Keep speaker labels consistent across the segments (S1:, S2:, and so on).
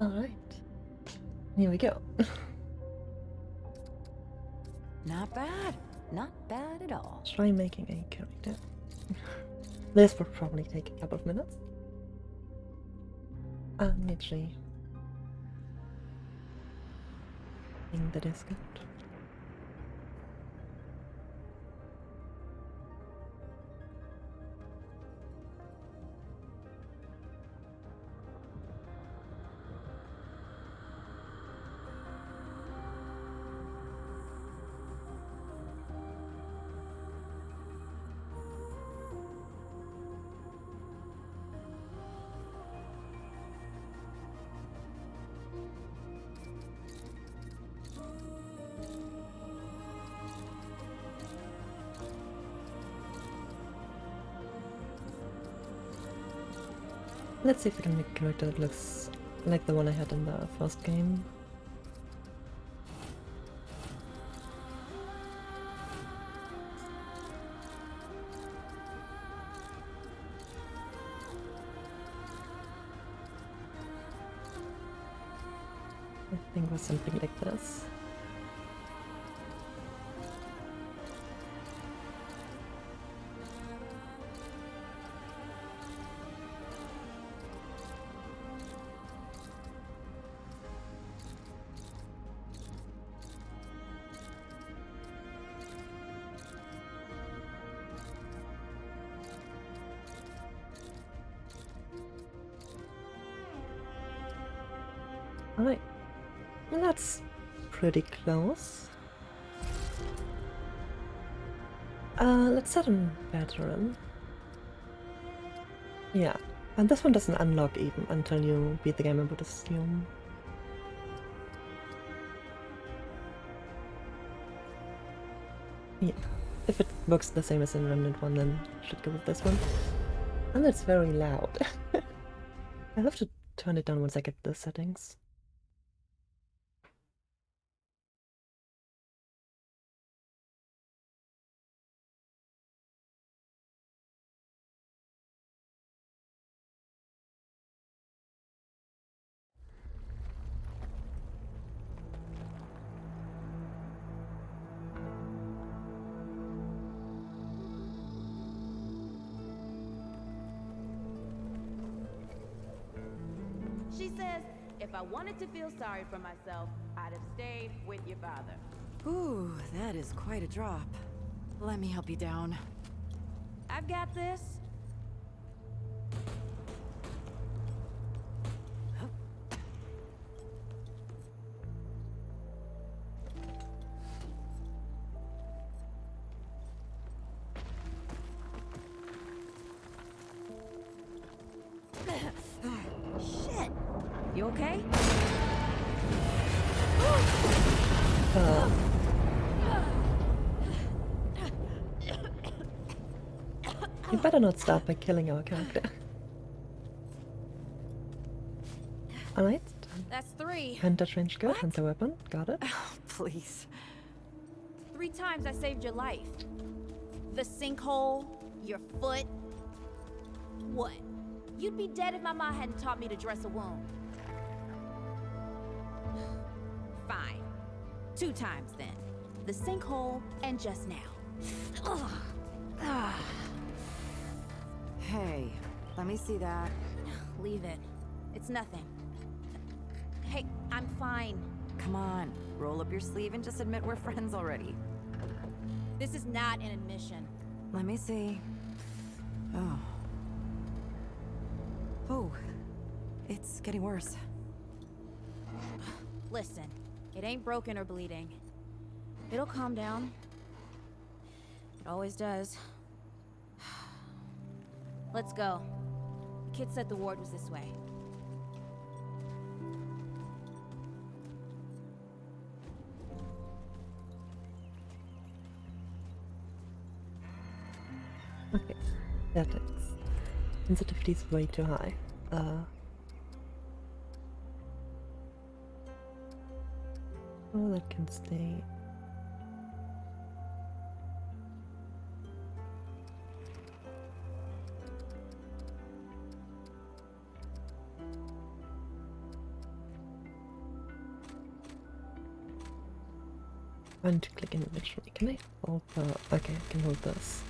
S1: Alright. Here we go.
S2: Not bad. Not bad at all.
S1: Try making a character. This will probably take a couple of minutes. Literally. In the Discord. Let's see if I can make a character that looks like the one I had in the first game. I think it was something like this. Alright, well, that's pretty close. Let's set a veteran. Yeah, and this one doesn't unlock even until you beat the game, I would assume. Yeah, if it looks the same as in Remnant1, then I should go with this one. And it's very loud. I'll have to turn it down once I get the settings.
S3: She says, if I wanted to feel sorry for myself, I'd have stayed with your father.
S2: Ooh, that is quite a drop. Let me help you down.
S3: I've got this. Shit! You okay?
S1: You better not start by killing our character. Alright.
S3: That's 3.
S1: Hunter trench coat, hunter weapon, got it.
S2: Oh, please.
S3: 3 times I saved your life. The sinkhole, your foot. What? You'd be dead if my mom hadn't taught me to dress a wound. Fine. 2 times then. The sinkhole and just now. Ugh. Ah.
S2: Hey, let me see that.
S3: Leave it. It's nothing. Hey, I'm fine.
S2: Come on, roll up your sleeve and just admit we're friends already.
S3: This is not an admission.
S2: Let me see. Oh. Oh, it's getting worse.
S3: Listen, it ain't broken or bleeding. It'll calm down. It always does. Let's go. The kid said the ward was this way.
S1: Okay, settings. Sensitivity is way too high. Oh, that can stay. Trying to click individually. Can I hold the... Okay, I can hold this.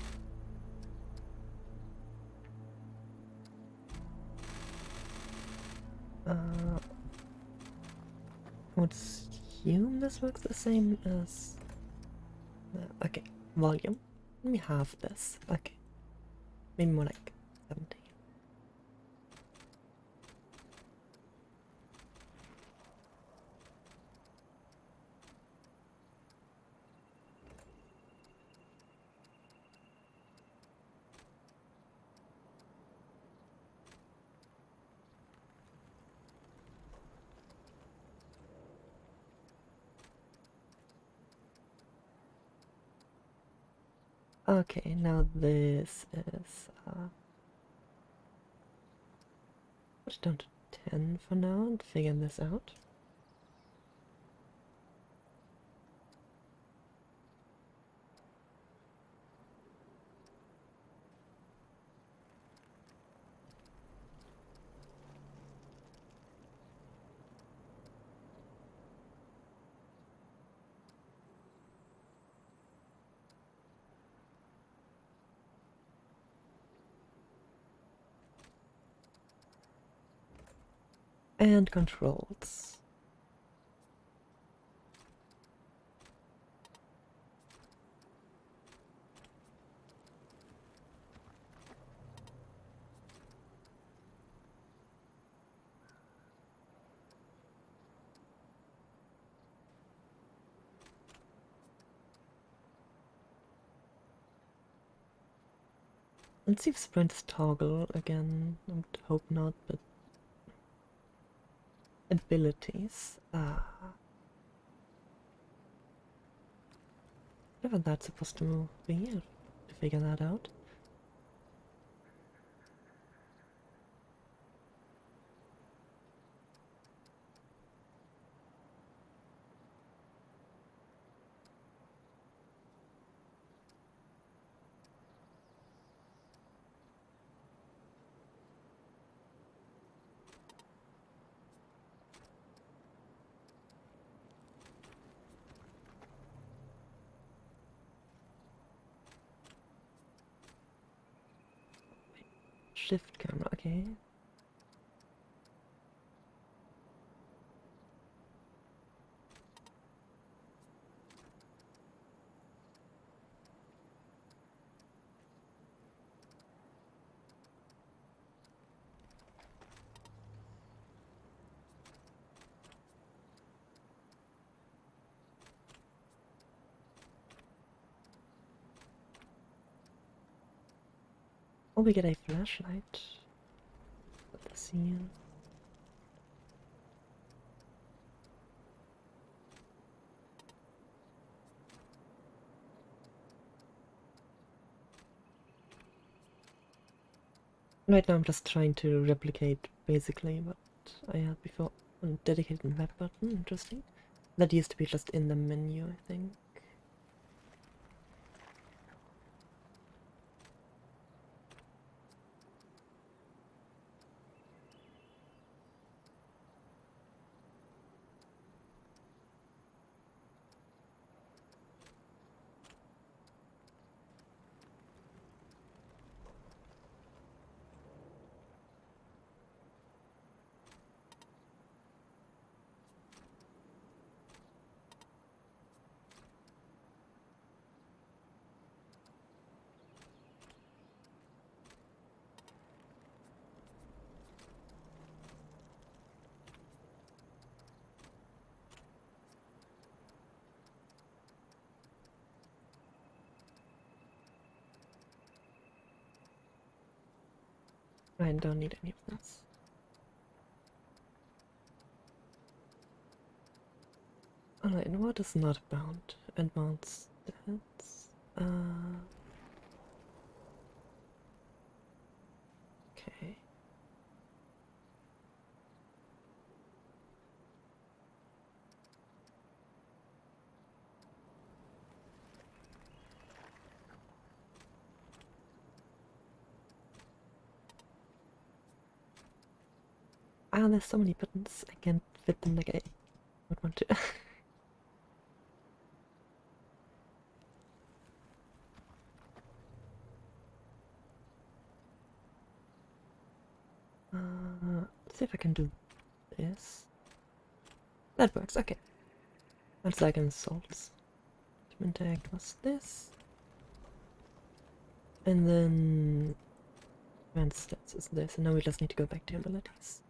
S1: I would assume this works the same as... okay, volume. Let me have this. Okay. Maybe more like 70. Okay, now this is put it down to 10 for now and figure this out. And controls. Let's see if sprints toggle again. I would hope not, but abilities. Whatever that's supposed to be, I'll have to figure that out. Shift camera, okay. Oh, we get a flashlight. Let's see. Right now I'm just trying to replicate basically what I had before. A dedicated map button, interesting. That used to be just in the menu, I think. I don't need any of this. Alright, what is not bound? Advanced stats. Okay. Ah, there's so many buttons. I can't fit them like I would want to. see if I can do this. That works, okay. That's like in Souls. To interact was this. And then advanced stats is this, and now we just need to go back to abilities.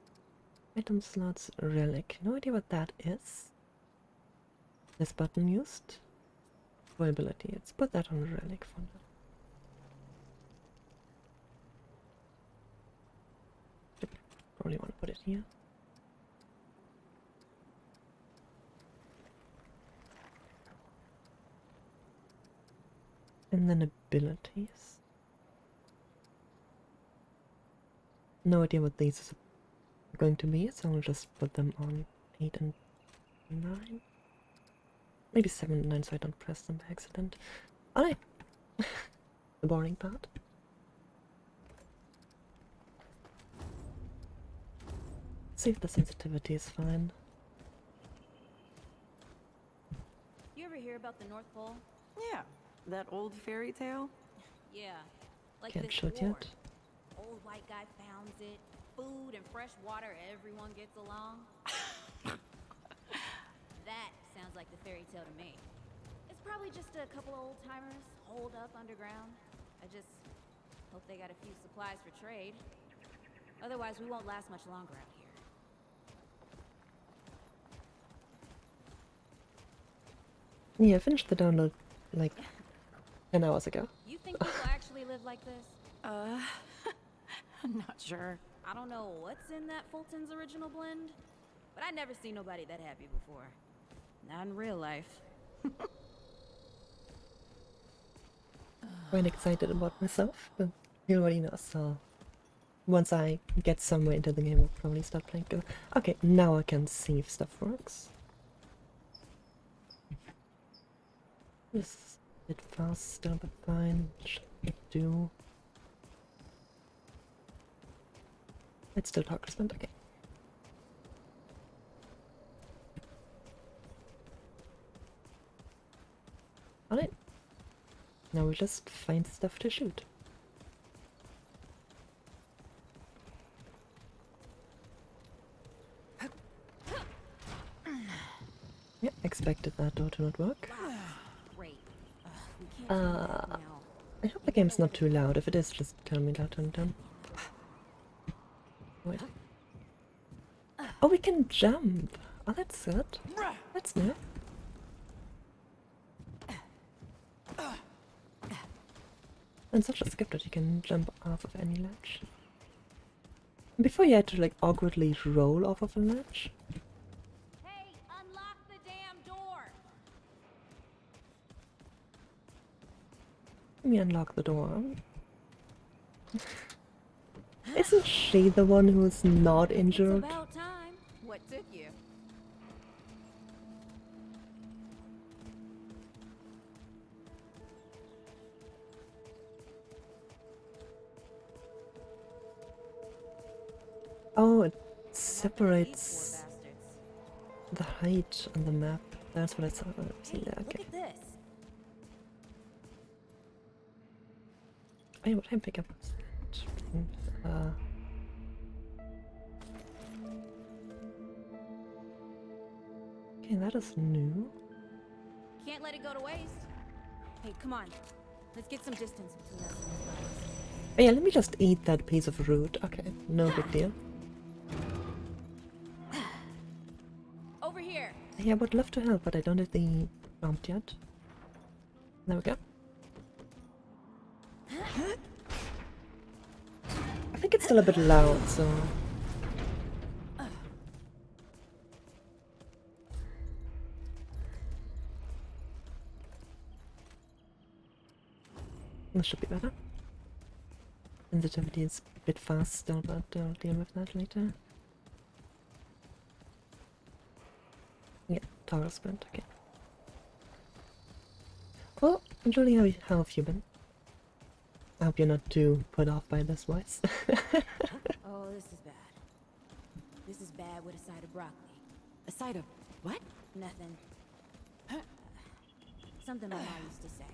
S1: Item slots, relic. No idea what that is. This button used for ability. Let's put that on relic for now. Probably want to put it here. And then abilities. No idea what these are going to be, so I'll just put them on 8 and 9. Maybe 7 and 9 so I don't press them by accident. Alright! The boring part. See if the sensitivity is fine.
S3: You ever hear about the North Pole?
S2: Yeah, that old fairy tale?
S3: Yeah. Like
S1: Can't
S3: this
S1: shoot
S3: ward.
S1: yet.
S3: Old white guy founds it. Food and fresh water, everyone gets along. That sounds like the fairy tale to me. It's probably just a couple of old timers holed up underground. I just hope they got a few supplies for trade. Otherwise, we won't last much longer out here.
S1: Yeah, I finished the download like 10 hours ago.
S3: You think people actually live like this?
S2: I'm not sure.
S3: I don't know what's in that Fulton's original blend, but I never seen nobody that happy before. Not in real life.
S1: Quite excited about myself, but you already know, so once I get somewhere into the game I'll probably start playing. Okay, now I can see if stuff works. This is a bit fast still, but fine. Should do. It's still toggle spent, okay. Alright. Now we just find stuff to shoot. Yeah, expected that door to not work.
S3: Great. We can't do that now.
S1: I hope the game's not too loud. If it is, just tell me that turn it down. Wait. Oh, we can jump! Oh, that's good. That's new. And such a skip that you can jump off of any ledge. Before you had to like awkwardly roll off of a ledge.
S3: Hey, unlock the damn door!
S1: Let me unlock the door. Isn't she the one who's not injured?
S3: It's about time. What took you?
S1: Oh, it
S3: These
S1: separates
S3: poor bastards.
S1: the height on the map. That's what I saw.
S3: Hey,
S1: Yeah,
S3: look
S1: okay.
S3: at this.
S1: Hey, what time pickup was that? Okay, that is new.
S3: Can't let it go to waste. Hey, come on. Let's get some distance between us and these guys.
S1: Oh yeah, let me just eat that piece of root. Okay, no big deal.
S3: Over here.
S1: Yeah, I would love to help, but I don't have the prompt yet. There we go. I think it's still a bit loud, so... This should be better. Sensitivity is a bit fast still, but I'll deal with that later. Yeah, toggle sprint, okay. Well, Julie, how have you been? I hope you're not too put off by this voice.
S3: Oh, this is bad. This is bad with a side of broccoli.
S2: A side of what?
S3: Nothing. Something my mom used to say.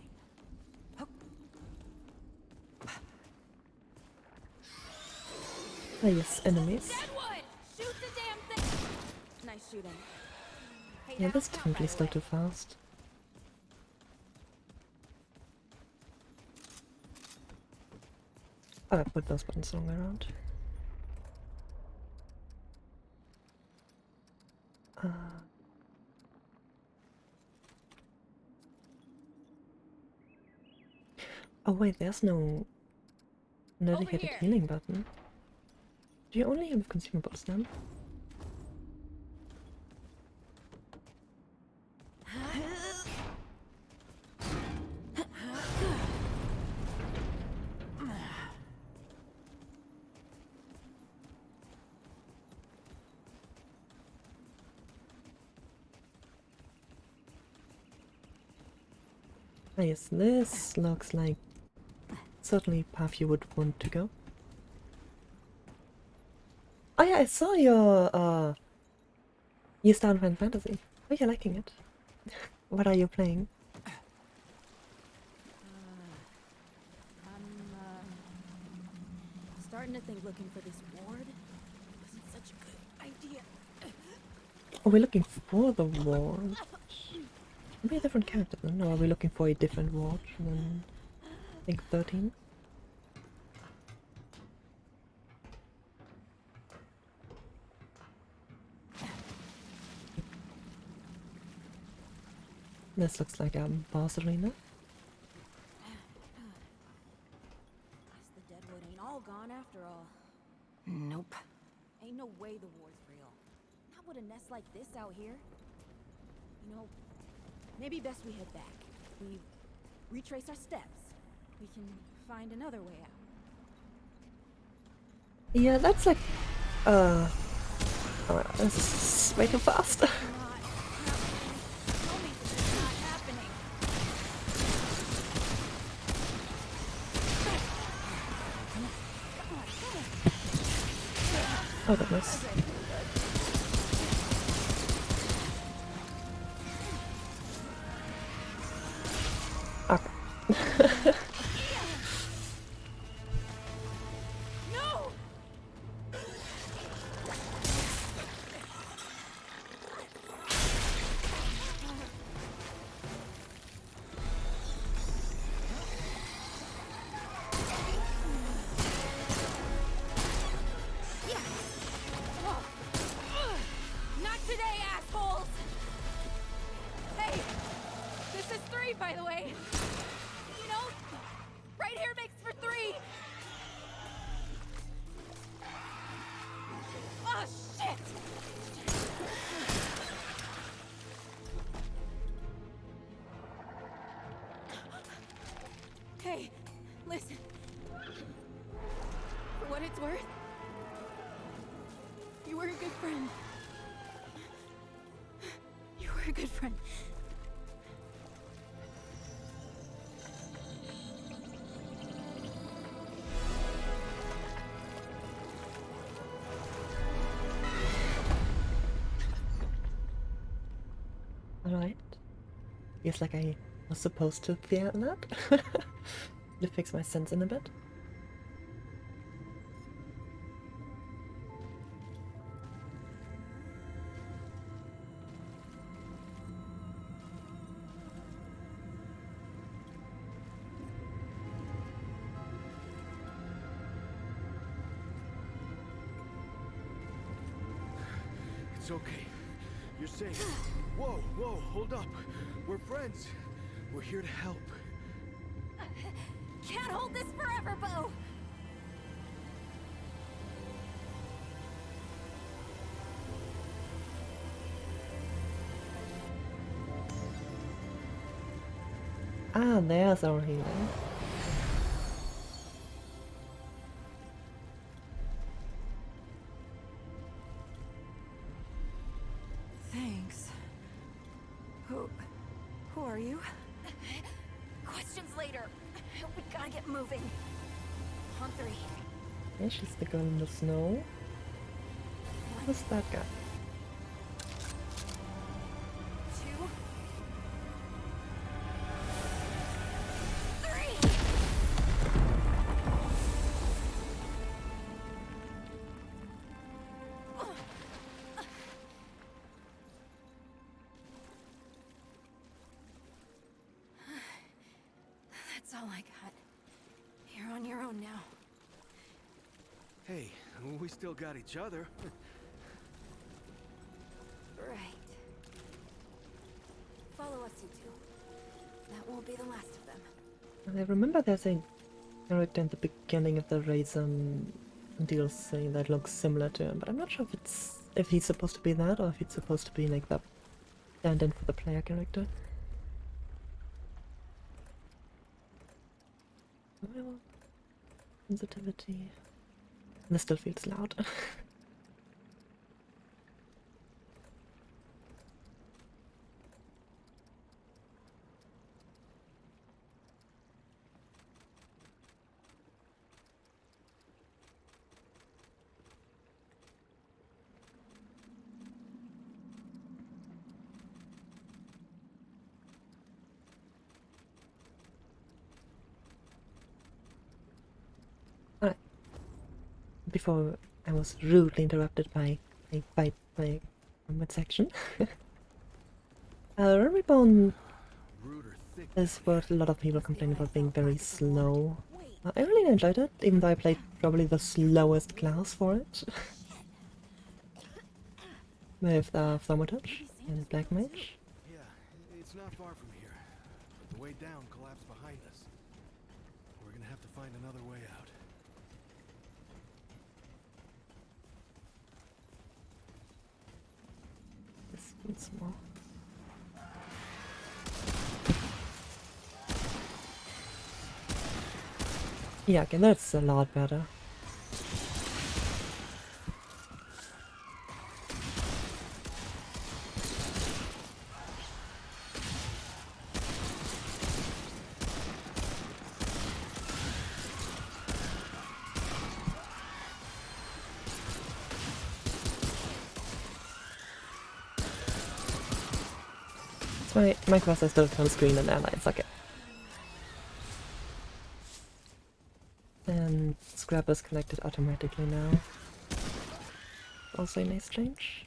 S1: Ah yes, enemies.
S3: Deadwood! nice shooting. Hey,
S1: Yeah,
S3: that'll
S1: this
S3: count, by
S1: definitely
S3: the
S1: still
S3: way.
S1: too fast. Oh, I put those buttons wrong around. Oh wait, there's no dedicated
S3: here.
S1: healing button. Do you only have consumables then? Ah, yes, this looks like certainly a path you would want to go. Oh yeah, I saw you start Final Fantasy. Oh, you're liking it. What are you playing?
S3: I'm starting to think looking for this ward wasn't such a good idea.
S1: Oh, we're looking for the ward. Maybe a different character then, or are we looking for a different ward than, I think, 13? This looks like a boss arena.
S3: Guess the deadwood ain't all gone after all.
S2: Nope.
S3: Ain't no way the war's real. Not with a nest like this out here. You know, maybe best we head back. We retrace our steps. We can find another way out.
S1: Yeah, that's like, oh, this is way too fast.
S3: Not happening. Tell me this is not happening.
S1: Oh goodness. Okay.
S3: No! Not today, assholes! Hey! This is 3, by the way! You know, right here makes for 3! Oh, shit! Hey, listen. For what it's worth, you were a good friend. You were a good friend.
S1: Alright. Yes, like I was supposed to fear that. To fix my sense in a bit.
S4: It's okay. You're safe. Whoa, whoa, hold up. We're friends. We're here to help.
S3: Can't hold this forever, Bo!
S1: Ah, there's our healing.
S2: Thanks. Who are you?
S3: Questions later. We gotta get moving. On 3.
S1: Yeah, she's the girl in the snow. Who's that guy?
S3: 2. 3!
S4: Hey, we still got each other.
S3: Right. Follow us, you two. That won't be the last of them.
S1: I remember there's a character in the beginning of the Raisin DLC that looks similar to him, but I'm not sure if he's supposed to be that or if he's supposed to be like the stand-in for the player character. Well, sensitivity. This still feels loud. Alright. Before I was rudely interrupted by a midsection. Reborn
S4: Rude or thick.
S1: is what a lot of people complain about being very slow. I really enjoyed it, even though I played probably the slowest class for it. With Thaumaturge and Black Mage.
S4: Yeah, it's not far from here. But the way down collapsed behind us. We're gonna have to find another way out.
S1: This feels more. Yeah, okay, that's a lot better. My cursor still turns green and allies, okay. And scrap is collected automatically now. Also a nice change.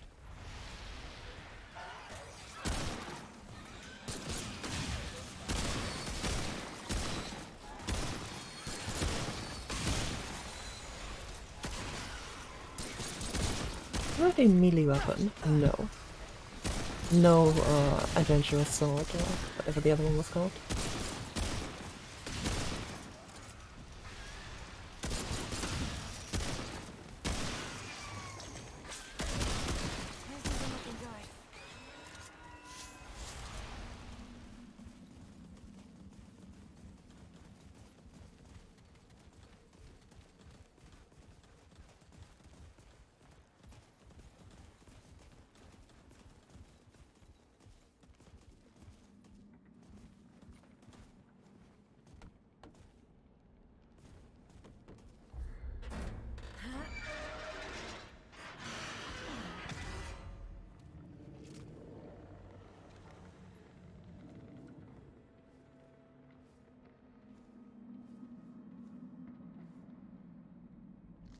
S1: Do I have a melee weapon? No. No adventurous sword or whatever the other one was called.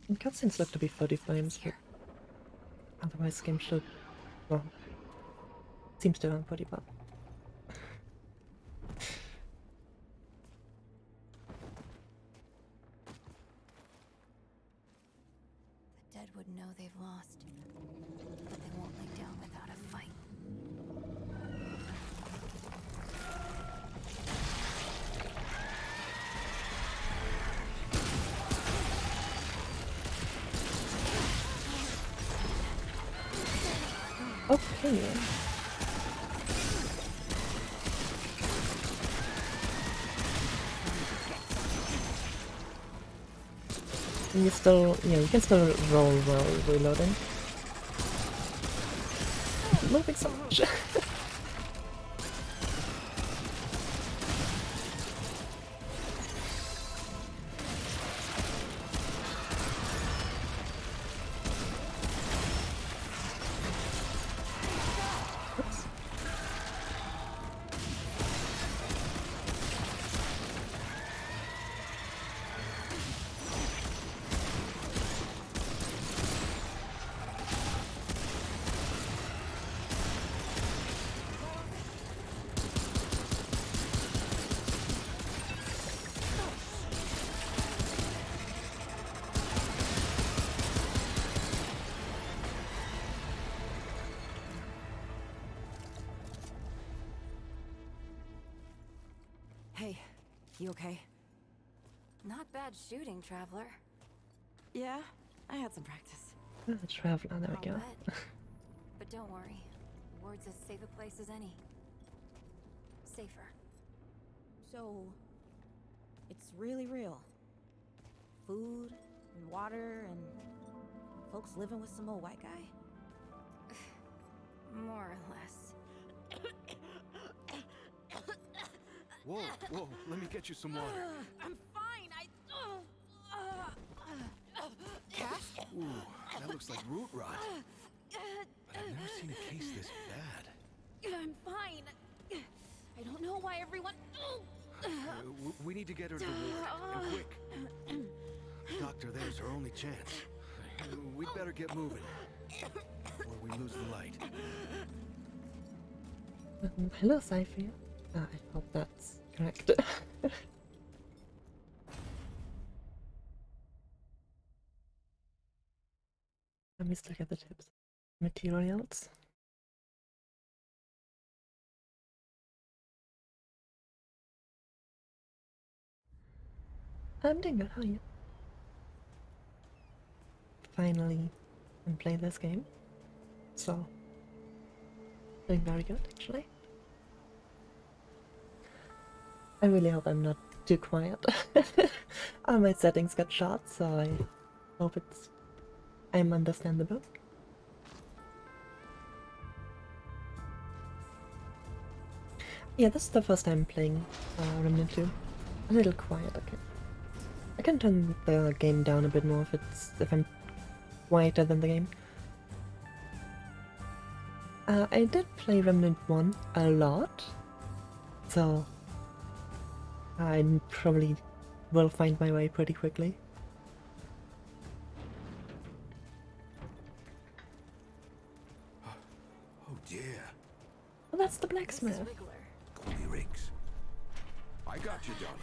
S1: And cutscenes look to be 30 frames, but otherwise the game should, well, seems to run pretty well.
S3: The dead would know they've lost, but they won't lay down without a fight.
S1: Okay. And you still, yeah, you can still roll while reloading. Moving so much. Oops.
S2: Hey, you okay?
S5: Not bad shooting, Traveler.
S2: Yeah, I had some practice.
S1: Ah, Traveler, there we
S5: I'll
S1: go.
S5: bet. But don't worry. Ward's as safe a place as any. Safer.
S3: So, it's really real. Food and water and folks living with some old white guy.
S5: More or less.
S4: Whoa, whoa, let me get you some water.
S3: I'm fine.
S2: Cass?
S4: Ooh, that looks like root rot. But I've never seen a case this bad.
S3: I'm fine. I don't know why everyone.
S4: We need to get her to the ward, and quick. Doctor, there's her only chance. We'd better get moving before we lose the light.
S1: Hello, Cypher. I hope that's correct. Let me look at the tips. Materials. I'm doing good, how are you? Finally, can play this game. So, doing very good, actually. I really hope I'm not too quiet. All my settings got shot, so I hope I'm understandable. Yeah, this is the first time playing Remnant2. A little quiet, okay. I can turn the game down a bit more if I'm quieter than the game. I did play Remnant1 a lot, so I probably will find my way pretty quickly.
S4: Oh dear.
S1: Well, that's the
S5: This is
S1: blacksmith.
S5: Wriggler.
S4: Goldie Riggs. I got you, darling.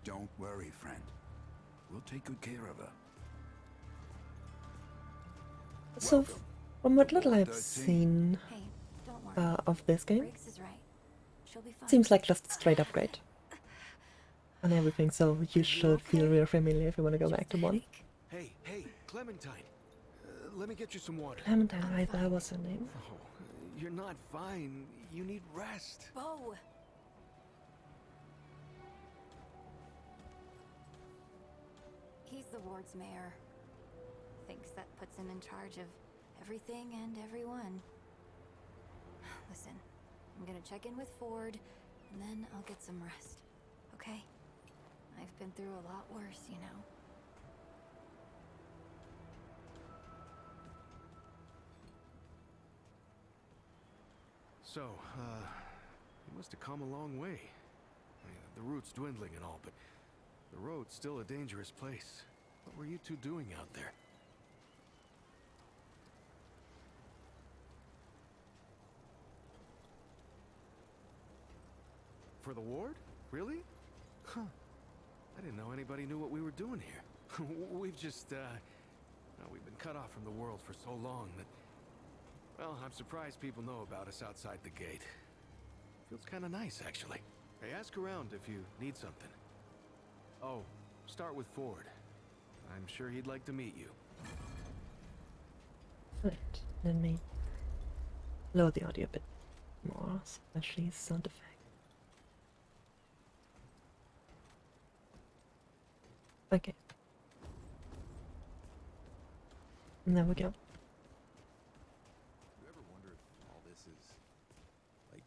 S6: Don't worry, friend. We'll take good care of her.
S1: So, from what little I've
S6: 13.
S1: seen
S5: Hey, don't worry.
S1: of this game,
S5: Briggs is right. She'll be fine.
S1: seems like just a straight upgrade on everything, so you should feel real familiar if you want to go back to one.
S4: Hey, Clementine. Let me get you some water.
S1: Clementine, right, that was her name.
S4: Oh, you're not fine. You need rest.
S5: Bo! He's the ward's mayor. Thinks that puts him in charge of everything and everyone. Listen, I'm gonna check in with Ford, and then I'll get some rest. Okay? I've been through a lot worse, you know.
S4: So, you must have come a long way. I mean, the route's dwindling and all, but the road's still a dangerous place. What were you two doing out there? For the ward? Really? Huh. I didn't know anybody knew what we were doing here. We've just, we've been cut off from the world for so long that, well, I'm surprised people know about us outside the gate. Feels kind of nice, actually. Hey, ask around if you need something. Oh, start with Ford. I'm sure he'd like to meet you.
S1: Right, let me lower the audio a bit more, especially sound effect. Okay. And there we go.
S6: You ever wonder if all this is like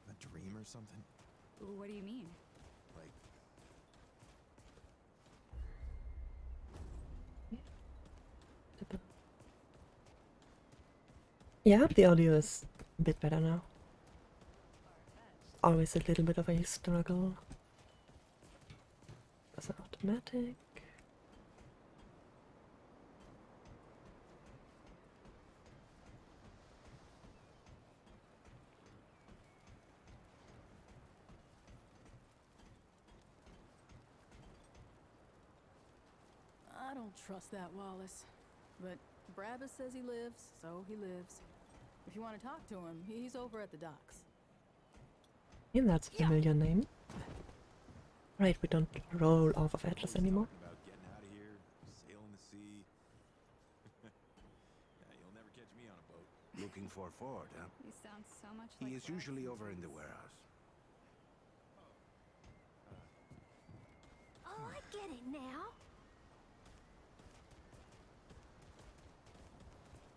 S6: a dream or something?
S2: What do you mean?
S6: Like
S1: Yeah, the audio is a bit better now. Always a little bit of a struggle. That's automatic.
S2: I don't trust that Wallace. But Brabus says he lives, so he lives. If you want to talk to him, he's over at the docks.
S1: Yeah, that's a familiar name. Right, we don't roll off of edges anymore.
S6: Talking about getting out of here, sailing the sea. Yeah, you'll never catch me on a boat.
S7: Looking for Ford, huh?
S8: You sound so much like
S7: He is
S8: Brad
S7: usually over in the
S8: sometimes.
S7: warehouse.
S3: Oh, I get it now.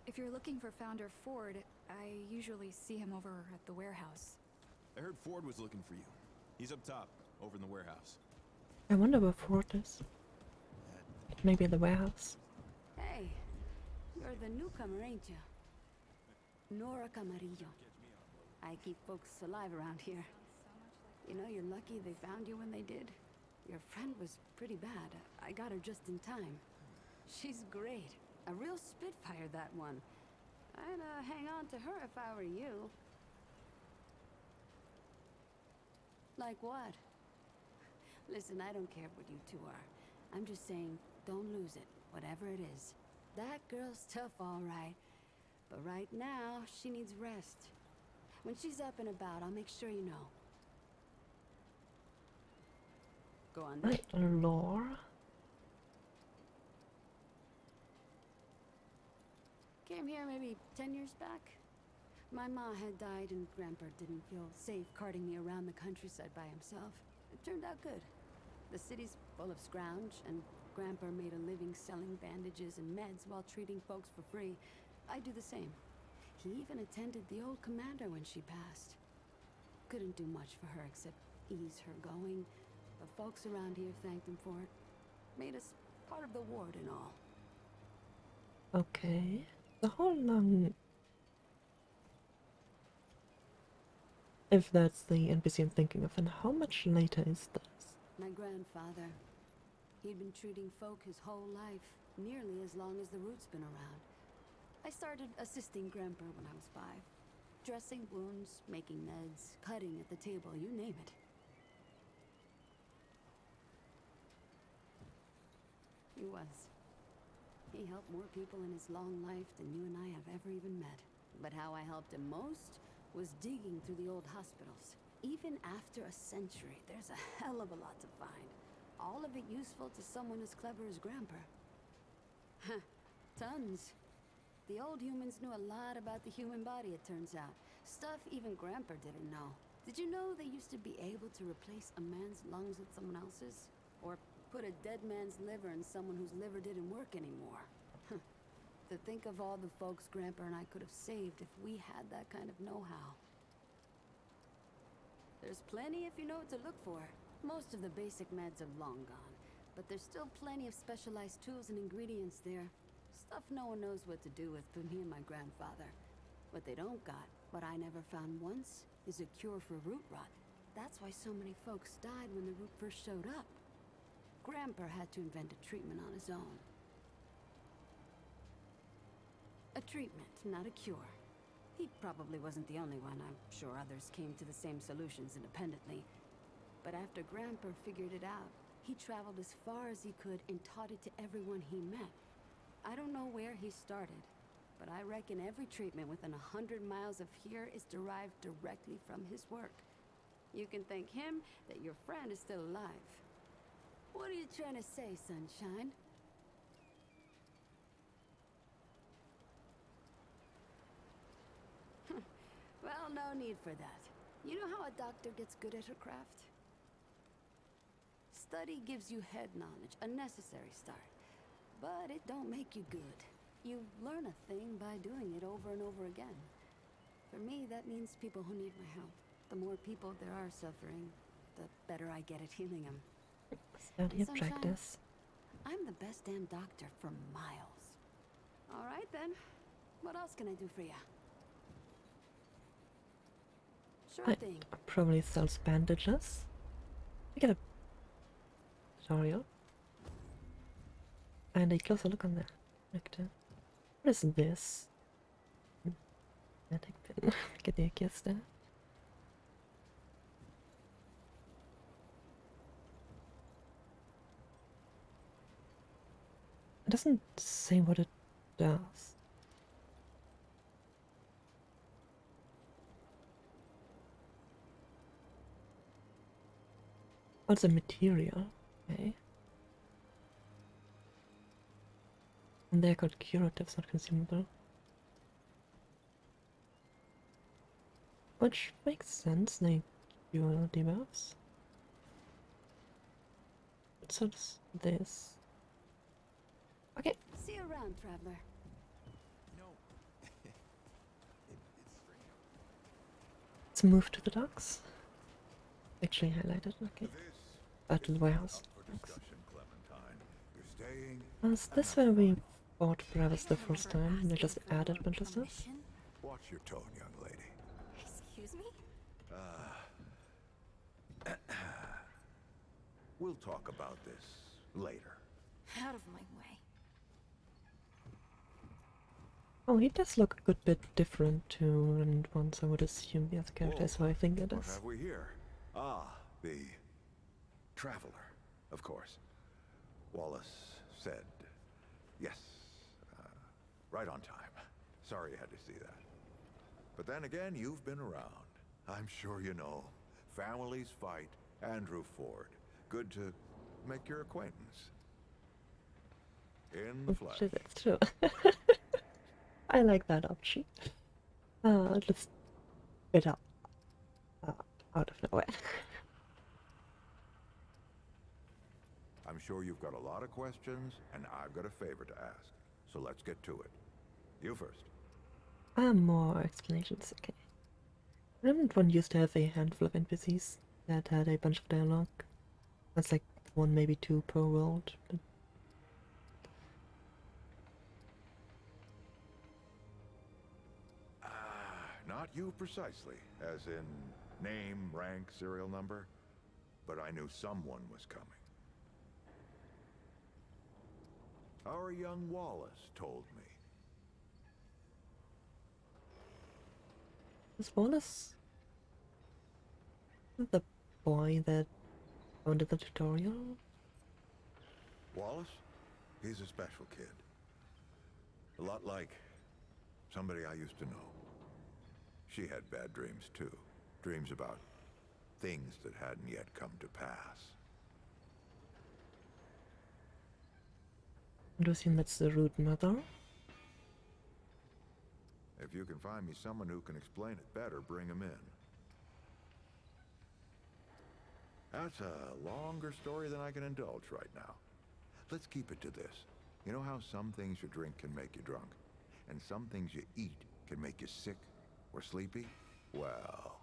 S8: If you're looking for Founder Ford, I usually see him over at the warehouse.
S6: I heard Ford was looking for you. He's up top, over in the warehouse.
S1: I wonder where Ford is. Maybe the warehouse.
S9: Hey, you're the newcomer, ain't you? Nora Camarillo. I keep folks alive around here. You know, you're lucky they found you when they did. Your friend was pretty bad. I got her just in time. She's great. A real spitfire, that one. I'd hang on to her if I were you. Like what? Listen, I don't care what you two are. I'm just saying, don't lose it, whatever it is. That girl's tough, all right. But right now, she needs rest. When she's up and about, I'll make sure you know. Go on then.
S1: Right, lore.
S9: Came here maybe 10 years back. My ma had died and Grandpa didn't feel safe carting me around the countryside by himself. It turned out good. The city's full of scrounge, and Grandpa made a living selling bandages and meds while treating folks for free. I do the same. He even attended the old commander when she passed. Couldn't do much for her except ease her going, but folks around here thanked him for it. Made us part of the ward and all.
S1: Okay. The whole if that's the NPC I'm thinking of, and how much later is this?
S9: My grandfather. He'd been treating folk his whole life, nearly as long as the root's been around. I started assisting Grandpa when I was 5. Dressing wounds, making meds, cutting at the table, you name it. He was. He helped more people in his long life than you and I have ever even met. But how I helped him most was digging through the old hospitals. Even after a century, there's a hell of a lot to find. All of it useful to someone as clever as Grandpa. Huh, tons. The old humans knew a lot about the human body, it turns out. Stuff even Grandpa didn't know. Did you know they used to be able to replace a man's lungs with someone else's? Or put a dead man's liver in someone whose liver didn't work anymore? To think of all the folks Grandpa and I could have saved if we had that kind of know-how. There's plenty if you know what to look for. Most of the basic meds are long gone, but there's still plenty of specialized tools and ingredients there. Stuff no one knows what to do with but me and my grandfather. What they don't got, what I never found once, is a cure for root rot. That's why so many folks died when the root first showed up. Grandpa had to invent a treatment on his own. A treatment, not a cure. He probably wasn't the only one. I'm sure others came to the same solutions independently. But after Grandpa figured it out, he traveled as far as he could and taught it to everyone he met. I don't know where he started, but I reckon every treatment within 100 miles of here is derived directly from his work. You can thank him that your friend is still alive. What are you trying to say, sunshine? Well, no need for that. You know how a doctor gets good at her craft? Study gives you head knowledge, a necessary start. But it don't make you good. You learn a thing by doing it over and over again. For me, that means people who need my help. The more people there are suffering, the better I get at healing them.
S1: Study and
S9: Sunshine,
S1: practice.
S9: I'm the best damn doctor for miles. All right then. What else can I do for you? Sure thing.
S1: Probably sells bandages. We get a tutorial. And a closer look on the nectar. What is this? Magic pin. Get the kiste. It doesn't say what it does. Oh, it's a material. Okay. And they're called curatives, not consumable. Which makes sense, they cure debuffs. But so does this. Okay,
S9: See you around, traveler.
S6: You know, it's strange.
S1: let's move to the docks. Actually highlighted, okay. Back to the warehouse.
S6: Up for
S1: Thanks.
S6: discussion, Clementine. You're staying.
S1: Was this where we bought Brevis the first time and they just added a bunch of stuff?
S5: Permission?
S6: Watch your tone, young lady.
S5: Excuse me?
S6: We'll talk about this later.
S5: Out of my way.
S1: Oh, he does look a good bit different to Remnant 1, so I would assume the other character is who I think it
S6: What
S1: is.
S6: have we here? Ah, the traveler, of course. Wallace said yes. Right on time. Sorry you had to see that. But then again, you've been around. I'm sure you know. Families fight. Andrew Ford. Good to make your acquaintance. In the flesh.
S1: Shit, that's true. I like that option. Just bit out of nowhere.
S6: I'm sure you've got a lot of questions, and I've got a favor to ask. So let's get to it. You first.
S1: More explanations, okay. Remnant 1 used to have a handful of NPCs that had a bunch of dialogue. That's like one, maybe two per world. But
S6: Not you precisely, as in name, rank, serial number, but I knew someone was coming. Our young Wallace told me.
S1: was Wallace the boy that founded the tutorial?
S6: Wallace? He's a special kid. A lot like somebody I used to know. She had bad dreams too. Dreams about things that hadn't yet come to pass.
S1: I would assume that's the root mother.
S6: If you can find me someone who can explain it better, bring him in. That's a longer story than I can indulge right now. Let's keep it to this. You know how some things you drink can make you drunk? And some things you eat can make you sick or sleepy? Well,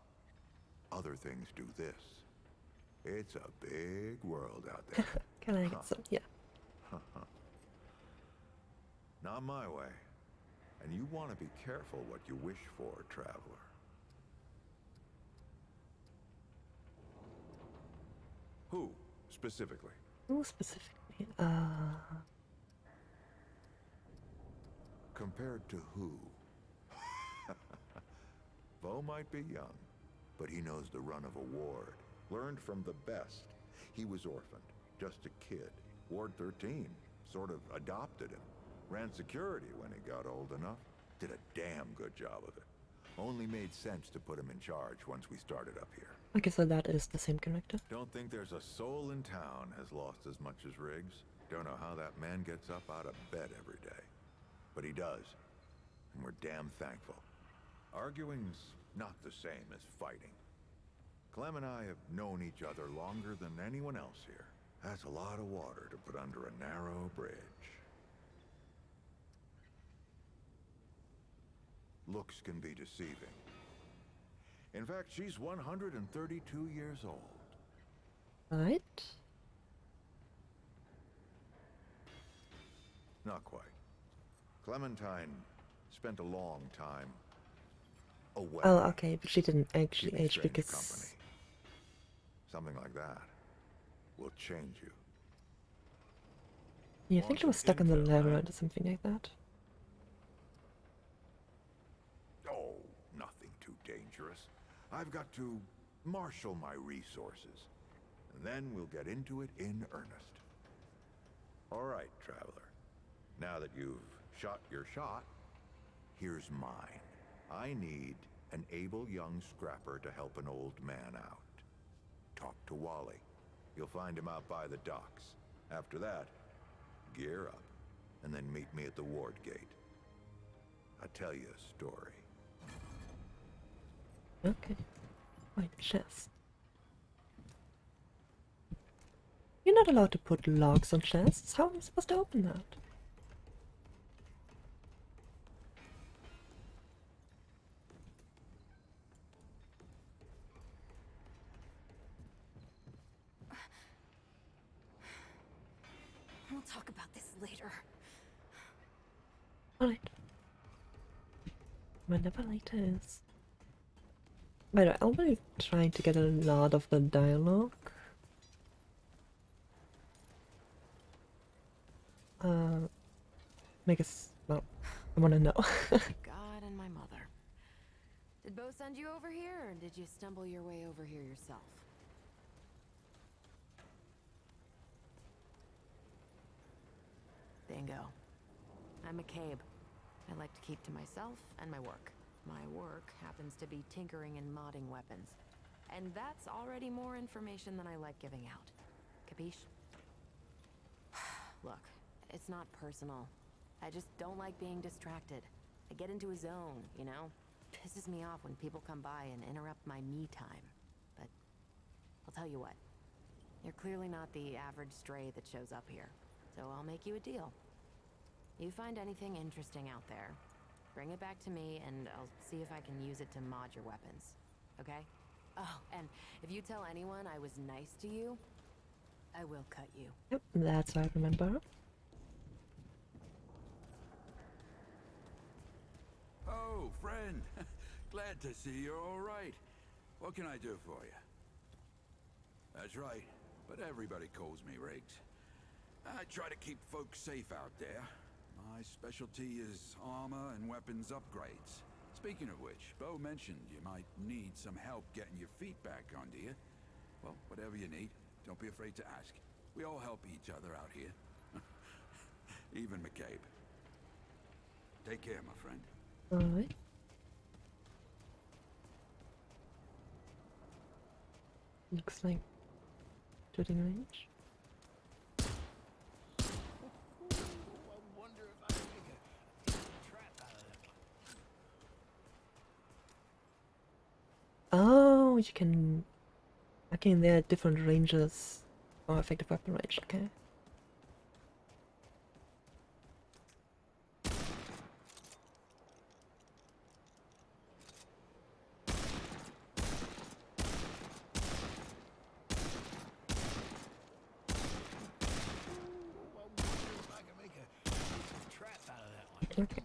S6: other things do this. It's a big world out there.
S1: Can I get some? Yeah.
S6: Not my way. And you want to be careful what you wish for, traveler. Who, specifically?
S1: Who specifically?
S6: Compared to who? Bo might be young, but he knows the run of a ward. Learned from the best. He was orphaned, just a kid. Ward 13 sort of adopted him. Ran security when he got old enough. Did a damn good job of it. Only made sense to put him in charge once we started up here.
S1: Okay, so that is the same character.
S6: Don't think there's a soul in town has lost as much as Riggs. Don't know how that man gets up out of bed every day. But he does. And we're damn thankful. Arguing's not the same as fighting. Clem and I have known each other longer than anyone else here. That's a lot of water to put under a narrow bridge. Looks can be deceiving. In fact, she's 132 years old.
S1: Right?
S6: Not quite. Clementine spent a long time away.
S1: Oh, okay, but she didn't actually
S6: Keeping
S1: age
S6: strange
S1: because...
S6: company. Something like that will change you.
S1: Yeah, I think
S6: Want
S1: she was
S6: some
S1: stuck in the
S6: intel,
S1: labyrinth
S6: right?
S1: or something like that.
S6: Oh, nothing too dangerous. I've got to marshal my resources. And then we'll get into it in earnest. All right, traveler. Now that you've shot your shot, here's mine. I need an able young scrapper to help an old man out. Talk to Wally. You'll find him out by the docks. After that, gear up, and then meet me at the ward gate. I'll tell you a story.
S1: Okay. Wait, chest. You're not allowed to put locks on chests. How am I supposed to open that?
S5: We'll talk about this later.
S1: Alright. Whenever later is. By the way, I'll be trying to get a lot of the dialogue. Because, well, I want to know.
S2: God and my mother. Did Bo send you over here, or did you stumble your way over here yourself? Bingo. I'm McCabe. I like to keep to myself and my work. My work happens to be tinkering and modding weapons. And that's already more information than I like giving out. Capiche? Look, it's not personal. I just don't like being distracted. I get into a zone, you know? Pisses me off when people come by and interrupt my me time. But I'll tell you what. You're clearly not the average stray that shows up here. So I'll make you a deal. You find anything interesting out there, bring it back to me and I'll see if I can use it to mod your weapons. Okay? Oh, and if you tell anyone I was nice to you, I will cut you.
S1: Yep, that's what I remember.
S10: Oh, friend. Glad to see you're all right. What can I do for you? That's right, but everybody calls me Riggs. I try to keep folks safe out there. My specialty is armor and weapons upgrades. Speaking of which, Bo mentioned you might need some help getting your feet back under you. Well, whatever you need, don't be afraid to ask. We all help each other out here. Even McCabe. Take care, my friend.
S1: Alright. Looks like shooting range. Oh, you can... Okay, there are different ranges or effective weapon range, okay. Okay.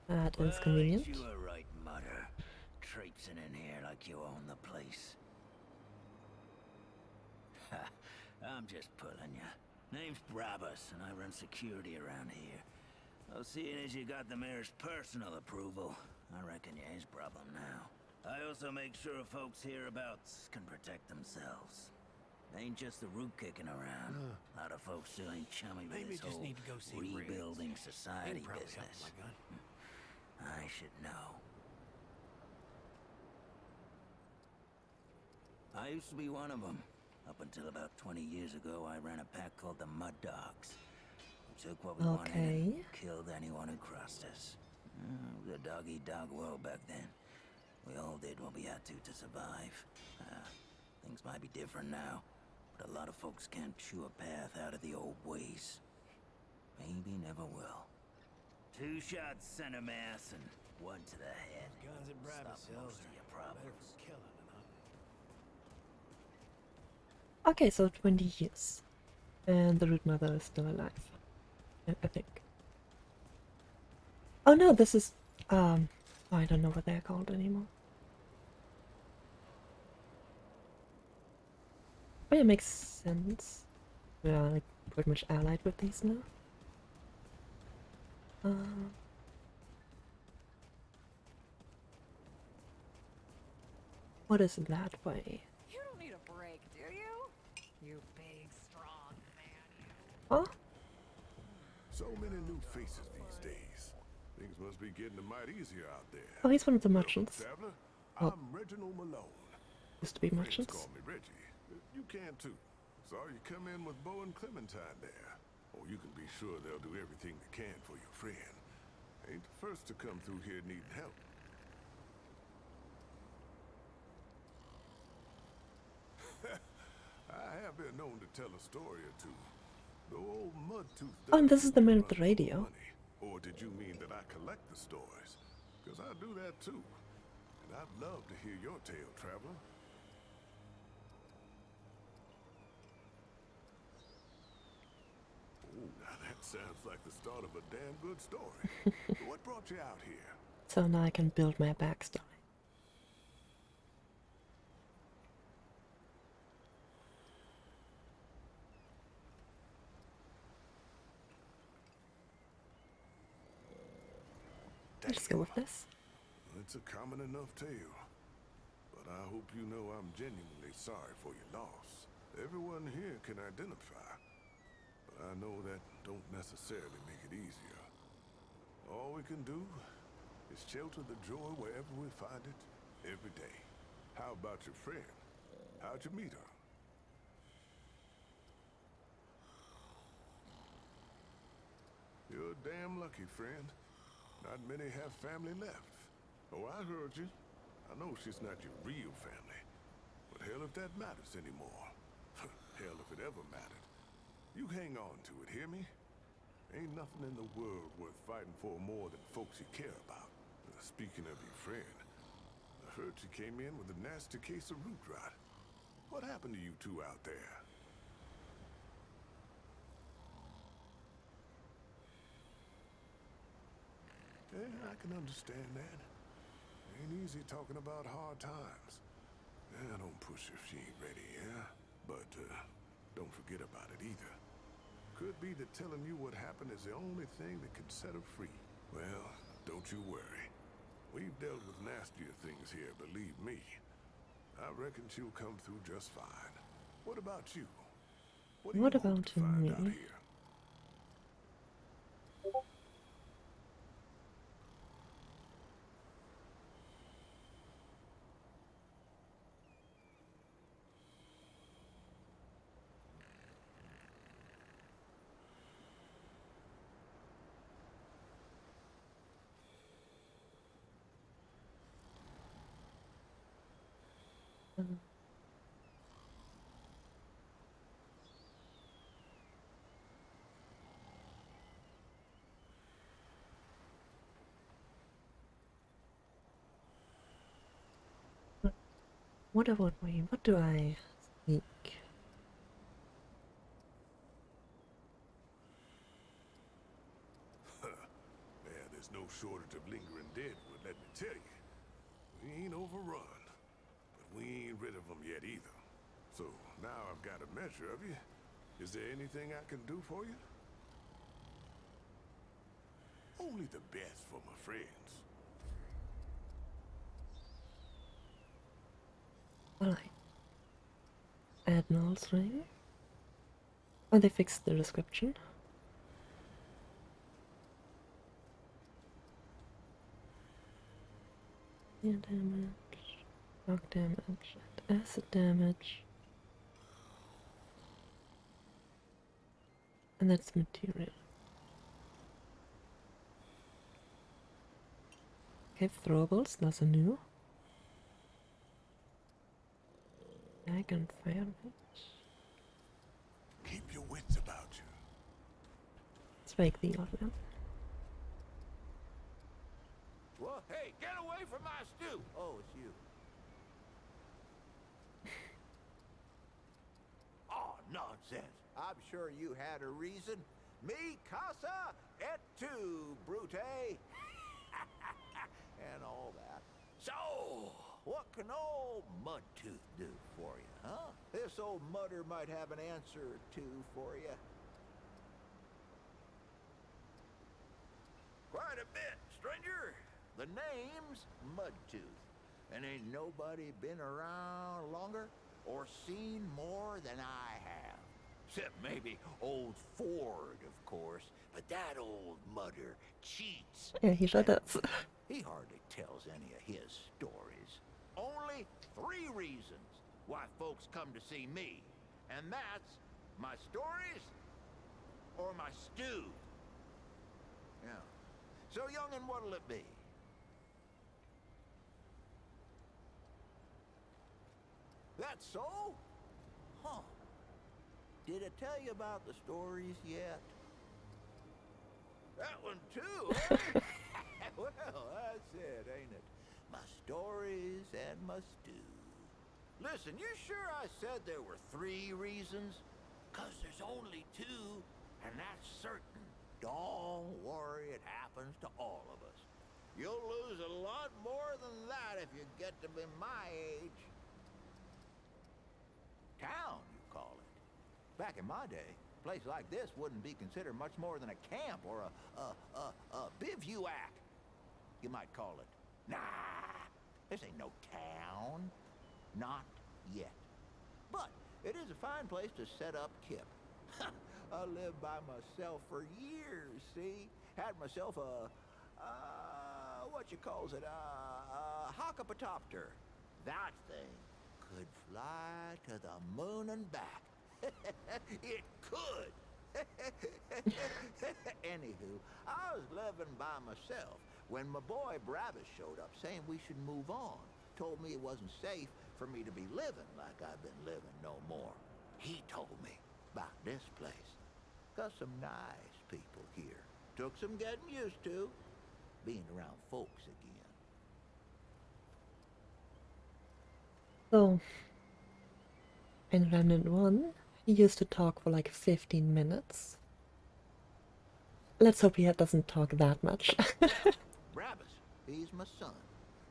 S1: That is convenient.
S7: You were right, Mother. Traipsing in here like you own the place. Ha, I'm just pulling ya. Name's Brabus, and I run security around here. Well, seeing as you got the mayor's personal approval, I reckon you ain't problem now. I also make sure folks hereabouts can protect themselves. Ain't just the root kicking around. A lot of folks still ain't chummy with
S4: Maybe
S7: this
S4: just
S7: whole
S4: need to go see
S7: rebuilding
S4: Riggs.
S7: society
S4: He'd probably help
S7: business.
S4: my gun.
S7: I should know. I used to be one of them. Up until about 20 years ago, I ran a pack called the Mud Dogs. We took what we wanted and killed anyone who crossed us. It was a dog-eat-dog world back then. We all did what we had to survive. Things might be different now, but a lot of folks can't chew a path out of the old ways. Maybe never will. 2 shots center mass and 1 to the head.
S4: Guns at
S7: Stop
S4: Brabus
S7: most of your problems.
S4: killing enough.
S1: Okay, so 20 years. And the root mother is still alive. I think. Oh no, this is oh, I don't know what they're called anymore. But it makes sense. We are like pretty much allied with these now. What is that way?
S2: You don't need a break, do you? You big, strong man, you.
S1: Oh,
S11: So many new faces these days. Things must be getting a mite easier out there.
S1: oh, he's one of the merchants.
S11: Traveler,
S1: Oh.
S11: I'm Reginald Malone.
S1: Used to be
S11: Friends
S1: merchants.
S11: call me Reggie. You can too. Saw you come in with Bo and Clementine there. Oh, you can be sure they'll do everything they can for your friend. Ain't the first to come through here needing help. I have been known to tell a story or two. The old Mud-Tooth.
S1: Oh, and this is the man with the radio.
S11: Or did you mean that I collect the stories? Because I do that too. And I'd love to hear your tale, traveler. Oh, now that sounds like the start of a damn good story. What brought you out here?
S1: So now I can build my backstory. Let's go with this.
S11: It's a common enough tale. But I hope you know I'm genuinely sorry for your loss. Everyone here can identify. But I know that don't necessarily make it easier. All we can do is shelter the joy wherever we find it, every day. How about your friend? How'd you meet her? You're damn lucky, friend. Not many have family left. Oh, I heard you. I know she's not your real family. But hell if that matters anymore. Hell if it ever mattered. You hang on to it, hear me? Ain't nothing in the world worth fighting for more than folks you care about. Speaking of your friend, I heard you came in with a nasty case of root rot. What happened to you two out there? Yeah, I can understand that. Ain't easy talking about hard times. Yeah, don't push her if she ain't ready, yeah? But, don't forget about it either. Could be that telling you what happened is the only thing that can set her free. Well, don't you worry. We've dealt with nastier things here, believe me. I reckon she'll come through just fine. What about you? What do you hope to find out here?
S1: What do I think?
S11: Yeah, there's no shortage of lingering deadwood, let me tell you. We ain't overrun, but we ain't rid of them yet either. So, now I've got a measure of you. Is there anything I can do for you? Only the best for my friends.
S1: Well, Admiral's ring. Oh, they fixed the description. Yeah, damage, rock damage, acid damage. And that's material. Okay, throwables, that's a new. I can fire it.
S11: Keep your wits about you.
S1: Let's make the odd one.
S7: Well, hey, get away from my stew! Oh, it's you. Oh, nonsense. I'm sure you had a reason. Mi casa et tu, Brute. And all that. So, what can old Mud-Tooth do for you, huh? This old mudder might have an answer or two for you. Quite a bit, stranger. The name's Mud-Tooth, and ain't nobody been around longer or seen more than I have. Except maybe old Ford, of course. But that old mudder cheats.
S1: Yeah, he sure does.
S7: He hardly tells any of his stories.
S12: only 3 reasons why folks come to see me. And that's my stories or my stew. Yeah. So, young'un, what'll it be? That's so? Huh. Did I tell you about the stories yet? That one too, eh? Well, that's it, ain't it? My stories and my stew. Listen, you sure I said there were 3 reasons? 'Cause there's only 2, and that's certain. Don't worry, it happens to all of us. You'll lose a lot more than that if you get to be my age. Town, you call it. Back in my day, a place like this wouldn't be considered much more than a camp or a bivouac, you might call it. Nah, this ain't no town. Not yet. But it is a fine place to set up kip. I lived by myself for years, see? Had myself what you calls it, a hockapatopter. That thing could fly to the moon and back. It could. Anywho, I was living by myself when my boy Brabus showed up saying we should move on. Told me it wasn't safe for me to be living like I've been living no more. He told me about this place. Got some nice people here. Took some getting used to, being around folks again.
S1: So, in Remnant 1, he used to talk for like 15 minutes. Let's hope he doesn't talk that much.
S12: Brabus, he's my son.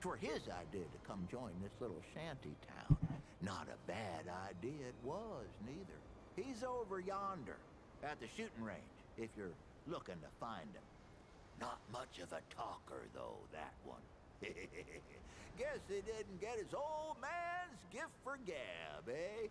S12: 'Twere his idea to come join this little shanty town. Not a bad idea it was, neither. He's over yonder, at the shooting range, if you're looking to find him. Not much of a talker, though, that one. Guess he didn't get his old man's gift for gab, eh?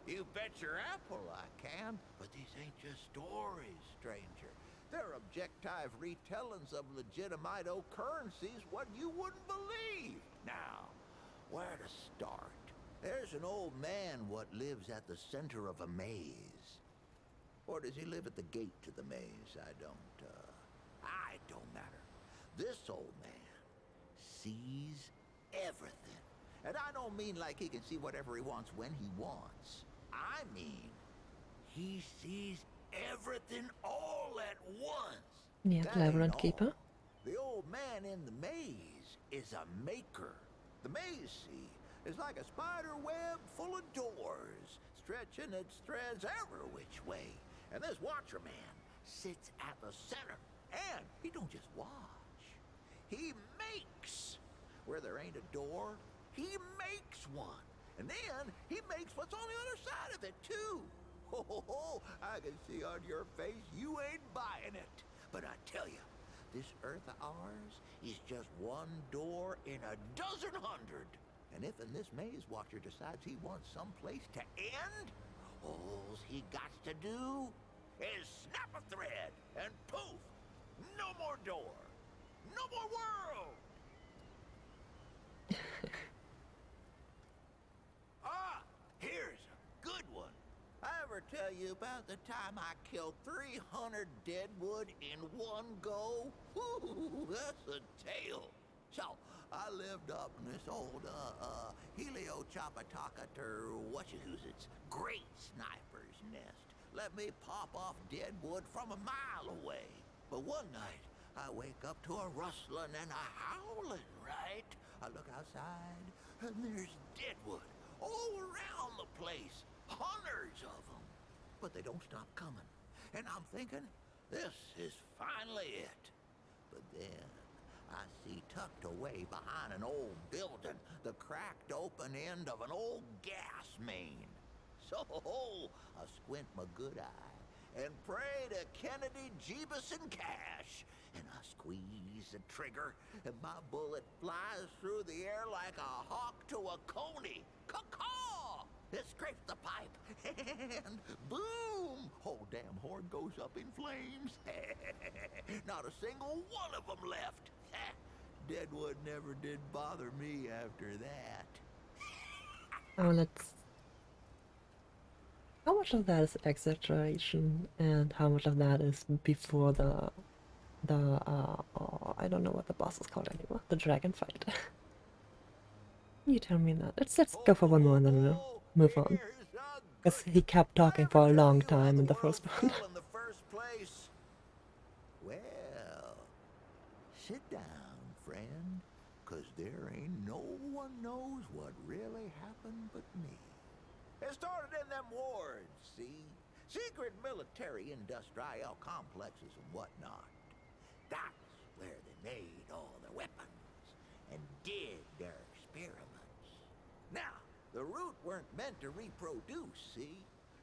S12: You bet your apple I can, but these ain't just stories, stranger. They're objective retellings of legitimate occurrences what you wouldn't believe. Now, where to start? There's an old man what lives at the center of a maze. Or does he live at the gate to the maze? It don't matter. This old man sees everything. And I don't mean like he can see whatever he wants when he wants. I mean, he sees everything all at once.
S1: Yeah,
S12: That
S1: Labyrinth
S12: ain't
S1: Keeper.
S12: all. The old man in the maze is a maker. The maze, see, is like a spider web full of doors, stretching its threads every which way. And this watcher man sits at the center, and he don't just watch. He makes. Where there ain't a door, he makes one. And then he makes what's on the other side of it, too. Ho, I can see on your face you ain't buying it. But I tell you, this earth of ours is just one door in a dozen hundred. And if in this maze watcher decides he wants someplace to end, all he got to do is snap a thread and poof, no more door, no more world. Here's a good one. I ever tell you about the time I killed 300 deadwood in one go? Whoo, that's a tale. So, I lived up in this old, Helio-Chapataka whatchahoozits, great sniper's nest. Let me pop off deadwood from a mile away. But one night, I wake up to a rustling and a howling, right? I look outside, and there's deadwood all around the place. Hundreds of them. But they don't stop coming. And I'm thinking, this is finally it. But then, I see tucked away behind an old building the cracked open end of an old gas main. So, I squint my good eye and pray to Kennedy, Jeebus, and Cash. And I squeeze the trigger, and my bullet flies through the air like a hawk to a coney. Caw-caw! It scrapes the pipe, and boom! Whole damn horn goes up in flames. Not a single one of them left. Deadwood never did bother me after that.
S1: Oh, let's... How much of that is exaggeration and how much of that is before the oh, I don't know what the boss is called anymore. The dragon fight. You tell me that. Let's go for one more and then we'll move on. Because he kept talking for a long time in the first one.
S12: Well, sit down, friend, 'cause there ain't no one knows what really happened but me. It started in them wards, see? Secret military industrial complexes and whatnot. That's where they made all their weapons and did their experiments. Now, the root weren't meant to reproduce, see?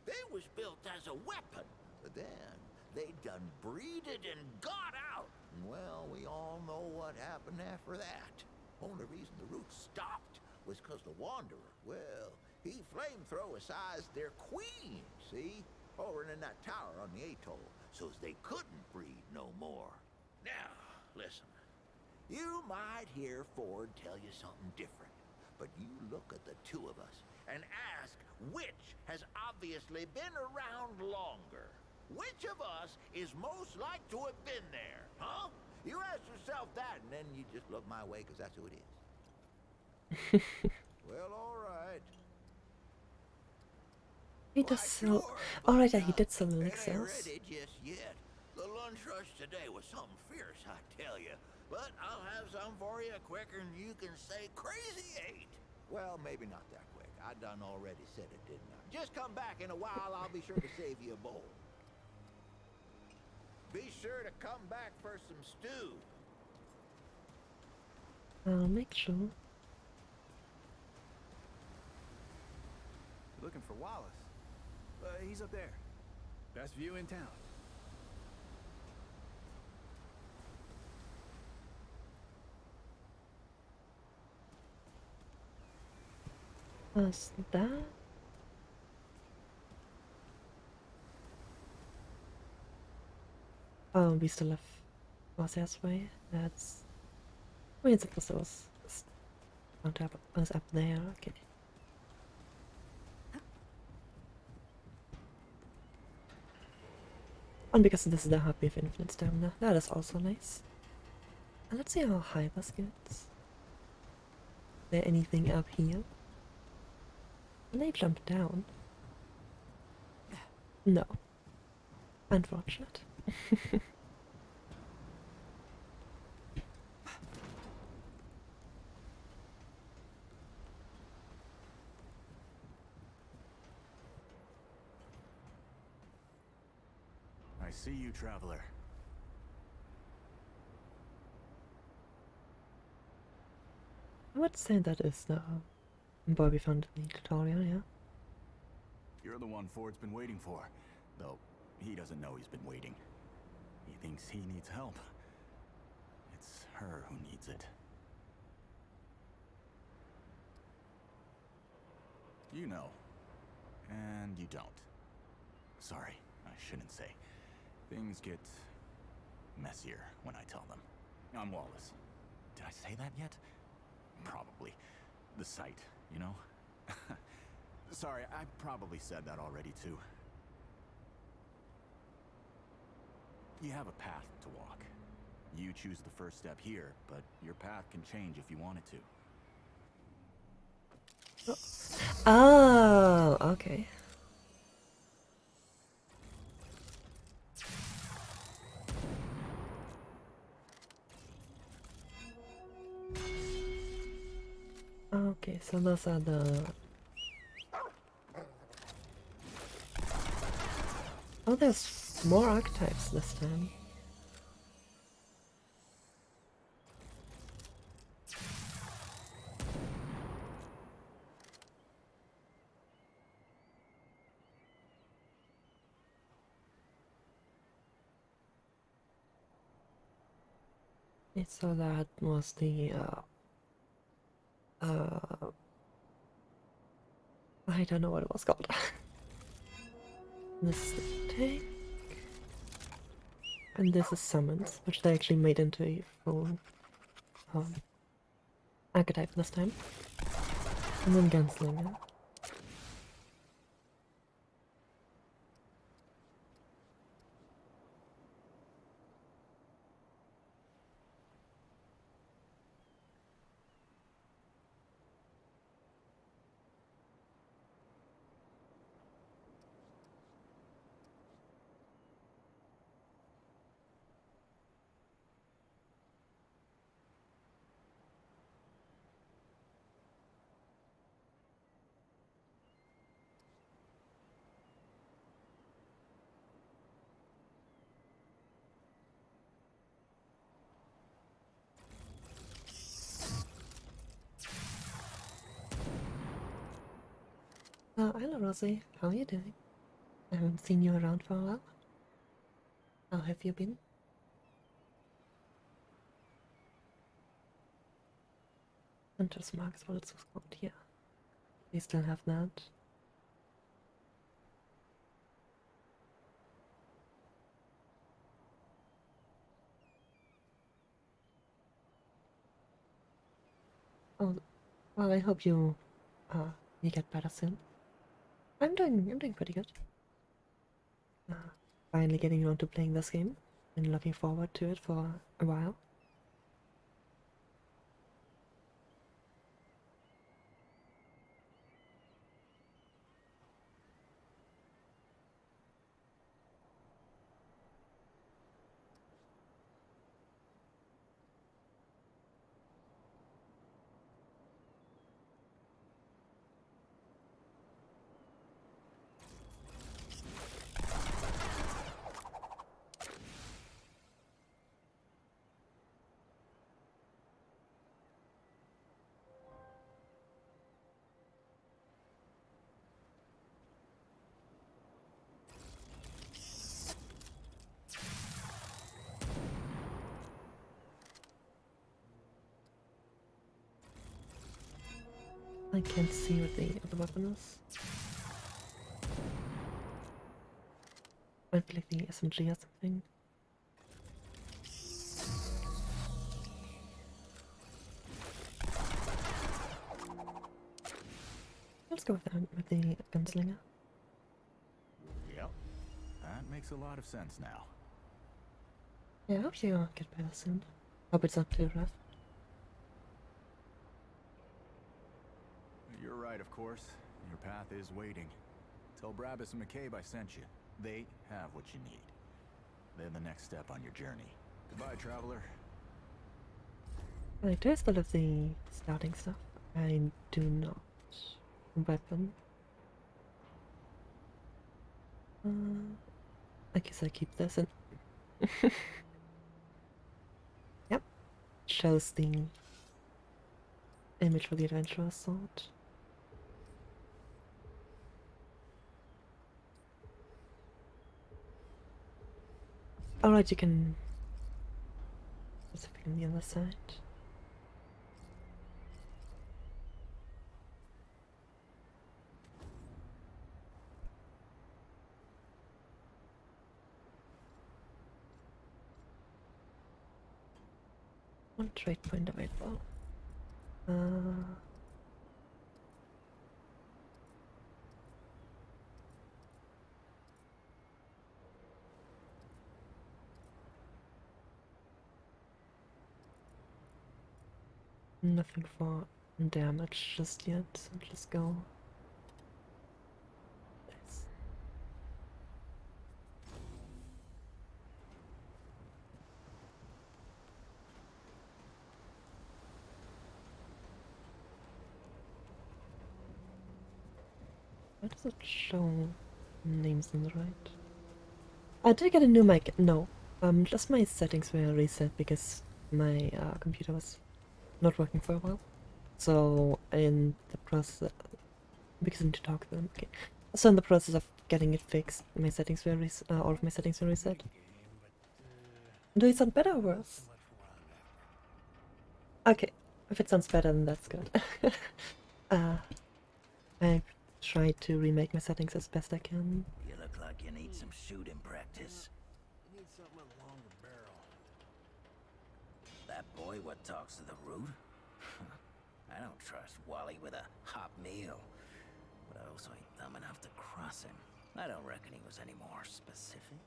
S12: They was built as a weapon, but then they done breeded and got out. And well, we all know what happened after that. Only reason the root stopped was 'cause the Wanderer, well, he flamethrower-sized their queen, see? Over in that tower on the atoll, so's they couldn't breed no more. Now, listen. You might hear Ford tell you something different, but you look at the two of us and ask which has obviously been around longer. Which of us is most like to have been there, huh? You ask yourself that, and then you just look my way, 'cause that's who it is. Well, all right.
S1: He does sell... Alright, yeah, he did sell elixirs.
S12: Ready just yet. The lunch rush today was something fierce, I tell you. But I'll have some for you quicker than you can say crazy eight. Well, maybe not that quick. I done already said it, didn't I? Just come back in a while, I'll be sure to save you a bowl. Be sure to come back for some stew.
S1: I'll make sure.
S13: Looking for Wallace? He's up there. Best view in town.
S1: What's that? Oh, we still have Ossia's way. That's... I mean, it was on top was up there, okay. And because this is the Happy of Infinite Stamina, that is also nice. And let's see how high this gets. Is there anything up here? Can they jump down? No. Unfortunate.
S13: I see you, traveler.
S1: I would say that is the boy we found in the tutorial, yeah.
S13: You're the one Ford's been waiting for, though he doesn't know he's been waiting. He thinks he needs help. It's her who needs it. You know, and you don't. Sorry, I shouldn't say. Things get messier when I tell them. I'm Wallace. Did I say that yet? Probably. The site, you know? Sorry, I probably said that already too. You have a path to walk. You choose the first step here, but your path can change if you want it to.
S1: Oh, okay. Okay, so those are the... Oh, there's more archetypes this time. Okay, so that was the I don't know what it was called. This is the tank. And this is summons, which they actually made into a full archetype this time. And then Gunslinger. Hello Rosie, how are you doing? I haven't seen you around for a while. How have you been? Hunter's Mark is what it's called here. We still have that. Oh, well, I hope you get better soon. I'm doing pretty good. Finally getting around to playing this game and looking forward to it for a while. I can't see what the other weapon is. Might be like the SMG or something. Let's go with the Gunslinger.
S13: Yep, that makes a lot of sense now.
S1: Yeah, I hope you get better soon. Hope it's not too rough.
S13: You're right, of course. Your path is waiting. Tell Brabus and McCabe I sent you. They have what you need. They're the next step on your journey. Goodbye, traveler.
S1: I do still have the starting stuff. I do not. Weapon. I guess I keep this and yep. Shows the image for the adventurer's sword. Alright, you can specifically on the other side. One trade point available. Nothing for damage just yet, so let's go. Nice. Why does it show names on the right? I did get a new mic. No, just my settings were reset because my computer was not working for a while. So in the process, because I need to talk to them. Okay. So in the process of getting it fixed, my settings were all of my settings were reset. Do it sound better or worse? Okay, if it sounds better, then that's good. I tried to remake my settings as best I can.
S7: You look like you need some shooting practice.
S11: You need something with a longer barrel.
S7: that boy what talks to the root? I don't trust Wally with a hot meal. But I also ain't dumb enough to cross him. I don't reckon he was any more specific.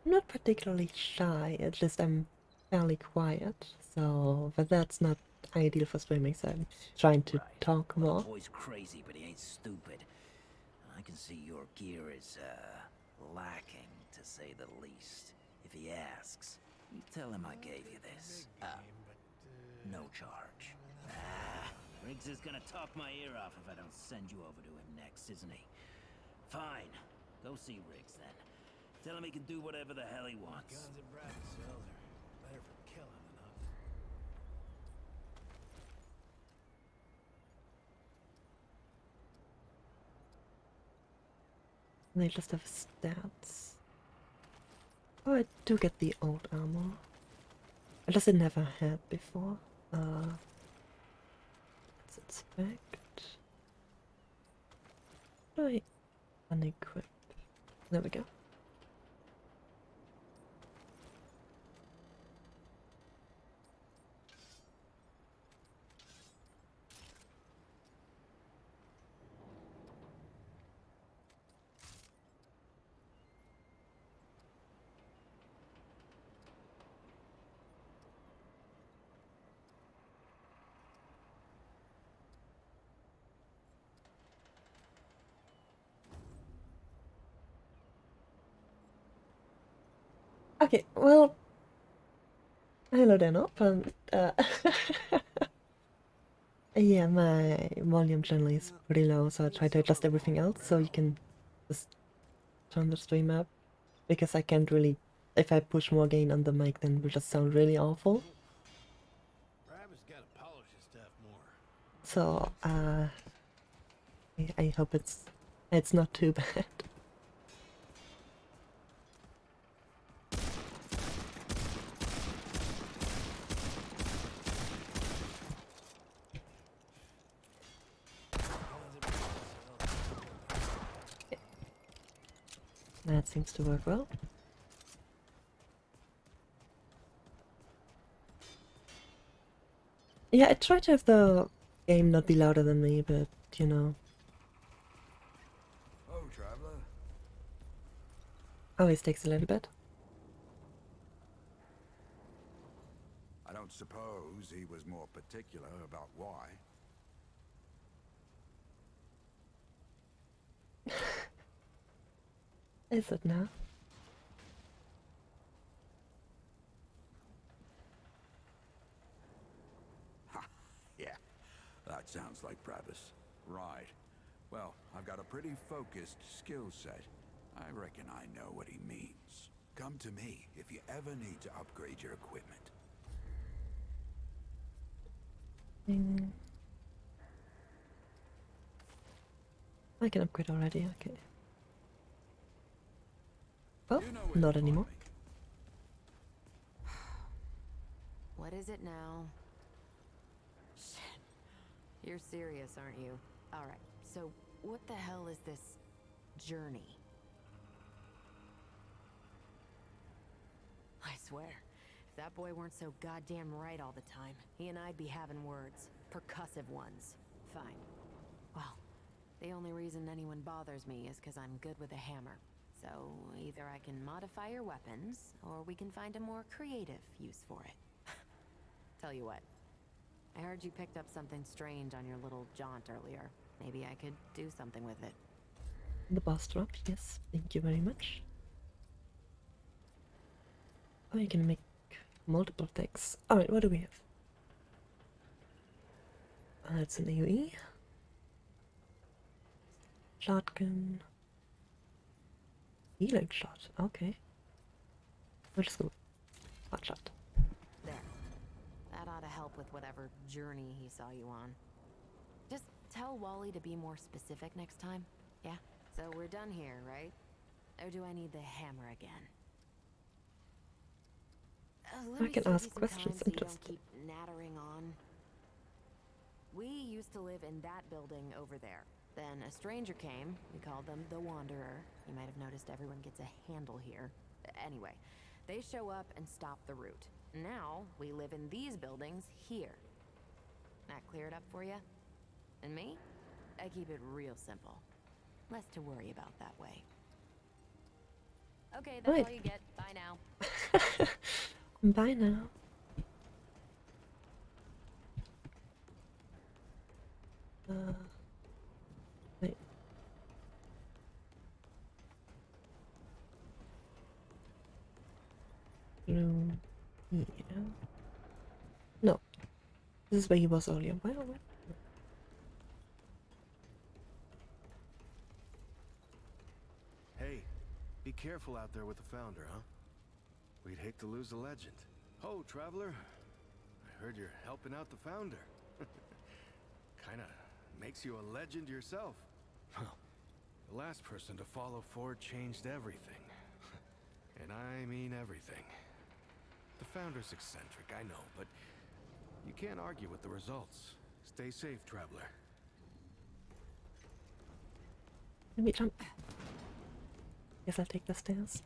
S1: I'm not particularly shy, at least I'm fairly quiet, so but that's not ideal for streaming, so I'm trying to talk more.
S7: The boy's crazy, but he ain't stupid. I can see your gear is, lacking, to say the least. If he asks, you tell him I gave you this. No charge. Riggs is gonna talk my ear off if I don't send you over to him next, isn't he? Fine. Go see Riggs, then. Tell him he can do whatever the hell he wants.
S14: Guns that Bradley sells are better for killing enough.
S1: They just have stats. Oh, I do get the old armor. I just never had before. Let's inspect. How do I unequip? There we go. Okay, well, hello there, up, and yeah, my volume generally is pretty low, so I try to adjust everything else so you can just turn the stream up, because I can't really, if I push more gain on the mic, then it will just sound really awful.
S14: Gotta polish his stuff more.
S1: So, I hope it's not too bad. That seems to work well. Yeah, I try to have the game not be louder than me, but you know.
S10: Oh, traveler.
S1: Always takes a little bit.
S10: I don't suppose he was more particular about why.
S1: Is it now?
S10: Ha! Yeah, that sounds like Travis. Right. Well, I've got a pretty focused skill set. I reckon I know what he means. Come to me if you ever need to upgrade your equipment.
S1: I can upgrade already, okay. Oh, not anymore.
S2: What is it now? Shit. You're serious, aren't you? Alright, so what the hell is this journey? I swear, if that boy weren't so goddamn right all the time, he and I'd be having words. Percussive ones. Fine. Well, the only reason anyone bothers me is because I'm good with a hammer. So, either I can modify your weapons, or we can find a more creative use for it. Tell you what, I heard you picked up something strange on your little jaunt earlier. Maybe I could do something with it.
S1: The boss drop, yes, thank you very much. Oh, you can make multiple things. Alright, what do we have? That's an AoE. Shotgun. Healing shot, okay. We'll just go hot shot.
S2: There. That ought to help with whatever journey he saw you on. Just tell Wally to be more specific next time. Yeah? So we're done here, right? Or do I need the hammer again?
S1: I can ask questions,
S2: so you don't
S1: interesting.
S2: keep nattering on. We used to live in that building over there. Then a stranger came. We called them the Wanderer. You might have noticed everyone gets a handle here. Anyway, they show up and stop the route. Now, we live in these buildings here. That clear it up for you? And me? I keep it real simple. Less to worry about that way. Okay, that's all you get. Bye now.
S1: Bye now. Wait. Room here. No. This is where he was earlier. Where?
S4: Hey, be careful out there with the Founder, huh? We'd hate to lose the legend. Oh, Traveler, I heard you're helping out the Founder. Kinda makes you a legend yourself. Well, the last person to follow Ford changed everything. And I mean everything. The Founder's eccentric, I know, but you can't argue with the results. Stay safe, Traveler.
S1: Let me jump. Guess I'll take the stairs.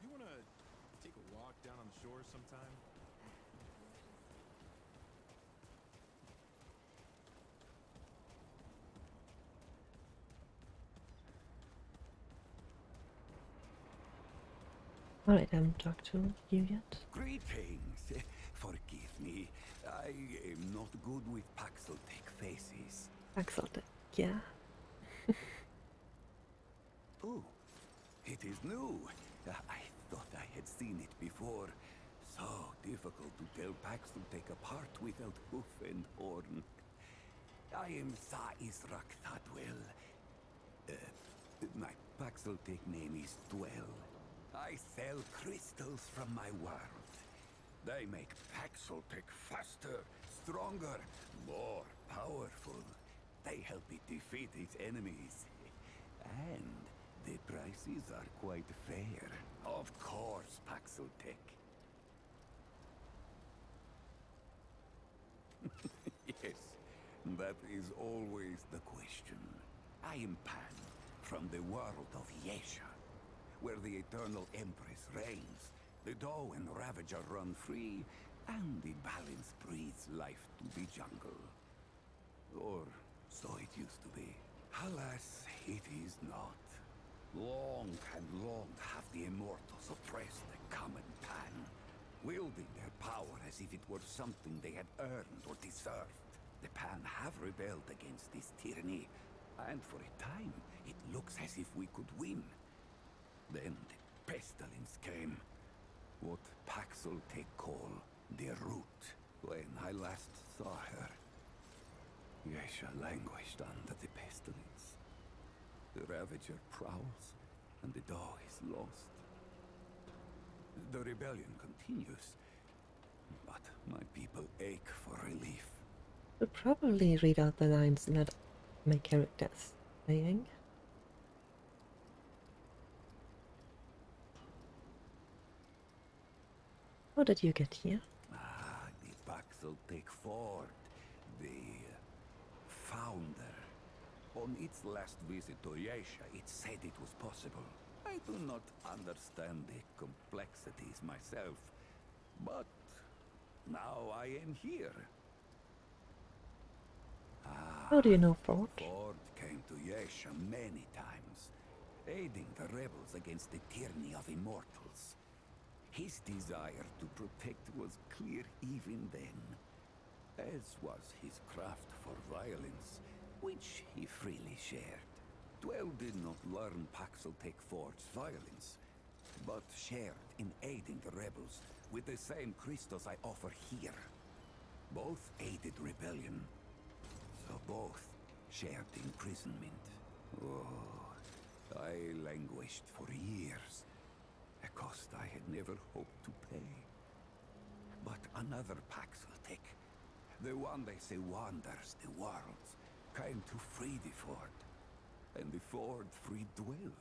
S13: You wanna take a walk down on the shore sometime?
S1: Alright, I haven't talked to you yet.
S15: Greetings. Forgive me. I am not good with Paxeltech faces.
S1: Paxeltech, yeah.
S15: Oh, it is new. I thought I had seen it before. So difficult to tell Paxeltech apart without hoof and horn. I am Sa Israk Thadwell. My Paxeltech name is Dwell. I sell crystals from my world. They make Paxeltech faster, stronger, more powerful. They help it defeat its enemies. And the prices are quite fair. Of course, Paxeltech. Yes, that is always the question. I am Pan, from the world of Yaesha, where the Eternal Empress reigns, the Doe and Ravager run free, and the balance breathes life to the jungle. Or so it used to be. Alas, it is not. Long and long have the Immortals oppressed the common Pan, wielding their power as if it were something they had earned or deserved. The Pan have rebelled against this tyranny, and for a time, it looks as if we could win. Then the pestilence came. What Paxeltech call the Root. When I last saw her, Yaesha languished under the pestilence. The Ravager prowls, and the Doe is lost. The rebellion continues, but my people ache for relief.
S1: I'll probably read out the lines that my character is saying. How did you get here?
S15: Ah, the Paxeltech Ford, the Founder. On its last visit to Yaesha, it said it was possible. I do not understand the complexities myself, but now I am here.
S1: How do you know Ford?
S15: Ford came to Yaesha many times, aiding the rebels against the tyranny of immortals. His desire to protect was clear even then, as was his craft for violence, which he freely shared. Dwell did not learn Paxeltech Ford's violence, but shared in aiding the rebels with the same crystals I offer here. Both aided rebellion, so both shared imprisonment. Oh, I languished for years, a cost I had never hoped to pay. But another Paxeltech, the one they say wanders the worlds, came to free the Ford. And the Ford freed Dwell,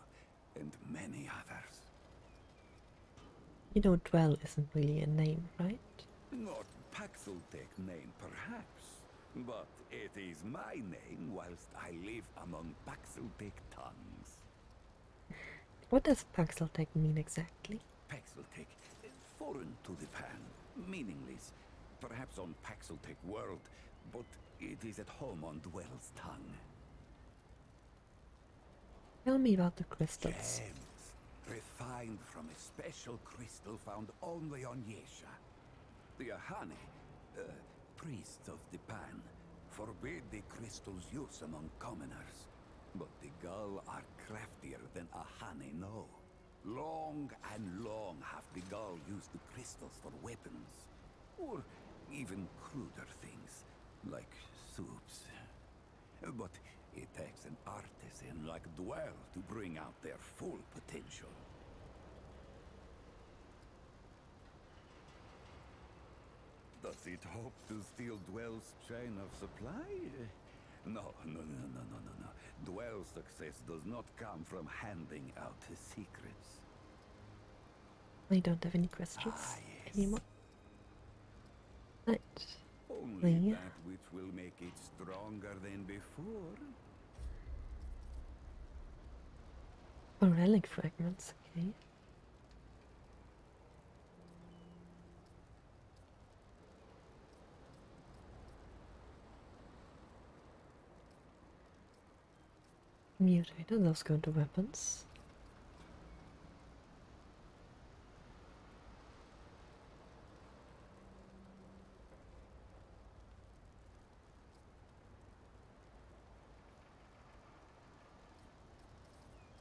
S15: and many others.
S1: You know, Dwell isn't really a name, right?
S15: Not Paxeltech name, perhaps. But it is my name whilst I live among Paxeltech tongues.
S1: What does Paxeltech mean exactly?
S15: Paxeltech, foreign to the pan, meaningless. Perhaps on Paxeltech world, but it is at home on Dwell's tongue.
S1: Tell me about the crystals.
S15: Gems, refined from a special crystal found only on Yaesha. The Ahane, priests of the pan, forbid the crystal's use among commoners. But the Gull are craftier than Ahane know. Long and long have the Gull used the crystals for weapons. Or even cruder things, like soups. But it takes an artisan like Dwell to bring out their full potential. Does it hope to steal Dwell's chain of supply? No. Dwell's success does not come from handing out his secrets.
S1: I don't have any crystals anymore. Right.
S15: Only that which will make it stronger than before.
S1: Oh, relic fragments, okay. Mutator, those go into weapons.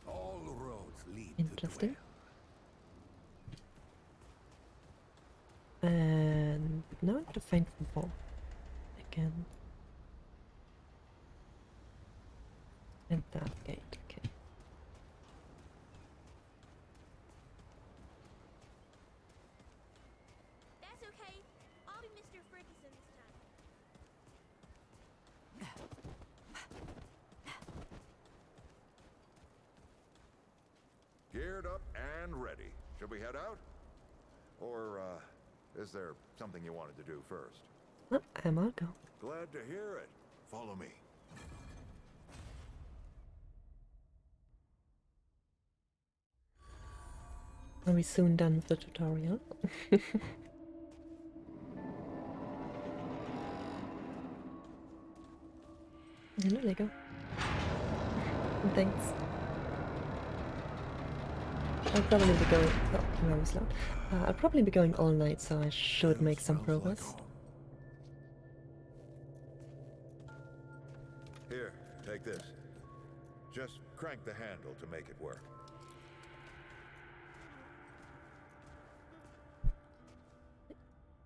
S15: All roads lead
S1: Interesting. And now I have to find football again. And that gate, okay.
S3: That's okay. I'll be Mr. Ferguson this time.
S6: Geared up and ready. Should we head out? Or, is there something you wanted to do first?
S1: Oh, I'll go.
S6: Glad to hear it. Follow me.
S1: Are we soon done with the tutorial? Hello, Lego. Thanks. I'll probably be going. Oh, camera was loud. I'll probably be going all night, so I should make some progress.
S6: Here, take this. Just crank the handle to make it work.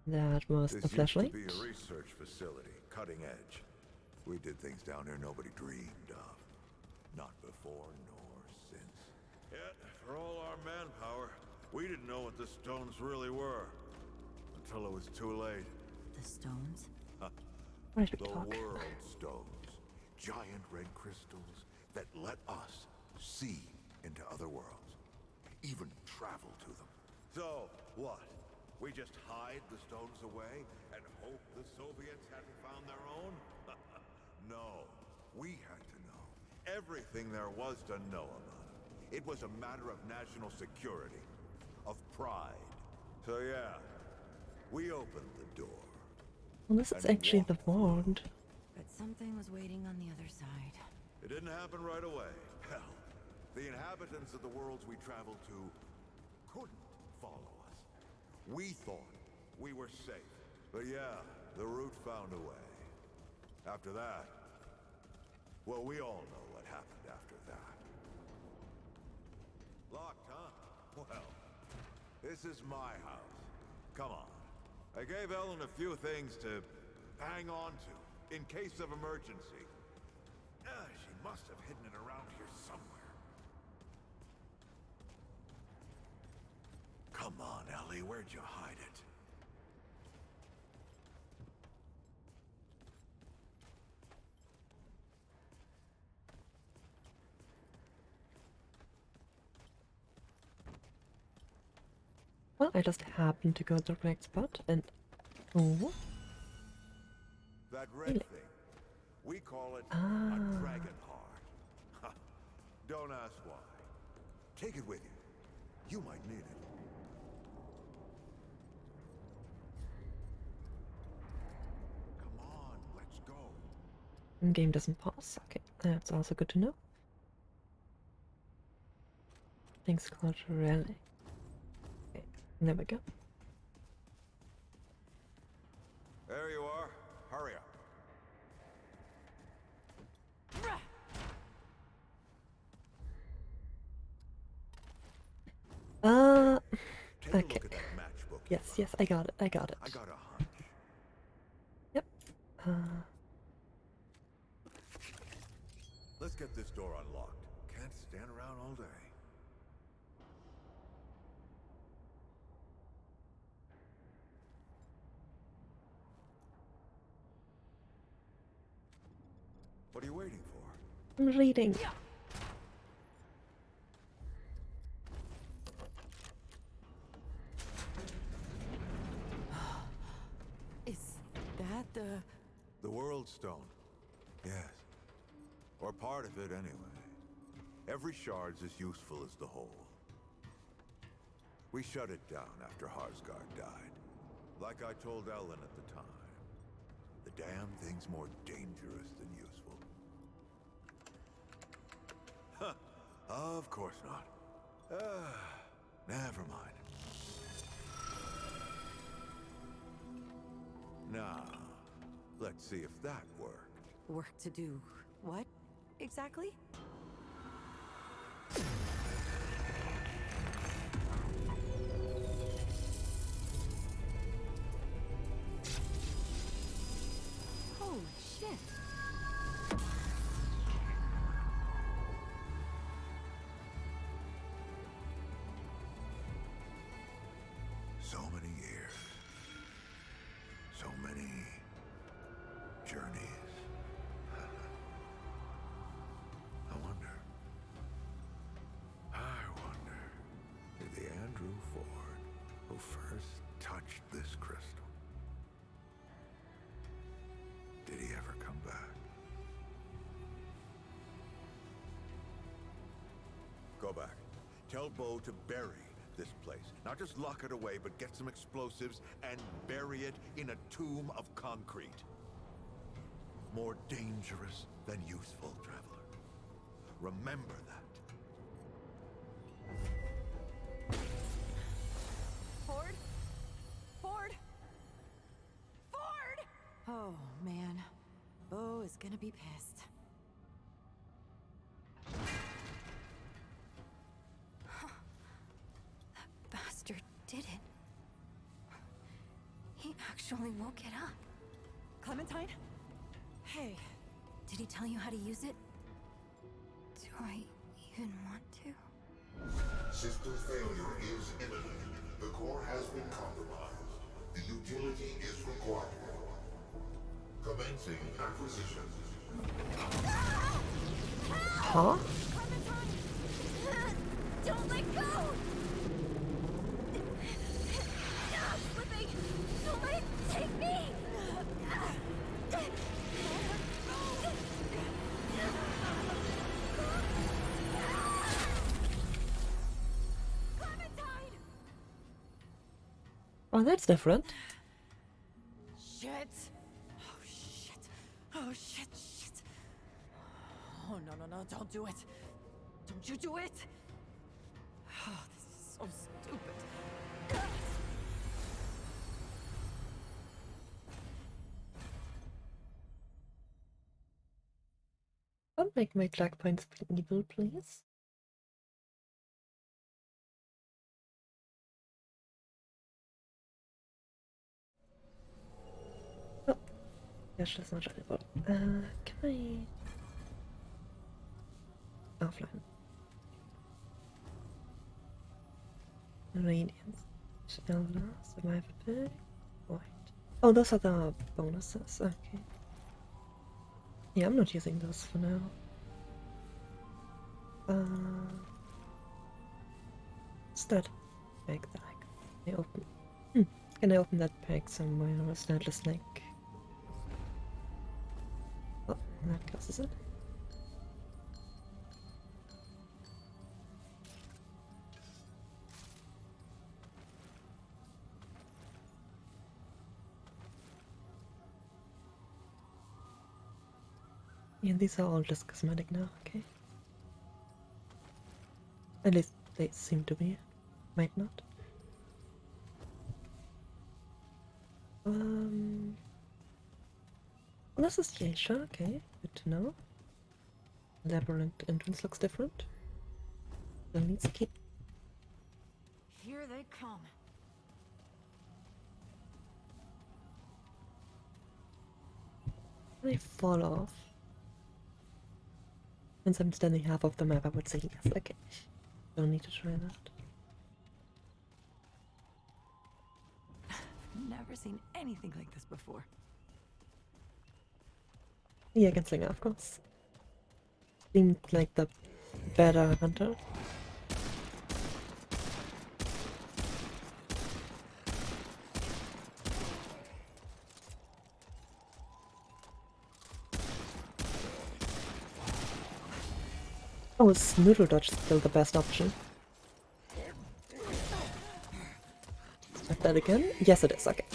S1: That was the flashlight.
S6: This used to be a research facility, cutting edge. We did things down here nobody dreamed of. Not before nor since. Yet, for all our manpower, we didn't know what the stones really were. Until it was too late.
S2: The stones?
S6: The world stones. Giant red crystals that let us see into other worlds. Even travel to them. So, what? We just hide the stones away and hope the Soviets hadn't found their own? No, we had to know everything there was to know about it. It was a matter of national security, of pride. So yeah, we opened the door.
S1: Well, this is actually the wand.
S2: But something was waiting on the other side.
S6: It didn't happen right away. Hell, the inhabitants of the worlds we traveled to couldn't follow us. We thought we were safe. But yeah, the root found a way. After that, well, we all know what happened after that. Locked, huh? Well, this is my house. Come on. I gave Ellen a few things to hang on to in case of emergency. She must have hidden it around here somewhere. Come on, Ellie, where'd you hide it?
S1: Well, I just happened to go to the correct spot, and Oh.
S6: That red
S1: Really?
S6: thing. We call it a
S1: Ah.
S6: dragon heart. Ha. Don't ask why. Take it with you. You might need it. Come on, let's go.
S1: Game doesn't pause. Okay, that's also good to know. Things called relic. Okay, there we go.
S6: There you are. Hurry up. Take a
S1: okay.
S6: look at that matchbook.
S1: Yes, yes, I got it. I got it.
S6: I got a hunch.
S1: Yep.
S6: Let's get this door unlocked. Can't stand around all day. What are you waiting for?
S1: I'm reading.
S2: Is that
S6: The World Stone. Yes. Or part of it, anyway. Every shard's as useful as the whole. We shut it down after Harsgard died. Like I told Ellen at the time. The damn thing's more dangerous than useful. Huh. Of course not. Never mind. Now, let's see if that worked.
S2: work to do? What exactly? Holy shit.
S6: So many years. So many journeys. I wonder if the Andrew Ford who first touched this crystal, did he ever come back? Go back. Tell Bo to bury this place. Not just lock it away, but get some explosives and bury it in a tomb of concrete. More dangerous than useful, traveler. Remember that.
S2: Ford? Ford? Ford! Oh, man. Bo is gonna be pissed.
S5: That bastard did it. He actually woke it up.
S2: Clementine? Hey.
S5: Did he tell you how to use it? Do I even want to?
S16: System failure is imminent. The core has been compromised. The utility is required. Commencing acquisition.
S1: Huh?
S3: Don't let go! I'm slipping! Don't let it take me!
S1: Oh, that's different.
S2: Shit. Oh, shit. Oh, shit, shit. Oh, no, no, no, don't do it. Don't you do it. Oh, this is so stupid.
S1: Don't make my checkpoints evil, please. Oh, yes, that's not available. Can I... Offline. Radiance. Elder, survive a bit. White. Oh, those are the bonuses. Okay. Yeah, I'm not using those for now. Instead, make that I open. Can I open that pack somewhere, or is that just like... Oh, that closes it. Yeah, these are all just cosmetic now, okay. At least they seem to be. Might not. Well, this is Yaesha, okay. Good to know. Labyrinth entrance looks different. Still needs to keep.
S5: Here they come.
S1: They fall off. Since I'm standing half of the map, I would say yes. Okay. Don't need to try that.
S5: Never seen anything like this before.
S1: Yeah, Gunslinger, of course. Seemed like the better hunter. Oh, is noodle dodge still the best option? Check that again? Yes, it is. Okay.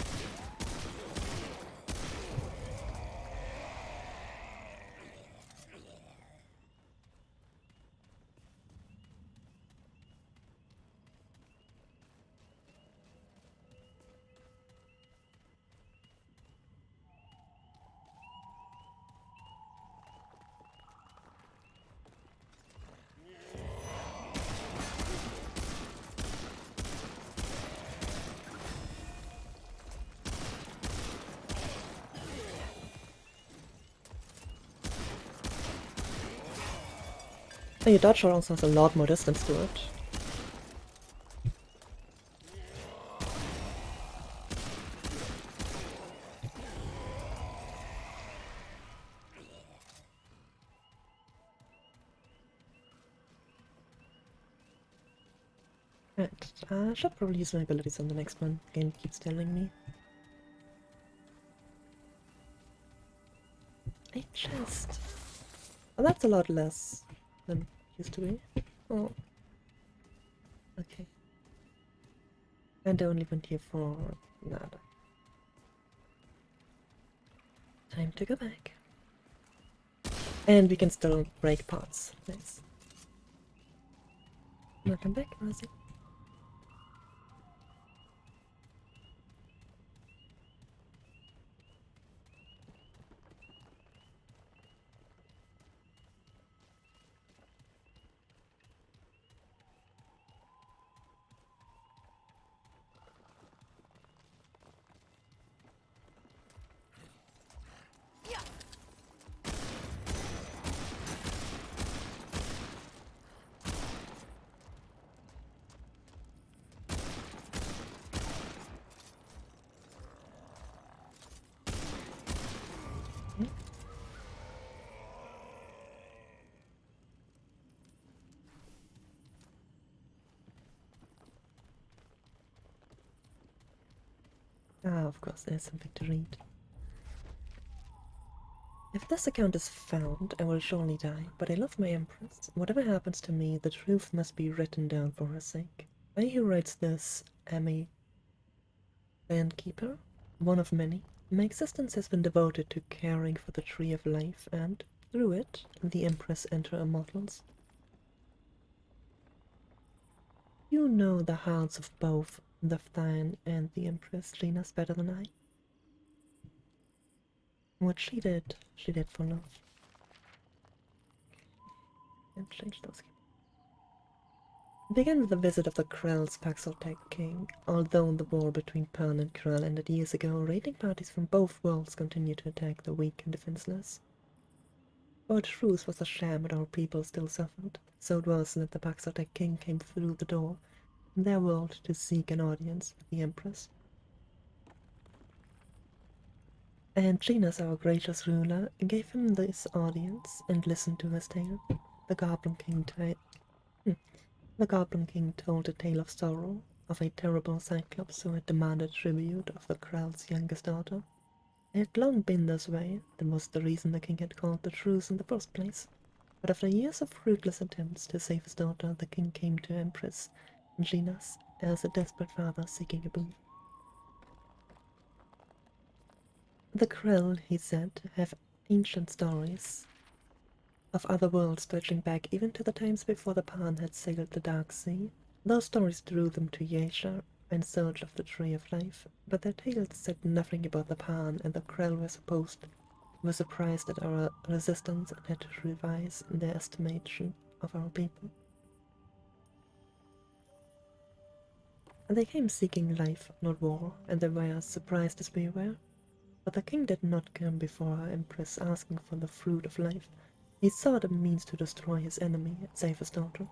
S1: Oh, your dodge also has a lot more distance to it. Right, I should probably use my abilities on the next one. Game keeps telling me. A chest. Oh, that's a lot less than it used to be. Oh. Okay. And I only went here for nada. Time to go back. And we can still break parts. Nice. Welcome back, Rosie. Ah, of course, there's something to read. If this account is found, I will surely die, but I love my Empress. Whatever happens to me, the truth must be written down for her sake. I who writes this am a landkeeper, one of many. My existence has been devoted to caring for the Tree of Life, and, through it, the Empress and her immortals. You know the hearts of both the Thine and the Empress, Linas, better than I. What she did for love. Can't change those. It began with the visit of the Krell's Paxotech king. Although the war between Pan and Krell ended years ago, raiding parties from both worlds continue to attack the weak and defenseless. Our truce was a sham, but our people still suffered. So it was that the Paxotech king came through the door in their world to seek an audience with the Empress. And Linas, our gracious ruler, gave him this audience and listened to his tale. The Goblin King told a tale of sorrow, of a terrible Cyclops who had demanded tribute of the Krell's youngest daughter. It had long been this way. That was the reason the king had called the truce in the first place. But after years of fruitless attempts to save his daughter, the king came to Empress Anginas as a desperate father seeking a boon. The Krell, he said, have ancient stories of other worlds stretching back even to the times before the Pan had sailed the Dark Sea. Those stories drew them to Yaesha in search of the Tree of Life, but their tales said nothing about the Pan, and the Krell were surprised at our resistance and had to revise their estimation of our people. They came seeking life, not war, and they were as surprised as we were. But the king did not come before our empress asking for the fruit of life. He sought a means to destroy his enemy and save his daughter.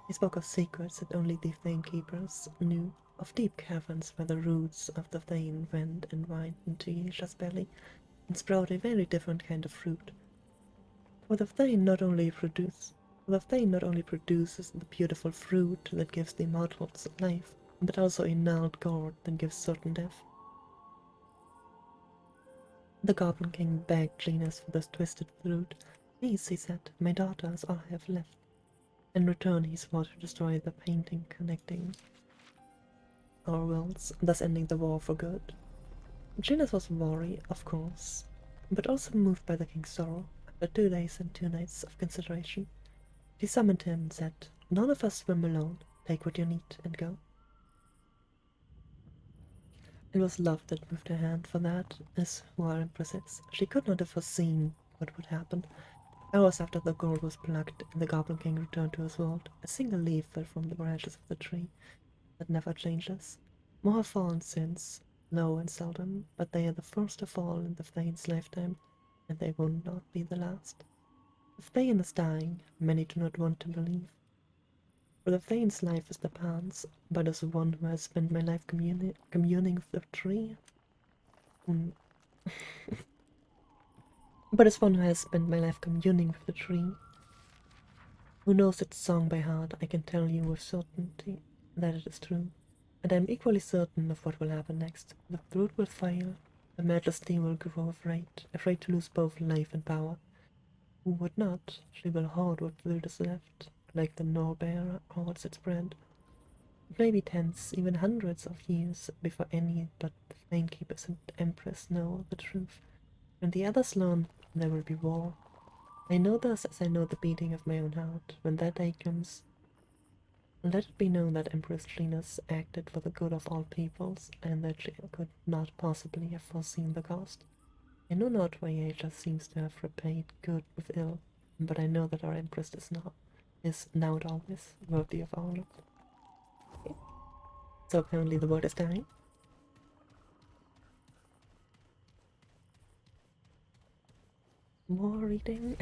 S1: He spoke of secrets that only the Thane keepers knew, of deep caverns where the roots of the Thane went and wind into Yaesha's belly and sprout a very different kind of fruit. For the Thane not only produces the beautiful fruit that gives the immortals life, but also a gnarled gourd that gives certain death. The Goblin King begged Genus for this twisted fruit. Please, he said, my daughter is all I have left. In return, he swore to destroy the painting connecting our worlds, thus ending the war for good. Genus was wary, of course, but also moved by the king's sorrow. After 2 days and 2 nights of consideration, she summoned him and said, none of us swim alone. Take what you need and go. It was love that moved her hand, for that is who our empress is. She could not have foreseen what would happen. Hours after the gourd was plucked and the Goblin King returned to his world, a single leaf fell from the branches of the tree that never changes. More have fallen since, low and seldom, but they are the first to fall in the Thane's lifetime, and they will not be the last. The Thane is dying, many do not want to believe. For the Thane's life is the Pan's, but as one who has spent my life communing with the tree. But as one who has spent my life communing with the tree, who knows its song by heart, I can tell you with certainty that it is true. And I am equally certain of what will happen next. The fruit will fail, the majesty will grow afraid to lose both life and power. Who would not? She will hoard what fruit is left, like the Norbear hoards its bread. It may be tens, even hundreds of years before any but the Thane-keepers and Empress know the truth. When the others learn, there will be war. I know this as I know the beating of my own heart. When that day comes, let it be known that Empress Genus acted for the good of all peoples, and that she could not possibly have foreseen the cost. I know not why Yaesha seems to have repaid good with ill, but I know that our Empress is now and always worthy of our love. Okay. So apparently the world is dying. More reading.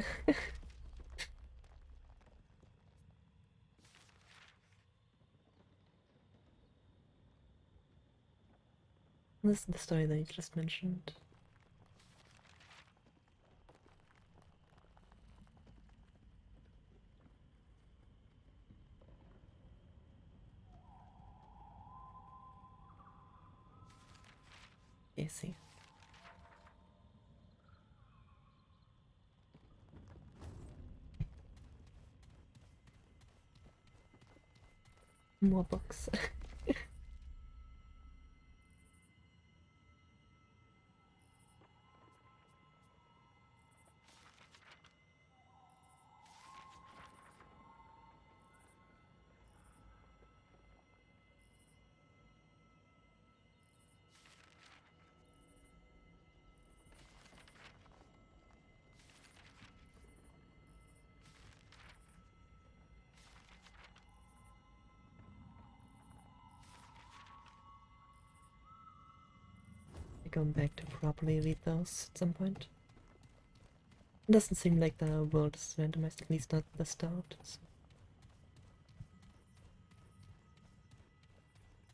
S1: This is the story that you just mentioned. I see. More books. Going back to properly read those at some point. It doesn't seem like the world is randomized, at least not at the start. So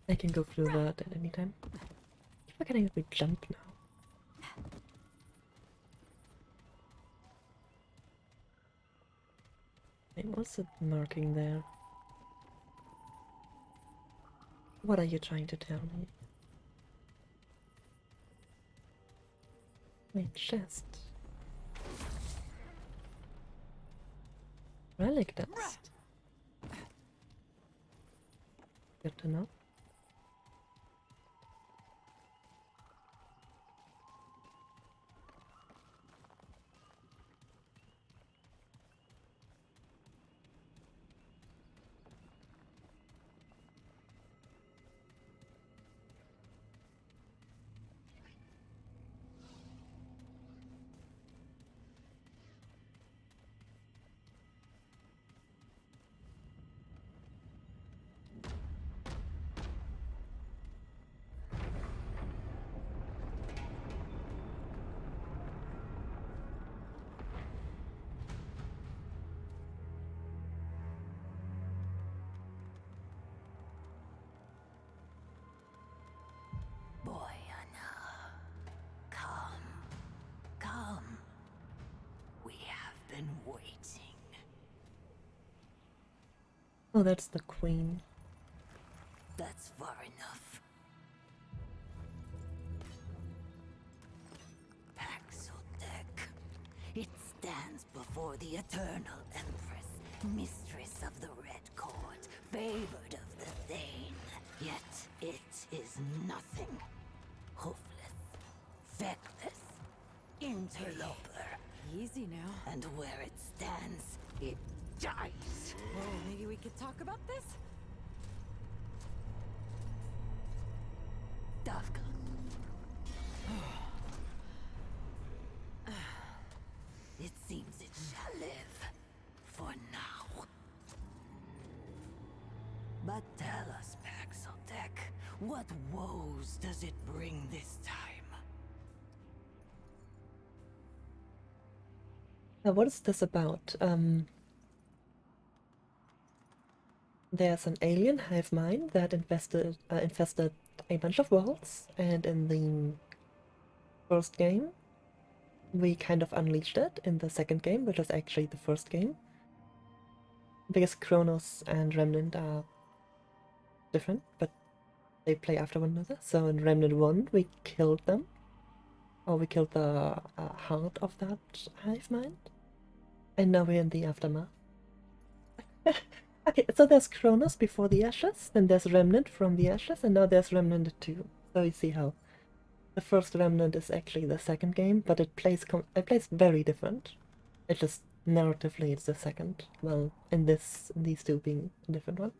S1: I can go through that at any time. I keep forgetting that we jump now. Wait, what's the marking there? What are you trying to tell me? My chest. Relic dust. Good to know. Oh, that's the queen.
S7: That's far enough. Paxotech. It stands before the Eternal Empress, mistress of the Red Court, favored of the Thane. Yet it is nothing. Hoofless, feckless, interloper.
S2: Easy now.
S7: And where it stands, it dies.
S2: Whoa, maybe we could talk about this?
S7: Dovka. It seems it shall live. For now. But tell us, Paxotech, what woes does it bring this time?
S1: What is this about? There's an alien hive mind that infested a bunch of worlds, and in the first game, we kind of unleashed it in the second game, which is actually the first game. Because Kronos and Remnant are different, but they play after one another. So in Remnant 1, we killed them. Or we killed the heart of that hive mind. And now we're in the aftermath. Okay, so there's Kronos before the Ashes, then there's Remnant from the Ashes, and now there's Remnant2. So you see how the first Remnant is actually the second game, but it plays very different. It just narratively it's the second. Well, in these two being a different one.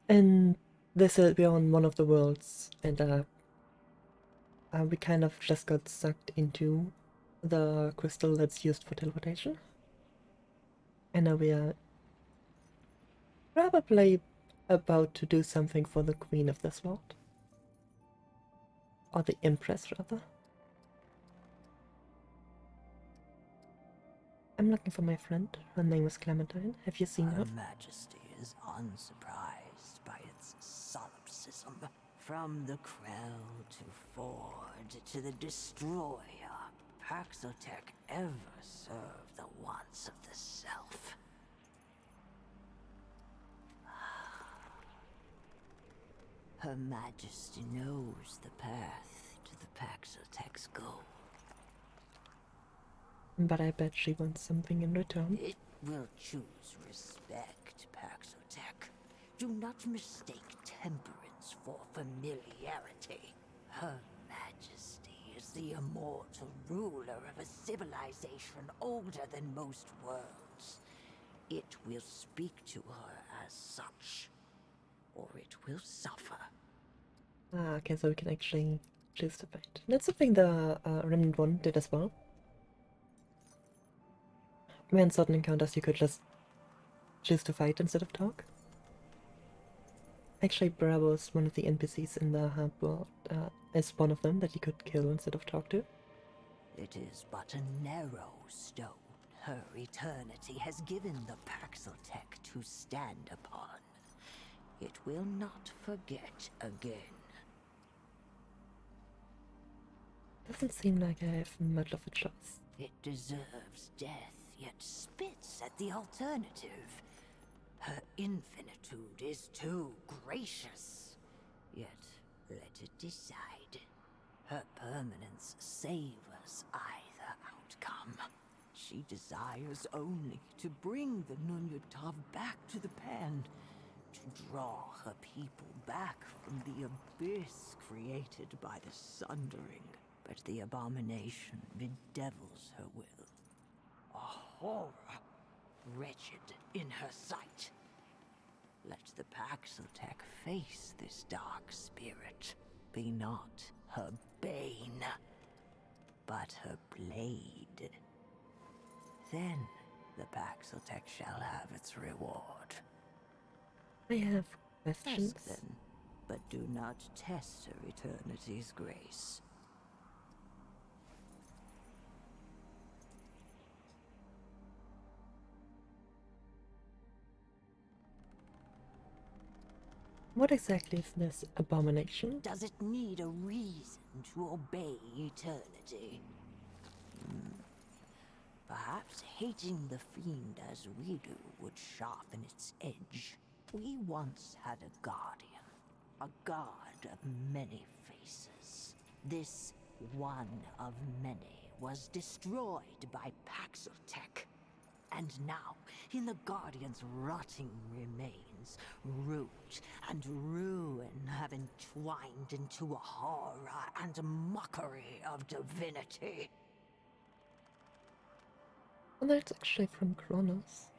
S1: And this is we're on one of the worlds, and we kind of just got sucked into the crystal that's used for teleportation. And now we are probably about to do something for the queen of this world. Or the empress, rather. I'm looking for my friend. Her name is Clementine. Have you seen her?
S7: Her Majesty is unsurprised by its solipsism. From the Krell to Ford to the Destroyer, Paxotech ever served the wants of the self. Her Majesty knows the path to the Paxotech's goal.
S1: But I bet she wants something in return.
S7: It will choose respect, Paxotech. Do not mistake temperance for familiarity. Her Majesty is the immortal ruler of a civilization older than most worlds. It will speak to her as such, or it will suffer.
S1: Ah, okay, so we can actually choose to fight. That's something the Remnant 1 did as well. When certain encounters you could just choose to fight instead of talk. Actually, Bravo is one of the NPCs in the hub world, is one of them that you could kill instead of talk to.
S7: It is but a narrow stone her eternity has given the Paxotech to stand upon. It will not forget again.
S1: Doesn't seem like I have much of a choice.
S7: It deserves death
S17: yet spits at the alternative. Her infinitude is too gracious, yet let it decide. Her permanence savors either outcome. She desires only to bring the Nunyatav back to the pen, to draw her people back from the abyss created by the Sundering. But the abomination bedevils her will. A horror, wretched in her sight. Let the Paxotech face this dark spirit. Be not her bane, but her blade. Then the Paxotech shall have its reward.
S1: I have questions.
S17: Ask then, but do not test her eternity's grace.
S1: What exactly is this abomination?
S17: Does it need a reason to obey eternity? Perhaps hating the fiend as we do would sharpen its edge. We once had a guardian, a god of many faces. This one of many was destroyed by Paxotech. And now, in the Guardian's rotting remains, root and ruin have entwined into a horror and mockery of divinity.
S1: Well, that's actually from Kronos.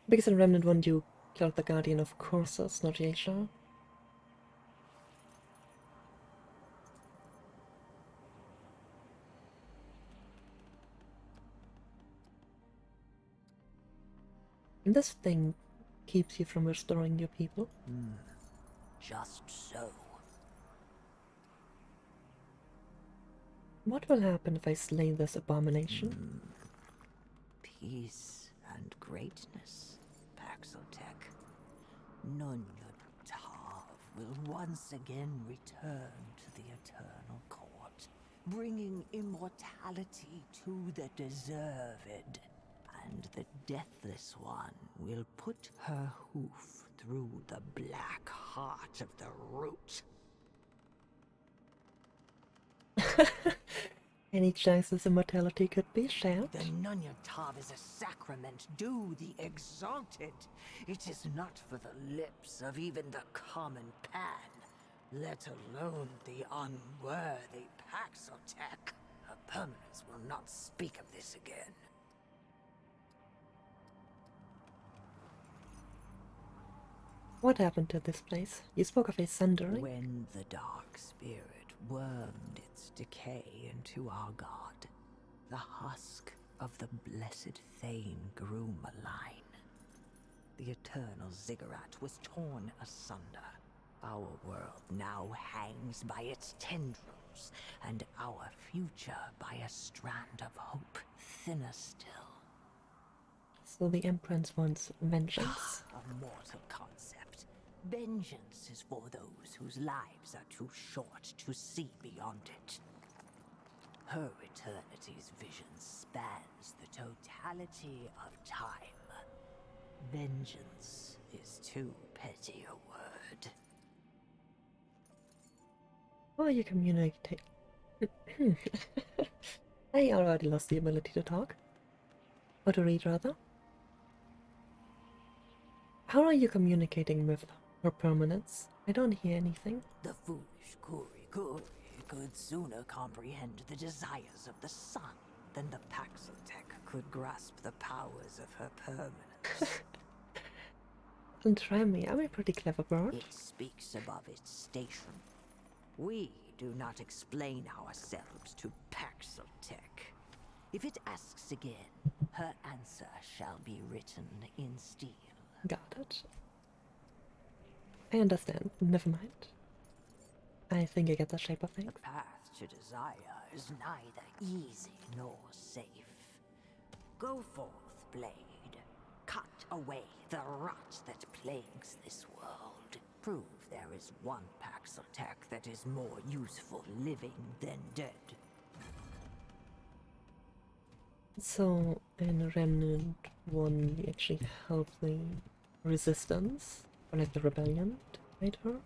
S1: Because in Remnant 1 you killed the Guardian of Curses, not Yaesha. And this thing keeps you from restoring your people?
S17: Just so.
S1: What will happen if I slay this abomination?
S17: Peace and greatness, Paxotech. Nunyatav will once again return to the Eternal Court, bringing immortality to the deserved. And the Deathless One will put her hoof through the black heart of the root.
S1: Any chance this immortality could be shared?
S17: The Nunyatav is a sacrament due the exalted. It is not for the lips of even the common pan, let alone the unworthy Paxotech. Her permanence will not speak of this again.
S1: What happened to this place? You spoke of a sundering?
S17: When the dark spirit wormed its decay into our god, the husk of the blessed Thane grew malign. The eternal ziggurat was torn asunder. Our world now hangs by its tendrils, and our future by a strand of hope thinner still.
S1: So the Empress wants vengeance.
S17: A mortal concept. Vengeance is for those whose lives are too short to see beyond it. Her eternity's vision spans the totality of time. Vengeance is too petty a word.
S1: How are you communicating? I already lost the ability to talk. Or to read, rather. How are you communicating with her permanence? I don't hear anything.
S17: The foolish Kuri could sooner comprehend the desires of the sun than the Paxotech could grasp the powers of her permanence.
S1: Don't try me, I'm a pretty clever bird.
S17: It speaks above its station. We do not explain ourselves to Paxotech. If it asks again, her answer shall be written in steel.
S1: Got it. I understand. Never mind. I think I get the shape of things.
S17: The path to desire is neither easy nor safe. Go forth, blade. Cut away the rot that plagues this world. Prove there is one Paxotech that is more useful living than dead.
S1: So in Remnant 1 we actually help the resistance, or like the rebellion, to fight her.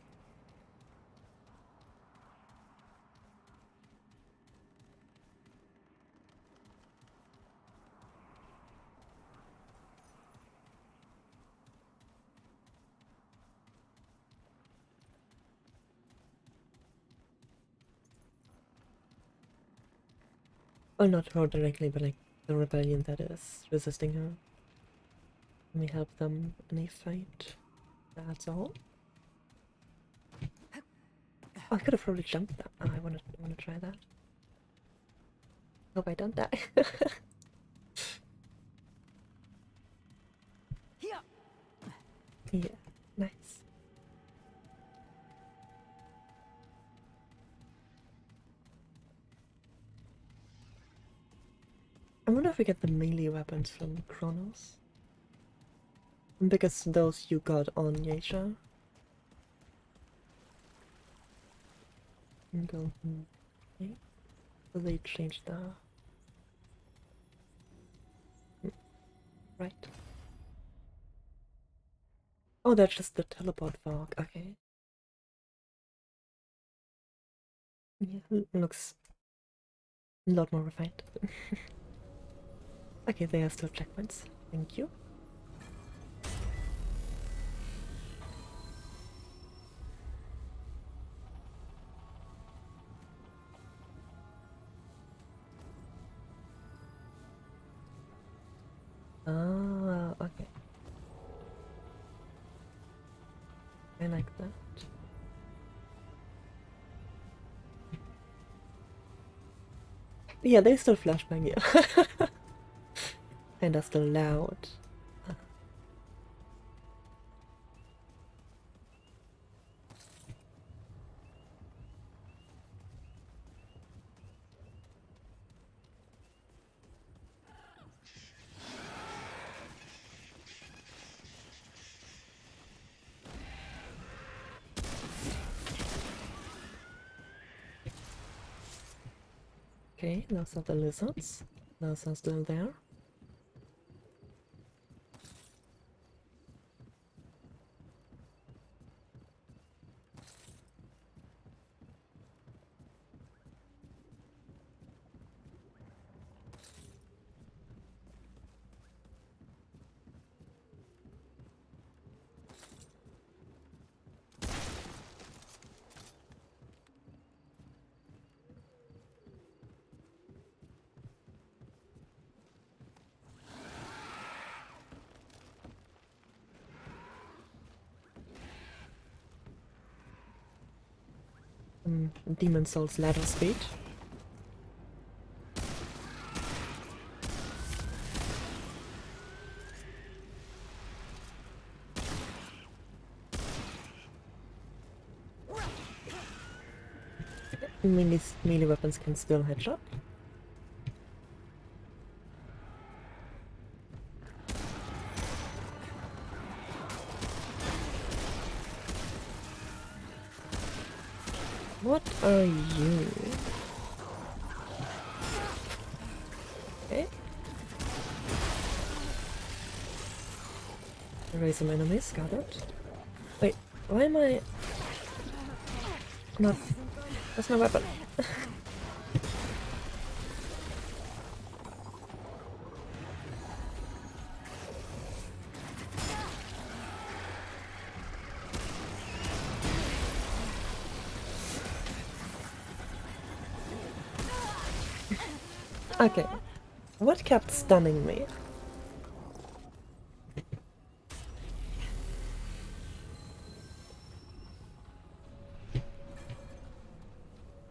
S1: Well, not her directly, but like the rebellion that is resisting her. And we help them in a fight. That's all. Oh, I could have probably jumped that. Oh, I wanna try that. Hope I don't die. Yeah, nice. I wonder if we get the melee weapons from Kronos. Because those you got on Yaesha. Go. Okay. So they changed the. Right. Oh, that's just the teleport fog. Okay. Yeah, looks a lot more refined. Okay, they are still checkpoints. Thank you. Ah, okay. I like that. Yeah, they still flashbang you. And are still loud. Okay, those are the lizards. Those are still there. Demon Souls ladder speed. Melee weapons can still headshot. What are you? Okay. Erase some enemies, got it. Wait, why am I not? That's my weapon. Okay. What kept stunning me?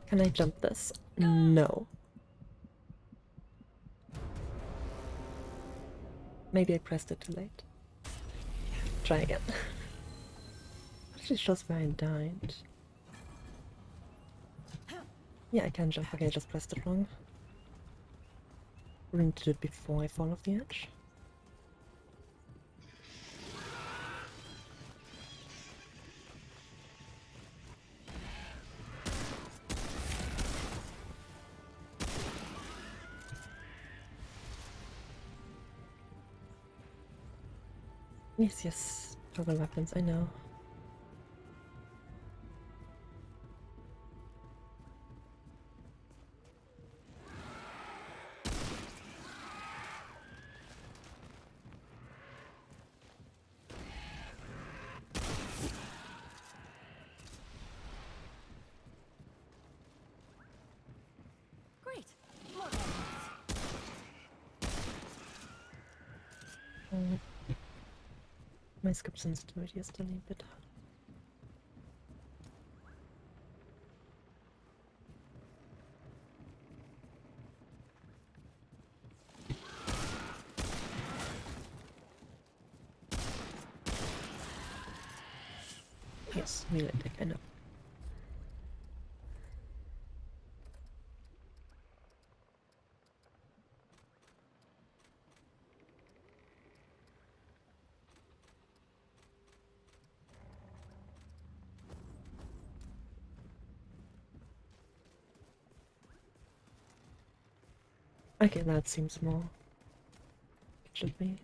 S1: Can I jump this? No. Maybe I pressed it too late. Try again. Actually shows where I died. Yeah, I can jump. Okay, I just pressed it wrong. We're going to do it before I fall off the edge. Yes, yes. Toggle weapons, I know.
S3: Great. More weapons.
S1: My scope sensitivity is still a bit high. Yes, melee attack, I know. Okay, that seems more. It should be.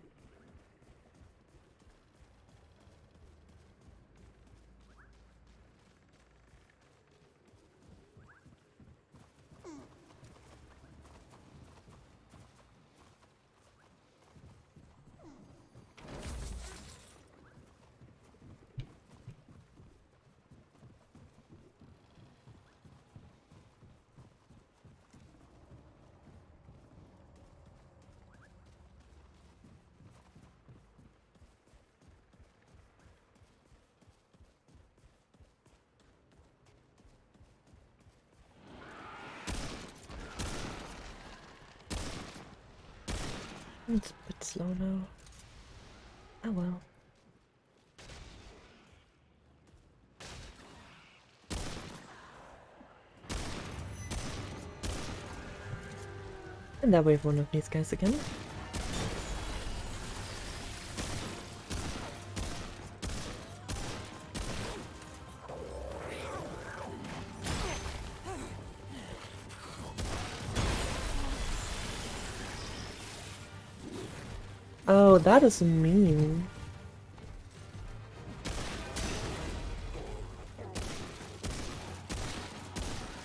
S1: It's a bit slow now. Oh well. And there we have one of these guys again. Oh, that is mean.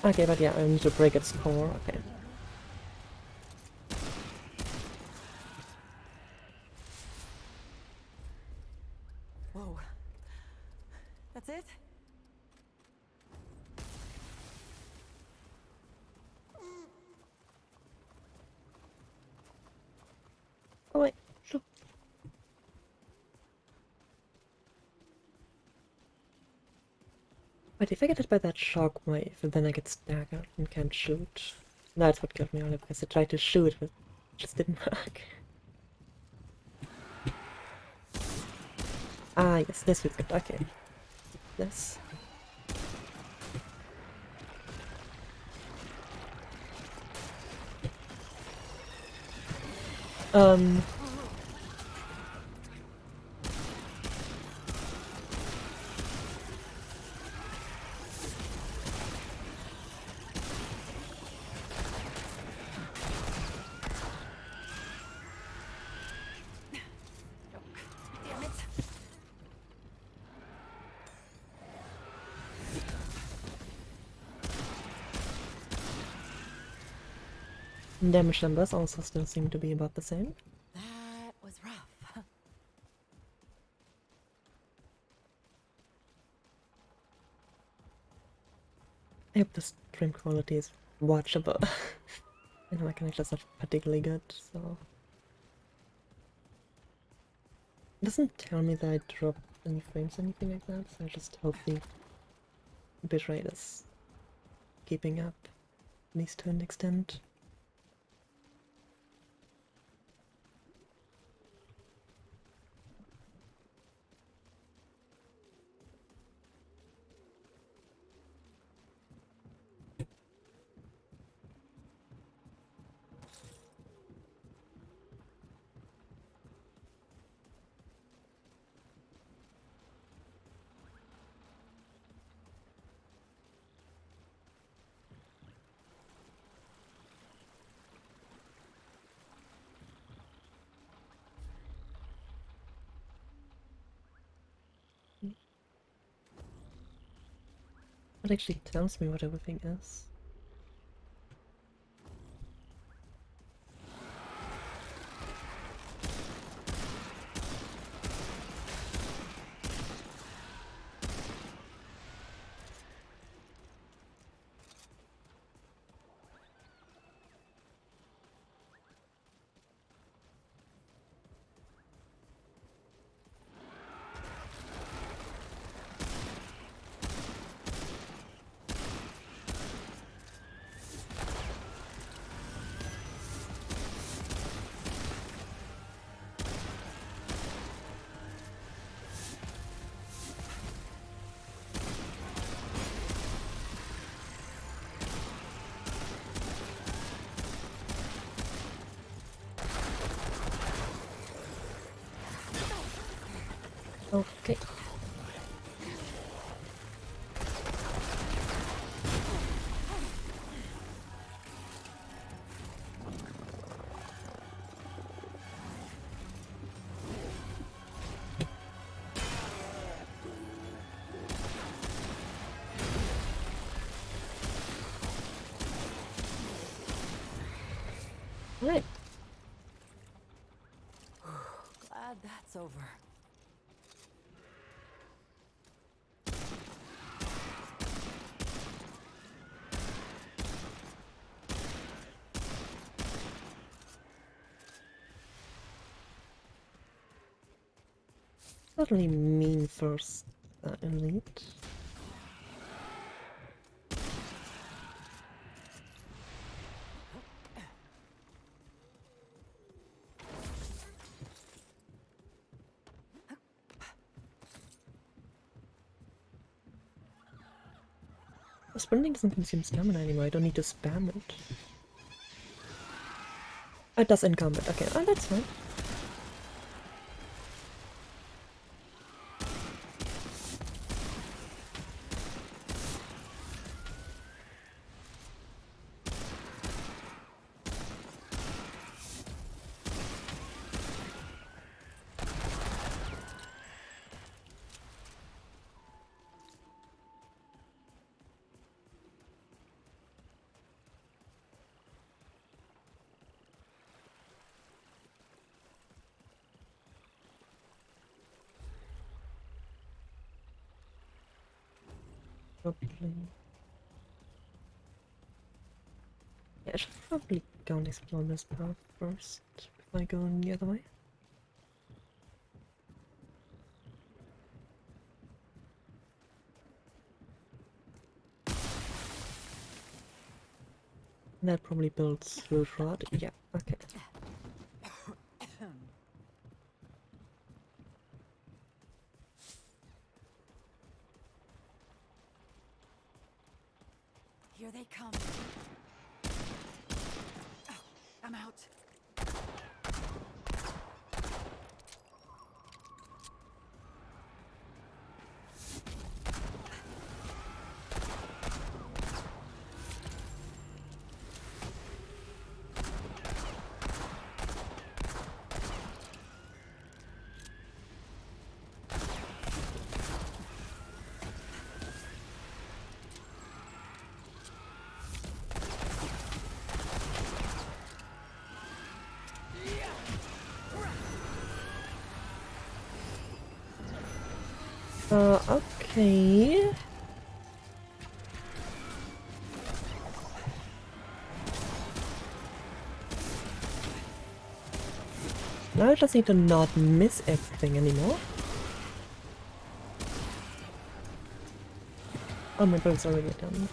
S1: Okay, but yeah, I need to break its core, okay.
S18: Whoa. That's it?
S1: Oh wait, sure. But if I get hit by that shockwave, then I get staggered and can't shoot. That's what killed me earlier, because I tried to shoot, but it just didn't work. Ah, yes, this was good, okay. This. Um...
S18: Damn it.
S1: Damage numbers also still seem to be about the same.
S18: That was rough.
S1: I hope the stream quality is watchable. I know my connection's not particularly good, so... It doesn't tell me that I dropped any frames or anything like that, so I just hope the bitrate is keeping up, at least to an extent. It actually tells me what everything is. Okay. Right.
S18: Glad that's over.
S1: Totally mean first elite. Sprinting doesn't consume stamina anymore, I don't need to spam it. It does in combat, okay, oh that's fine. Probably. Yeah, I should probably go and explore this path first before I go the other way. That probably builds root rod. Yeah, okay.
S18: Here they come. Oh, I'm out.
S1: Okay. Now I just need to not miss everything anymore. Oh, my build's already done.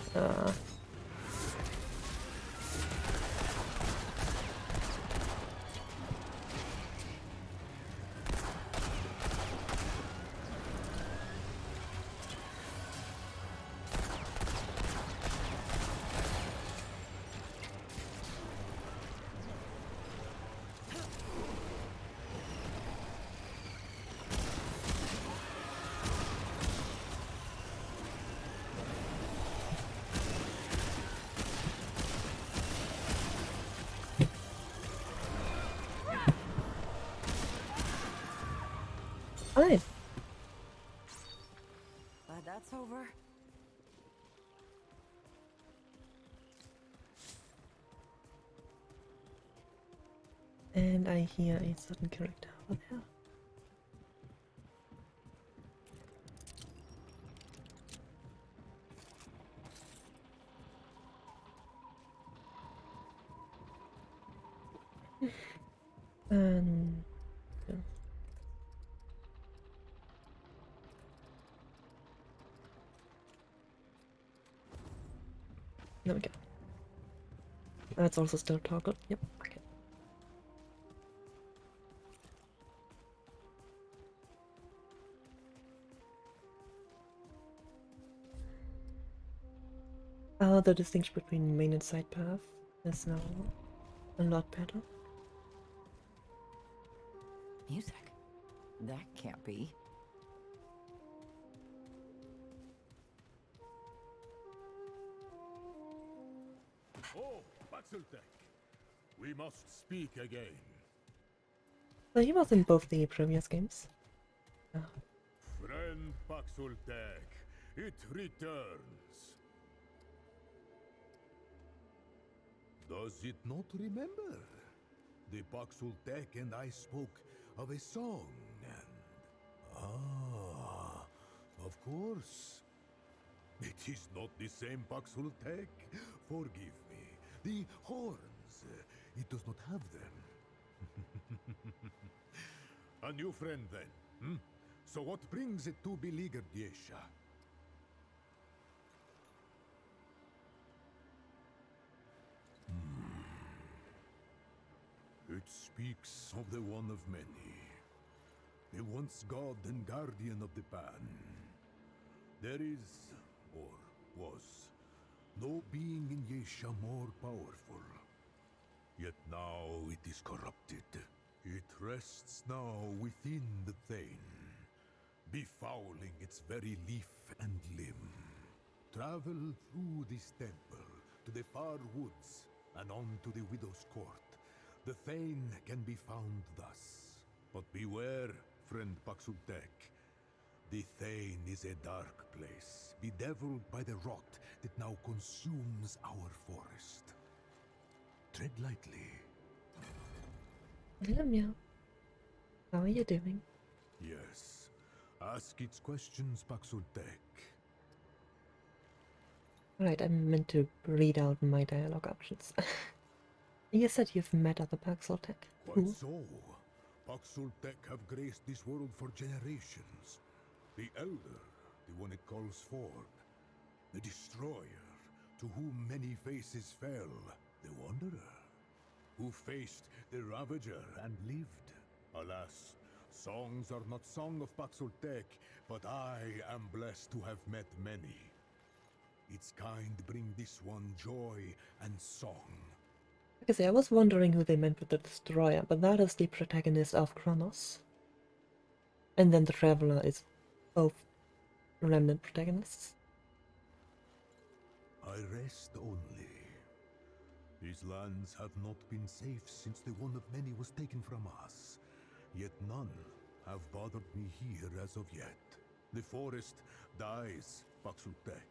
S18: Glad that's over.
S1: And I hear a certain character over there. Yeah. There we go. That's also still toggled. Yep. Okay. The distinction between main and side path is now a lot better.
S18: Music? That can't be.
S19: Oh, Baxeltek. We must speak again.
S1: So he was in both the previous games.
S19: Friend Baxeltek, it returns. Does it not remember? The Baxeltek and I spoke of a song and... Ah, of course. It is not the same Baxeltek. Forgive me. The horns, it does not have them. A new friend then, hmm? So what brings it to beleaguered Yaesha? It speaks of the one of many. The once god and guardian of the Pan. There is, or was, no being in Yaesha more powerful. Yet now it is corrupted. It rests now within the Thane, befouling its very leaf and limb. Travel through this temple to the far woods and on to the Widow's Court. The Thane can be found thus. But beware, friend Baxultek. The Thane is a dark place, bedeviled by the rot that now consumes our forest. Tread lightly.
S1: Hello, Meow. How are you doing?
S19: Yes. Ask its questions, Baxultek.
S1: Right, I meant to read out my dialogue options. You said you've met other Paxeltech.
S19: Quite so. Paxultek have graced this world for generations. The Elder, the one it calls forth. The Destroyer, to whom many faces fell. The Wanderer, who faced the Ravager and lived. Alas, songs are not sung of Paxultek, but I am blessed to have met many. Its kind bring this one joy and song.
S1: Like I say, I was wondering who they meant with the Destroyer, but that is the protagonist of Chronos. And then the Traveler is both Remnant protagonists.
S19: I rest only. These lands have not been safe since the one of many was taken from us. Yet none have bothered me here as of yet. The forest dies, Baxultek.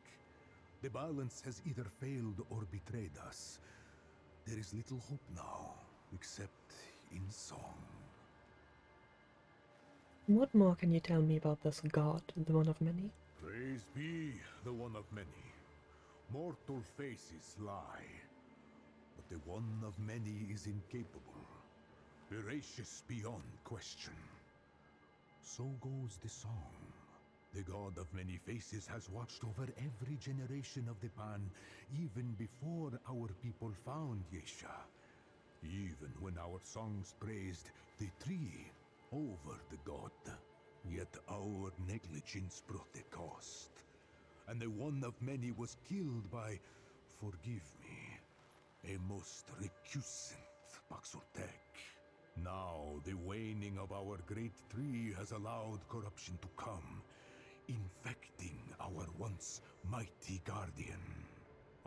S19: The balance has either failed or betrayed us. There is little hope now, except in song.
S1: What more can you tell me about this god, the one of many?
S19: Praise be the one of many. Mortal faces lie, but the one of many is incapable, veracious beyond question. So goes the song. The god of many faces has watched over every generation of the Pan, even before our people found Yaesha. Even when our songs praised the tree over the god. Yet our negligence brought a cost. And the one of many was killed by, forgive me, a most recusant Baxultek. Now the waning of our great tree has allowed corruption to come, infecting our once mighty guardian.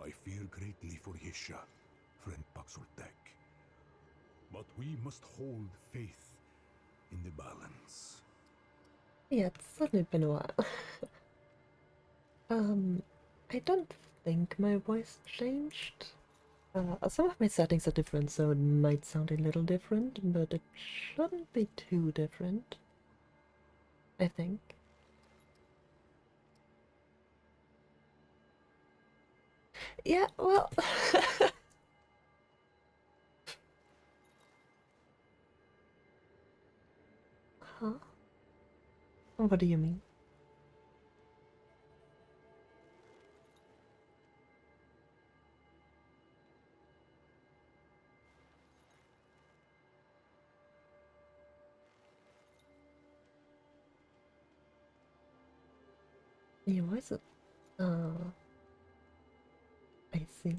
S19: I fear greatly for Yaesha, friend Baxultek. But we must hold faith in the balance.
S1: Yeah, it's certainly been a while. I don't think my voice changed. Some of my settings are different, so it might sound a little different, but it shouldn't be too different, I think. Yeah, well... Huh? What do you mean? Yeah, why is it? I see.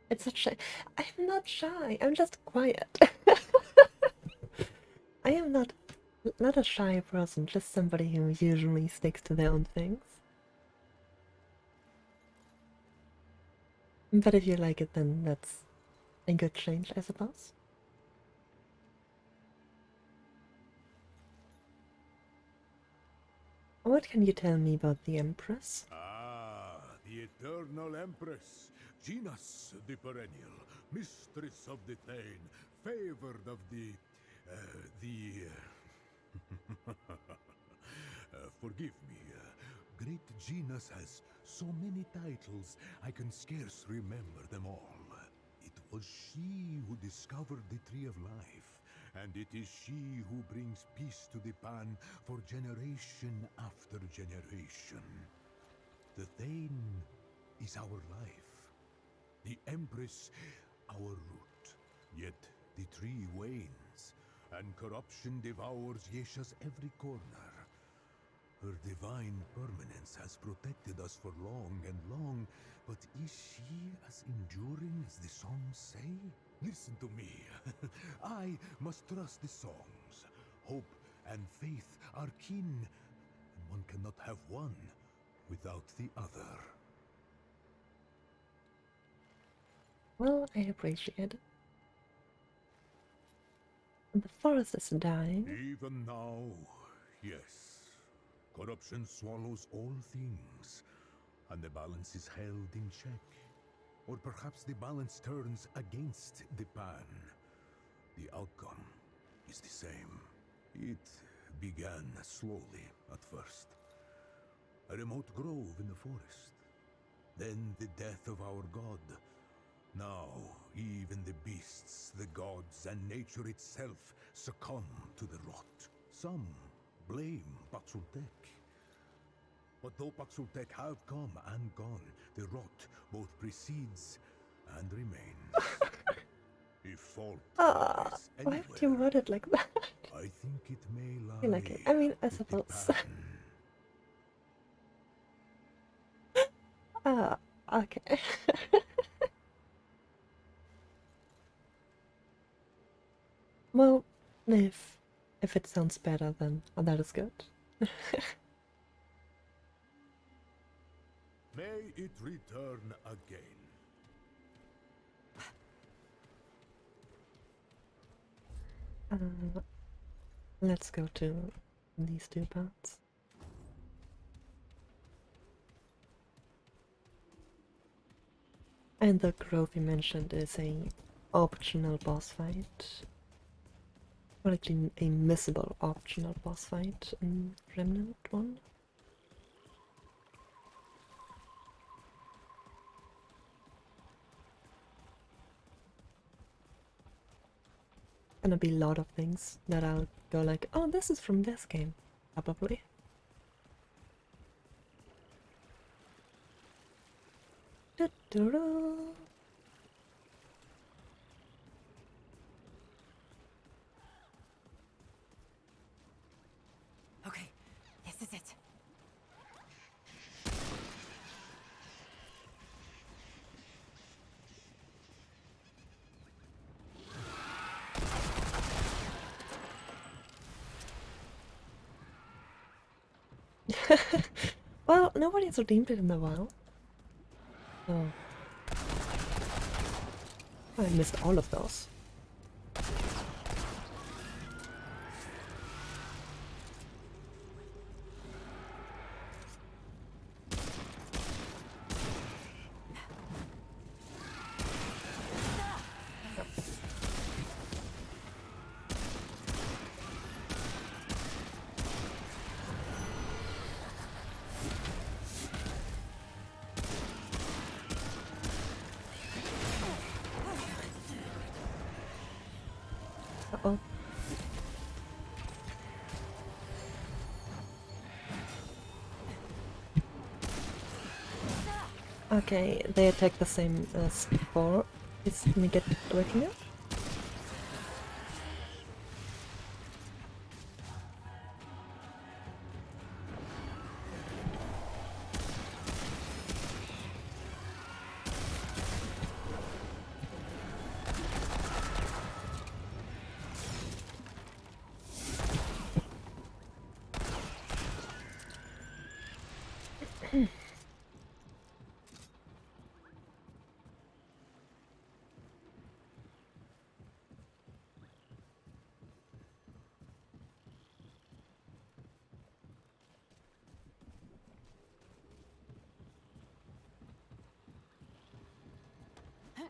S1: It's not shy. I'm not shy. I'm just quiet. I am not a shy person, just somebody who usually sticks to their own things. But if you like it, then that's a good change, I suppose. What can you tell me about the Empress?
S19: Ah, the Eternal Empress, Genus the Perennial, Mistress of the Thane, favored of the... forgive me, Great Genus has so many titles, I can scarce remember them all. It was she who discovered the Tree of Life, and it is she who brings peace to the Pan for generation after generation. The Thane is our life, the Empress our root. Yet the tree wanes, and corruption devours Yaesha's every corner. Her divine permanence has protected us for long and long, but is she as enduring as the songs say? Listen to me. I must trust the songs. Hope and faith are kin, and one cannot have one without the other.
S1: Well, I appreciate it. The forest is dying.
S19: Even now, yes. Corruption swallows all things, and the balance is held in check. Or perhaps the balance turns against the Pan. The outcome is the same. It began slowly at first. A remote grove in the forest. Then the death of our god. Now, even the beasts, the gods, and nature itself succumb to the rot. Some blame Paxultek. But though Paxultek have come and gone, the rot both precedes and remains. If fault lies
S1: Why
S19: anywhere,
S1: would you word it like that?
S19: I think it may
S1: You
S19: lie
S1: like it? I mean, I
S19: with the
S1: suppose.
S19: Pan.
S1: Okay. Well, if it sounds better, then that is good.
S19: May it return again.
S1: Let's go to these two parts. And the grove you mentioned is a optional boss fight. Well, actually, a missable optional boss fight in Remnant1. Gonna be a lot of things that I'll go like, oh, this is from this game, probably.
S5: Okay, this is it.
S1: Well, nobody's redeemed it in a while. Oh. I missed all of those. Okay, they attack the same as before. Please let me get working out.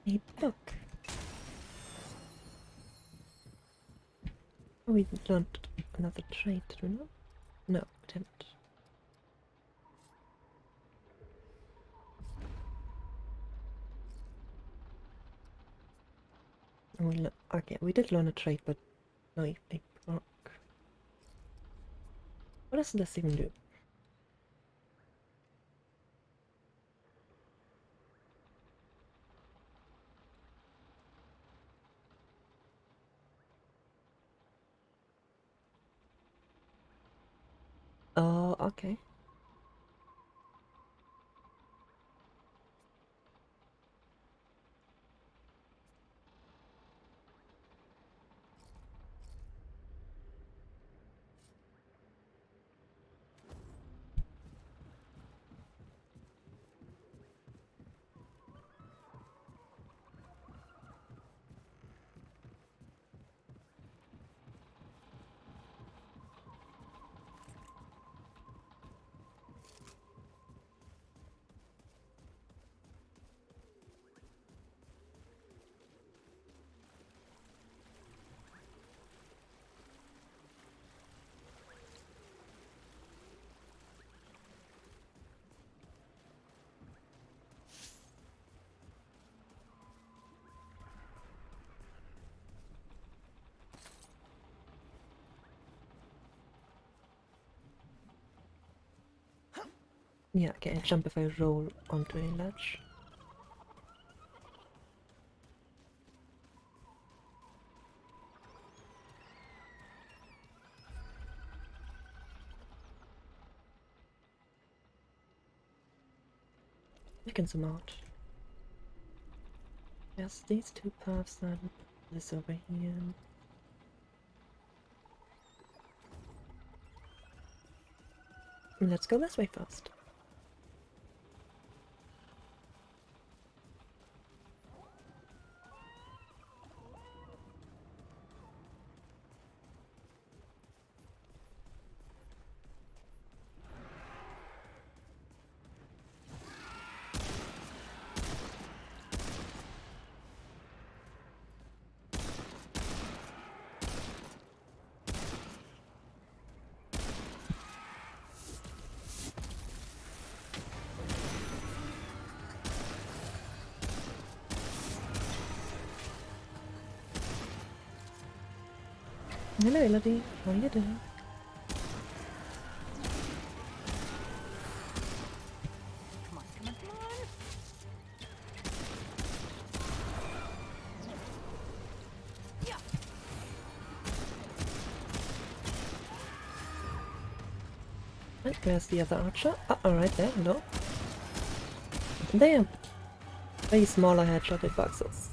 S1: A book. Oh, we learned another trait, did we not? No, we didn't. Okay, we did learn a trait, but no, a book. What does this even do? Oh, okay. Yeah, okay, I jump if I roll onto a ledge. I can zoom out. Yes, these two paths, then this over here. Let's go this way first. Hello, Elodie. How are you doing?
S17: Come on, come on, come on. Yeah.
S1: And there's the other archer. Oh, right there, hello. They are way smaller headshotted boxes.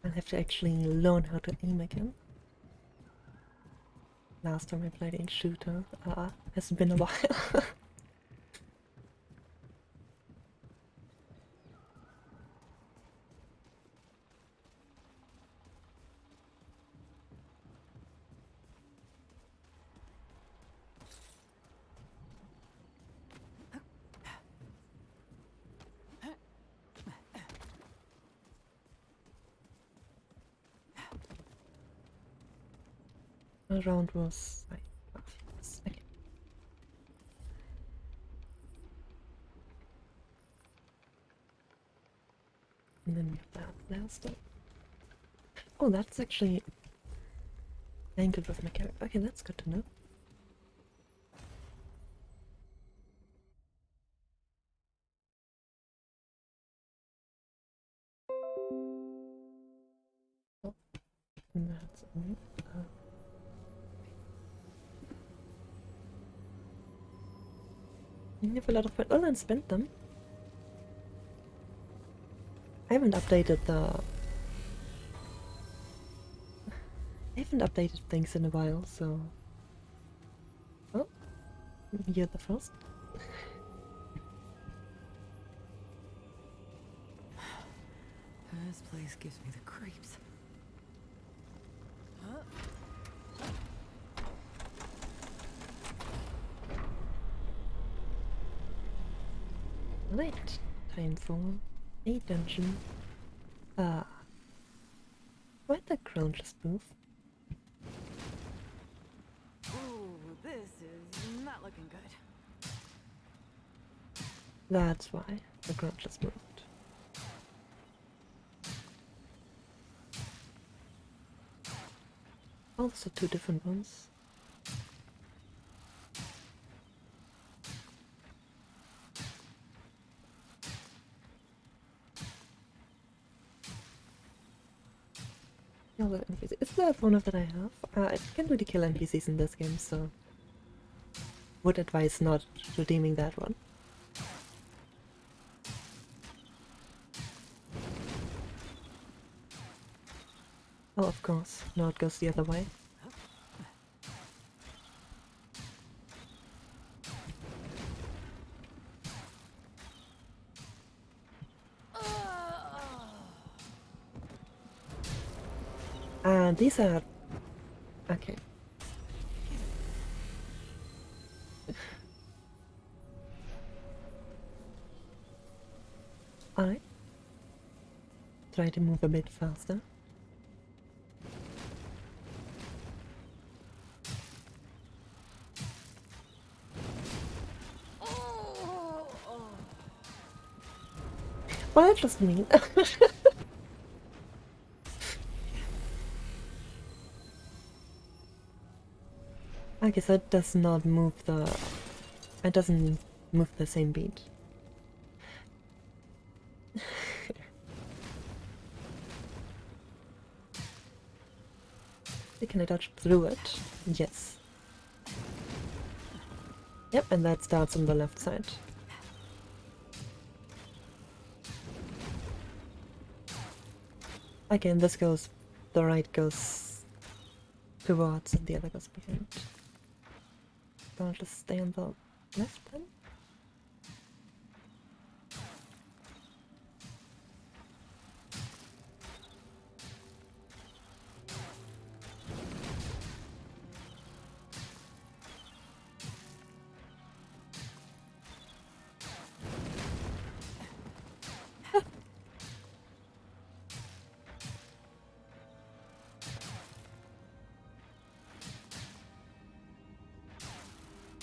S1: I'll have to actually learn how to aim again. Last time I played a shooter, has been a while. A round was like 12 years. Okay. And then we have that last one. Oh, that's actually anchored with my character. Okay, that's good to know. Oh, and that's it. You have a lot of points. Oh, and spent them. I haven't updated things in a while, so... Oh, you're the first.
S2: This place gives me the creeps.
S1: Right, time for a dungeon. Why'd the crown just move?
S2: Ooh, this is not looking good.
S1: That's why the crown just moved. Also two different ones. Other NPCs. Is that one of that I have? I can't really kill NPCs in this game, so would advise not redeeming that one. Oh, of course. Now it goes the other way. These are... okay. Alright. Try to move a bit faster. Well, that's just mean. I guess that does not move the... it doesn't move the same beat. Can I dodge through it? Yes. Yep, and that starts on the left side. Again, this goes... the right goes towards and the other goes behind. I'll just stay on the left then?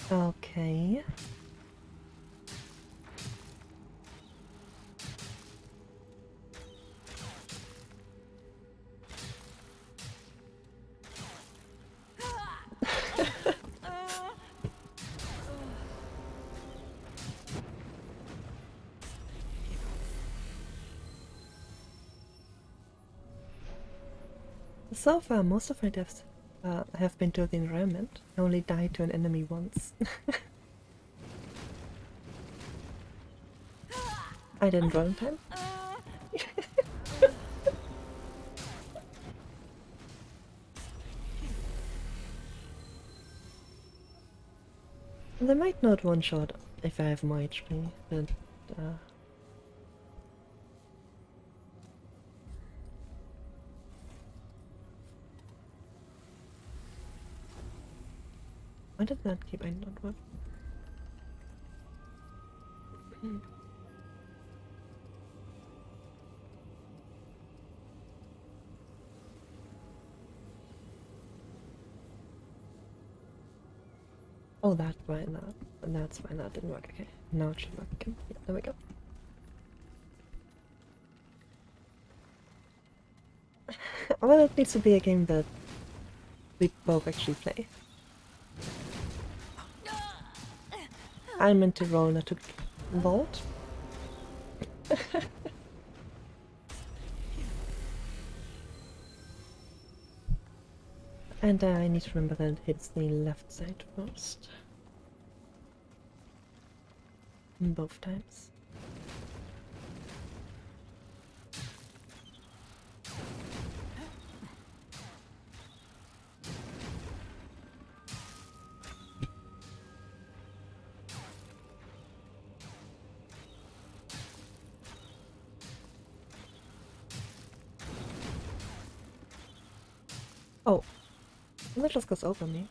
S1: Okay. So far, most of my deaths have been to the environment. I only died to an enemy once. I didn't run in time. They might not one-shot if I have more HP, but why did that keep I not work? Oh, that's why not. That's why that didn't work. Okay, now it should work again. Yeah, there we go. Well, it needs to be a game that we both actually play. I'm into roll, not to vault. And I need to remember that it hits the left side first. Both times. Oh, that just goes over me.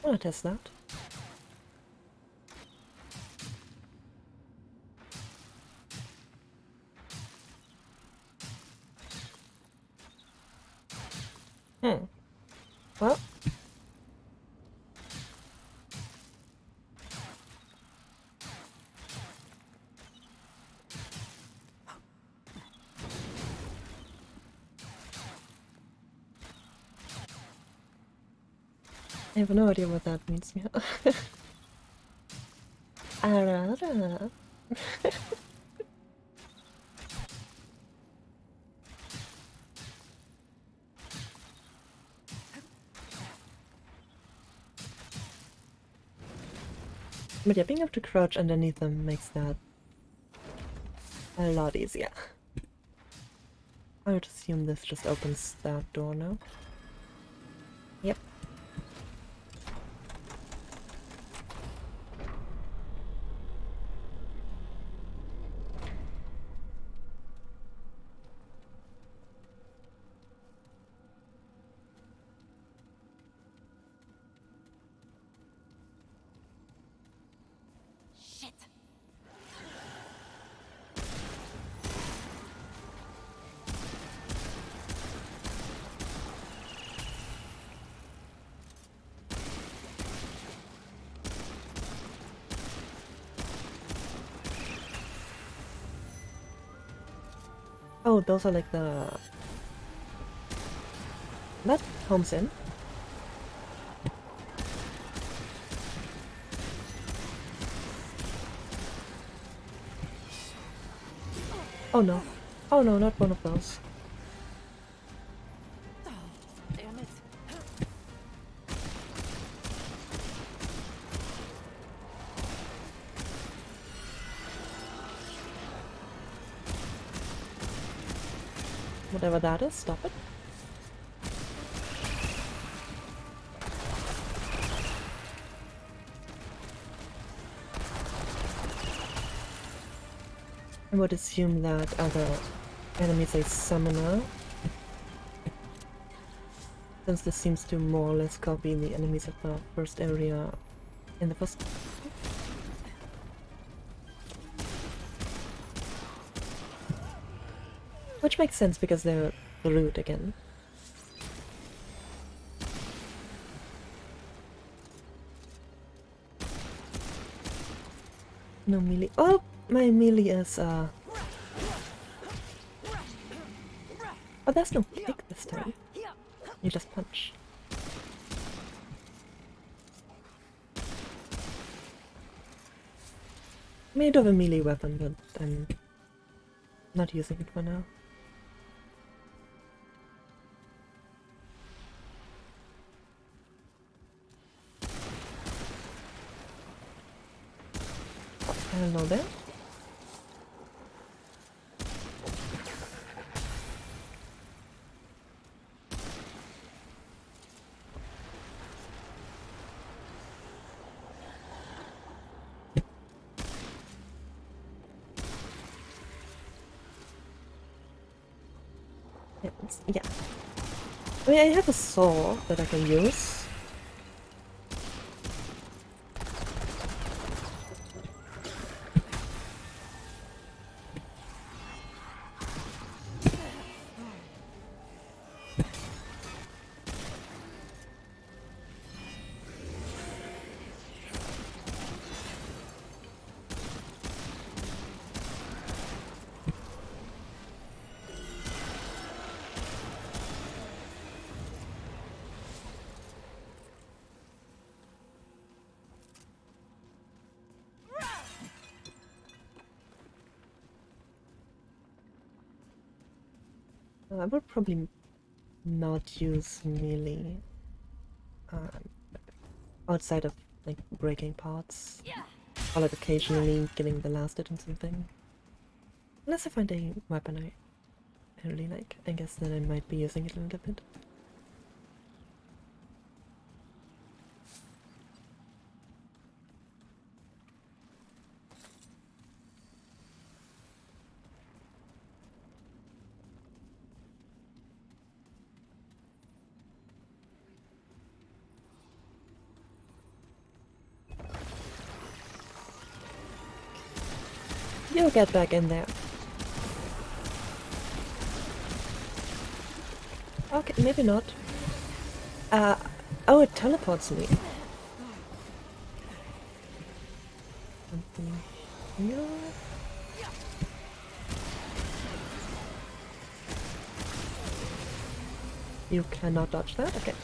S1: I wanna test that. Well. I have no idea what that means yet. But yeah, being able to crouch underneath them makes that a lot easier. I would assume this just opens that door now. Yep.
S5: Shit.
S1: Oh, those are like the... That homes in. Oh no. Oh no, not one of those.
S2: Damn it.
S1: Whatever that is, stop it. I would assume that other enemies a summoner, since this seems to more or less copy the enemies of the first area in the first. Which makes sense because they're the root again. No melee. Oh, my melee is oh, there's no kick this time. You just punch. Made of a melee weapon, but I'm not using it for now. Hello there. Yeah. I mean, I have a saw that I can use. I would probably not use melee outside of like breaking parts, or like occasionally getting the last hit on something. Unless I find a weapon I really like, I guess then I might be using it a little bit. You get back in there. Okay, maybe not. Oh, it teleports me. Something here. You cannot dodge that? Okay.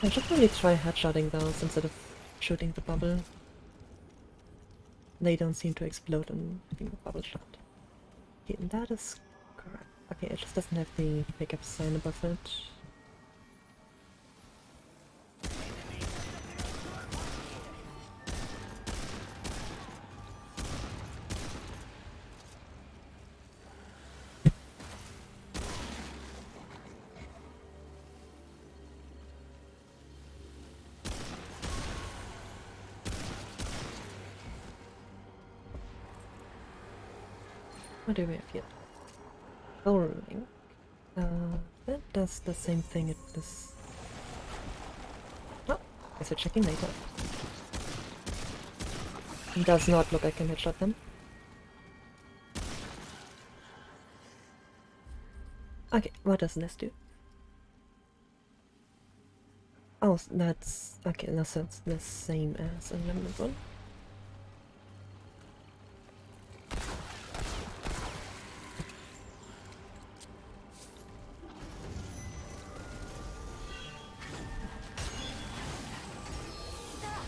S1: I should probably try headshotting those instead of shooting the bubble. They don't seem to explode on being a bubble shot. Okay, and that is correct. Okay, it just doesn't have the pickup sign above it. What do we have here? Rolling. That does the same thing it does. Oh, guess we're checking later. It does not look like I can headshot them. Okay, what does this do? Oh, that's... okay, that's the same as in Remnant1.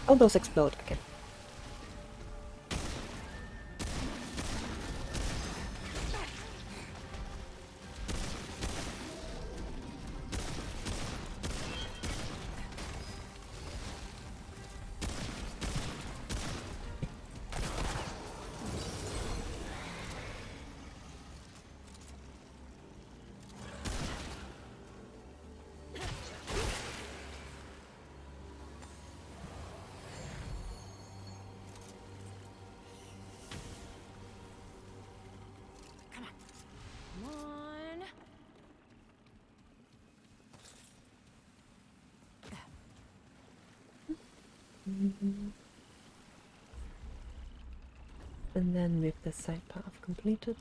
S1: Oh, those explode, okay. And then with the side path completed.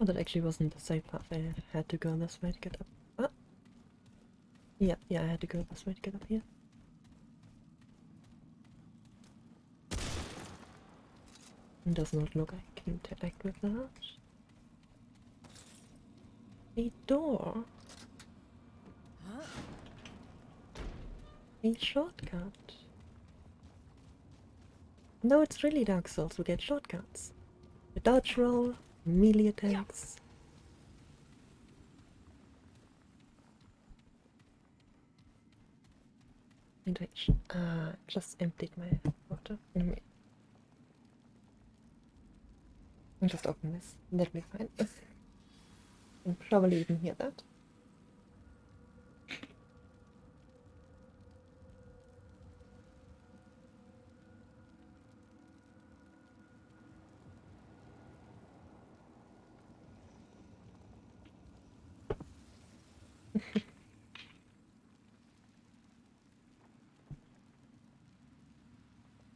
S1: Oh, that actually wasn't the side path. I had to go this way to get up. Ah. Yeah, I had to go this way to get up here. It does not look like I can interact with that. A door. A shortcut. No, it's really Dark Souls. We get shortcuts. A dodge roll, melee attacks. And I just emptied my water. Let me just open this. That'll be fine. You can probably even hear that.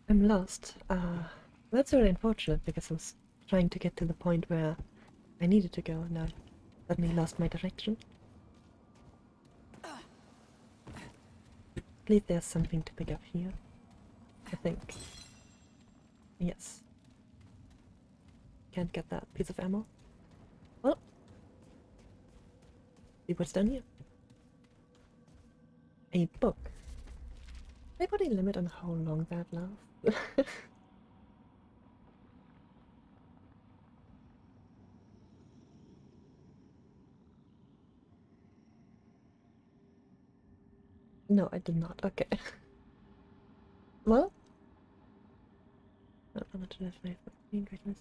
S1: I'm lost. That's really unfortunate because I was trying to get to the point where I needed to go and I suddenly lost my direction. At least there's something to pick up here. I think. Yes. Can't get that piece of ammo. Well. See what's done here. A book. They put a limit on how long that lasts. No, I did not. Okay. Well, not how much left my greatness.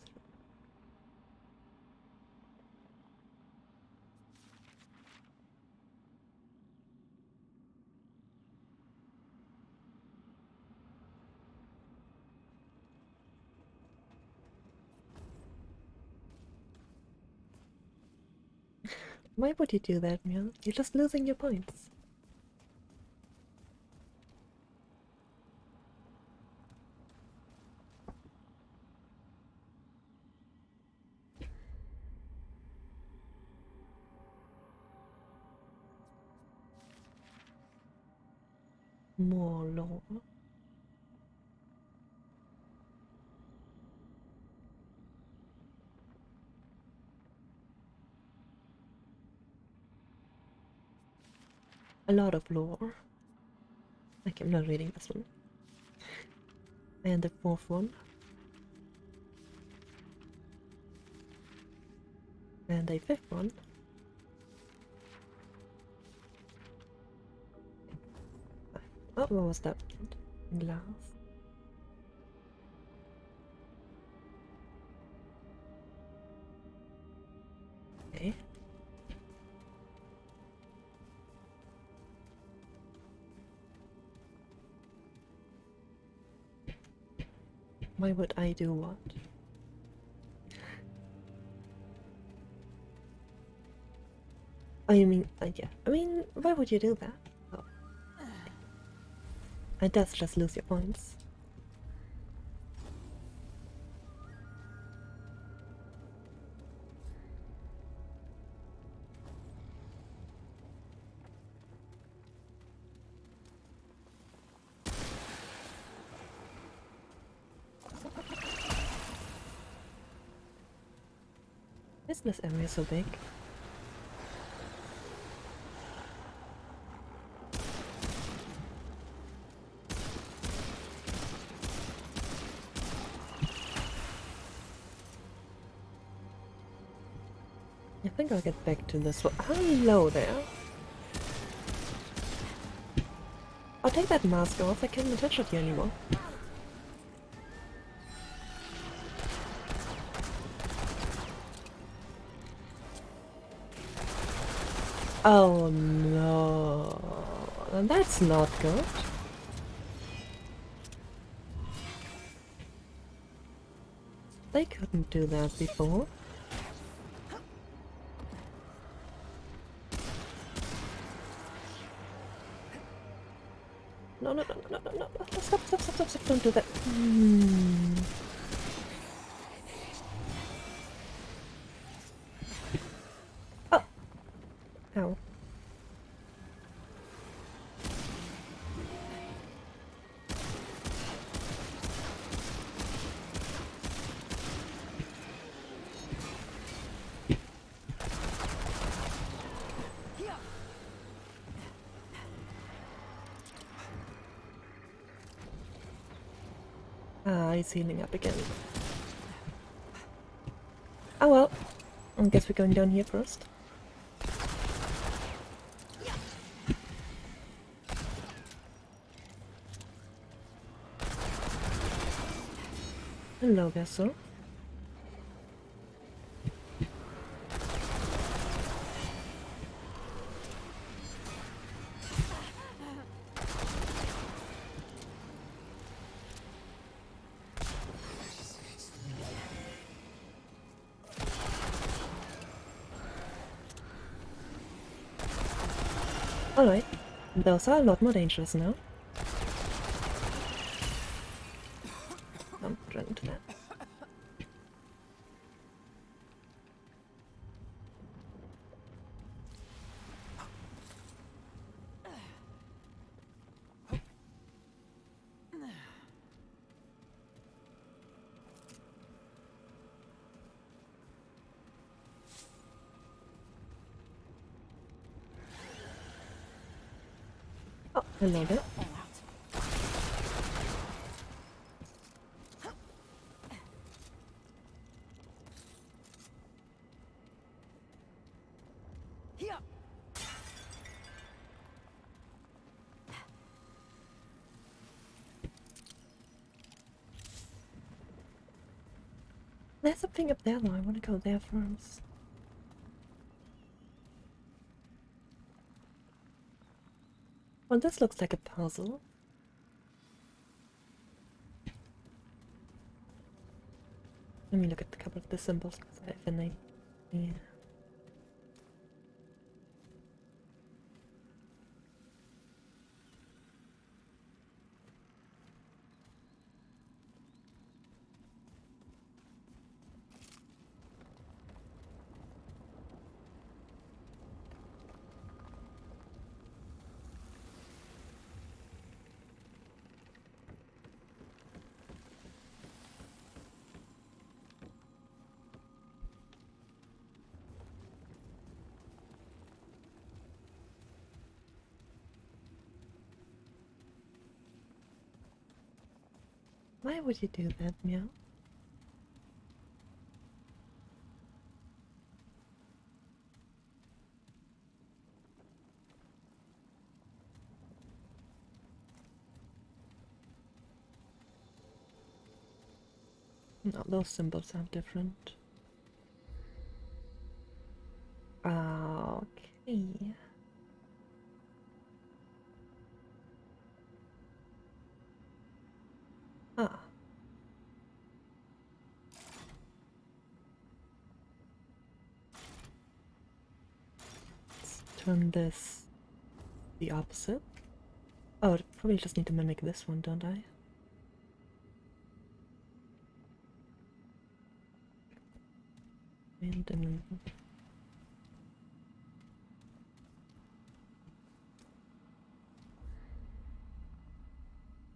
S1: Why would you do that, Mia? You're just losing your points. More lore. A lot of lore. Okay, I'm not reading this one. And the fourth one. And a fifth one. Oh, what was that? Glass. Okay. Why would I do what? Oh, you mean, yeah. I mean, why would you do that? Oh. It does just lose your points. Isn't this area so big? I think I'll get back to this one. Hello there. I'll take that mask off. I can't touch it you anymore. Oh no, that's not good. They couldn't do that before. No, no, no, no, no, no, no. Stop, stop, stop, stop, stop, don't do that. Oh. Ow. Ah, he's healing up again. I guess we're going down here first. Hello, vessel. Alright, those are a lot more dangerous now. I'm running to that. Oh, hello there. There's something up there though, I want to go there first. Well, this looks like a puzzle. Let me look at a couple of the symbols because I have an idea. Why would you do that, Meow? No, those symbols are different. Okay. Ah. Let's turn this the opposite. Oh, I probably just need to mimic this one, don't I? And then...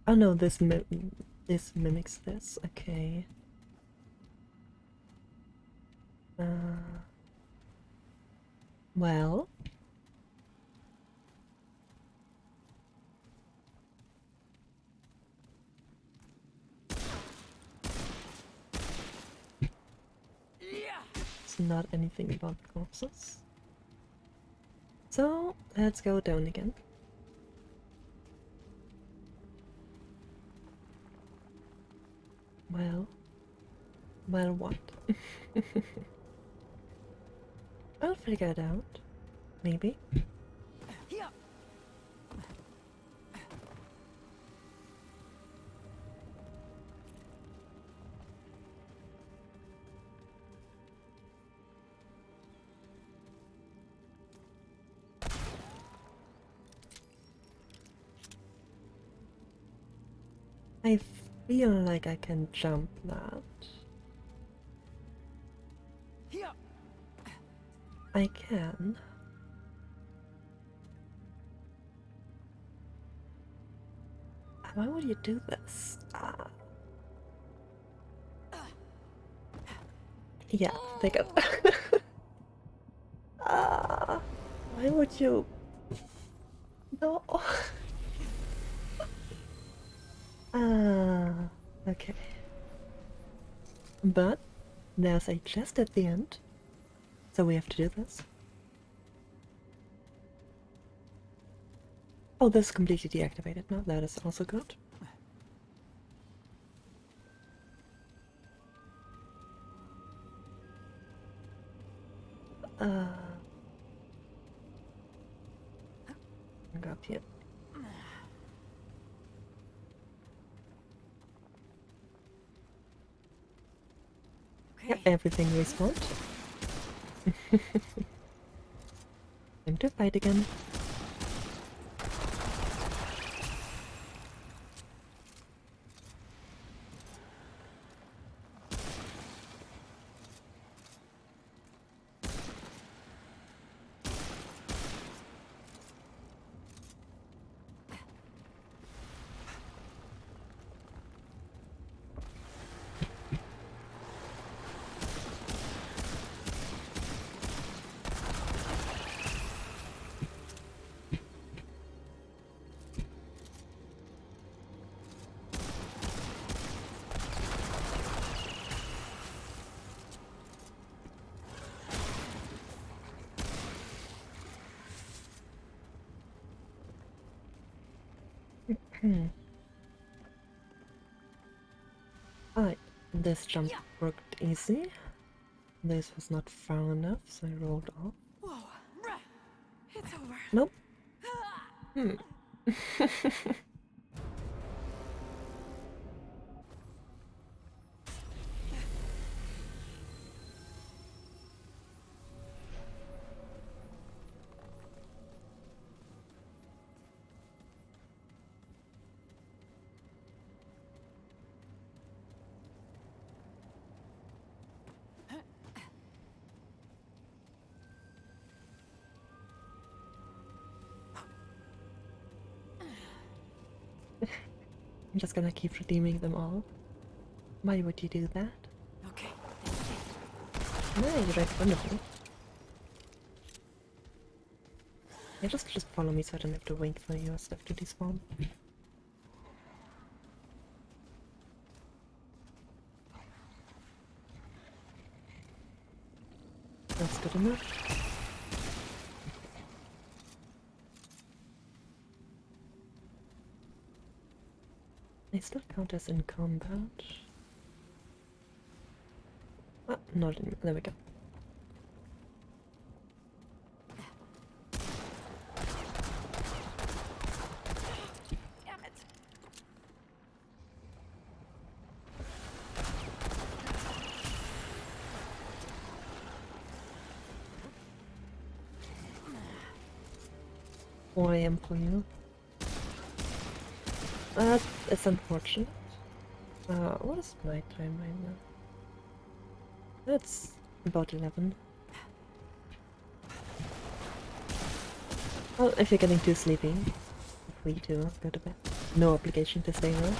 S1: Oh no, this mimics this. Okay. Well. It's not anything about corpses. So, let's go down again. Well, what? I'll figure it out. Maybe. I feel like I can jump that. I can. Why would you do this? Yeah, pick up. Why would you? No. Okay. But there's a chest at the end. So we have to do this. Oh, this is completely deactivated now. That is also good. Go up here.
S5: Okay.
S1: Yeah, everything respawned. Time to fight again. Alright, this jump worked easy. This was not far enough, so I rolled off.
S5: Whoa, it's over.
S1: Nope. I'm just gonna keep redeeming them all. Why would you do that?
S5: Okay.
S1: No, you're right in front of me. Yeah, just follow me so I don't have to wait for your stuff to despawn. That's good enough. They still count as in combat. Ah, not in. There we go.
S5: Damn it.
S1: I am for you. It's unfortunate. What is my time right now? It's about 11. Well, if you're getting too sleepy, feel free to go to bed. No obligation to stay around.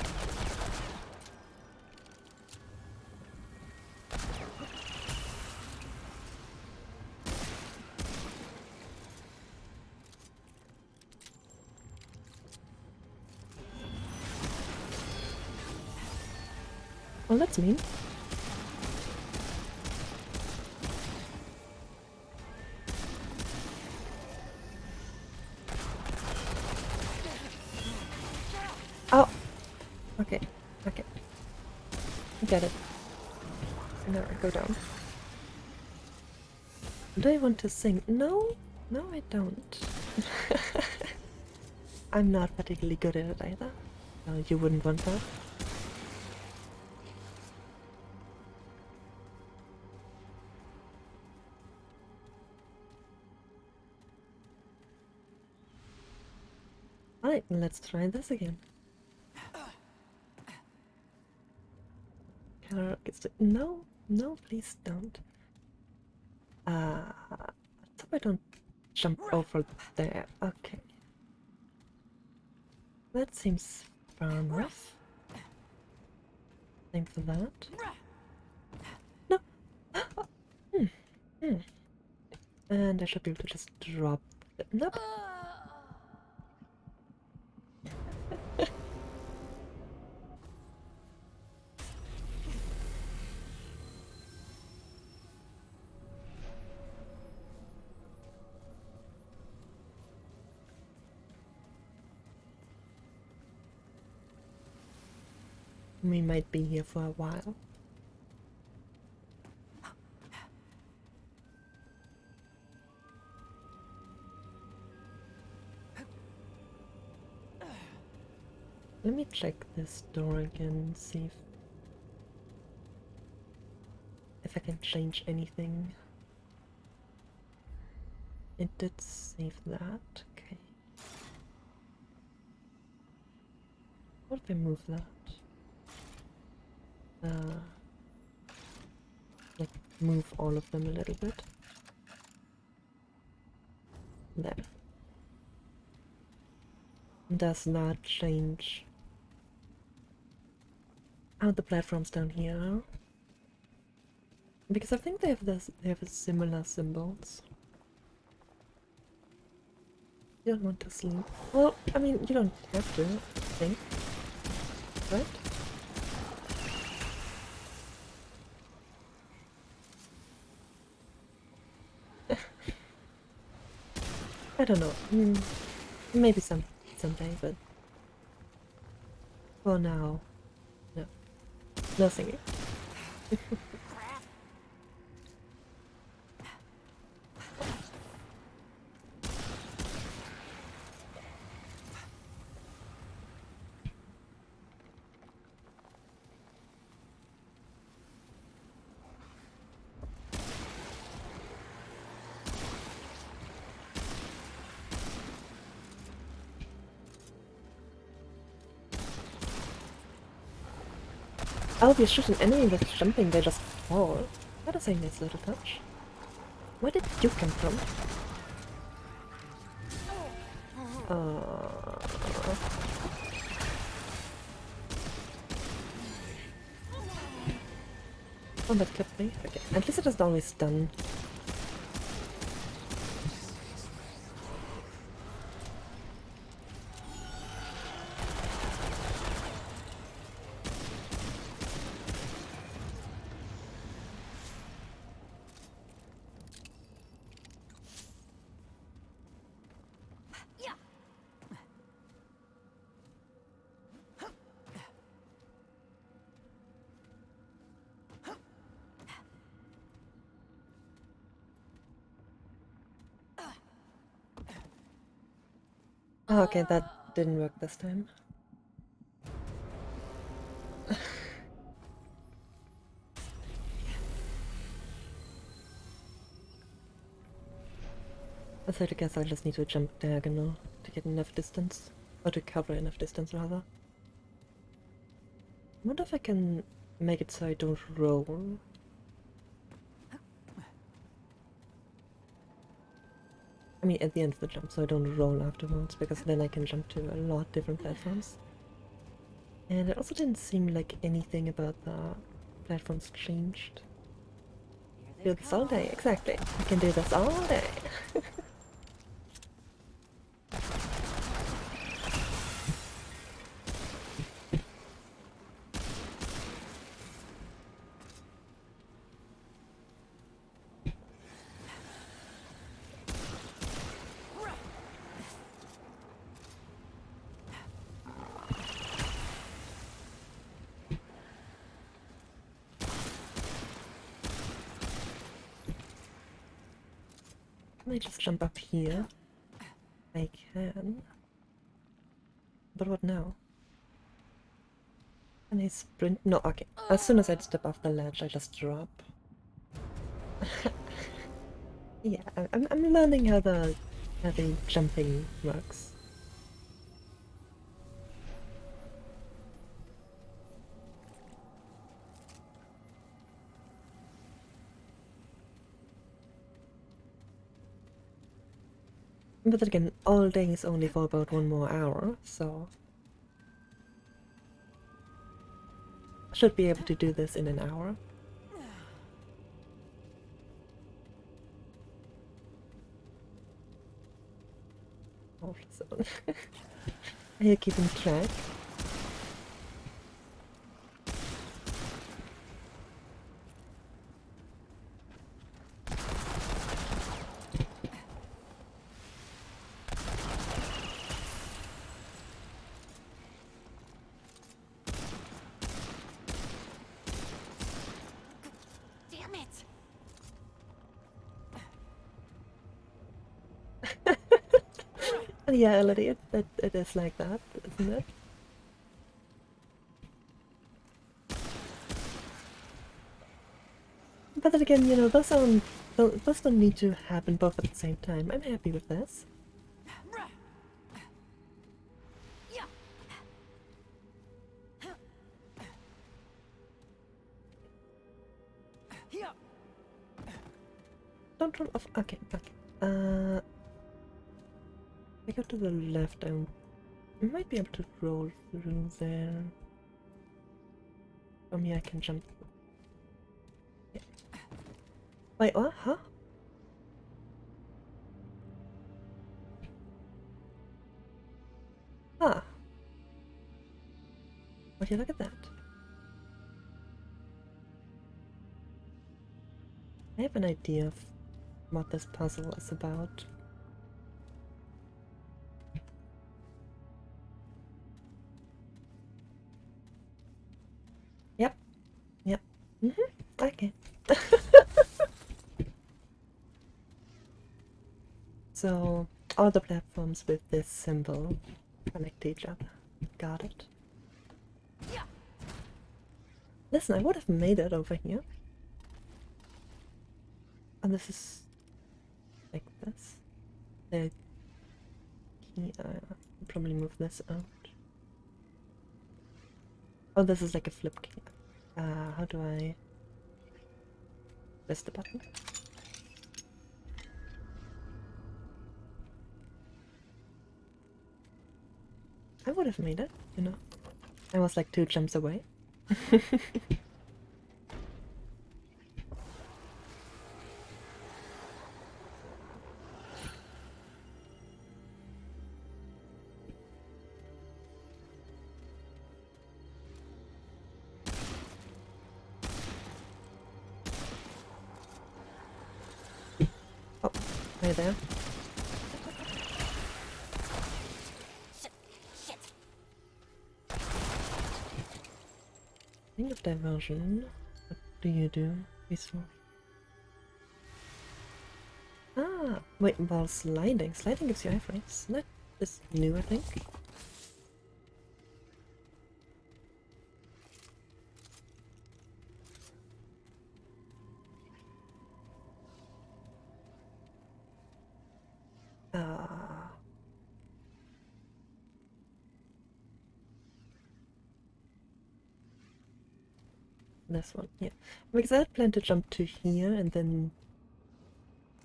S1: Well, that's mean. Oh! Okay, okay. Get it. Now I go down. Do I want to sing? No? No, I don't. I'm not particularly good at it either. No, you wouldn't want that. Alright, let's try this again. No, no, please don't. So I don't jump over there. Okay. That seems fair enough. Same for that. No! And I should be able to just drop it. Nope. We might be here for a while. Let me check this door again, see if I can change anything. It did save that, okay. What if I move that? Like move all of them a little bit. There. Does that change how the platforms down here are? Because I think they have similar symbols. You don't want to sleep. Well, I mean, you don't have to, I think. Right? I don't know. Maybe someday, but for now, no. No singing. Oh, if you shoot an enemy with jumping, they just fall. That is a nice little touch. Where did you come from? Oh, that clipped me. Okay, at least it is always done. Oh, okay, that didn't work this time. I guess I just need to jump diagonal to get enough distance. Or to cover enough distance, rather. I wonder if I can make it so I don't roll. I mean, at the end of the jump, so I don't roll afterwards, because then I can jump to a lot different platforms. And it also didn't seem like anything about the platforms changed. Do this all day, exactly. I can do this all day. Can I just jump up here? I can. But what now? Can I sprint? No, okay. As soon as I step off the ledge, I just drop. Yeah, I'm learning how the jumping works. But again, all day is only for about 1 more hour, so I should be able to do this in an hour. Oh, so are you keeping track? Yeah, Elodie, it is like that, isn't it? But then again, you know, those don't need to happen both at the same time. I'm happy with this. Don't roll off. Okay, okay. I go to the left. I might be able to roll through there. From here I can jump. Yeah. Wait, what? Huh? Ah. Would you look at that? I have an idea of what this puzzle is about. Yep. Yep. Okay. So, all the platforms with this symbol connect to each other. Got it. Listen, I would have made it over here. And this is like this. The key, probably move this out. Oh, this is like a flip key. How do I press the button? I would have made it, you know. I was like 2 jumps away. Oh, right there. Ring of diversion. What do you do? Peaceful. Ah, wait, while sliding. Sliding gives you iframes. That is new, I think. This one, yeah. Because I had planned to jump to here and then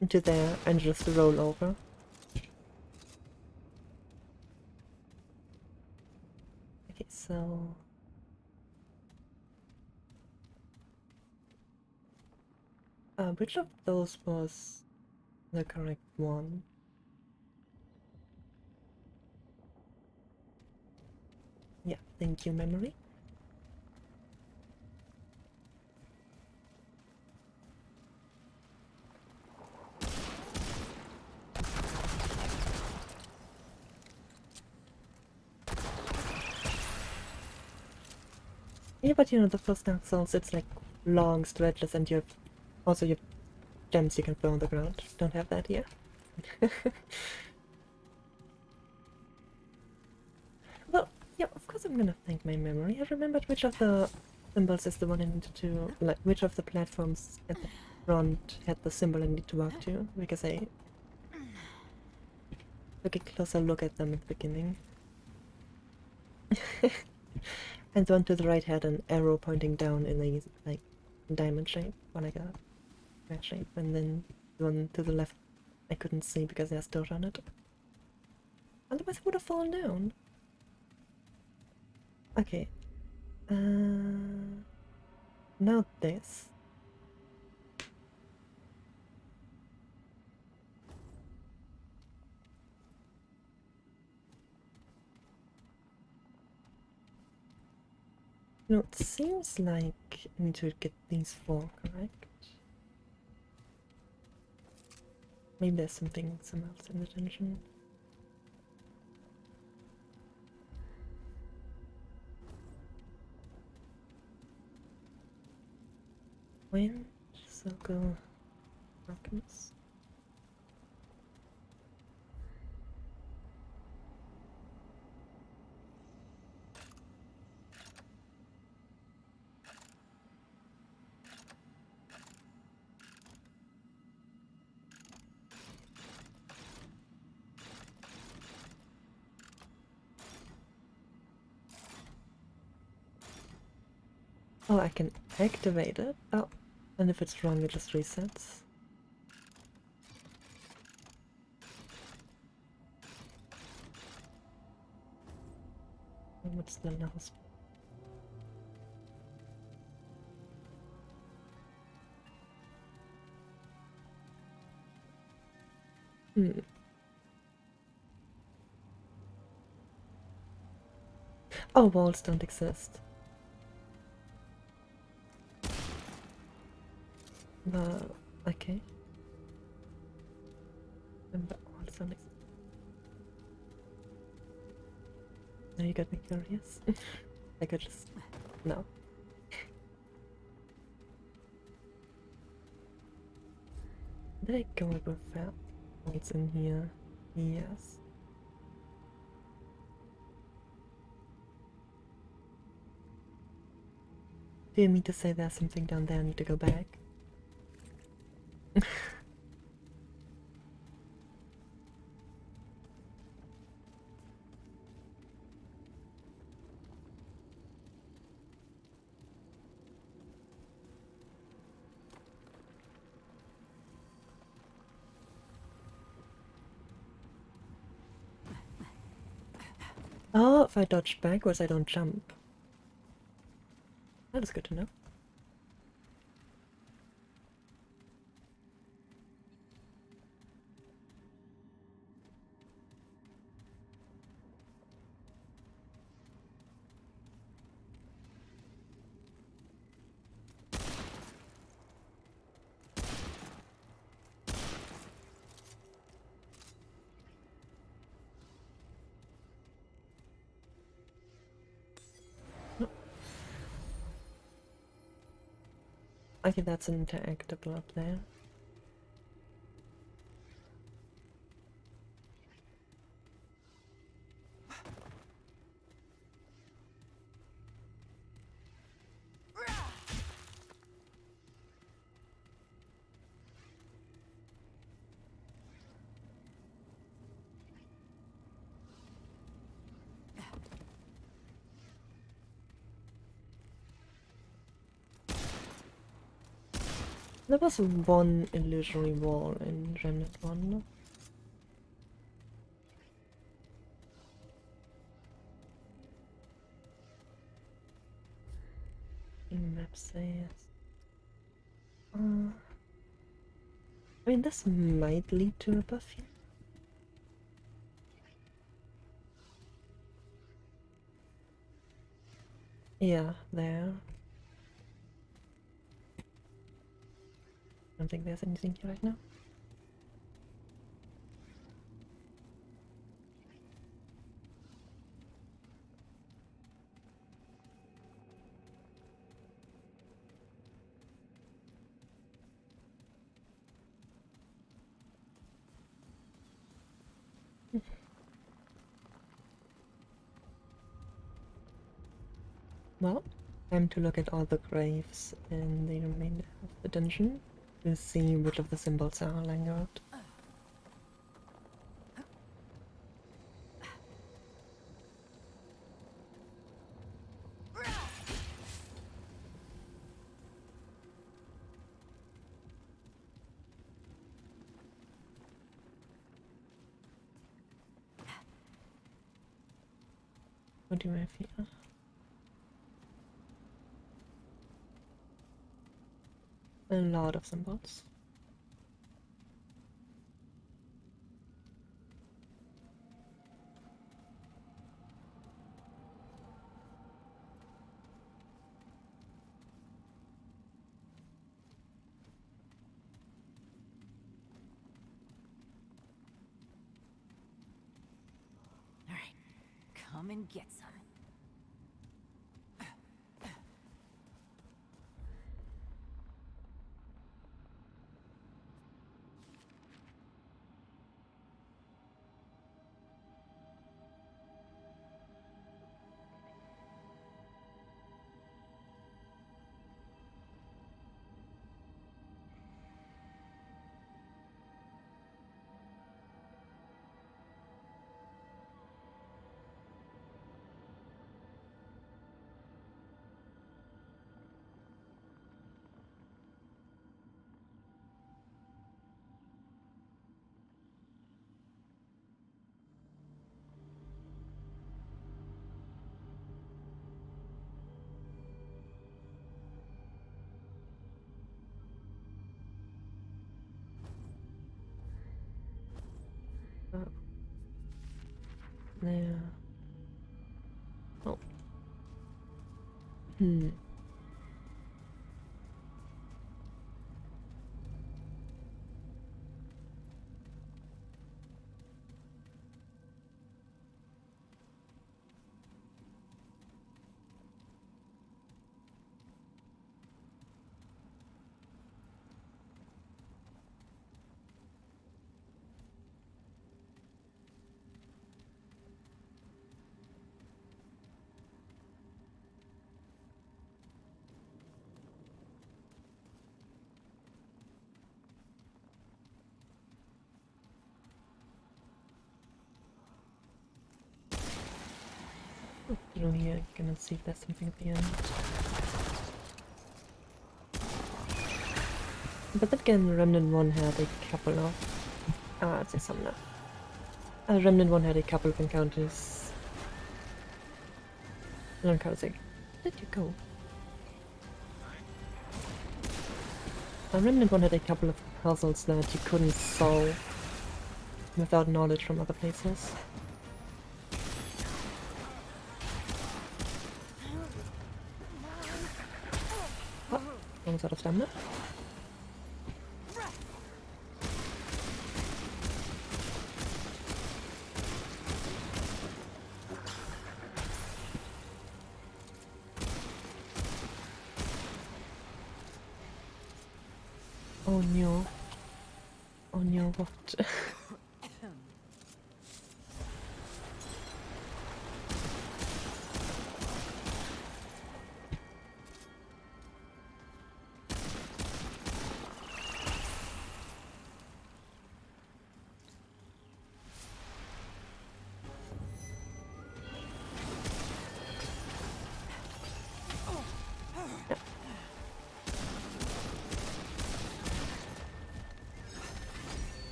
S1: into there and just roll over. Okay, so... which of those was the correct one? Yeah, thank you, memory. Yeah, but you know, the first Dark Souls, it's like long stretches and you have also your gems you can throw on the ground. Don't have that here. Well, yeah, of course I'm gonna thank my memory. I remembered which of the symbols is the one I needed to, like, which of the platforms at the front had the symbol I need to walk to, because I took a closer look at them at the beginning. And the one to the right had an arrow pointing down in a, like, diamond shape, or like a square shape, and then the one to the left I couldn't see because there's dirt on it. Otherwise I would have fallen down. Okay. Now this. No, it seems like I need to get these 4 correct. Maybe there's something somewhere else in the dungeon. Wind, circle, darkness. Oh, I can activate it. Oh, and if it's wrong, it just resets. What's the last? Oh, walls don't exist. Okay. But walls don't exist. Now you got me curious. I could just... No. Did I go with that? What's in here? Yes. Do you mean to say there's something down there I need to go back? Oh, if I dodge backwards, I don't jump. That is good to know. I think that's interactable up there. There was one illusory wall in Remnant 1. Map says. I mean, this might lead to a buff here. Yeah, there. I don't think there's anything here right now. Well, time to look at all the graves in the remainder of the dungeon to see which of the symbols are lying out. What do I have here? A lot of symbols.
S17: All right, come and get some.
S1: Hmm. Through here, you can see if there's something at the end. But then again, Remnant 1 had a couple of... it's a summoner. Remnant 1 had a couple of encounters. Where did you go? Remnant 1 had a couple of puzzles that you couldn't solve without knowledge from other places. Almost out of stamina. Oh no. Oh no, what?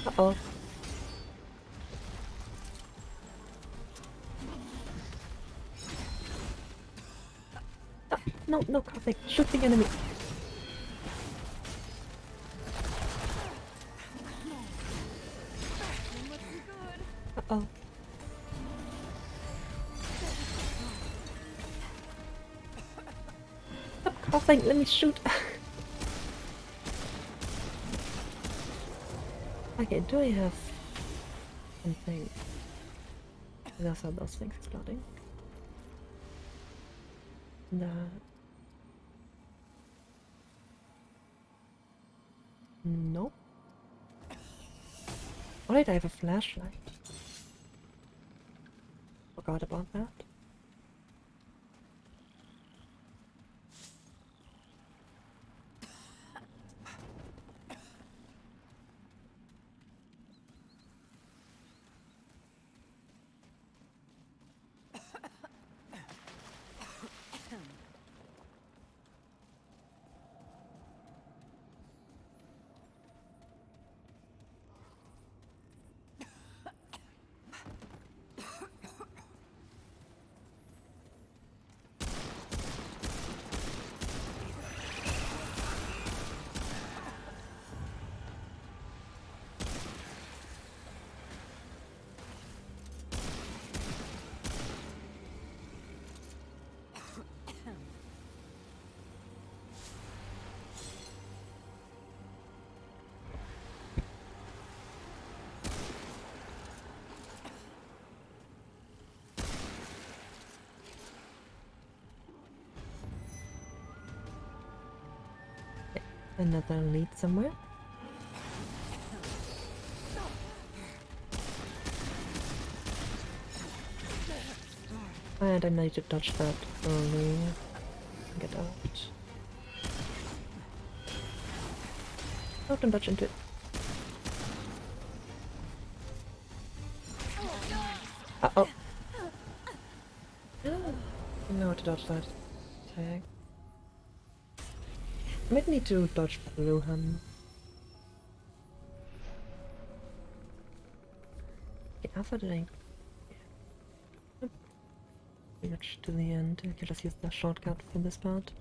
S1: Uh-oh. No, no, coughing. Shoot the enemy. Uh-oh. Stop coughing, let me shoot. Okay, do I have something? Those are those things exploding. Nope. Alright, I have a flashlight. Forgot about that. Another lead somewhere. And I need to dodge that early. Get out. Oh, don't dodge into it. Uh-oh. I know how to dodge that tag. I might need to dodge through him. Okay, how far did I... Pretty much to the end. I can just use the shortcut for this part.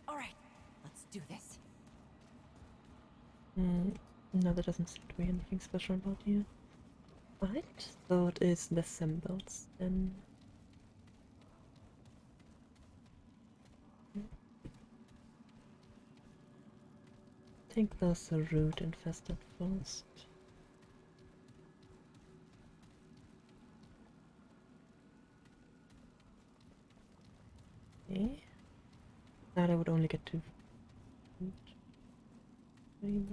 S17: All right, let's do this.
S1: No, that doesn't seem to be anything special about you. Right, so it is the symbols then. I think those are root infested first. Okay. That I would only get to 3 now.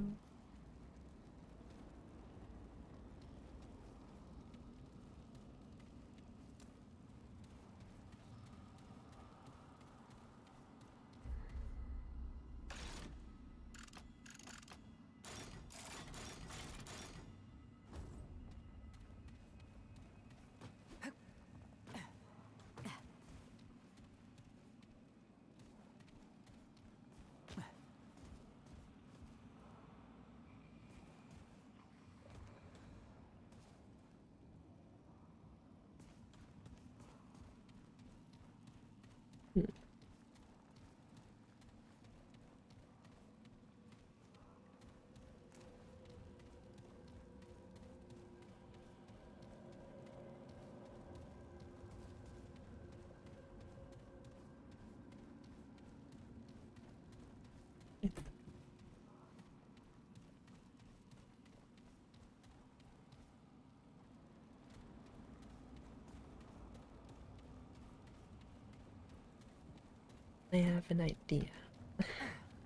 S1: I have an idea.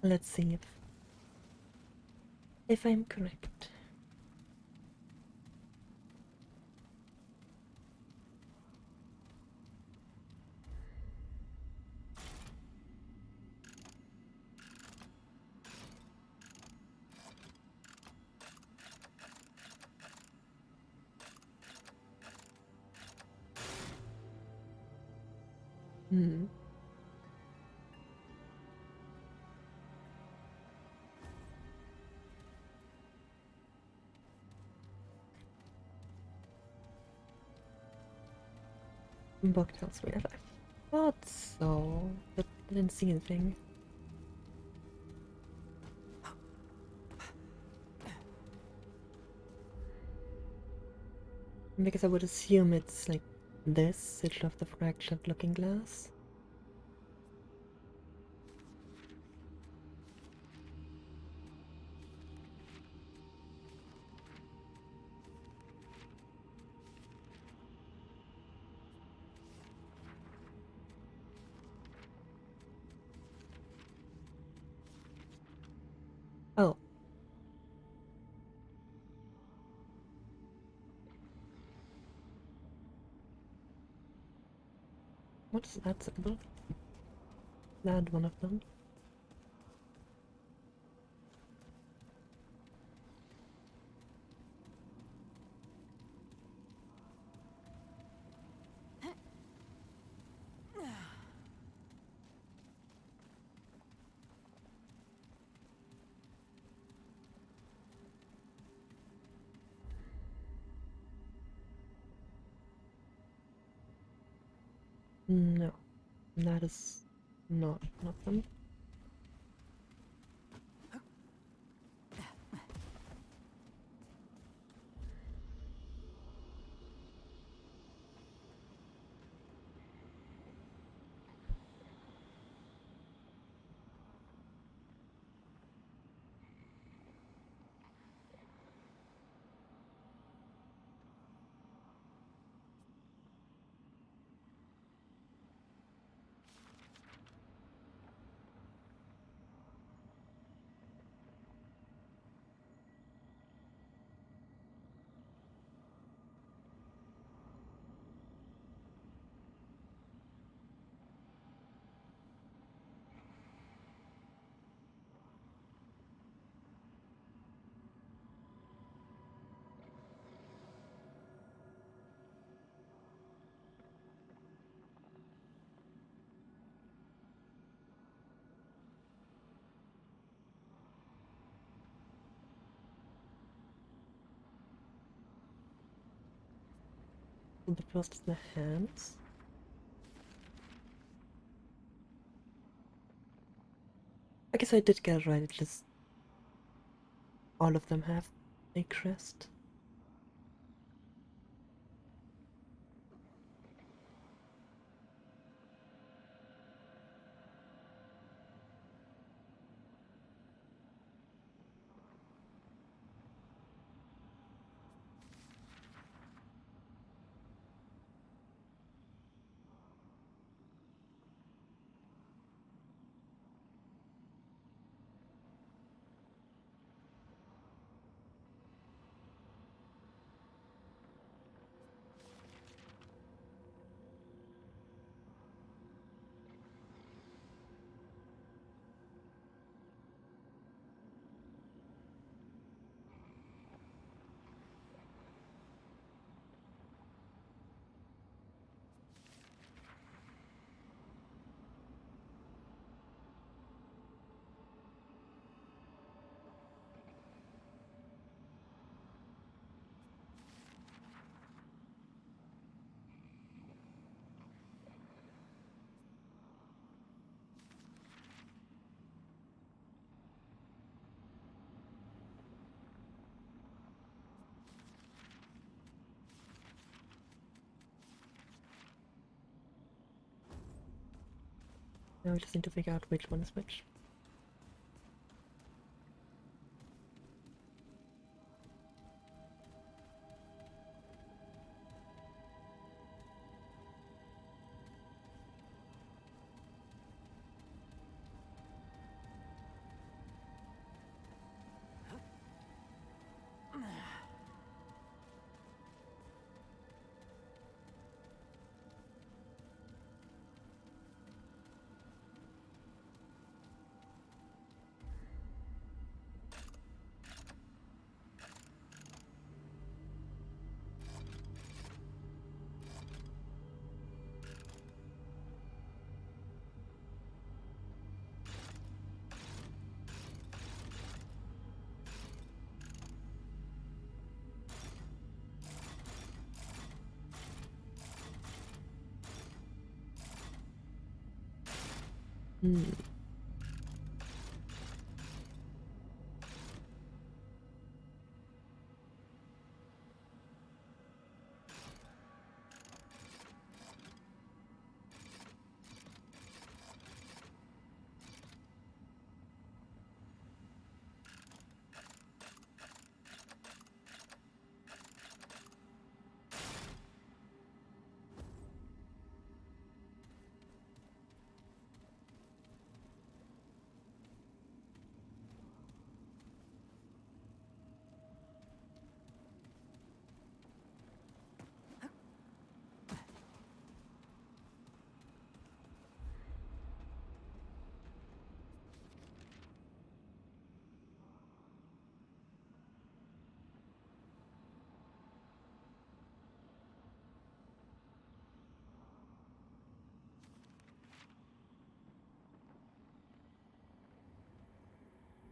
S1: Let's see if I'm correct. Book tells me that. I thought so, but I didn't see anything. Because I would assume it's like this, Sigil of the Fractured Looking Glass. Oh. What is that symbol? That one of them. No, that is not one of them. The first is the hands. I guess I did get it right, it's just all of them have a crest. Now we just need to figure out which one is which. Hmm.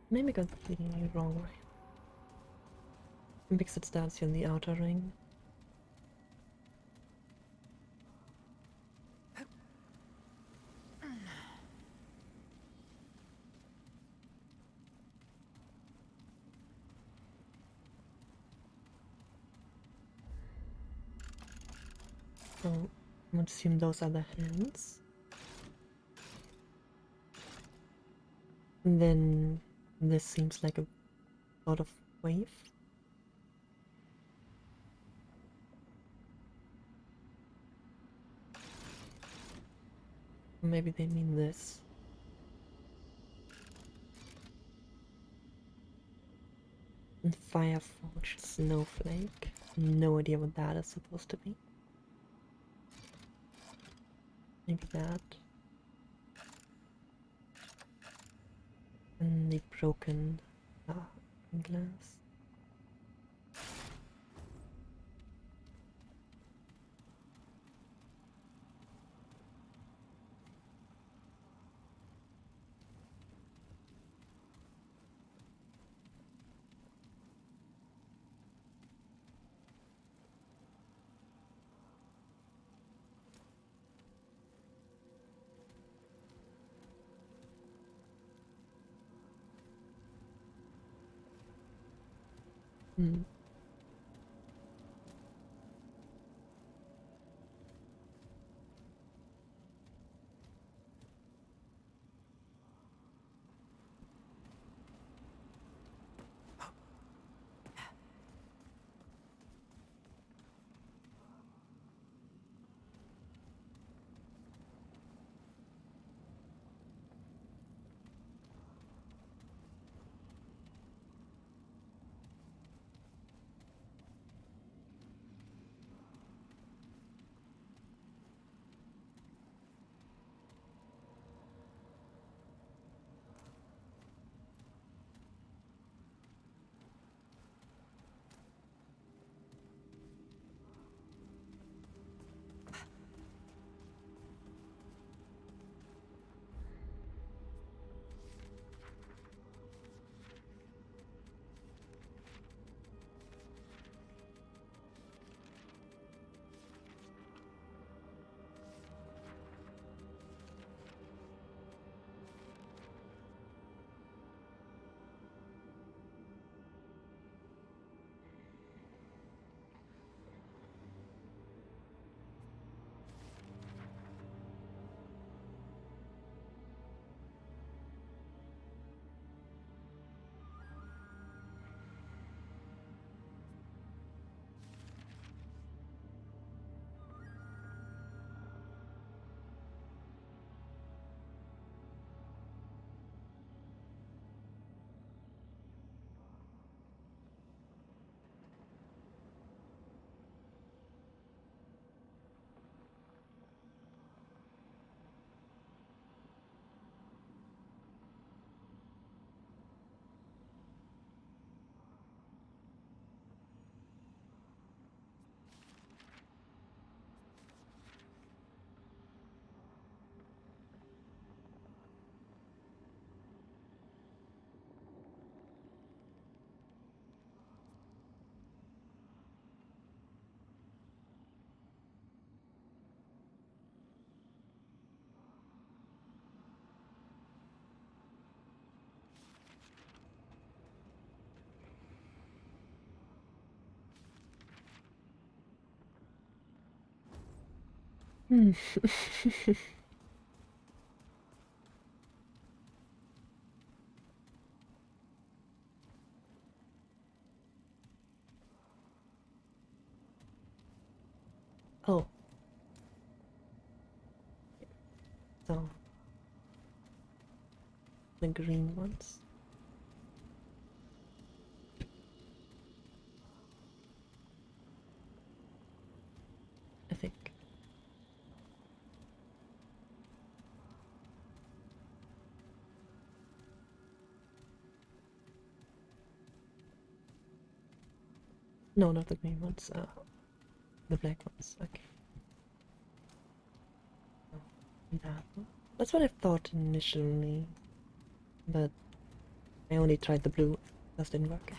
S1: Maybe I got the wrong way. Because it starts here in the outer ring. So I'm gonna assume those are the hands. And then this seems like a sort of wave. Maybe they mean this. And Fireforge Snowflake. No idea what that is supposed to be. Maybe that. And the broken glass. Hmm. Hmm. Oh. So the green ones. I think. No, not the green ones. The black ones. Okay. That one. That's what I thought initially, but I only tried the blue. That didn't work.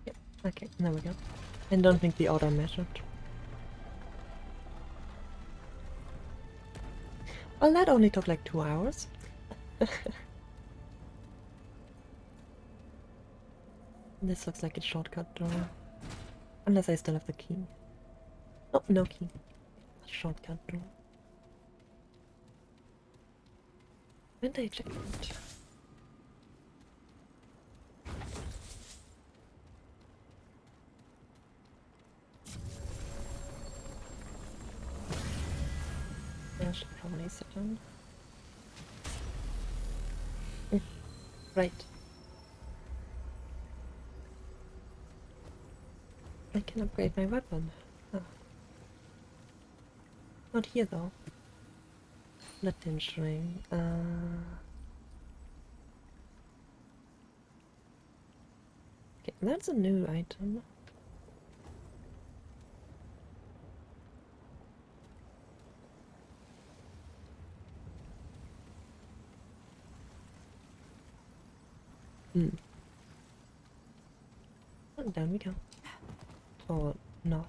S1: Yep. Okay, there we go. I don't think the order mattered. Well, that only took like 2 hours. This looks like a shortcut door. Unless I still have the key. Oh, no key. Shortcut door. Midday checkpoint. I should probably sit down. Right. I can upgrade my weapon. Oh. Not here though. Not ring. Okay, that's a new item. And down we go. Or not.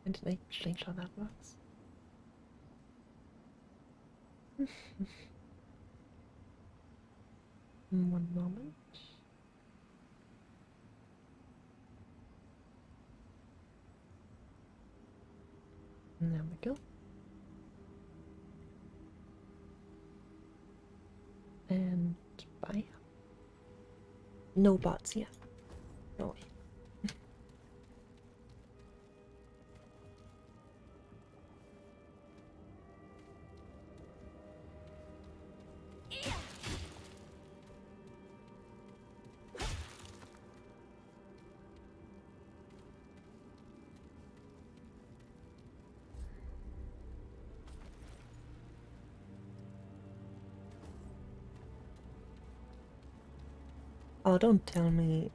S1: And did I change how that works? One moment. There we go. And bye. No bots yet. No way. Oh, don't tell me.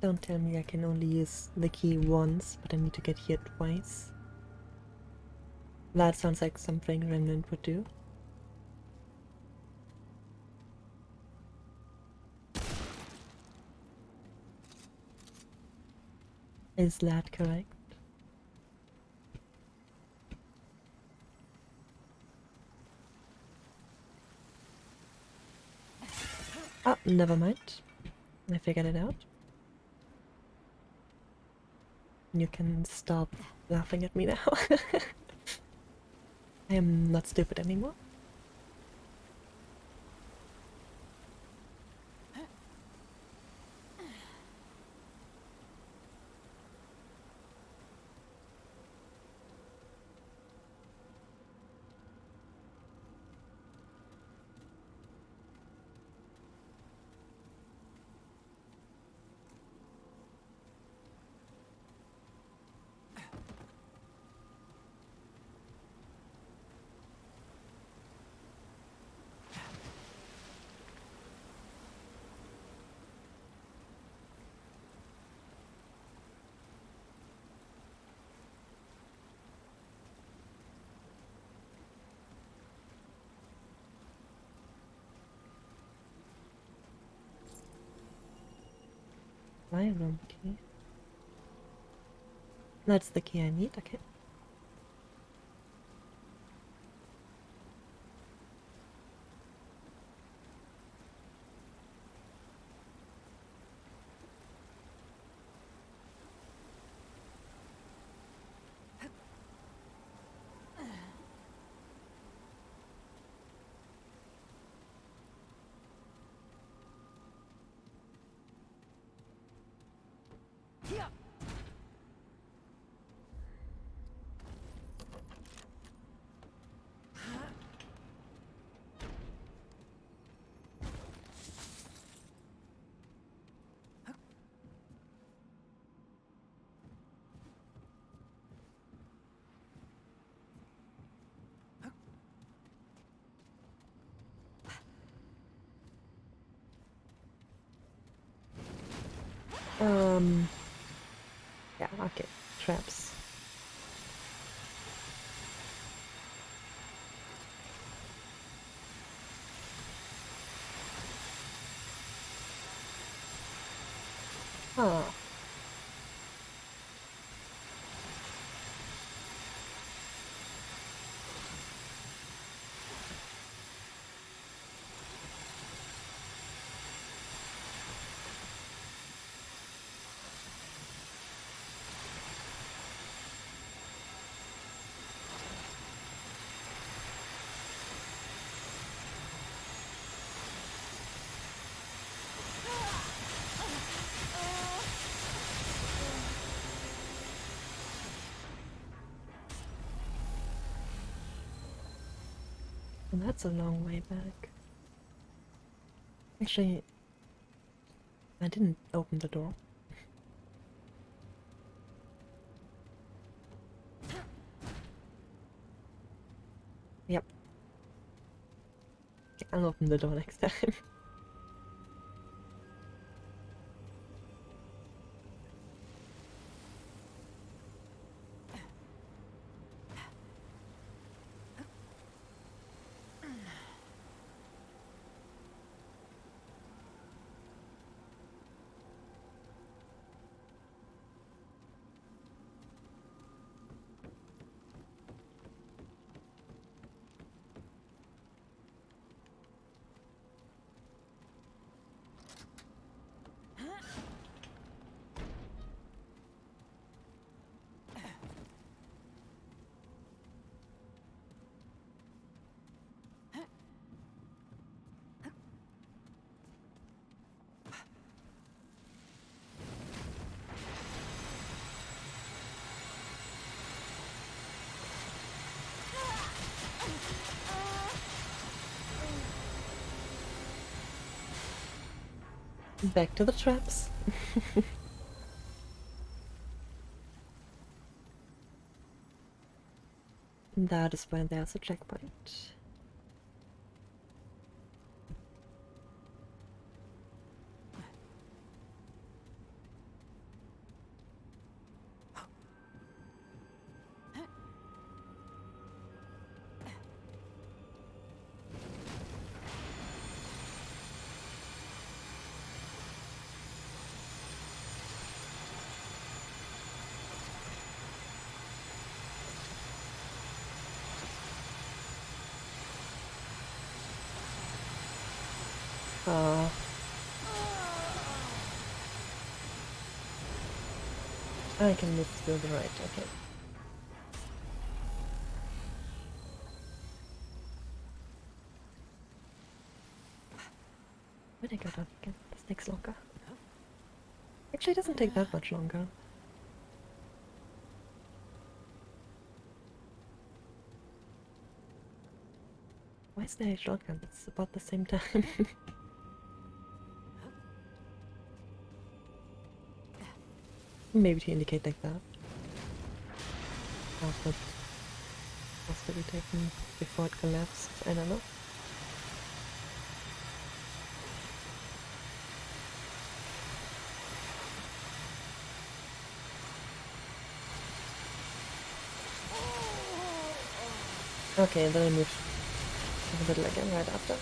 S1: Don't tell me I can only use the key once, but I need to get here twice. That sounds like something Remnant would do. Is that correct? Oh, never mind. I figured it out. You can stop laughing at me now. I am not stupid anymore. My room key. That's the key I need, okay. Yeah, okay. Traps. Ah. And that's a long way back. Actually, I didn't open the door. Yep. I'll open the door next time. Back to the traps. That is when there's a checkpoint. I can move to the right, okay. When I go down again, this takes longer. Actually, it doesn't take that much longer. Why is there a shotgun? It's about the same time. Maybe to indicate like that. After has to be taken before it collapses, I don't know. Okay, then I moved to the middle again right after.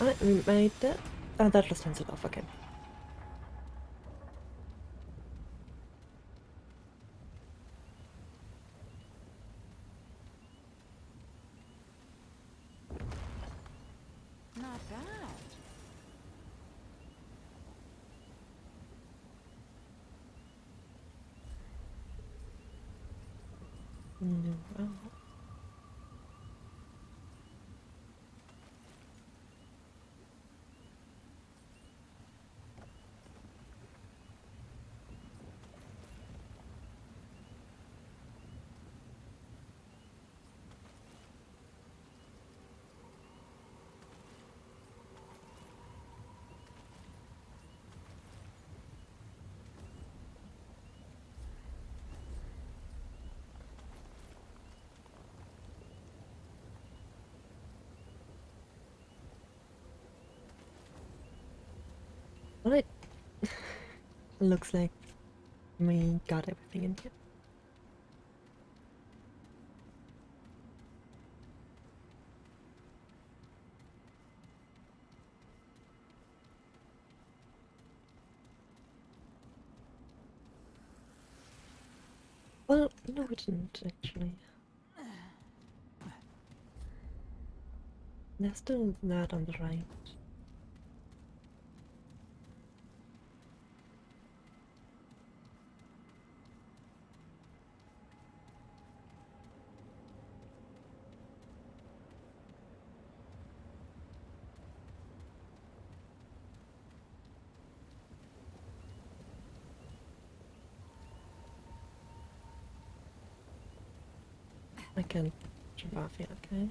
S1: Alright, we made it. Oh, that just turns it off, okay.
S2: Not bad.
S1: No. Oh. Alright. Looks like we got everything in here. Well, no, we didn't actually. There's still that on the right. I can jump off here, okay?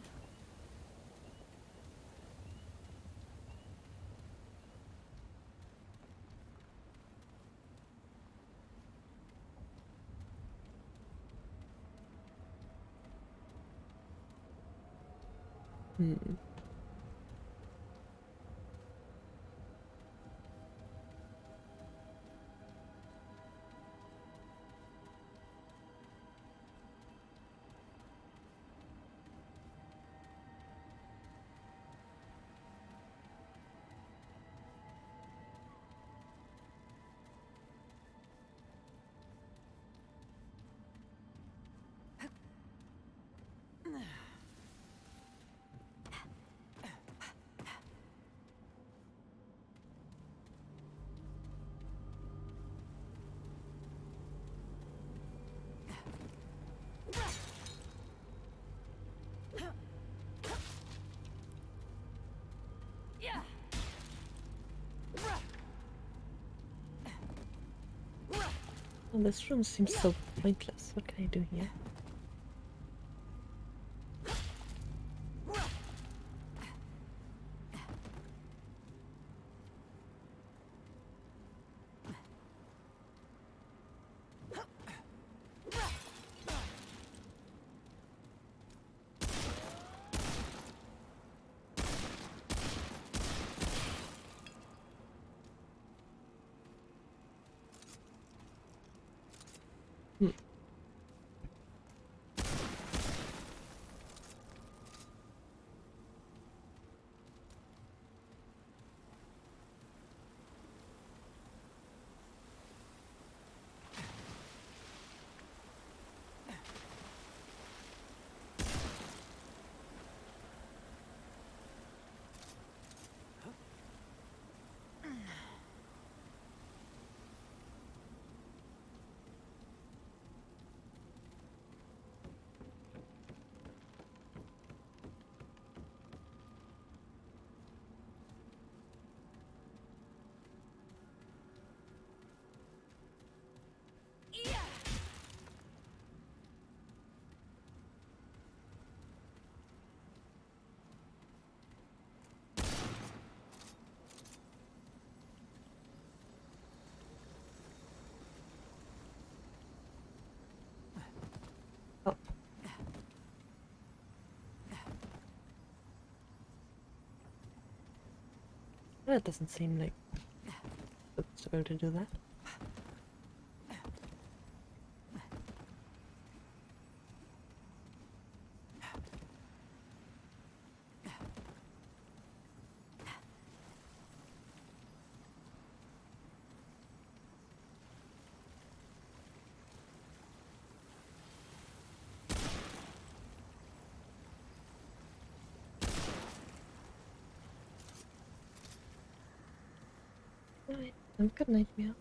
S1: Hmm. Well, this room seems so pointless. What can I do here? That doesn't seem like it's going to do that. Alright, have a good night, meow.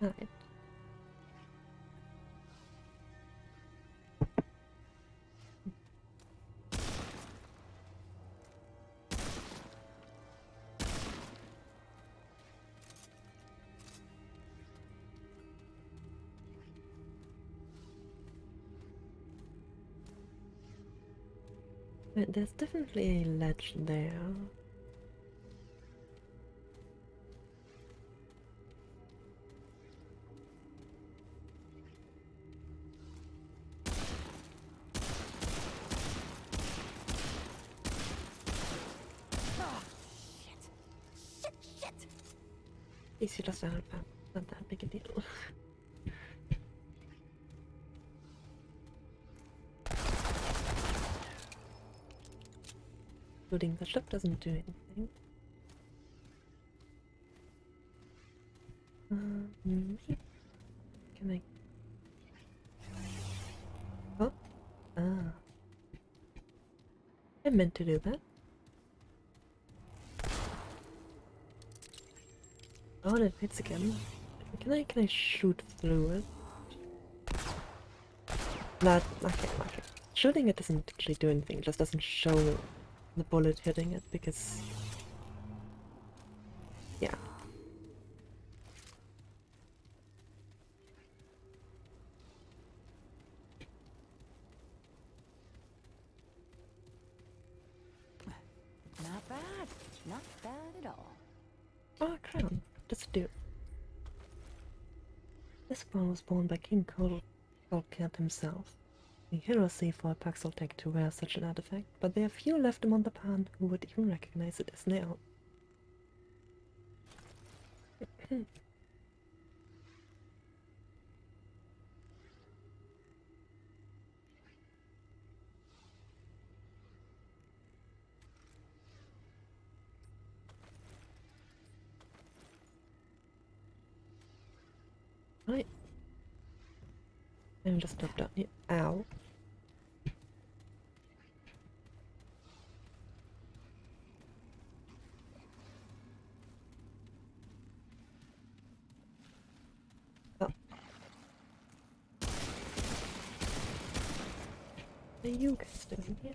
S1: Alright. Wait, there's definitely a ledge there. Easy to solve, not that big a deal. Looting the ship doesn't do anything. Maybe. Can I? Oh, ah. I meant to do that. Oh, and it hits again. Can I shoot through it? That okay. Shooting it doesn't actually do anything. It just doesn't show the bullet hitting it because yeah.
S18: Not bad. Not bad at all.
S1: Oh, a crown. Just do it. This crown was worn by King Colkert himself. A hero say for a Paxel tech to wear such an artifact, but there are few left among the Pan who would even recognize it as their own. Right. And just drop down here. Ow. Oh. What are you guys doing here?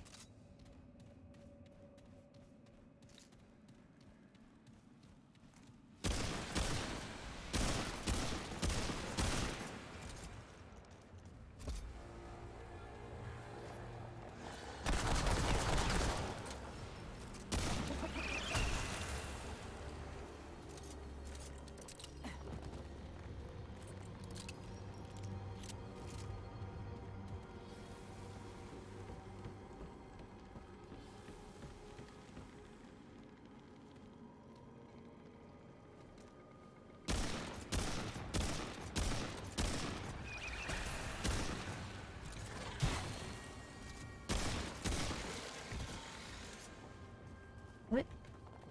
S1: Right.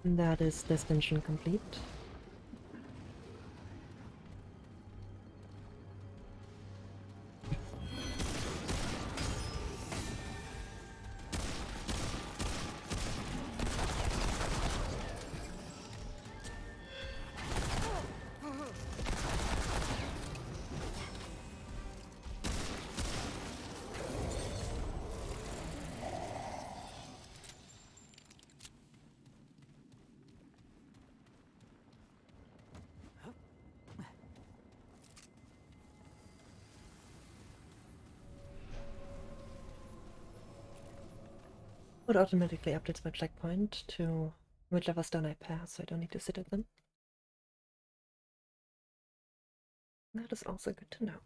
S1: That is this dungeon complete. It automatically updates my checkpoint to whichever stone I pass, so I don't need to sit at them. That is also good to know.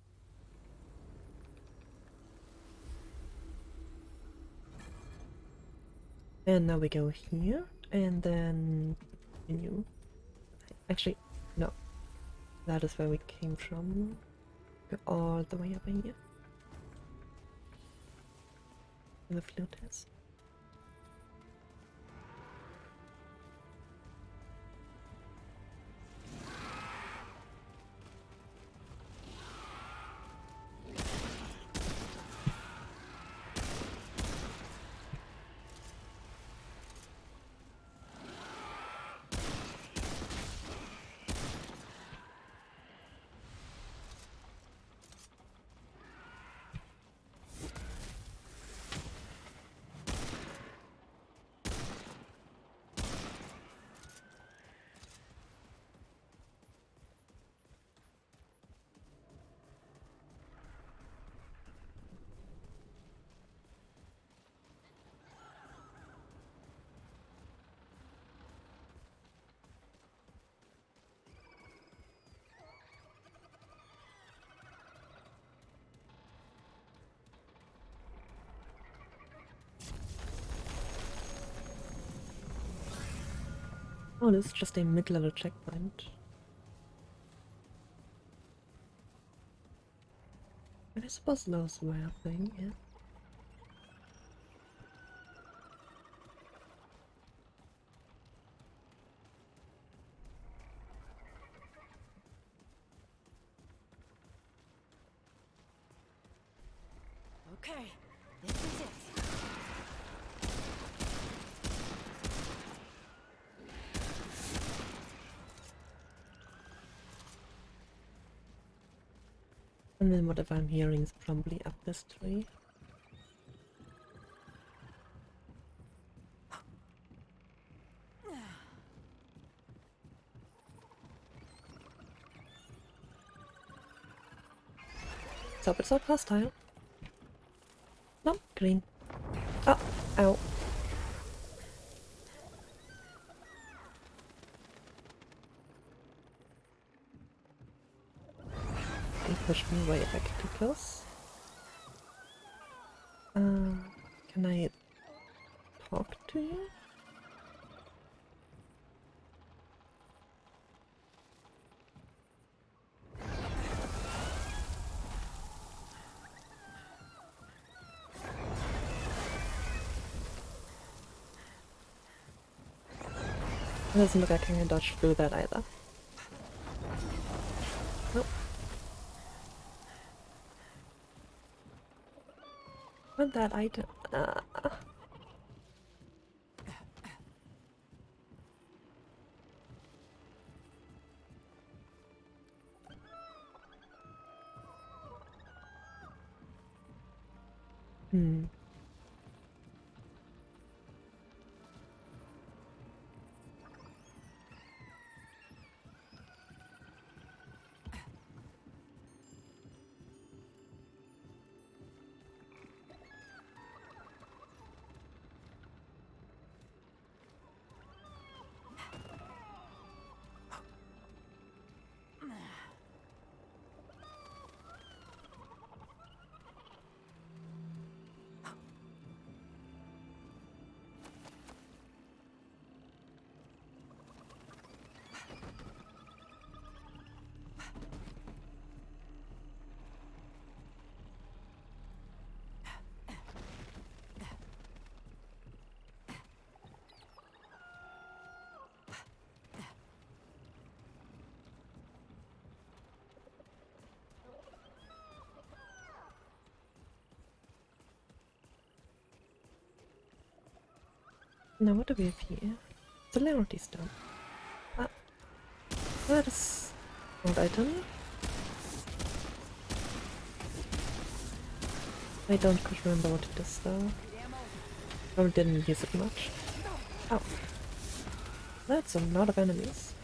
S1: And now we go here, and then continue. Actually, no. That is where we came from. Go all the way up in here. Where the flute is. Oh, this is just a mid-level checkpoint. But I suppose those were a thing, yeah.
S2: Okay, this is it.
S1: And then whatever I'm hearing is probably up this tree. So it's not hostile. No, green. Oh, ow. He pushed me away if I get too close. Can I talk to you? It doesn't look like I can dodge through that either. Nope. Want that item? Hmm. Now what do we have here? Celerity stone. Ah, that is old item. I don't quite remember what it is though. Probably didn't use it much. Oh. That's a lot of enemies.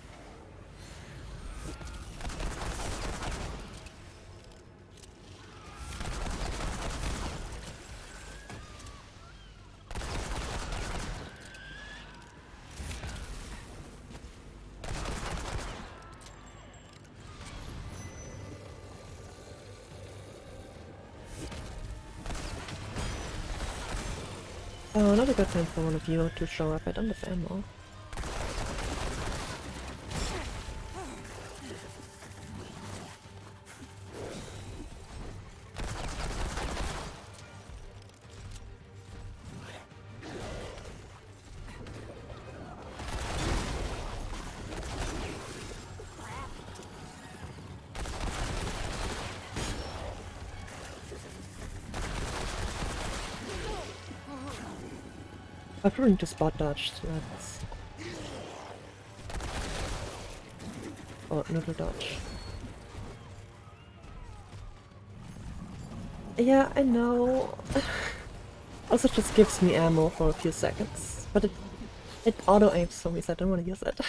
S1: Oh, not a good time for one of you to show up. I don't have ammo. I probably need to spot dodge, so that's... Oh, noodle dodge. Yeah, I know. Also just gives me ammo for a few seconds, but it auto-aims for me, so I don't want to use it.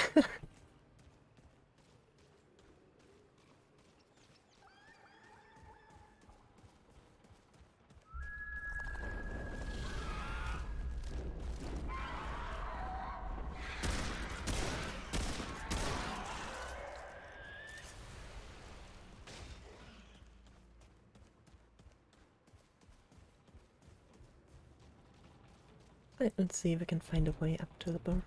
S1: Let's see if we can find a way up to the bird.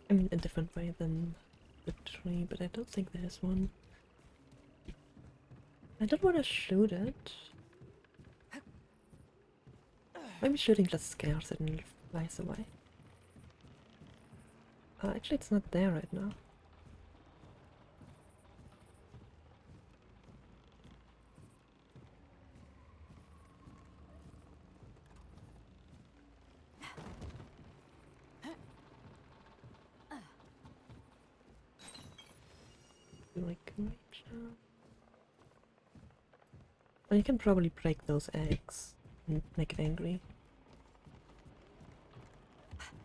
S1: I mean, a different way than the tree, but I don't think there's one. I don't want to shoot it. Maybe shooting just scares it and it flies away. Actually, it's not there right now. Like, reach out. Well, you can probably break those eggs and make it angry.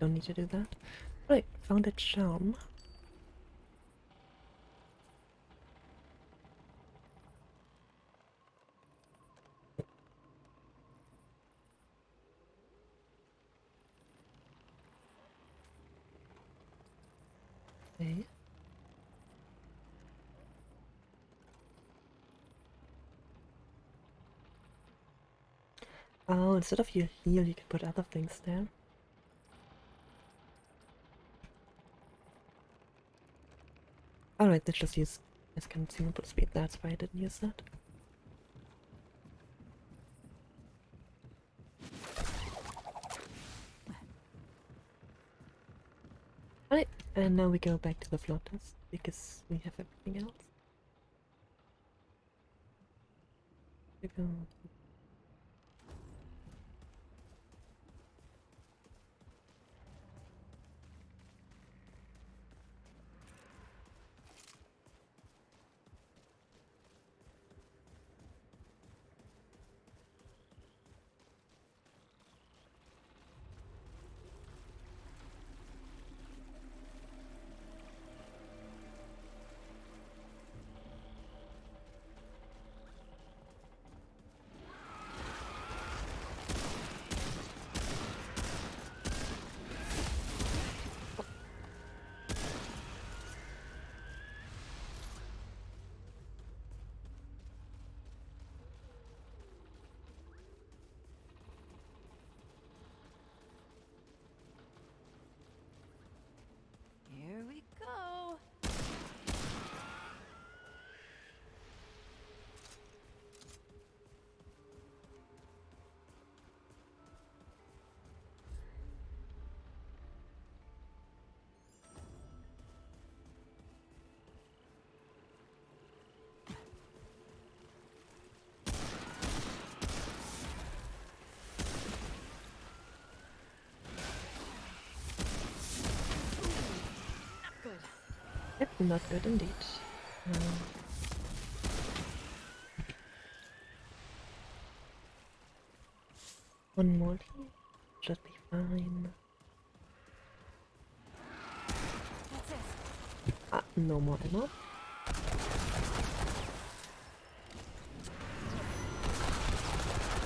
S1: Don't need to do that. Right, found a charm. Okay. Oh, instead of your heal, you can put other things there. Alright, let's just use as consumable speed. That's why I didn't use that. Alright, and now we go back to the floor test because we have everything else. We go. Yep, not good indeed. One more here. Should be fine.
S3: That's it.
S1: Ah, no more ammo.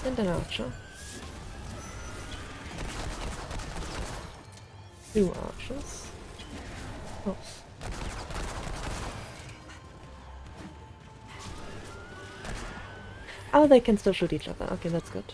S1: And an archer. 2 archers. Oh. Oh, they can still shoot each other. Okay, that's good.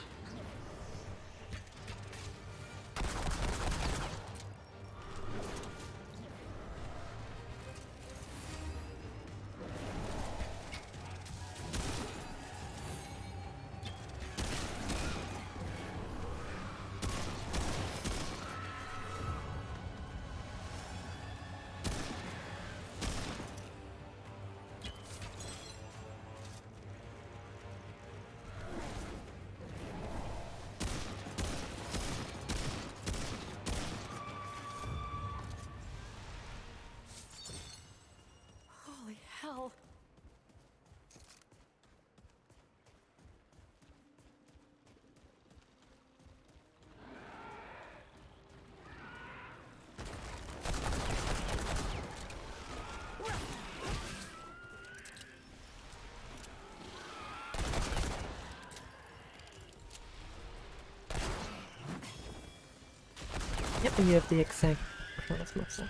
S3: Holy hell.
S1: Yep, and you have the exact plasma set.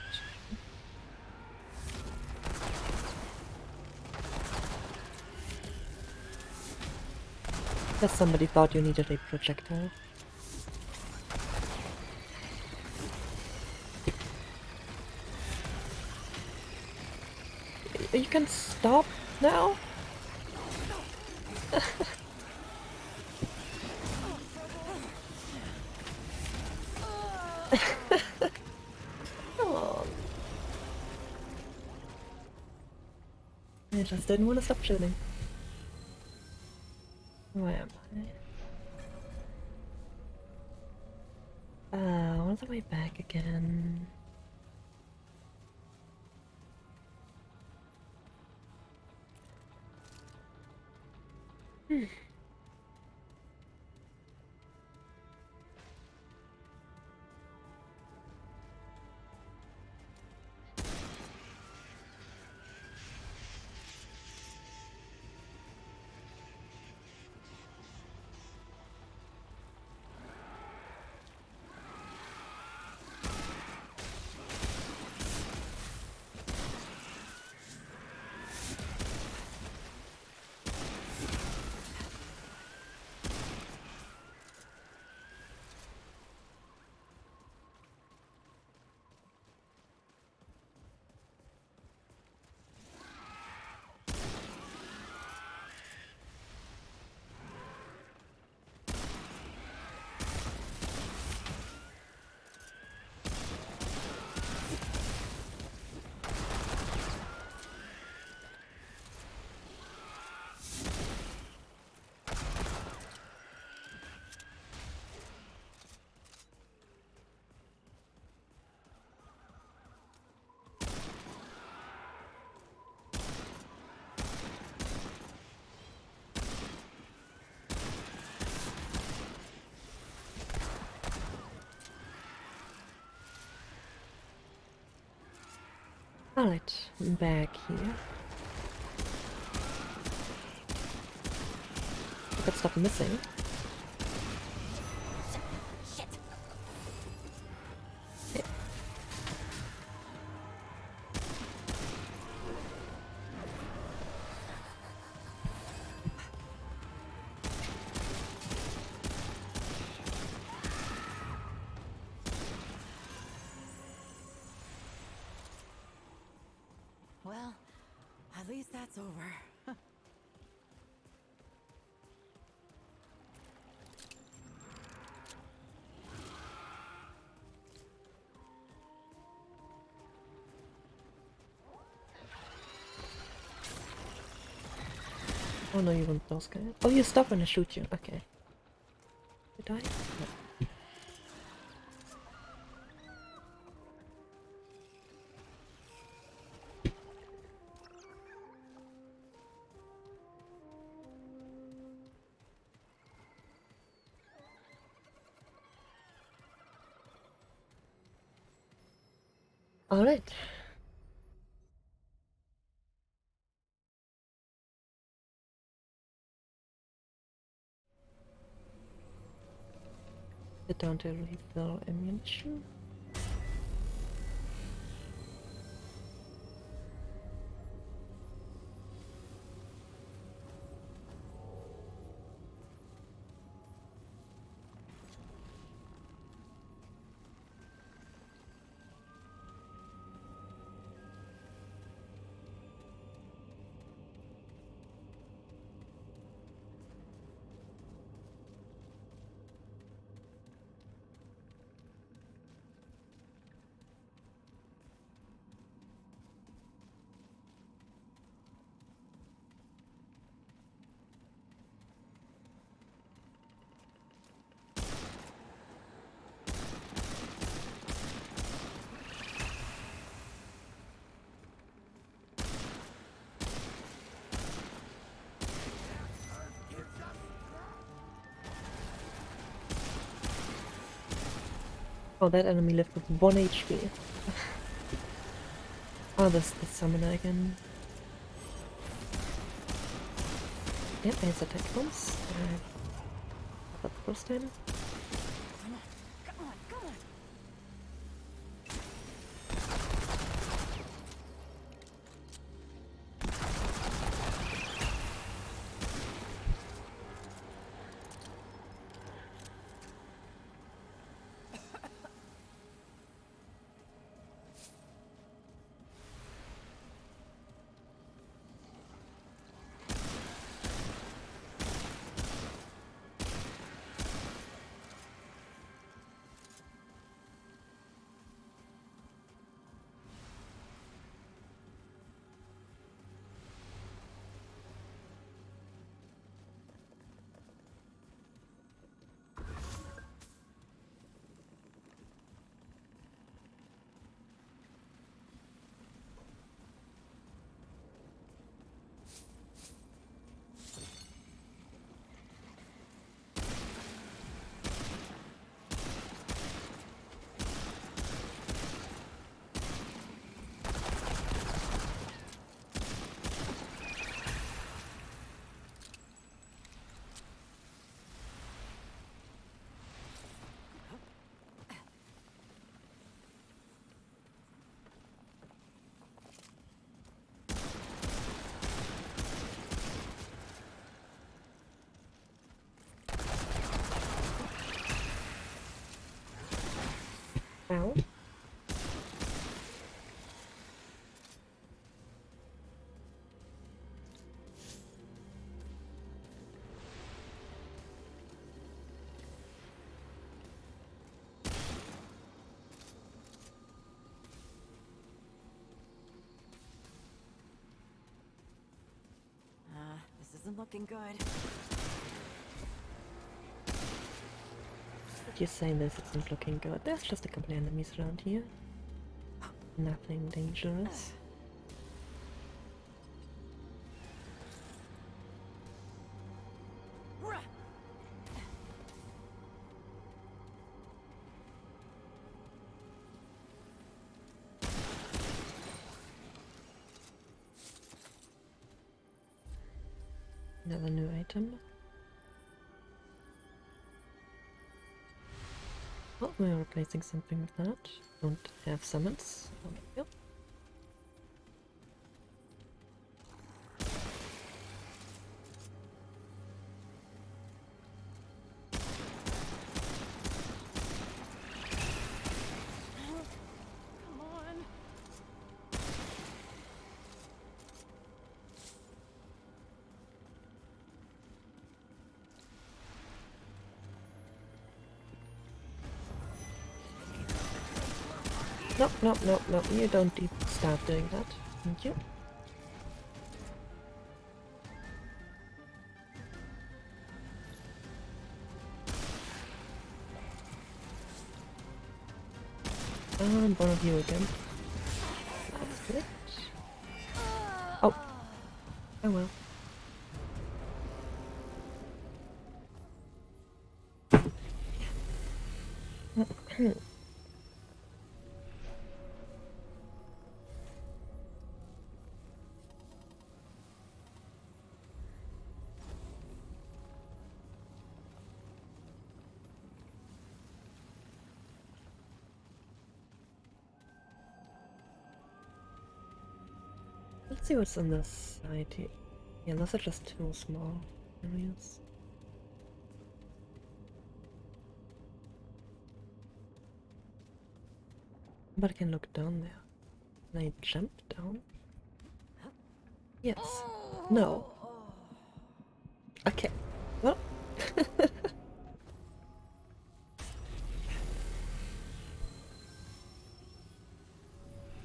S1: Guess somebody thought you needed a projectile. You can stop now? Come on. I just didn't want to stop shooting. Where am I? All the way back again. Alright, I'm back here. I could stop missing. Yeah.
S2: Well, at least that's over.
S1: Oh no, you want those guys. Oh, you stop when I shoot you. Okay. Did I? No. Alright. Sit down to refill ammunition. Oh, that enemy left with 1 HP. Oh, this the summoner again. Yep, there's attack bombs. That first time. Ow.
S2: This isn't looking good.
S1: You're saying this isn't looking good. There's just a couple enemies around here. Nothing dangerous. Another new item. Oh, we're replacing something with that. Don't have summons. Oh, yep.
S3: Come on.
S1: Nope, nope, nope, nope. You don't start doing that. Thank you. And one of you again. That's good. Oh. Oh well. Let's see what's on this side here. Yeah, those are just two small areas. But I can look down there. Can I jump down? Yes. No. Okay. Well.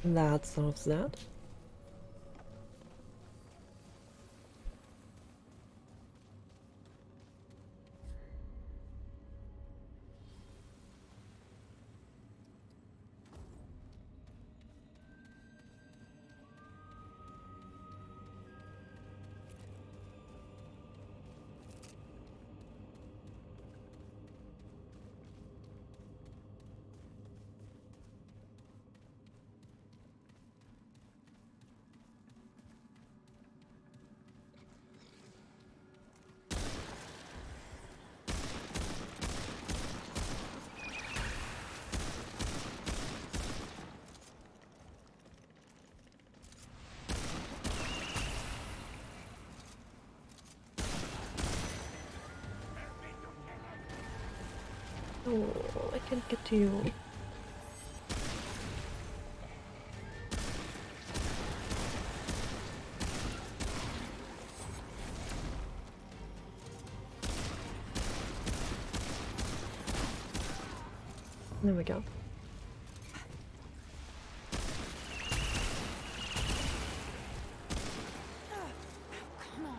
S1: That solves that. Oh, I can't get to you. There we go.
S5: Come on.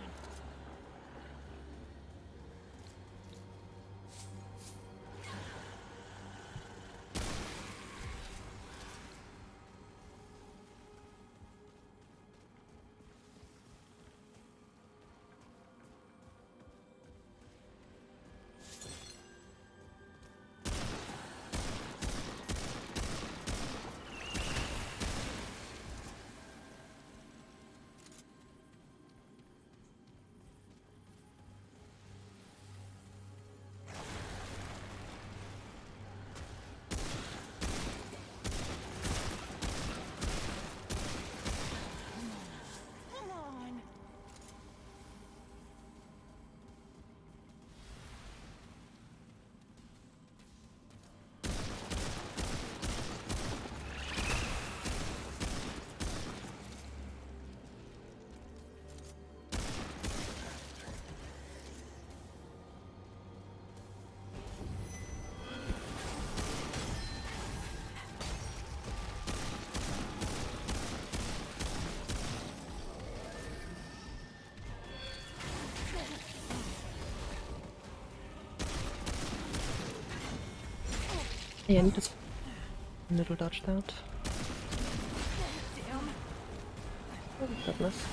S1: Yeah, I need to little dodge that. Oh goodness.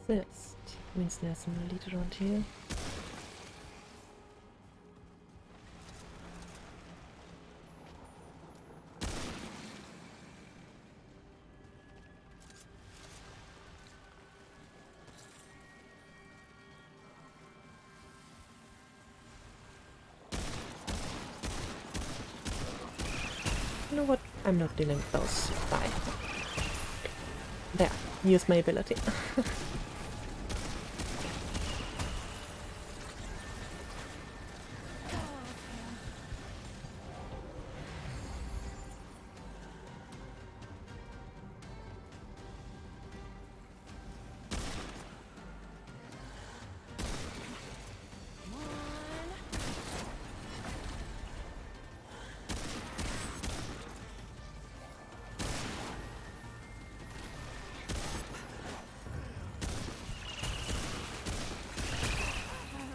S1: Assist means there's some lead around here. know what? I'm not dealing with those. Bye. There. Use my ability.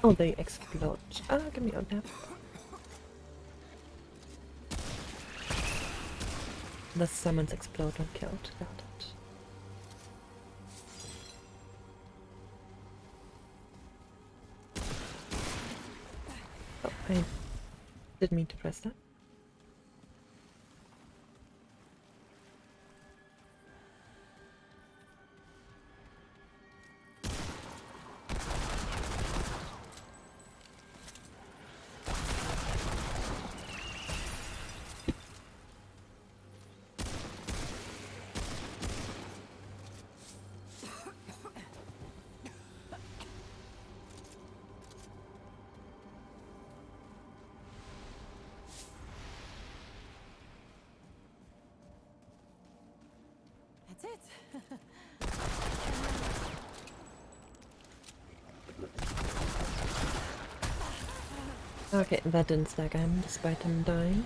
S1: Oh, they explode. Ah, give me on that. The summons explode when killed. Got it. Oh, I didn't mean to press that.
S2: That's it.
S1: Okay, that didn't stack him despite him dying.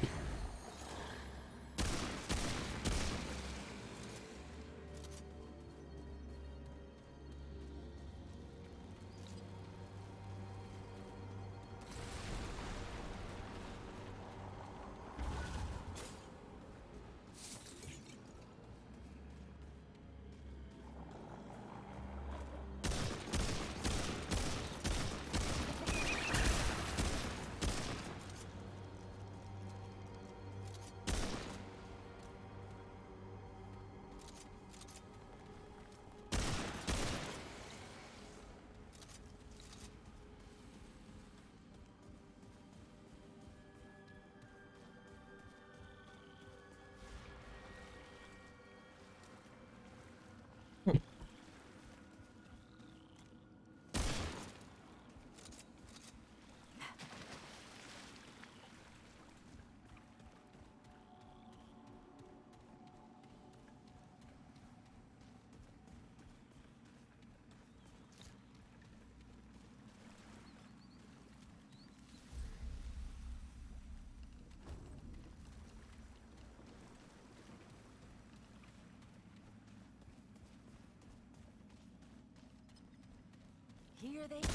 S2: Here they come.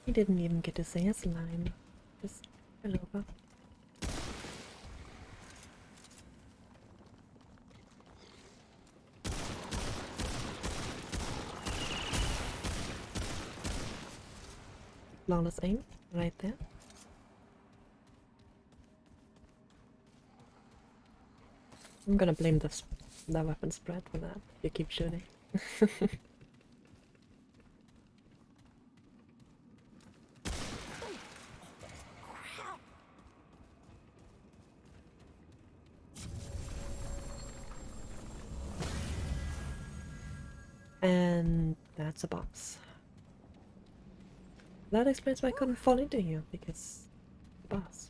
S1: He didn't even get to say his line. Just fell over. Flawless aim, right there. I'm gonna blame the weapon spread for that. You keep shooting. And that's a boss. That explains why I couldn't fall into you, because the boss.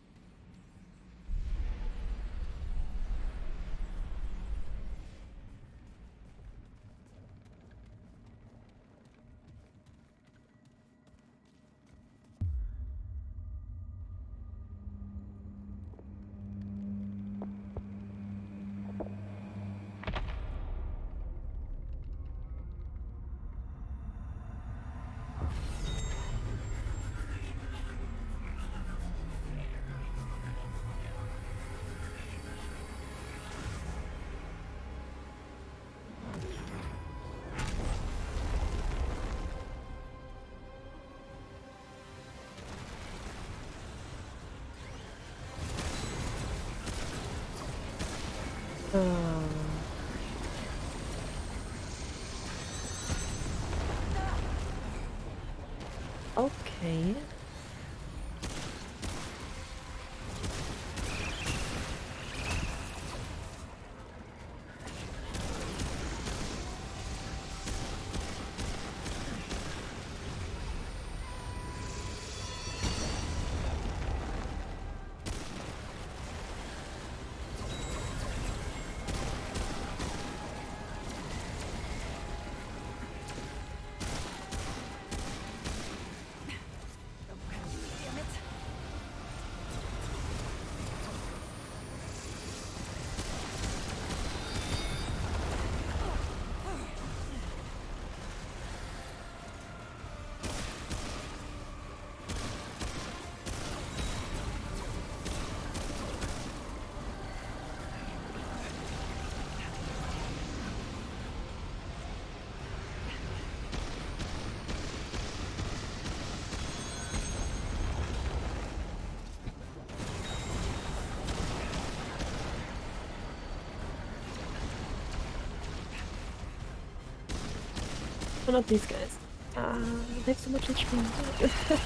S1: Oh, not these guys. Ah, they have so much HP.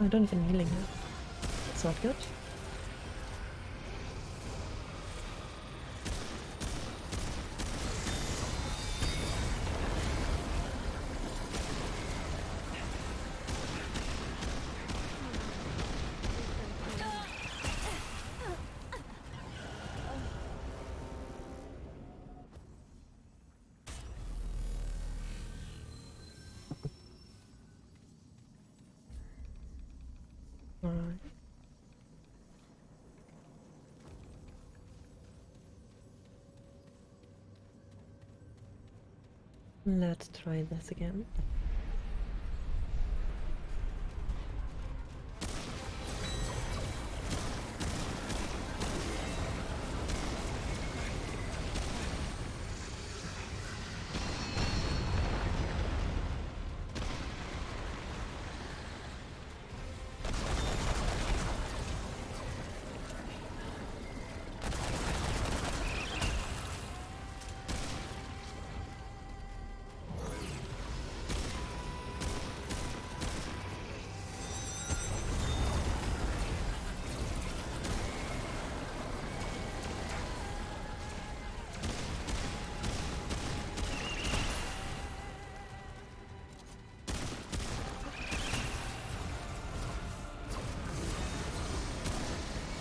S1: I don't even healing her. That's not good. Alright. Let's try this again.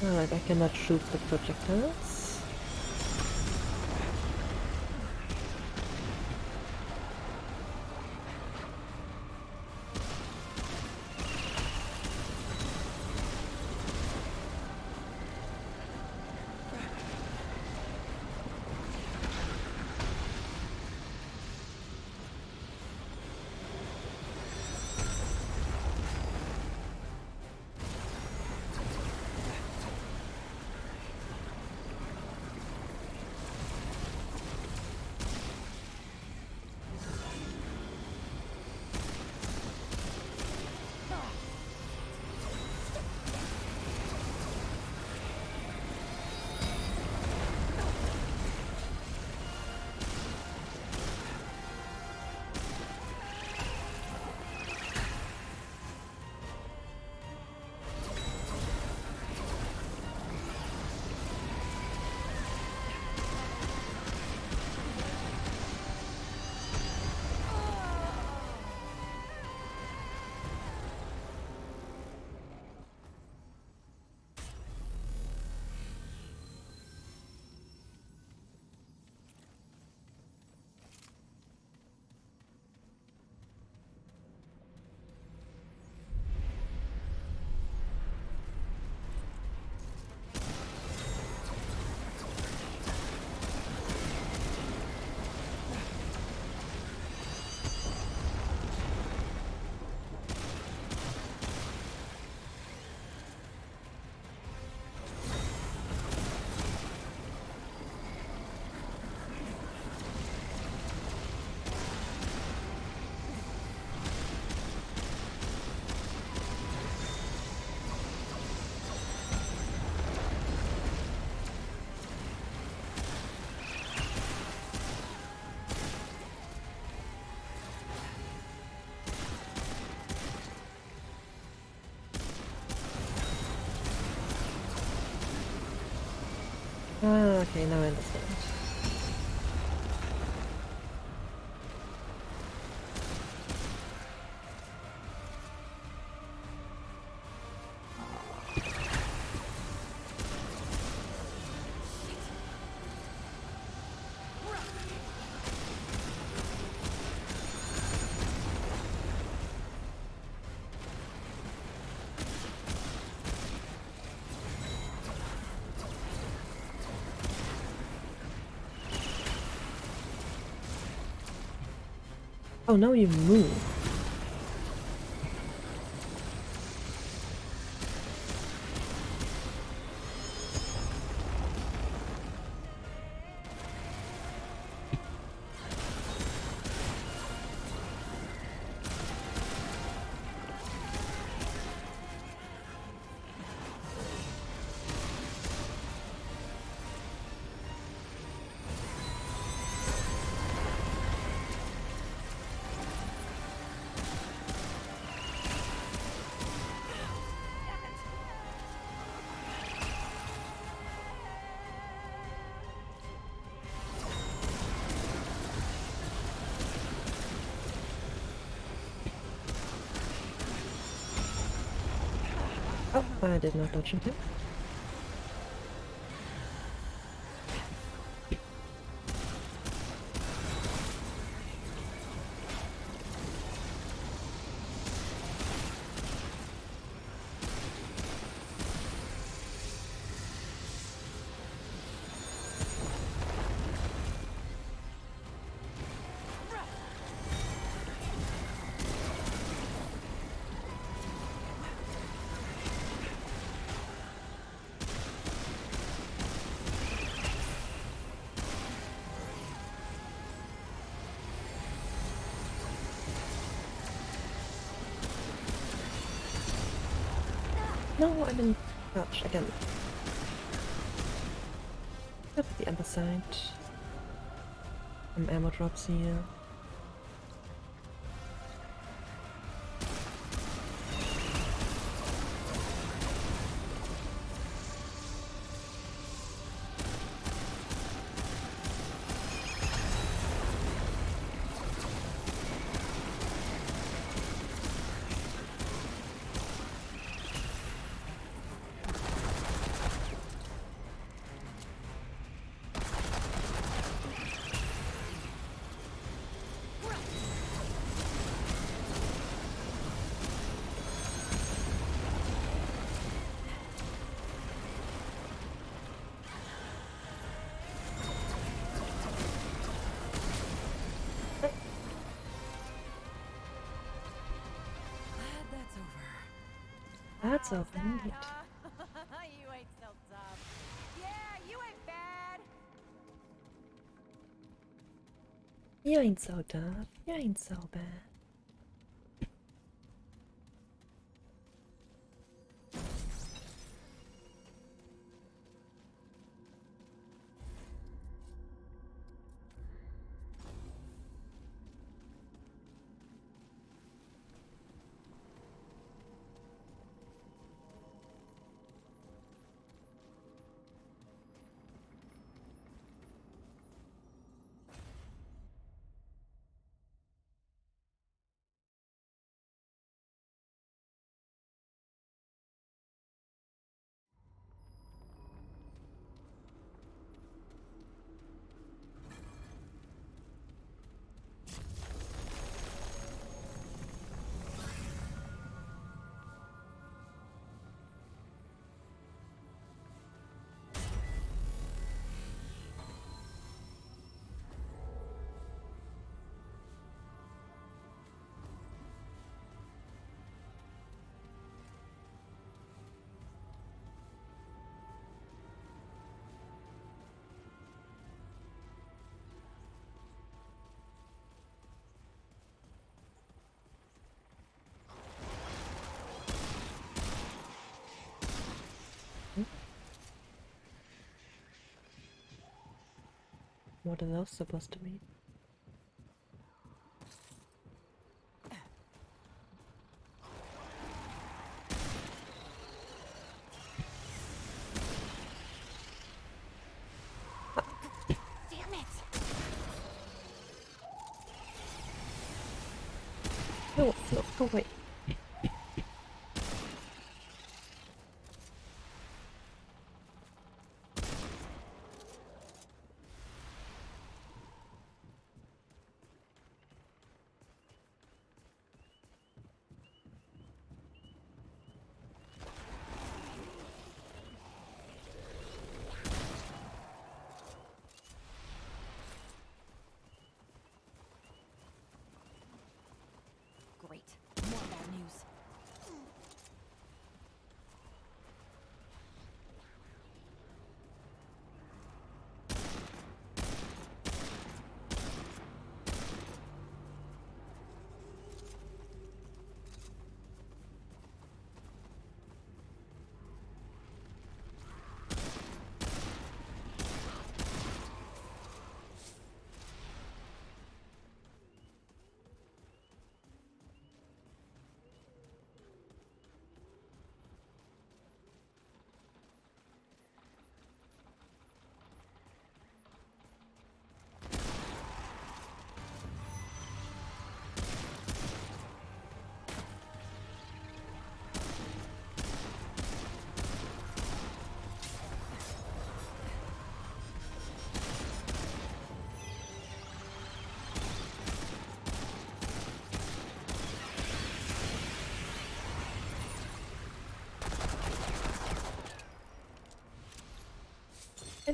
S1: Alright, I cannot shoot the projectiles. Ah, okay, now I understand. Oh, now you move. Oh, I did not dodge him. No, I didn't dodge again. Look at the other side. Some ammo drops here. That's over, neat.
S3: You ain't so tough. Yeah, you ain't bad.
S1: You ain't so tough. You ain't so bad. What are those supposed to mean?
S5: Damn it!
S1: No, no, go away.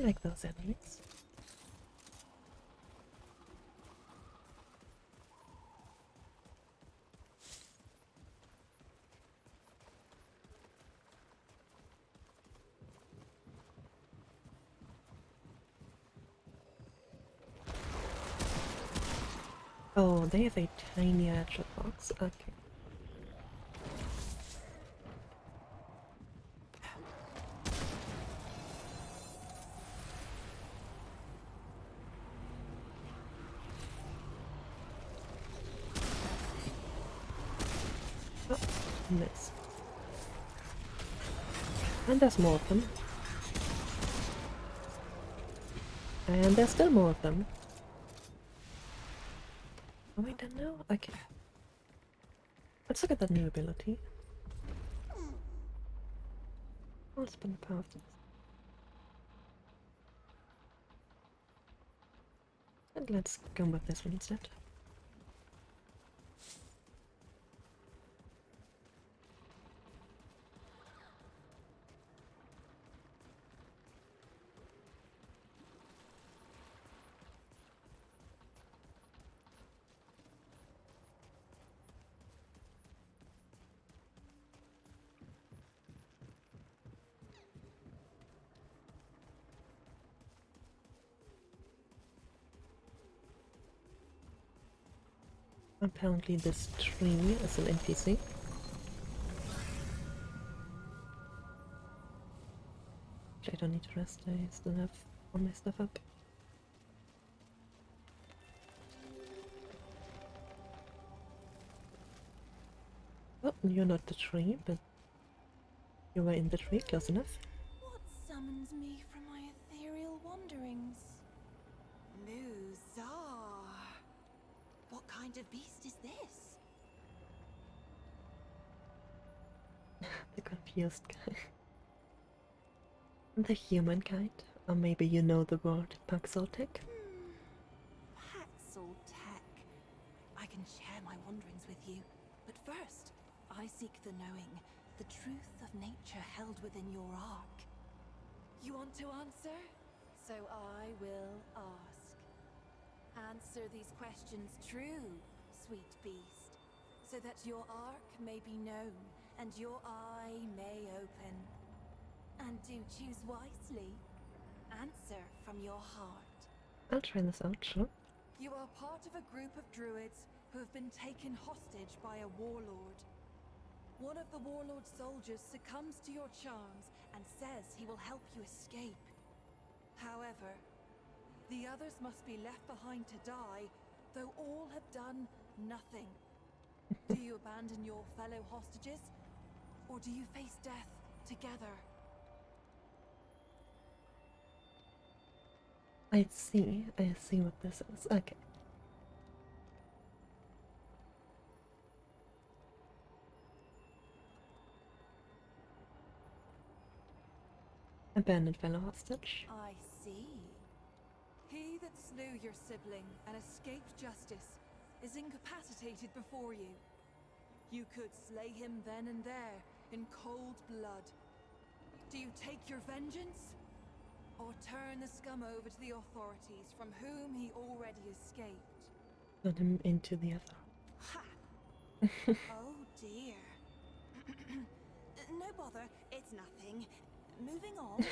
S1: like those enemies. Oh, they have a tiny headshot box. Okay. Oh, miss. And there's more of them. And there's still more of them. Oh wait, then no? Okay. Let's look at that new ability. What's been the power of this? And let's go with this one instead. Apparently this tree is an NPC. I don't need to rest, I still have all my stuff up. Oh, you're not the tree, but you were in the tree, close enough.
S20: What summons me from my ethereal wanderings? Muzar. What kind of beast is this?
S1: The confused guy. The human kind? Or maybe you know the word Paxoltech?
S20: Paxoltech. I can share my wanderings with you, but first, I seek the knowing, the truth of nature held within your ark. You want to answer? So I will ask. Answer these questions true, sweet beast, so that your ark may be known and your eye may open. And do choose wisely. Answer from your heart.
S1: I'll try this out, sure.
S20: You are part of a group of druids who have been taken hostage by a warlord. One of the warlord's soldiers succumbs to your charms and says he will help you escape. However, the others must be left behind to die, though all have done nothing. Do you abandon your fellow hostages, or do you face death together?
S1: I see what this is. Okay. Abandoned fellow hostage.
S20: I see. He that slew your sibling and escaped justice is incapacitated before you. You could slay him then and there, in cold blood. Do you take your vengeance? Or turn the scum over to the authorities from whom he already escaped?
S1: Turn him into the other.
S20: Ha! Oh dear. No bother, it's nothing. Moving on.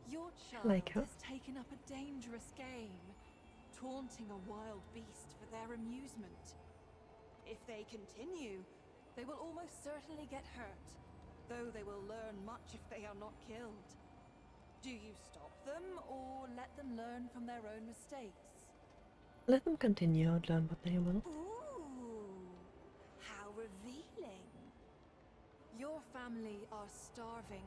S20: Your child has taken up a dangerous game, taunting a wild beast for their amusement. If they continue, they will almost certainly get hurt, though they will learn much if they are not killed. Do you stop them, or let them learn from their own mistakes?
S1: Let them continue and learn what they will.
S20: Ooh, how revealing. Your family are starving.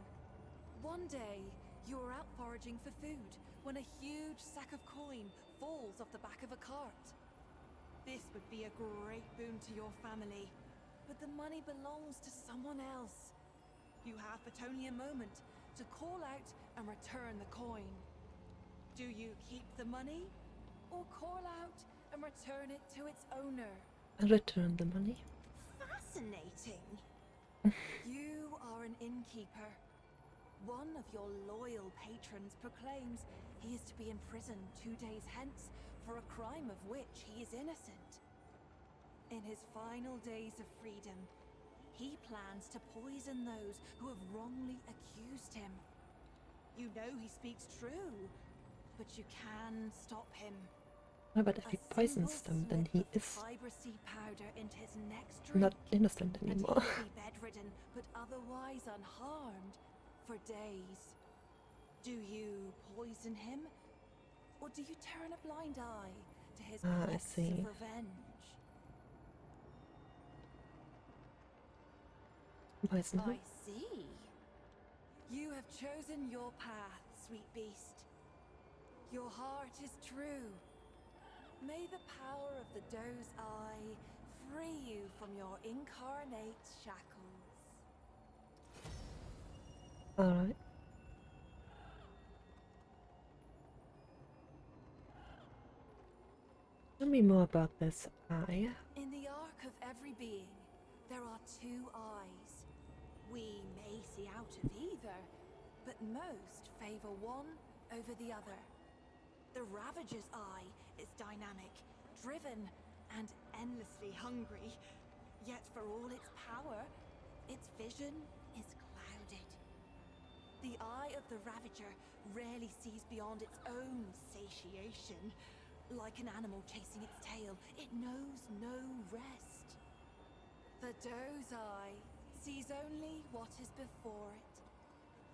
S20: One day, you are out foraging for food when a huge sack of coin falls off the back of a cart. This would be a great boon to your family, but the money belongs to someone else. You have but only a moment to call out and return the coin. Do you keep the money, or call out and return it to its owner?
S1: And return the money.
S20: Fascinating. You are an innkeeper. One of your loyal patrons proclaims he is to be imprisoned 2 days hence for a crime of which he is innocent. In his final days of freedom, he plans to poison those who have wrongly accused him. You know he speaks true, but you can stop him.
S1: Oh, but if he poisons them, then he is
S20: Fibrous-seed powder into his next drink,
S1: not innocent
S20: and
S1: anymore.
S20: he'll be bedridden, but otherwise unharmed for days. Do you poison him, or do you turn a blind eye to his
S1: I
S20: plots
S1: see.
S20: of revenge?
S1: Poison him.
S20: I see. You have chosen your path, sweet beast. Your heart is true. May the power of the doe's eye free you from your incarnate shackles.
S1: Alright. Tell me more about this eye.
S20: In the arc of every being, there are 2 eyes. We may see out of either, but most favor one over the other. The Ravager's eye is dynamic, driven, and endlessly hungry. Yet for all its power, its vision is clouded. The eye of the Ravager rarely sees beyond its own satiation. Like an animal chasing its tail, it knows no rest. The doe's eye sees only what is before it.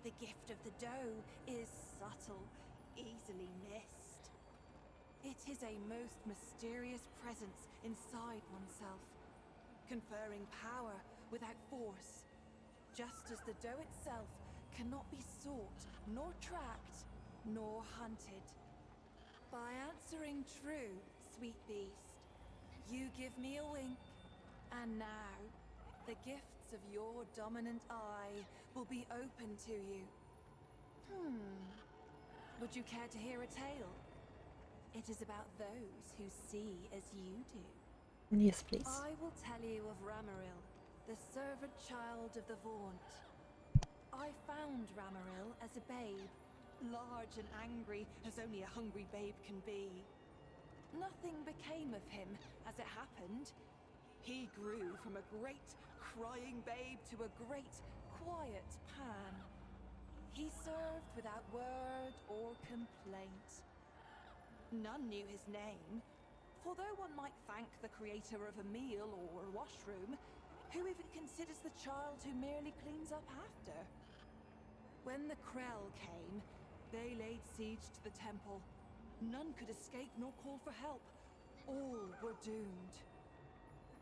S20: The gift of the doe is subtle, easily missed. It is a most mysterious presence inside oneself, conferring power without force, just as the doe itself cannot be sought, nor tracked, nor hunted. By answering true, sweet beast, you give me a wink, and now the gifts of your dominant eye will be open to you. Would you care to hear a tale? It is about those who see as you do.
S1: Yes, please.
S20: I will tell you of Ramaril, the servant child of the Vaunt. I found Ramaril as a babe, large and angry as only a hungry babe can be. Nothing became of him as it happened. He grew from a great crying babe to a great quiet Pan. He served without word or complaint. None knew his name, for though one might thank the creator of a meal or a washroom, who even considers the child who merely cleans up after? When the Krell came, they laid siege to the temple. None could escape nor call for help. All were doomed.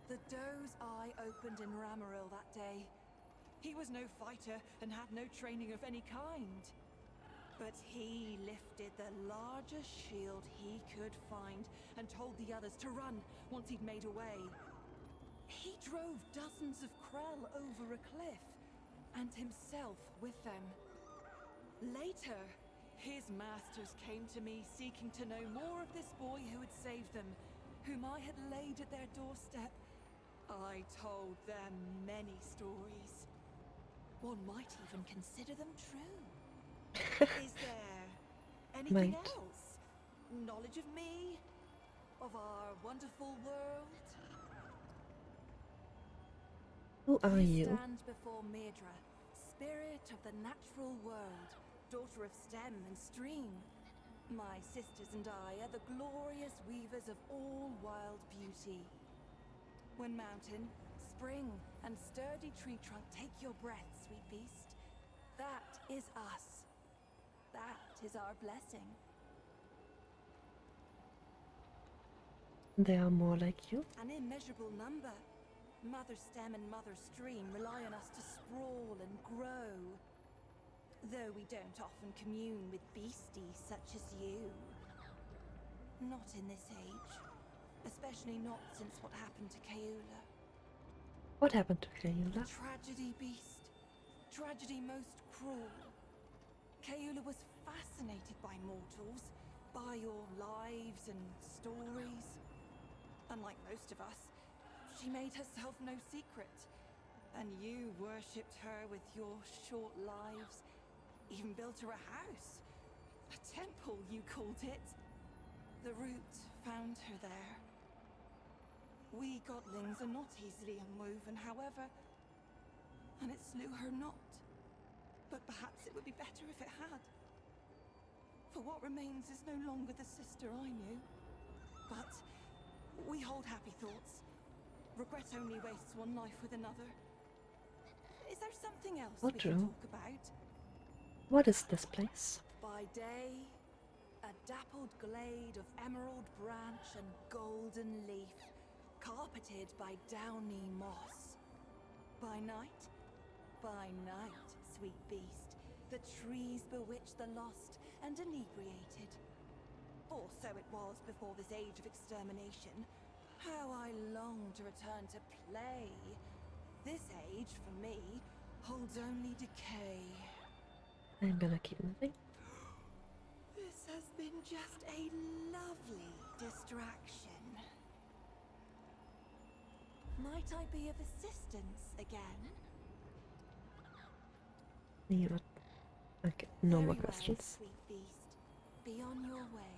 S20: The doe's eye opened in Ramaril that day. He was no fighter and had no training of any kind. But he lifted the largest shield he could find and told the others to run once he'd made away. He drove dozens of Krell over a cliff, and himself with them. Later, his masters came to me seeking to know more of this boy who had saved them, whom I had laid at their doorstep. I told them many stories. One might even consider them true. Is there anything else? Knowledge of me? Of our wonderful world?
S1: Who are you?
S20: Stand before Midra, spirit of the natural world, daughter of stem and stream. My sisters and I are the glorious weavers of all wild beauty. When mountain, spring, and sturdy tree trunk take your breath, sweet beast, that is us. That is our blessing.
S1: They are more like you?
S20: An immeasurable number. Mother stem and mother stream rely on us to sprawl and grow. Though we don't often commune with beasties such as you. Not in this age. Especially not since what happened to Kaeula.
S1: What happened to Kaeula?
S20: Tragedy, beast. Tragedy most cruel. Kaeula was fascinated by mortals, by your lives and stories. Unlike most of us, she made herself no secret. And you worshipped her with your short lives, even built her a house. A temple, you called it. The root found her there. We godlings are not easily unwoven, however, and it slew her not. But perhaps it would be better if it had. For what remains is no longer the sister I knew. But we hold happy thoughts. Regret only wastes one life with another. Is there something else we can talk about?
S1: What is this place?
S20: By day, a dappled glade of emerald branch and golden leaf, carpeted by downy moss. By night, sweet beast, the trees bewitch the lost and inebriated. Or so it was before this age of extermination. How I long to return to play. This age, for me, holds only decay.
S1: I'm gonna keep moving.
S20: This has been just a lovely distraction. Might I be of assistance again?
S1: Yeah. Okay, no
S20: Very
S1: more
S20: well,
S1: questions.
S20: sweet beast. Be on your way.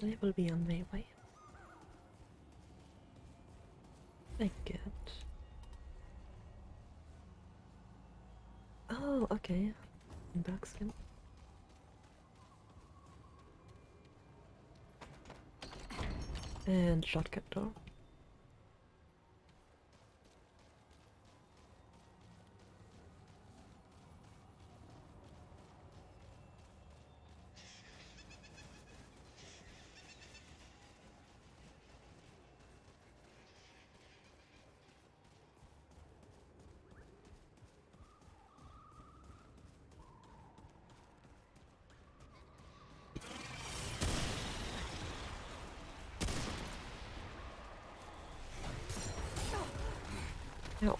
S1: I will be on my way. I get. Oh, okay. Dark skin. And shortcut door. No.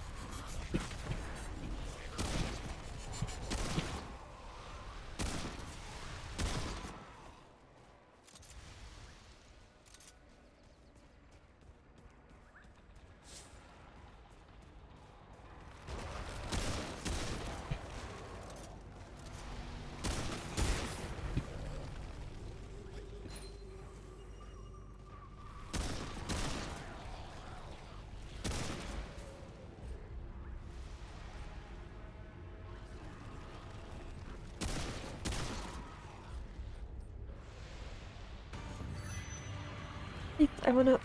S1: I wanna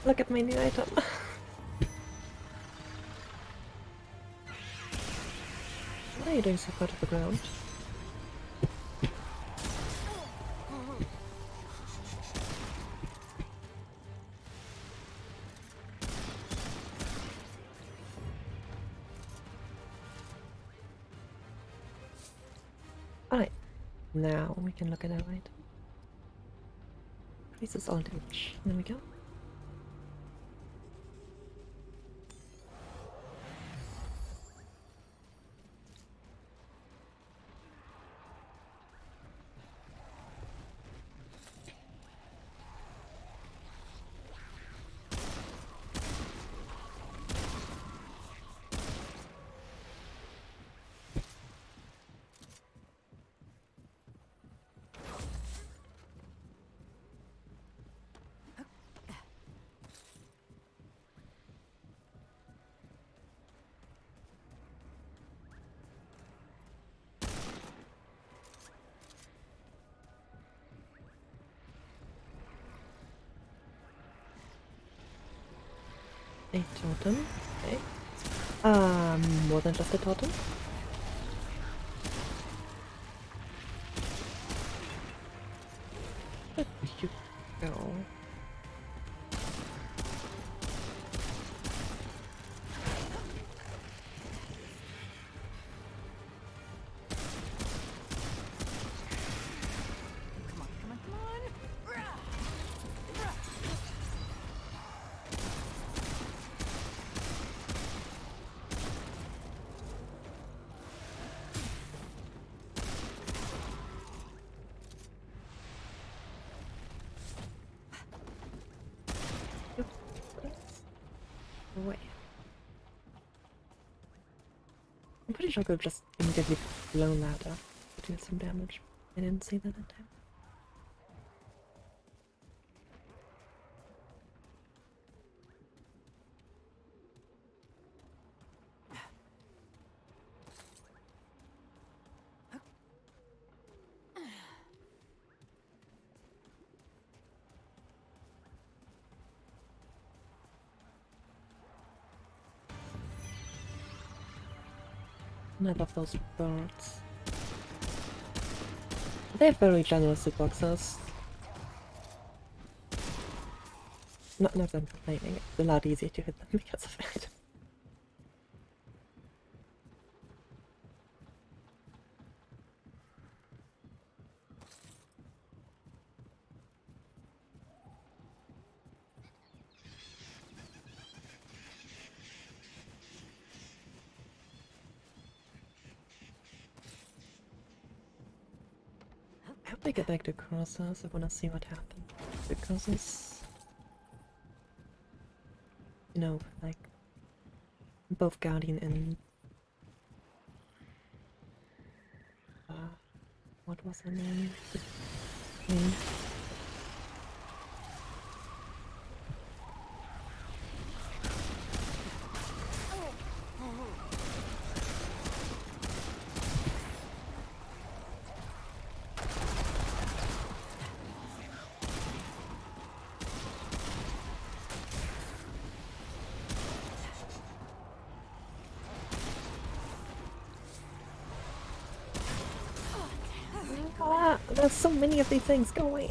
S1: look at my new item. What are you doing so far to the ground? Alright, now we can look at our item. Increases all damage. There we go. A totem. Okay. More than just a totem. Where did you go? Away. pretty sure I could have just immediately blown that up to do some damage. I didn't see that in time. I love those birds. They're very generous to boxers. Not that I'm complaining, it's a lot easier to hit them because of it. I hope they get back to Crosshouse. I wanna see what happens. Because it's, you know, like both Guardian and what was her name? There's so many of these things, go away.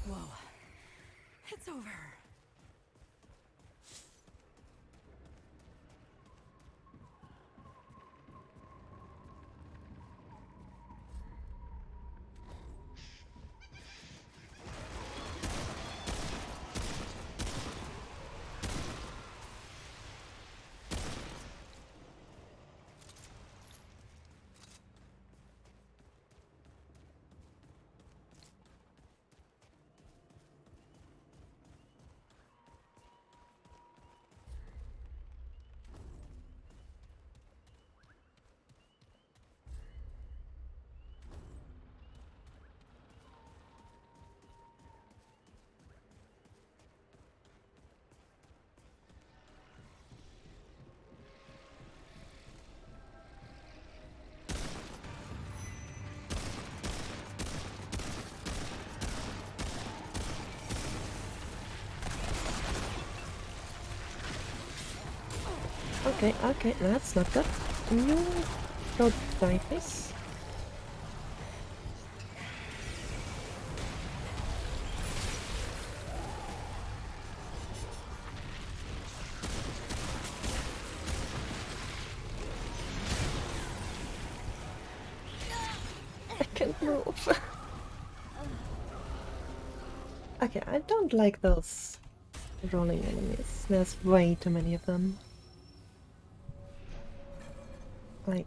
S20: Whoa. It's over.
S1: Okay, okay, that's not good. You go die, please. can't move. Okay, I don't like those rolling enemies. There's way too many of them. Like,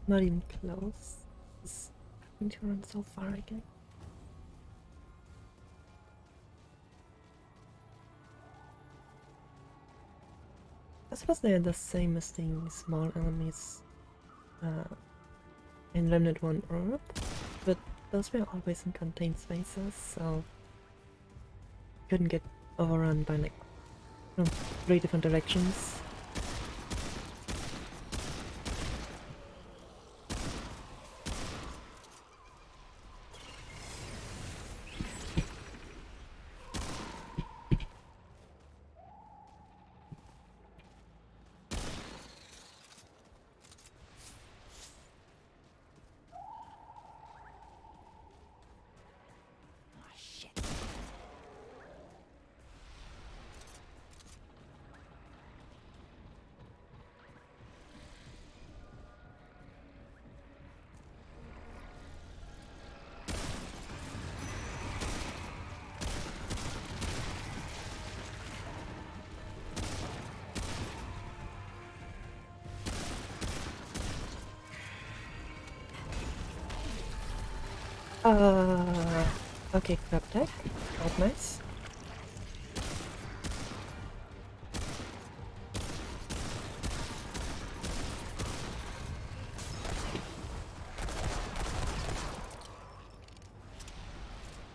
S1: not even close. It's going to run so far again. I suppose they're the same as the small enemies in Remnant 1 Earth, but those were always in contained spaces, so you couldn't get overrun by like from 3 different directions. Okay, grab tech. Not nice.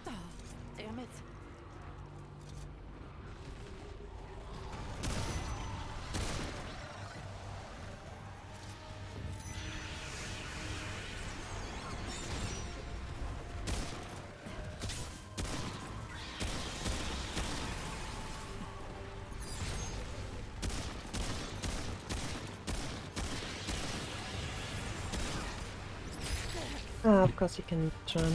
S2: Oh, damn it.
S1: Ah, of course you can turn.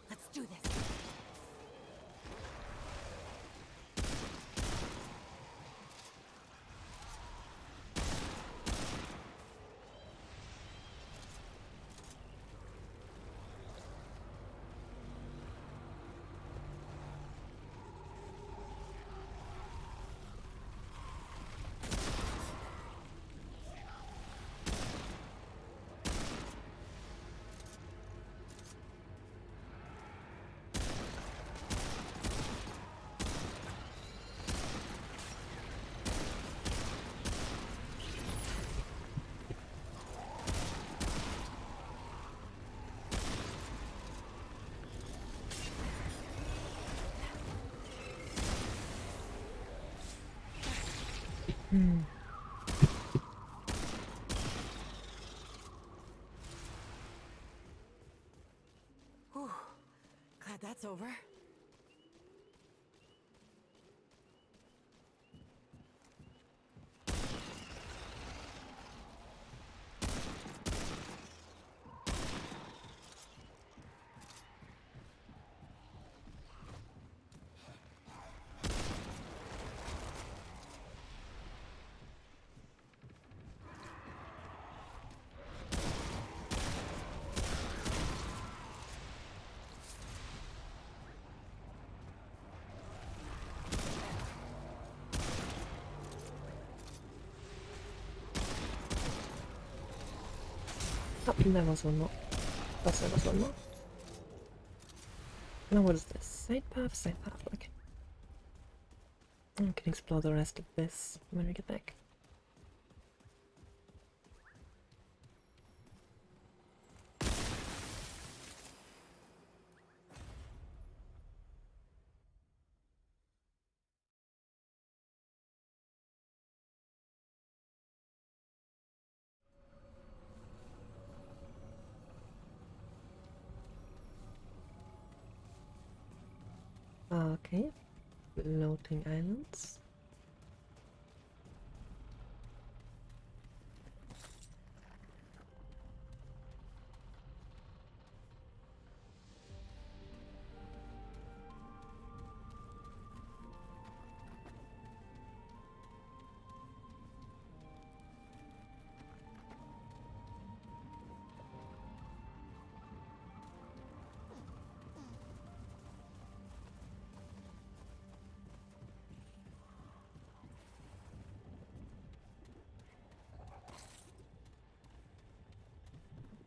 S2: Let's do this. Whew. Glad that's over.
S1: There was one more. Plus there was one more. Now what is this? Side path? Side path, okay. I can explore the rest of this when we get back. Okay, floating islands.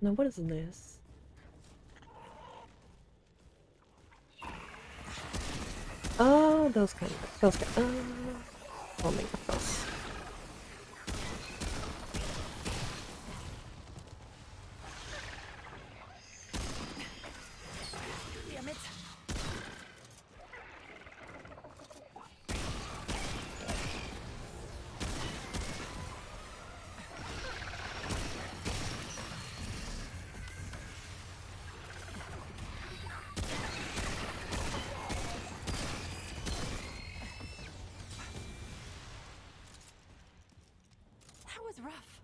S1: Now what is this? Oh, those kind. Forming across.
S3: Damn it. That was rough.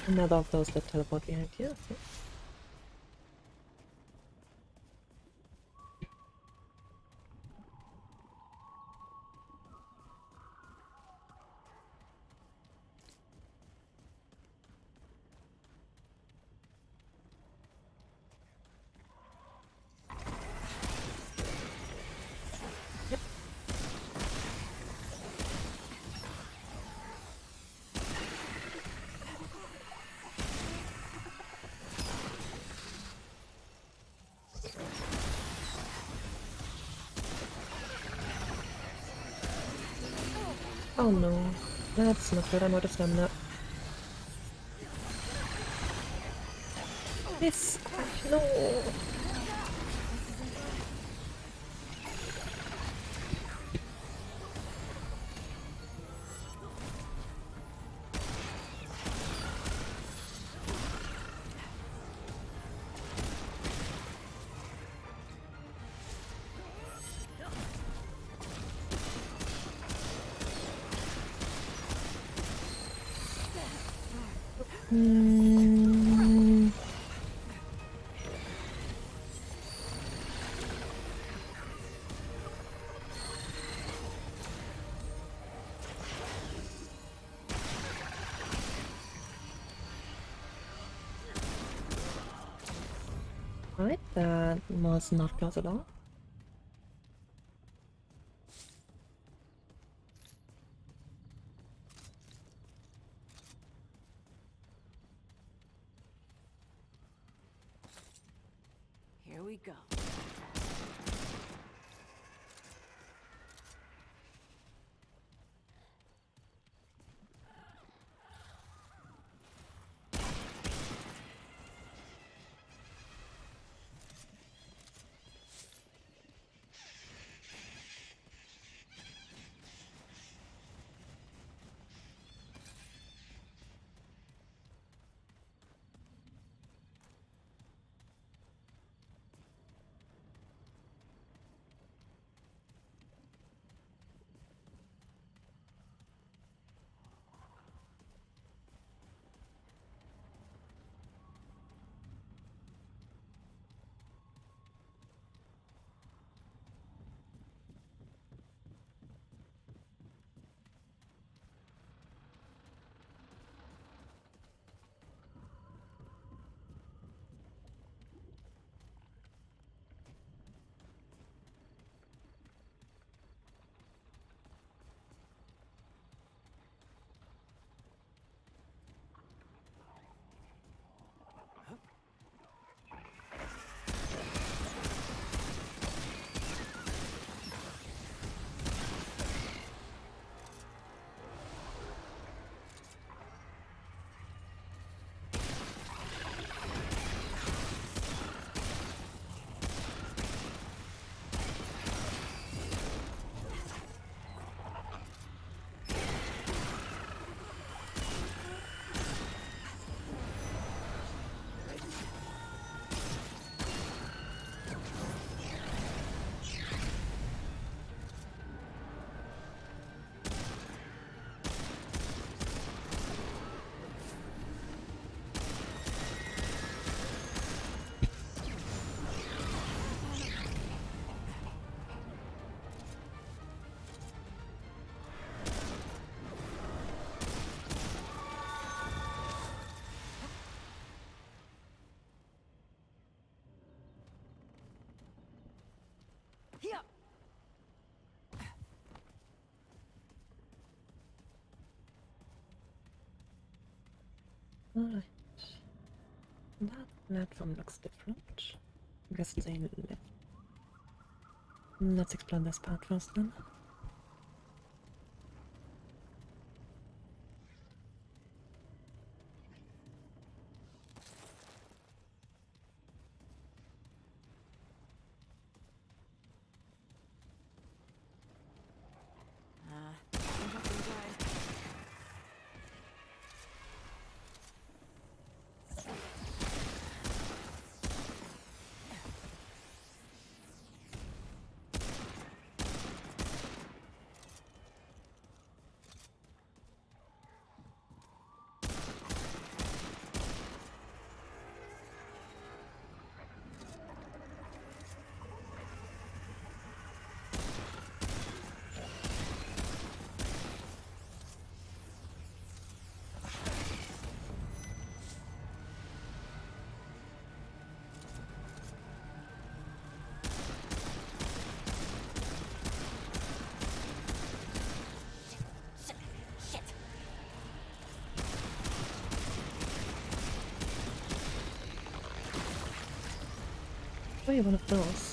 S1: Another of those that teleport behind you. Okay. Oh no, that's not good. I'm out of stamina. This. No. Right, that was not close at all.
S2: Here we go.
S1: Alright. That platform looks different. I guess it's a lift. Let's explore this part first then. Wait, one of those.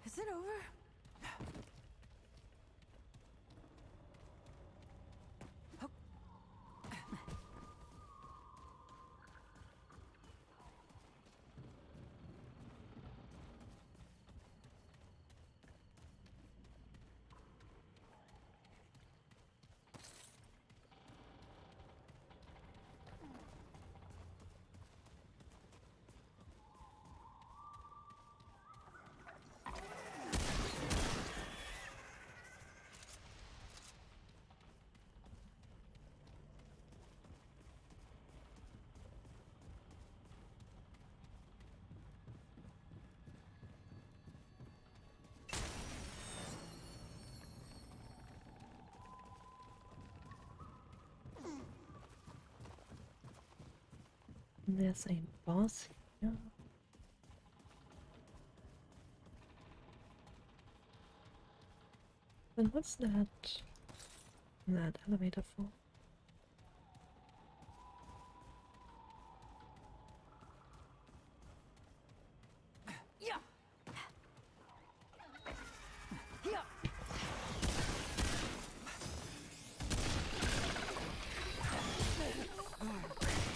S20: Is it over?
S1: There's a boss here. Then what's that elevator for?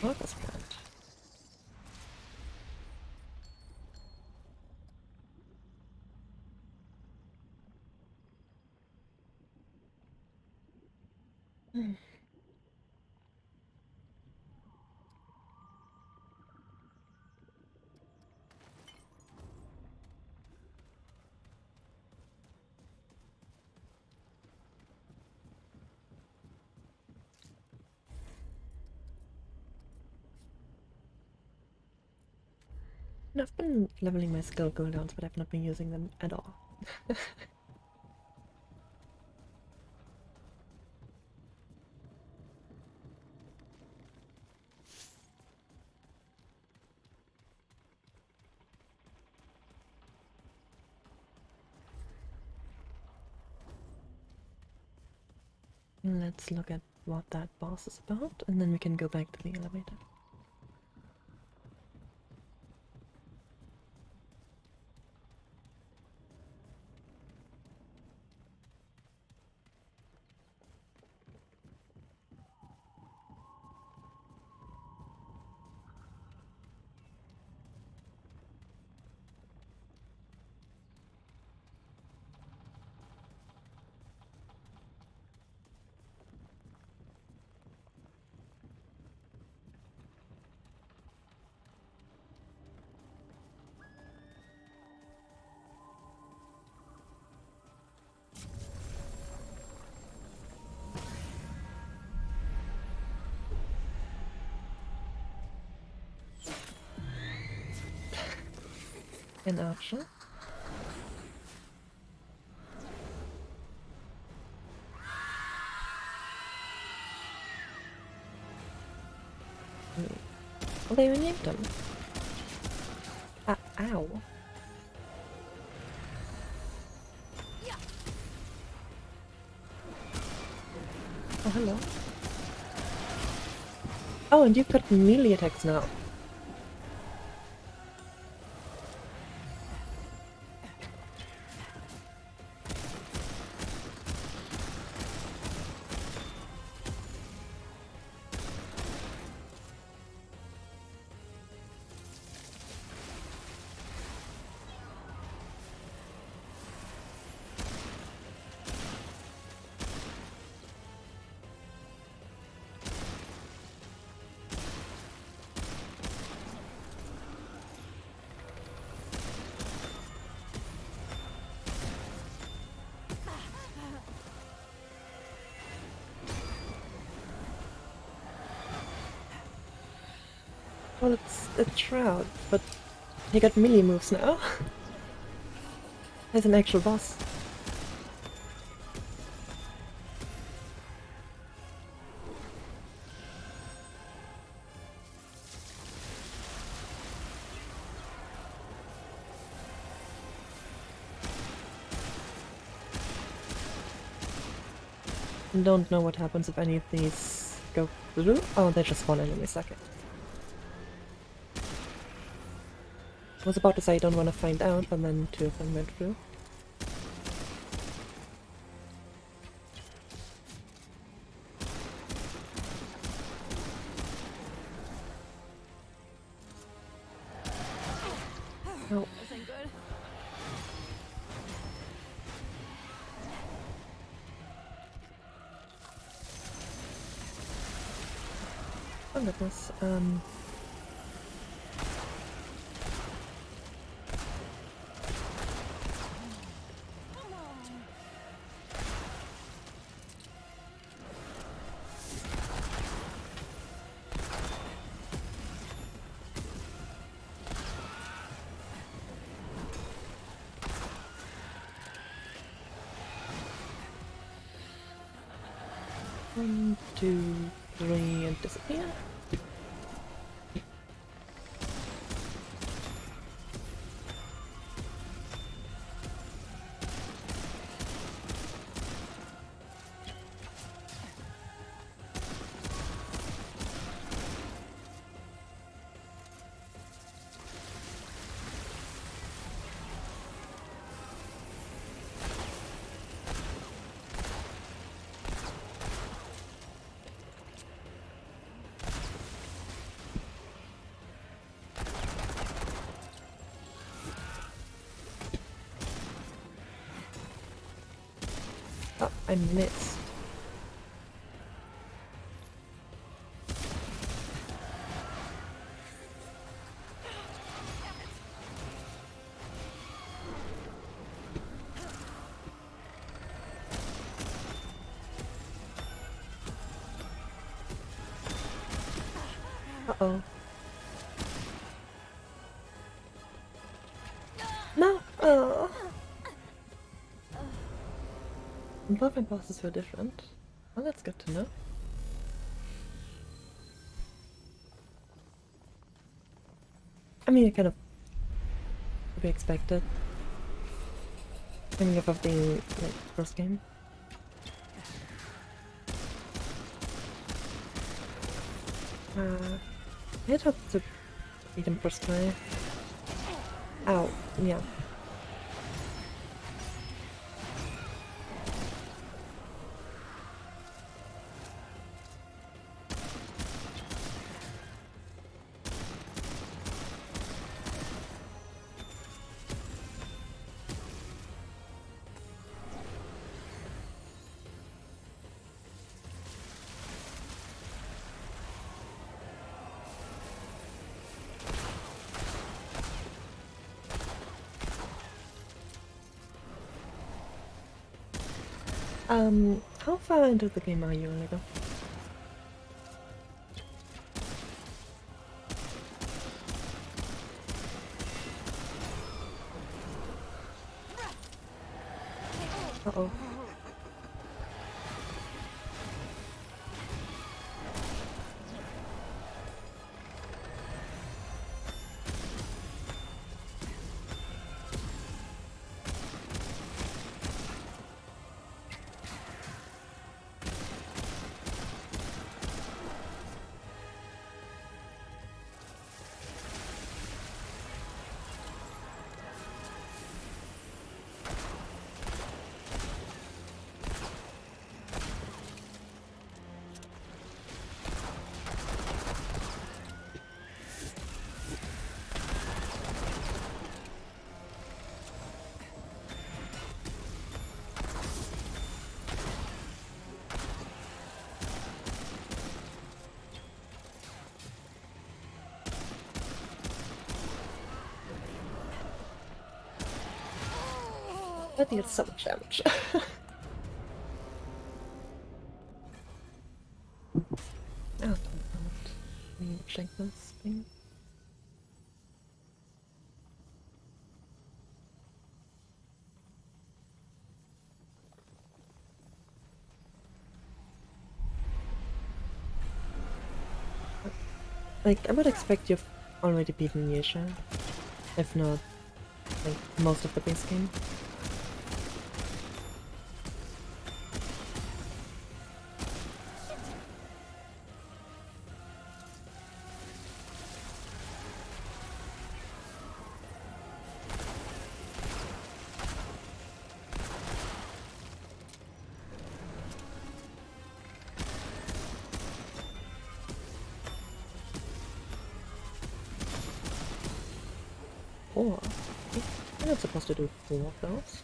S1: Focus point. I've been leveling my skill cooldowns, but I've not been using them at all. Let's look at what that boss is about, and then we can go back to the elevator. An archer. Oh, they renamed them. Ow. Oh, hello. Oh, and you've got melee attacks now. Well, it's a Shroud, but he got melee moves now. As an actual boss. Don't know what happens if any of these go through. Oh, they just spawn enemies, okay. I was about to say I don't want to find out, but then two of them went through. Oh.
S3: This ain't good.
S1: Oh goodness, one, two, three, and disappear. Oh, I missed. Uh-oh. No! Oh. Both my bosses were different. Well, that's good to know. I mean, it kind of to be expected. Coming off of the first game. I had hoped to beat him first try. Ow, yeah. How far into the game are you, Oliver? Uh-oh. That deals so much damage. Oh, don't need to check this thing. Like, I would expect you've already beaten Yaesha, if not, like, most of the base game. Four? I'm not supposed to do 4 of those.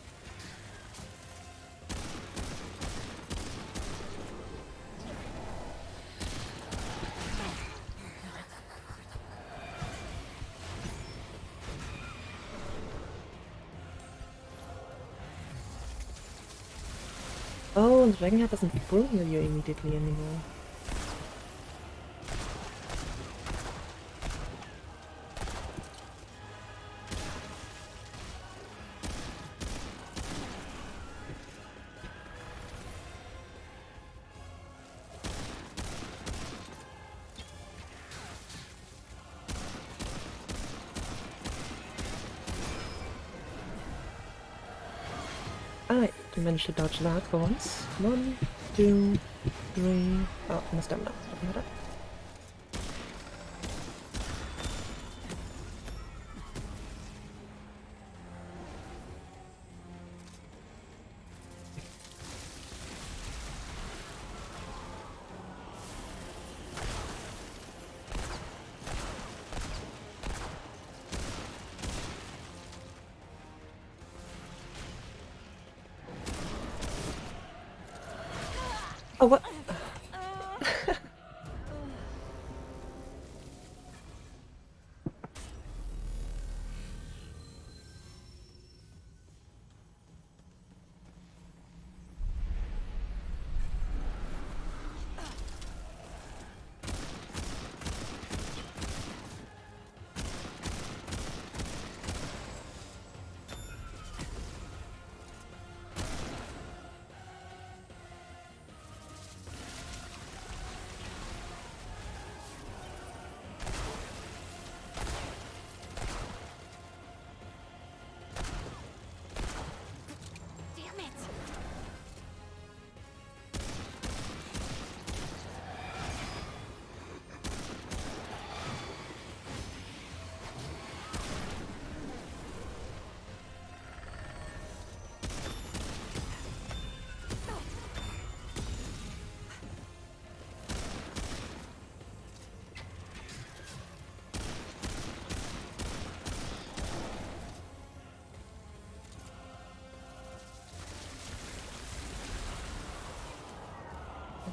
S1: Oh, and the Dragon Head doesn't full heal you immediately anymore. I managed to dodge that for once. 1, 2, 3. Oh, my stamina. Looking at it. Oh, what?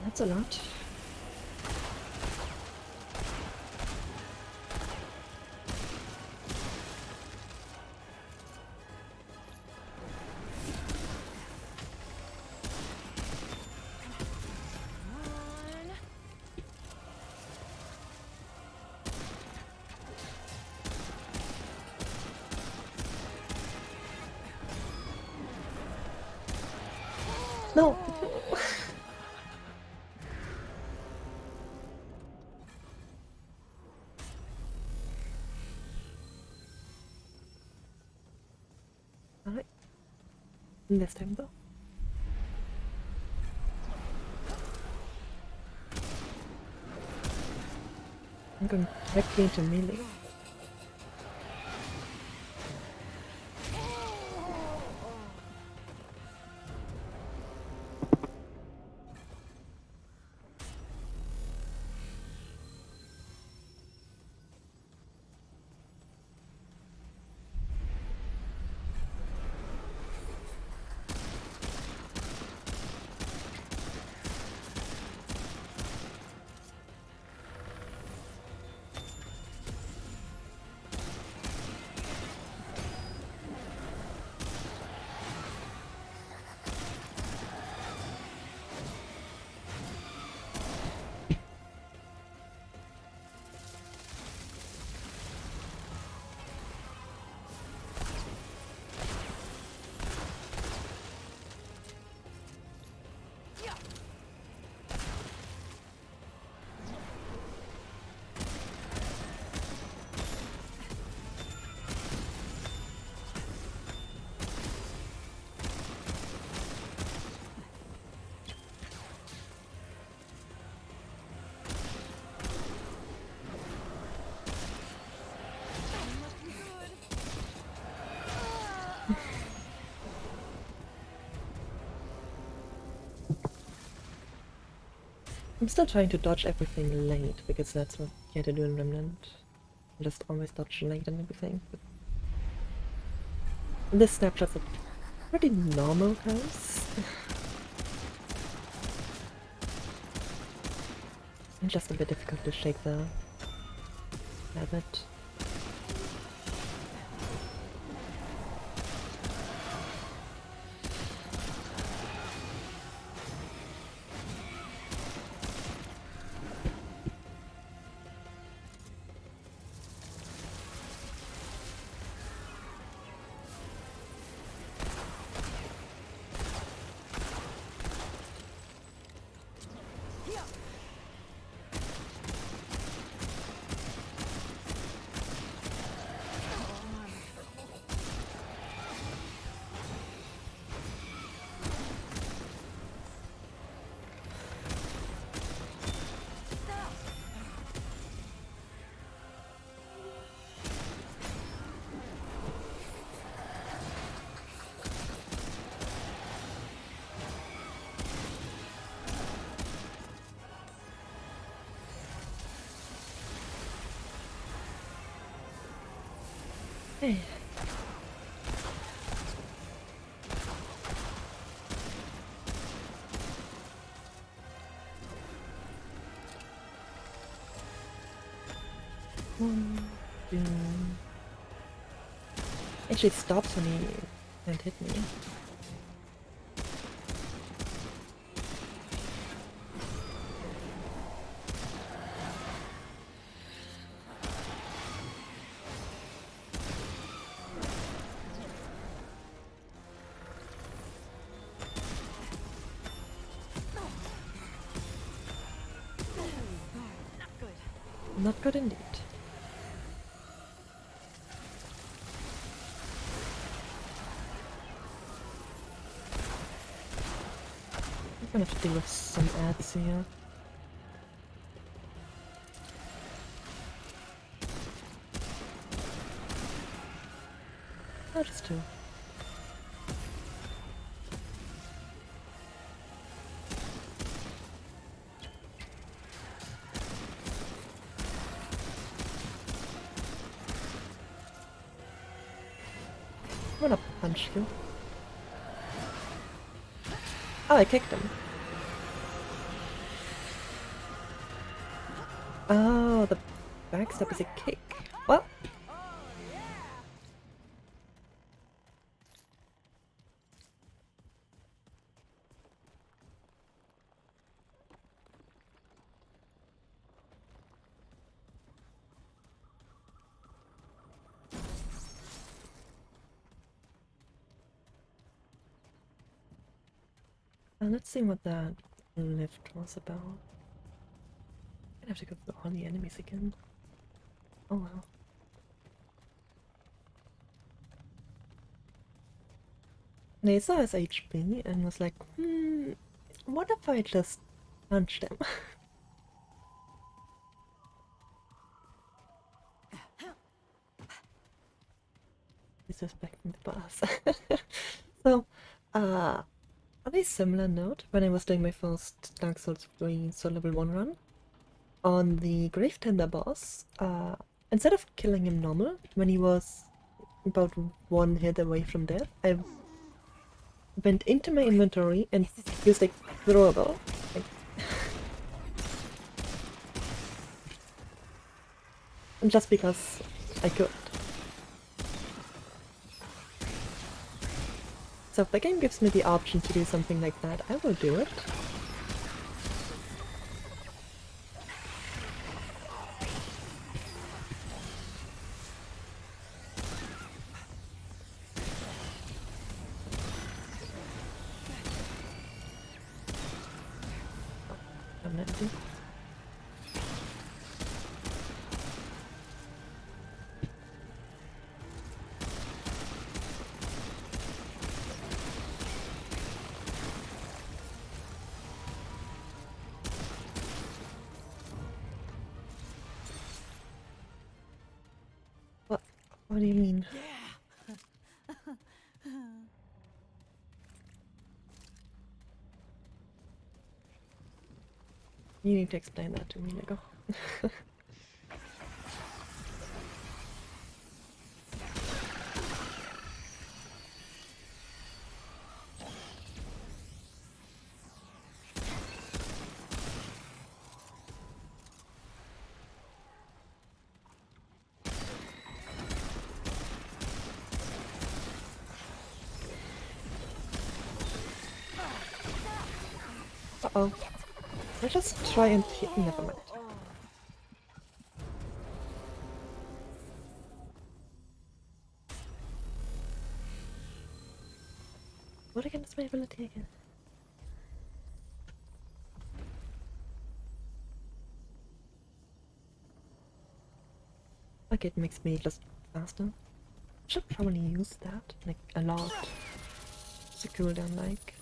S1: That's a lot. No! Alright. This time though. I'm going directly into melee. I'm still trying to dodge everything late, because that's what you have to do in Remnant. Just always dodge late and everything. But this snapshot's a pretty normal house. And just a bit difficult to shake the habit. Hey. Two. Actually, it stops when he can't hit me. Not good indeed. I'm gonna have to deal with some ads here. Oh, just two. I'm gonna punch you. Oh, I kicked him. Oh, the backstep is a kick. Well. Let's see what that lift was about. I have to go through all the enemies again. Oh wow. Yaesha has HP and was like, what if I just punch them? Disrespecting the boss. So, on a similar note, when I was doing my first Dark Souls 3 Soul Level 1 run, on the Grave Tender boss, instead of killing him normal, when he was about one hit away from death, I went into my inventory and used a throwable. Like, just because I could. So if the game gives me the option to do something like that, I will do it. I'm empty. What do you mean? You need to explain that to me, Lego. Uh-oh. Let's just try and hit. Never mind. What again is my ability again? Okay, it makes me just faster. Should probably use that, like, a lot. It's a cooldown, like.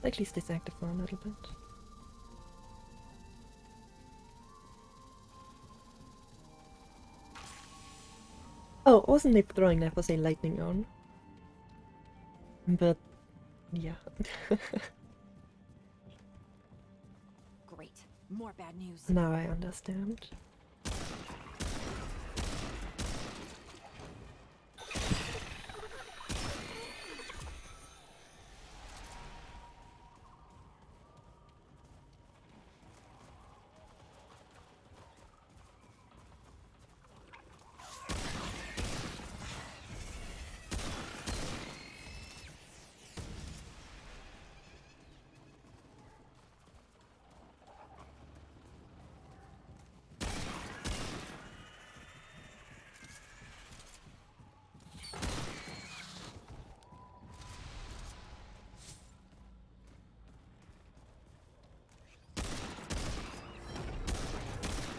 S1: At least it's active for a little bit. Oh, it wasn't a throwing knife, it was a lightning arm. But, yeah.
S20: Great. More bad news.
S1: Now I understand.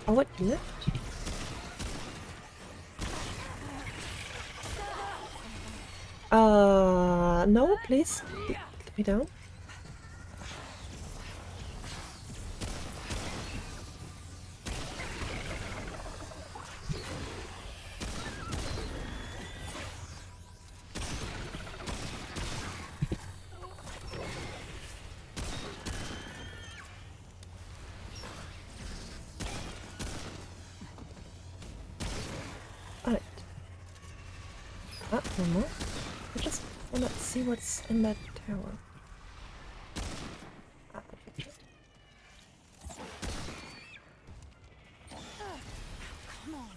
S1: Oh, what lift? No, please. Get me down. Alright. One more. I just wanna see what's in that tower.
S20: Come on.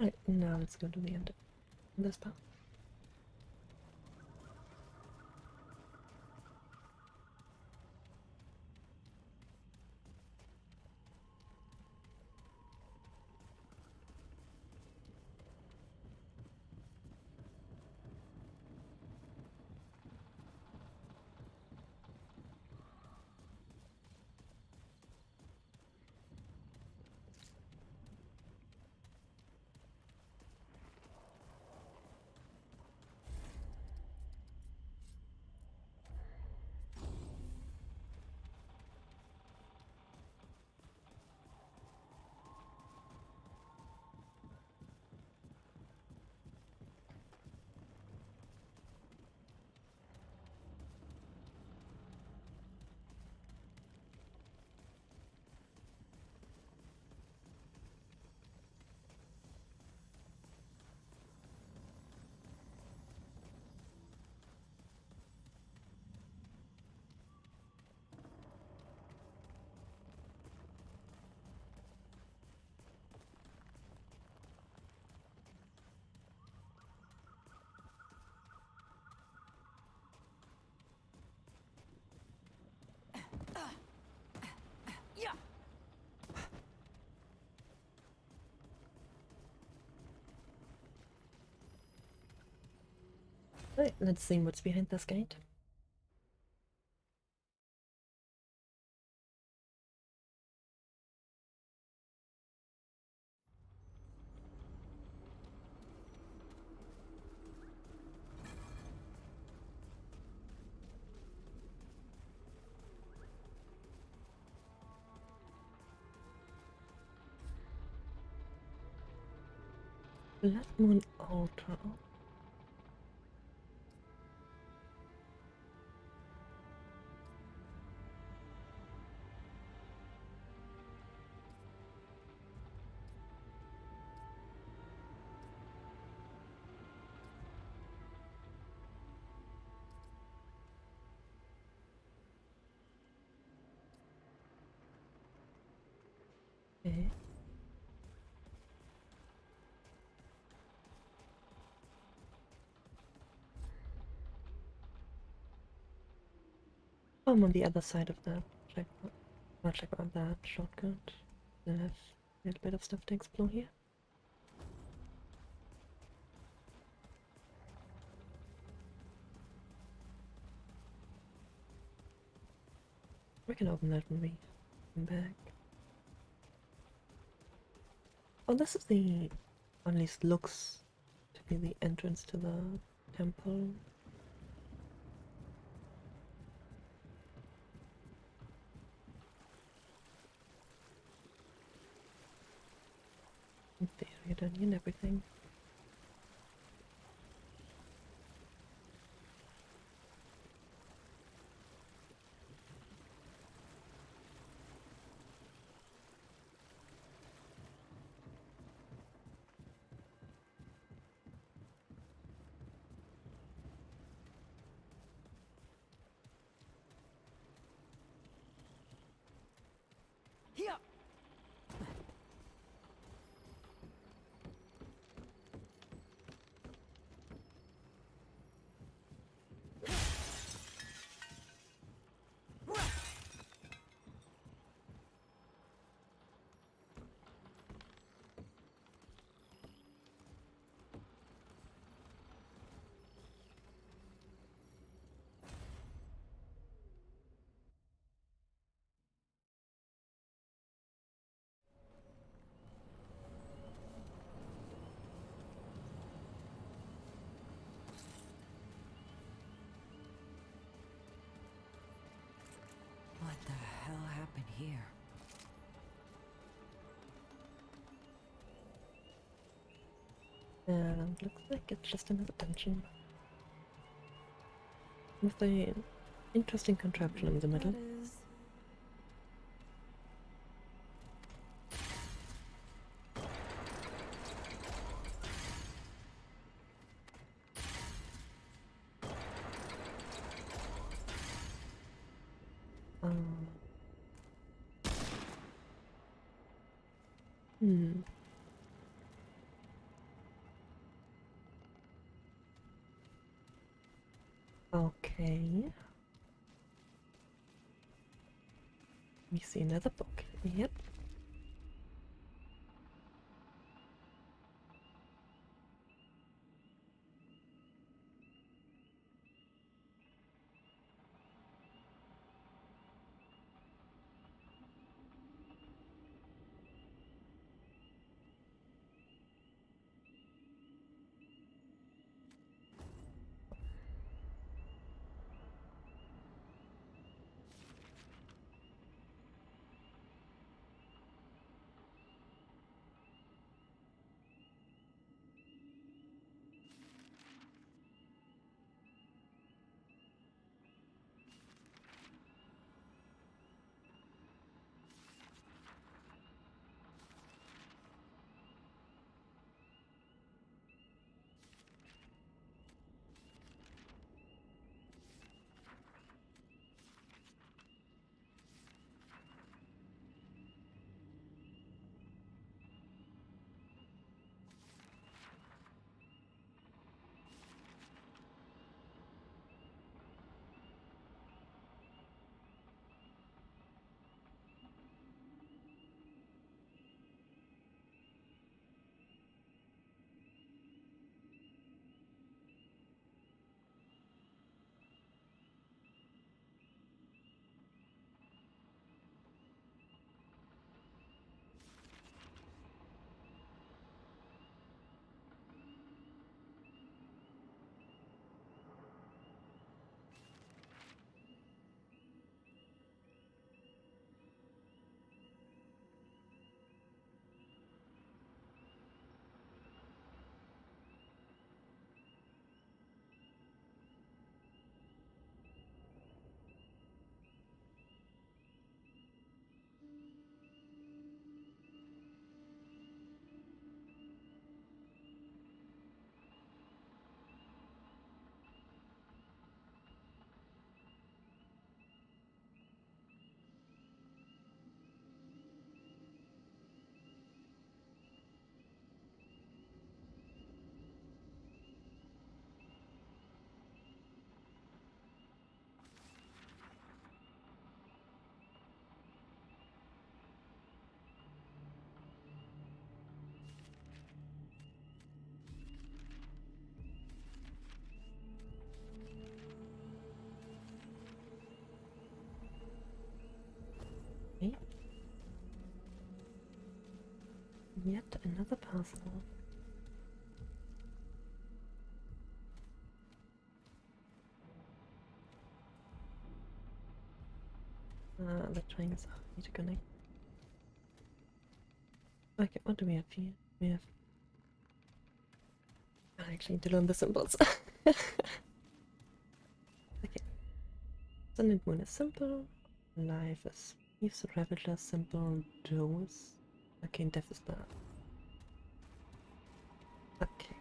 S1: Right, now let's go to the end of this part.
S17: Yeah.
S1: Right, let's see what's behind this gate. Blood Moon Altar. Okay. I'm on the other side of the checkpoint. Not checkpoint, that shortcut. I have a little bit of stuff to explore here. We can open that when we come back. Oh, this is the, or at least looks to be the entrance to the temple. There, done and everything.
S17: Here.
S18: What the hell happened here?
S1: And looks like it's just another dungeon. With an interesting contraption in the middle. Hmm. Okay. We see another book. Yep. Okay. Yet another puzzle. The trains need to connect. Okay, what do we have here? We have. I actually need to learn the symbols. Okay. Sun and Moon is simple. Life is Thieves, Ravager, simple. Dose. Okay, and Death is not. Okay.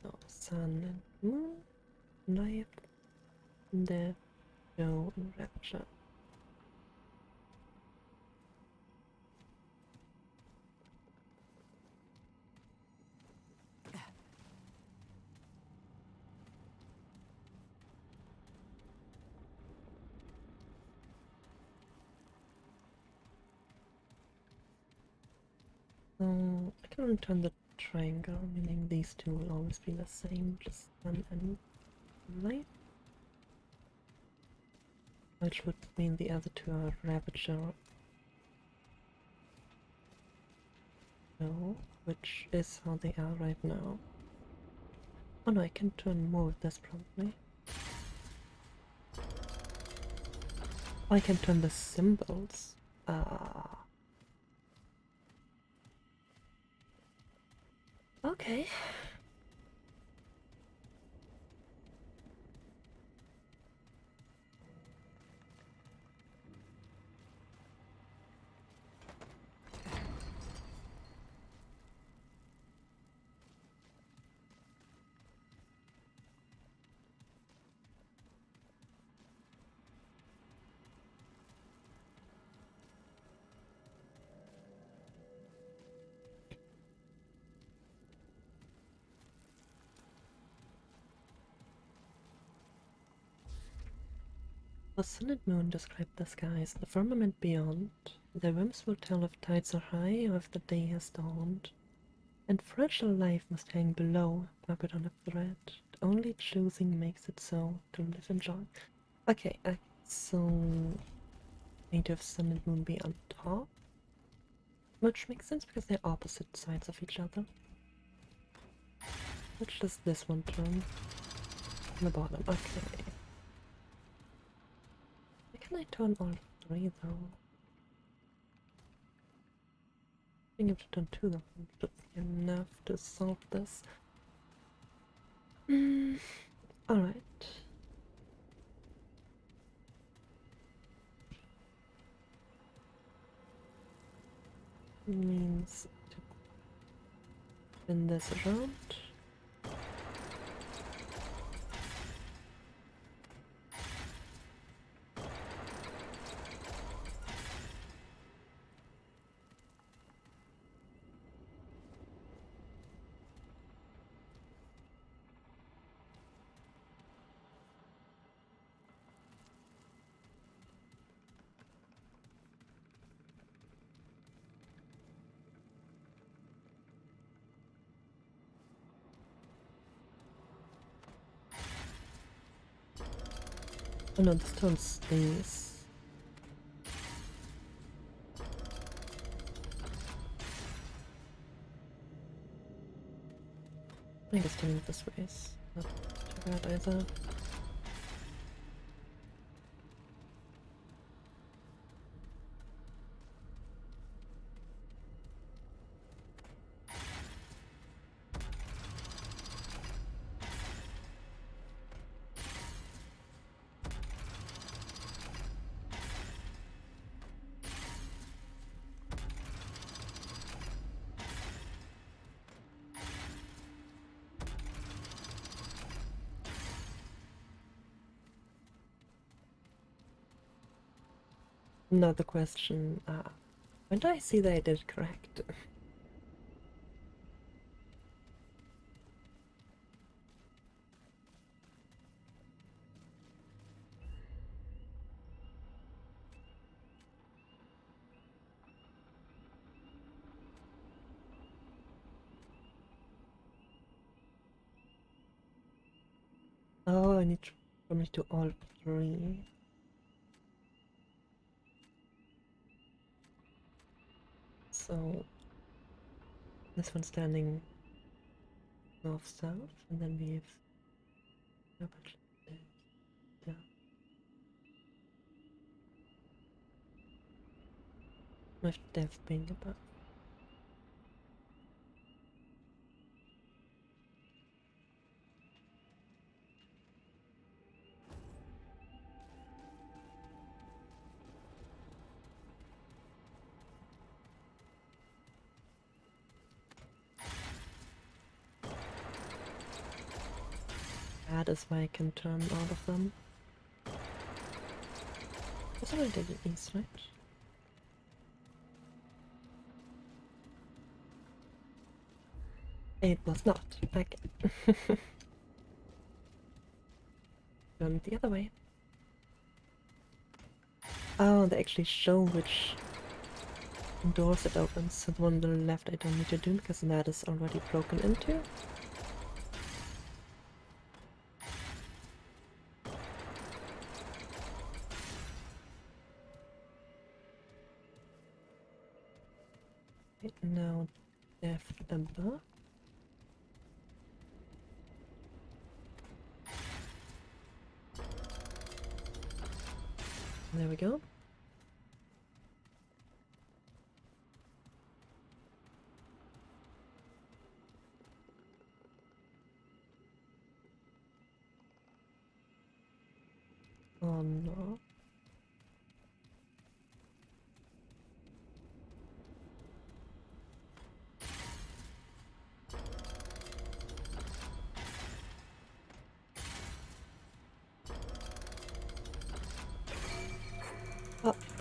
S1: So, Sun and Moon. Life. Death. Joe and Rapture. So I can return the triangle, meaning these two will always be the same, just sun and light. Which would mean the other two are Ravager. No, which is how they are right now. Oh no, I can turn more with this probably. Oh, I can turn the symbols. Okay. The sun and moon describe the skies, the firmament beyond. Their whims will tell if tides are high or if the day has dawned. And fragile life must hang below, puppet on a thread. Only choosing makes it so, to live in joy. Okay, so need to have sun and moon be on top. Which makes sense because they're opposite sides of each other. Which does this one turn? On the bottom, okay. Why can I turn all three though? I think I have to turn two of them should be enough to solve this. Alright. Means to spin this around. Oh no, this turns these. I guess turning it this way is not too bad either. Another question, when do I see that I did it correct? Oh, I need to probably do all three. So this one's standing north-south, and then we have yeah. With death being above. That is why I can turn all of them. That's what I did in east, right? It was not. Okay. Turn the other way. Oh, they actually show which doors it opens. So the one on the left I don't need to do because that is already broken into. Now death above. There we go. Oh no.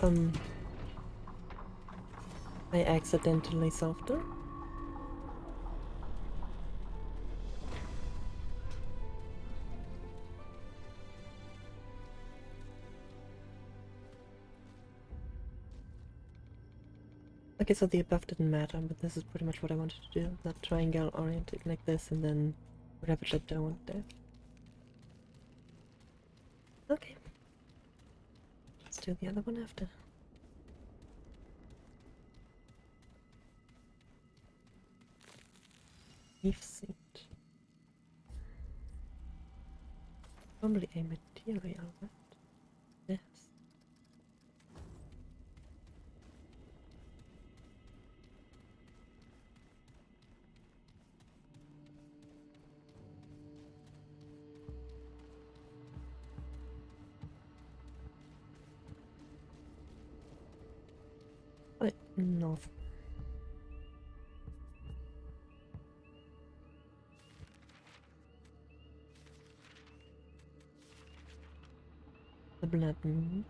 S1: Oh, I accidentally solved it. Okay, so the above didn't matter, but this is pretty much what I wanted to do. That triangle oriented like this, and then whatever the dough there. Okay. Let's do the other one after. Leaf seed. Probably a material, right? Yes. Wait, north. The blood moon.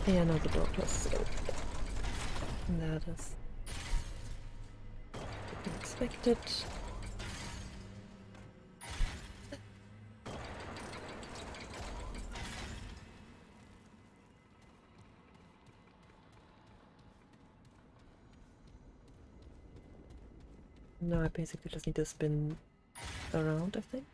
S1: Yeah, no, the door closes again. That is unexpected. Now I basically just need to spin around, I think.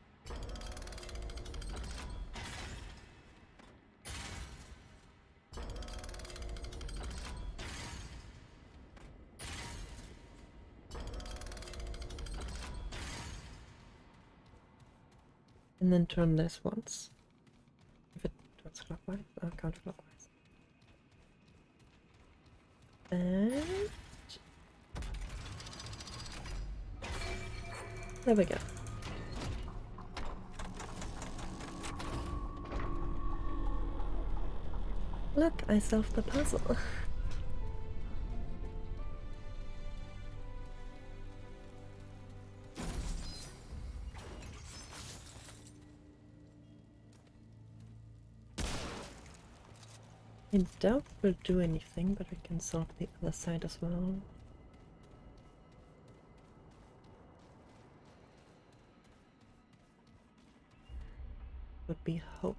S1: And then turn this once. If it turns clockwise or counterclockwise. And there we go. Look, I solved the puzzle. I doubt we'll do anything, but we can solve the other side as well. Would be hope.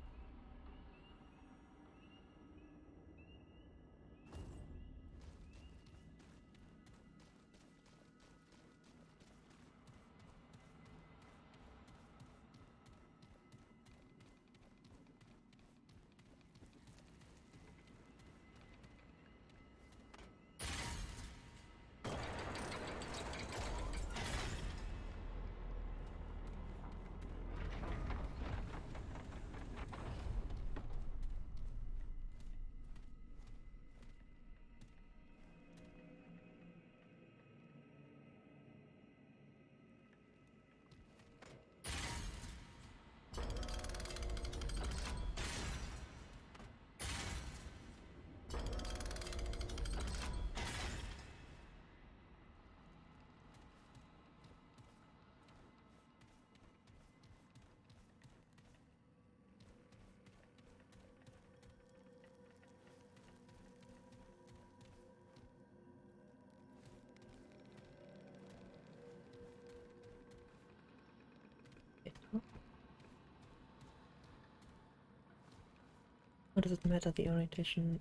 S1: Or does it matter the orientation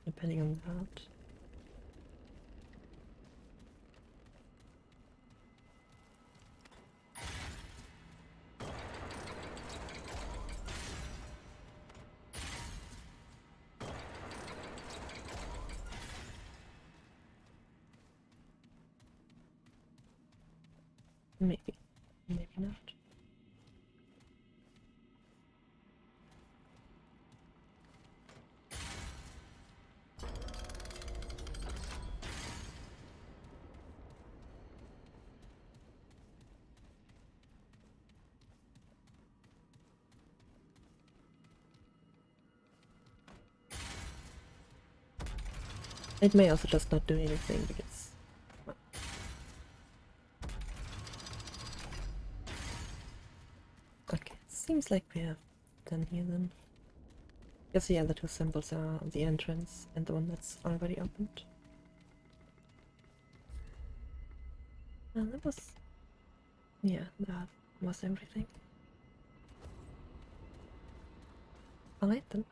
S1: depending on that? Maybe. Maybe not. It may also just not do anything because... Well. Okay, seems like we have done here then. Because the other two symbols are the entrance and the one that's already opened. And that was... yeah, that was everything. Alright then.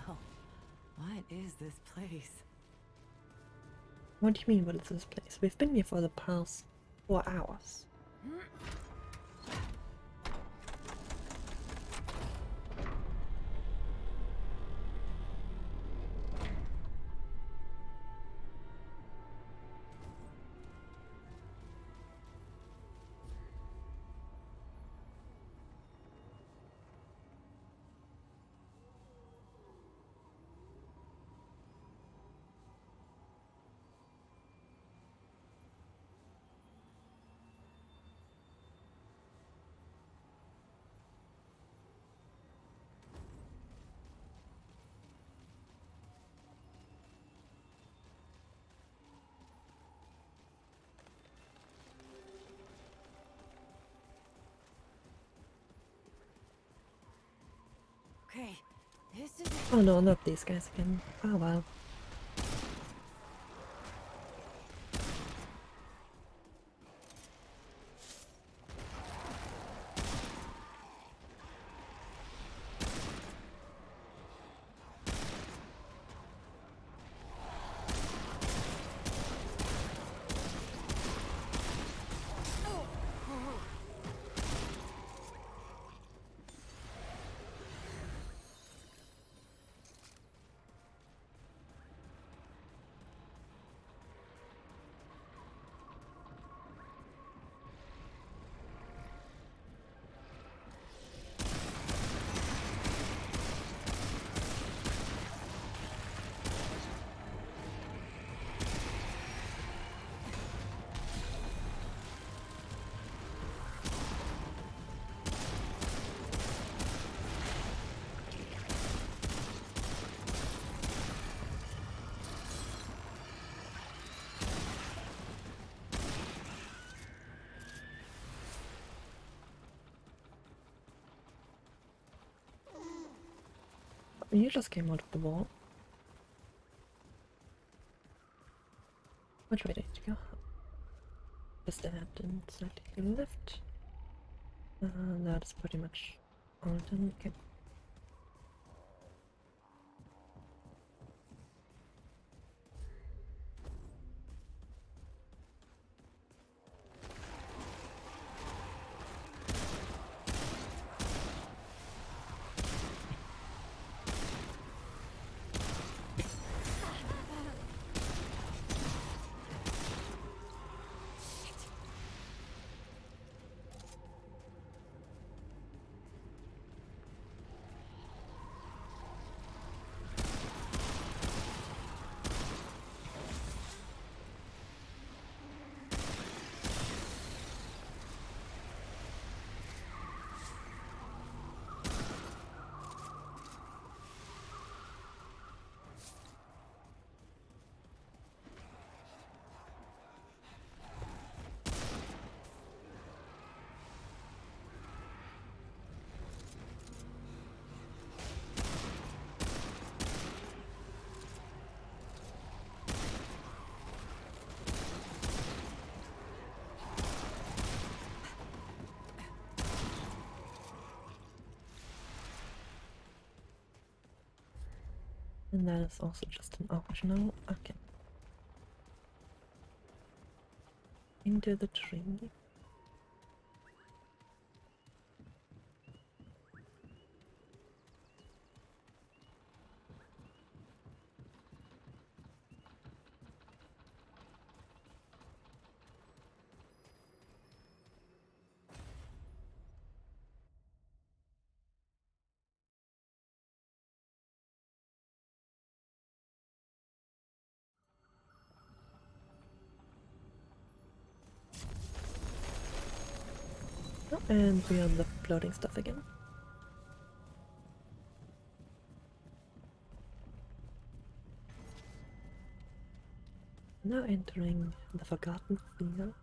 S2: Wow, what is this place?
S1: What do you mean, what is this place? We've been here for the past 4 hours.
S2: Okay, this is...
S1: Oh no, not these guys again. Oh well. You just came out of the wall. Which way did you go? Just ahead and slightly left. That's pretty much all done. Okay. And that is also just an optional. Okay. Into the tree. Oh, and we're on the floating stuff again. Now entering the Forgotten Field.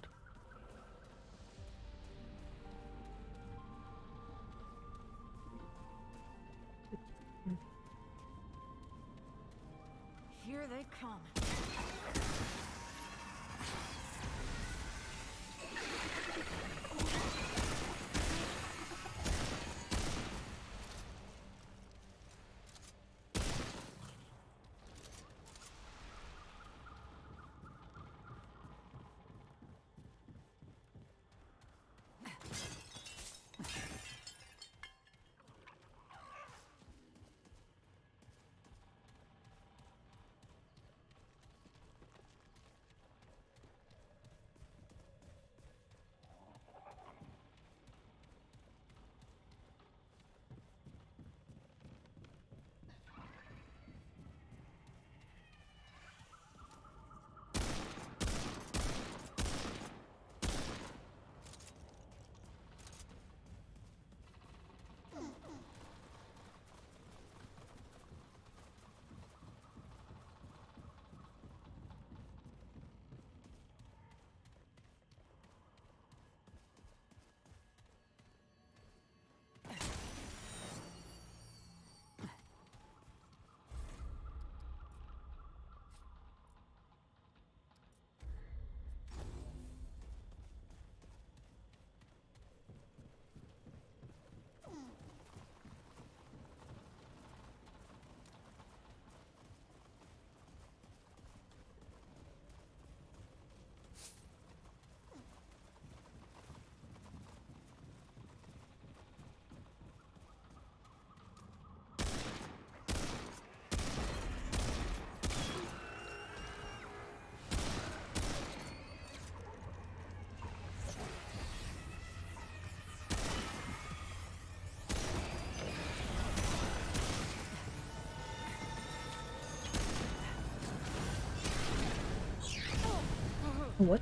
S5: Here they come. What?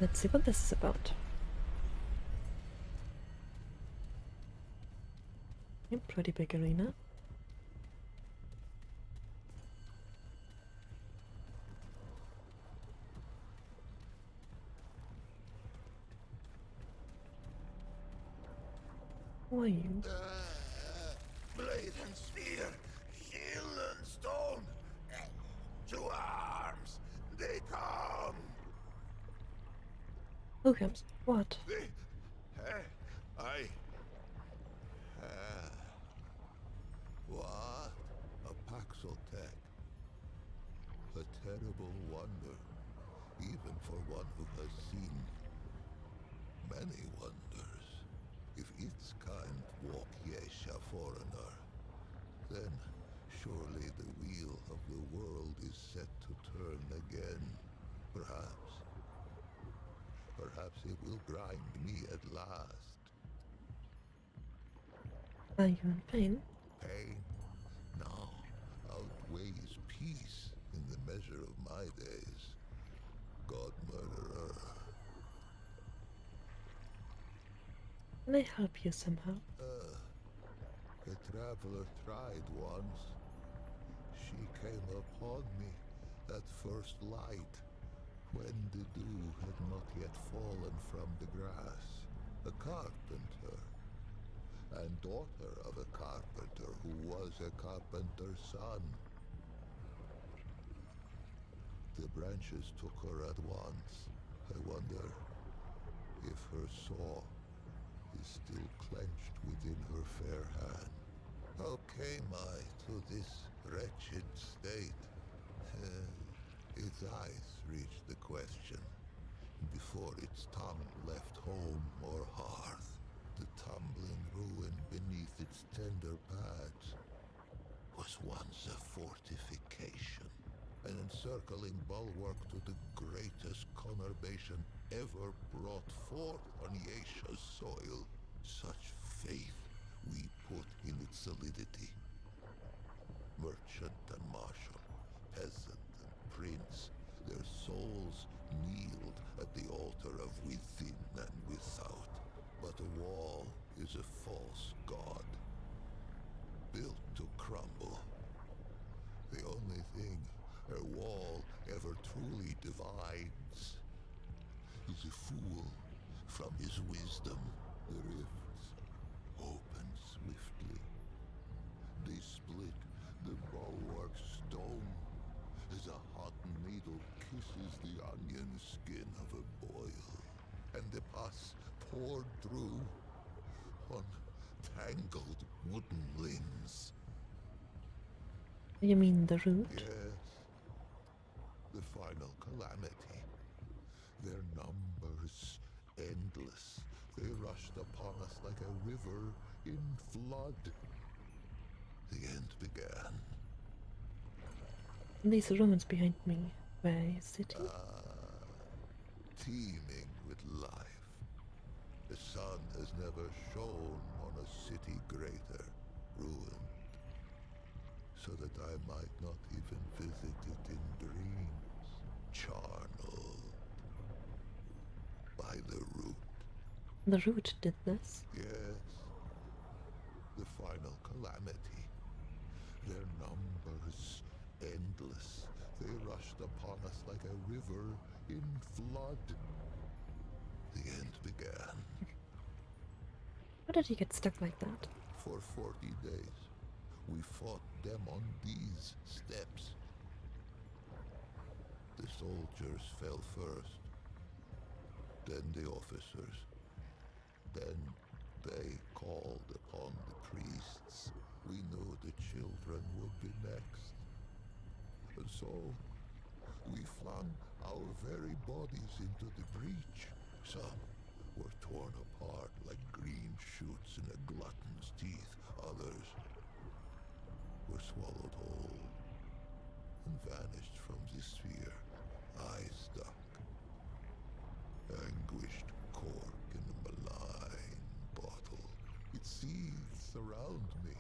S1: Let's see what this is about. A pretty big arena. Who are you?
S12: Blade and spear, shield and stone. To arms, they come.
S1: Who comes? What?
S6: What? A Paxotech. A terrible wonder, even for one who has seen many wonders. If its kind walk Yaesha foreigner, then surely the wheel of the world is set to turn again. Perhaps it will grind me at last.
S1: Are you in pain?
S6: Pain now outweighs peace in the measure of my days. God murderer.
S1: Can I help you somehow?
S6: A traveler tried once. She came upon me at first light, when the dew had not yet fallen from the grass. A carpenter, and daughter of a carpenter who was a carpenter's son. The branches took her at once. I wonder if her saw is still clenched within her fair hand. How came I to this wretched state? Its eyes reached the question, before its tongue left home or hearth. The tumbling ruin beneath its tender pads was once a fortification, an encircling bulwark to the greatest conurbation ever brought forth on Yaesha's soil. Such faith we put in its solidity. Merchant and marshal, peasant and prince, their souls kneeled at the altar of within and without. But a wall is a false god, built to crumble. The only thing a wall ever truly divides is a fool from his wisdom. The rifts open swiftly. They split the bulwark stone as a hot needle kisses the onion skin of a boil, and the pus poured through on tangled wooden limbs.
S1: You mean the root?
S6: Yes, the final calamity. Their numbers endless. They rushed upon us like a river in flood. The end began.
S1: These ruins behind me, where is it?
S6: Teeming with life. The sun has never shone on a city greater, ruined, so that I might not even visit it in dreams, charnel by the root.
S1: The root did this?
S6: Yes, the final calamity. Their numbers endless. They rushed upon us like a river in flood. The end began.
S1: How did you get stuck like that?
S6: For 40 days, we fought them on these steps. The soldiers fell first, then the officers. Then they called upon the priests. We knew the children would be next. And so, we flung our very bodies into the breach. Some were torn apart like green shoots in a glutton's teeth. Others were swallowed whole and vanished from the sphere. I stuck, anguished cork in a malign bottle. It seethes around me.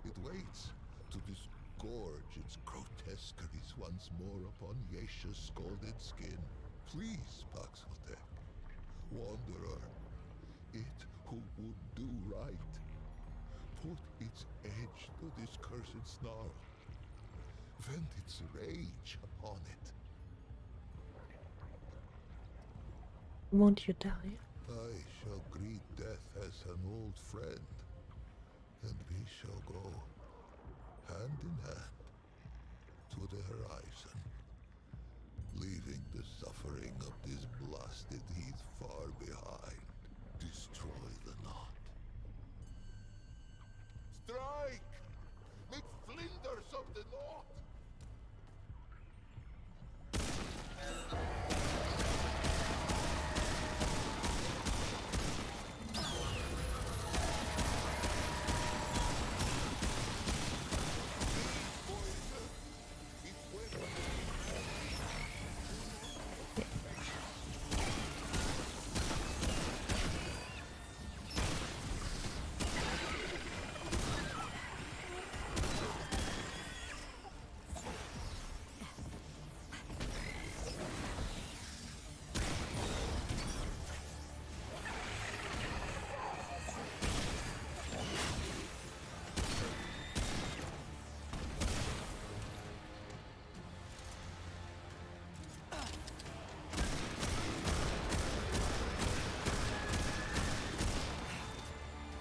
S6: It waits to disgorge its grotesqueries once more upon Yaesha's scalded skin.
S16: Please, Paxotek. Wanderer, it who would do right. Put its edge to this cursed snarl. Vent its rage upon it.
S1: Won't you die?
S16: I shall greet death as an old friend, and we shall go hand in hand to the horizon, leaving the suffering of this blasted heath far behind. Destroy the knot. Strike! Make flinders of the knot!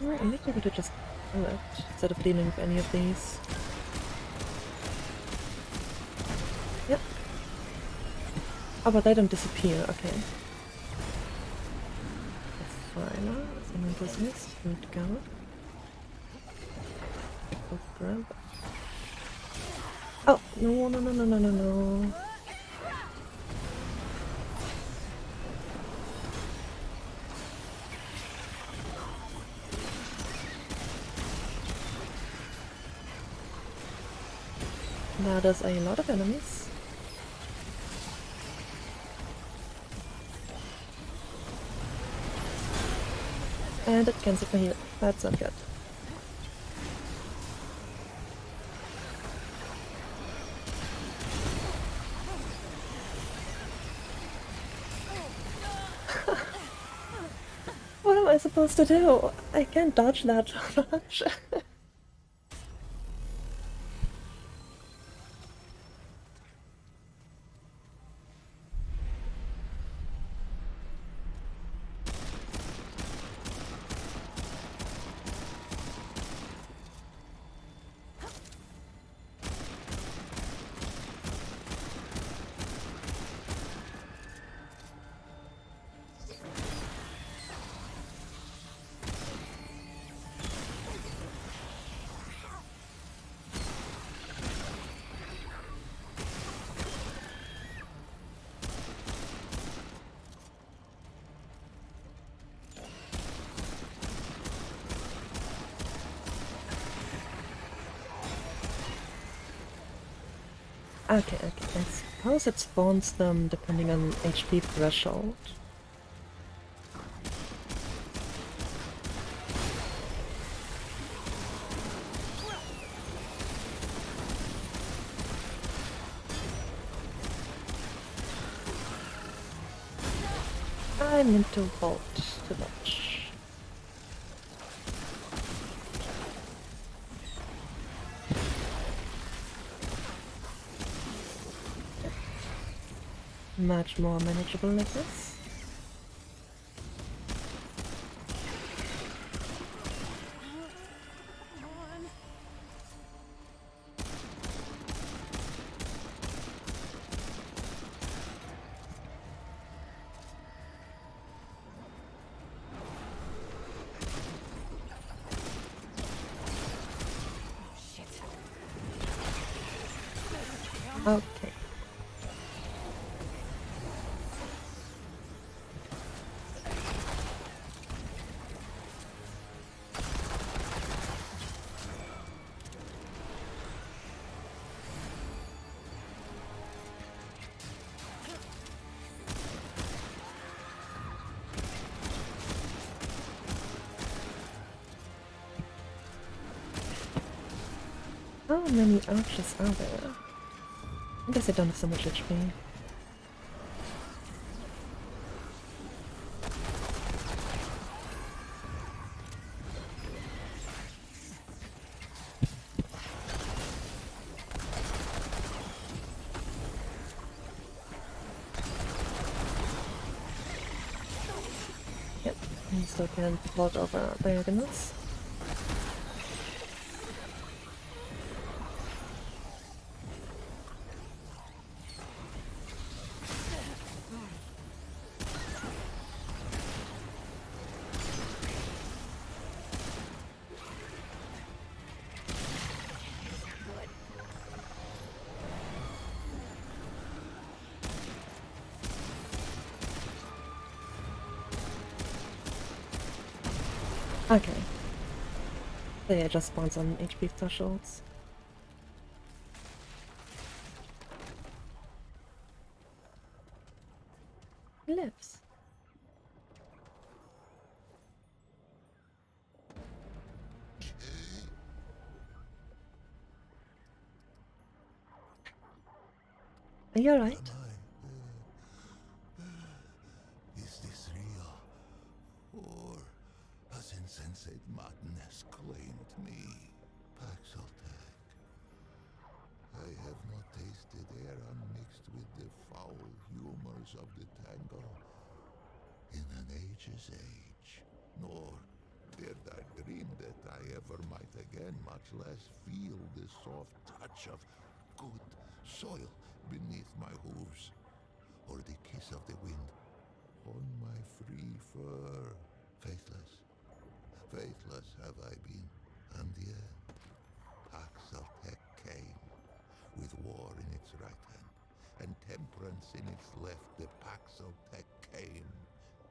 S1: Oh, I might be able to just kill it instead of dealing with any of these. Yep. Oh, but they don't disappear, okay. That's fine. Someone was missed. Here we go. Oh, grab. Oh, no, no, no, no, no, no, no. Now there's a lot of enemies. And it cancelled my heal. That's not good. What am I supposed to do? I can't dodge that so much. Okay, I suppose it spawns them depending on HP threshold. I meant to vault too much. Much more manageable like this. Okay. How many archers are there? I guess I don't have so much HP. still can port over diagonals. Okay. So yeah, it just spawns on HP thresholds. He lives. Are you alright?
S16: Is this real? Or has insensate madness claimed me? Paxeltech. I have not tasted air unmixed with the foul humors of the tangle in an age's age, nor did I dream that I ever might again, much less feel the soft touch of good soil beneath my hooves, or the kiss of the wind on my free fur. Faithless, faithless have I been, and yet Paxeltech came, with war in its right hand, and temperance in its left. The Paxeltech came,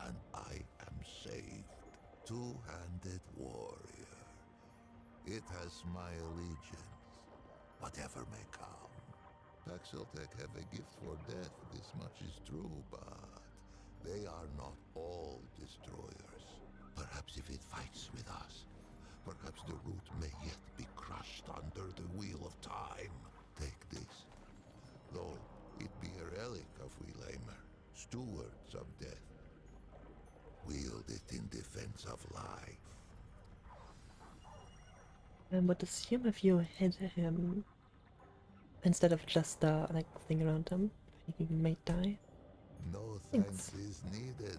S16: and I am saved. Two-handed warrior. It has my allegiance, whatever may come. Paxeltech have a gift for death, this much is true, but they are not all destroyers. Perhaps if it fights with us, perhaps the root may yet be crushed under the wheel of time. Take this, though it be a relic of Wheelamer, stewards of death. Wield it in defense of life.
S1: I would assume if you hit him instead of just the like thing around him, he may die.
S16: No thanks is needed,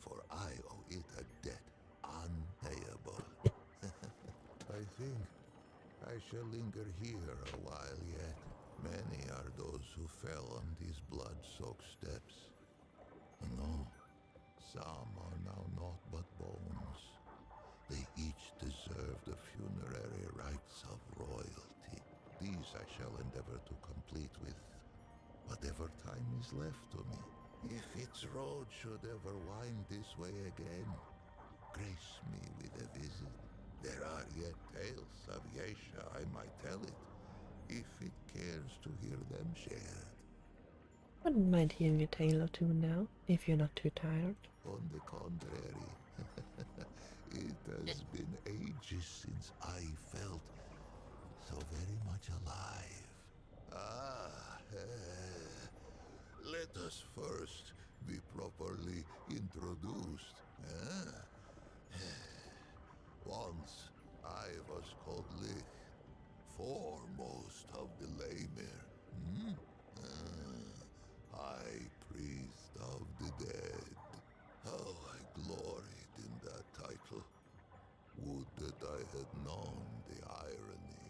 S16: for I owe it a debt unpayable. I think I shall linger here a while yet. Many are those who fell on these blood-soaked steps. No, some are now naught but bones. They each deserve the funerary rites of royalty. These I shall endeavor to complete with whatever time is left to me. If its road should ever wind this way again, grace me with a visit. There are yet tales of Yaesha, I might tell it, if it cares to hear them shared.
S1: Wouldn't mind hearing a tale or two now, if you're not too tired.
S16: On the contrary, it has been ages since I felt so very much alive. Let us first be properly introduced. Once I was called Lich, foremost of the Labyrinth, High Priest of the Dead. How I gloried in that title. Would that I had known the irony.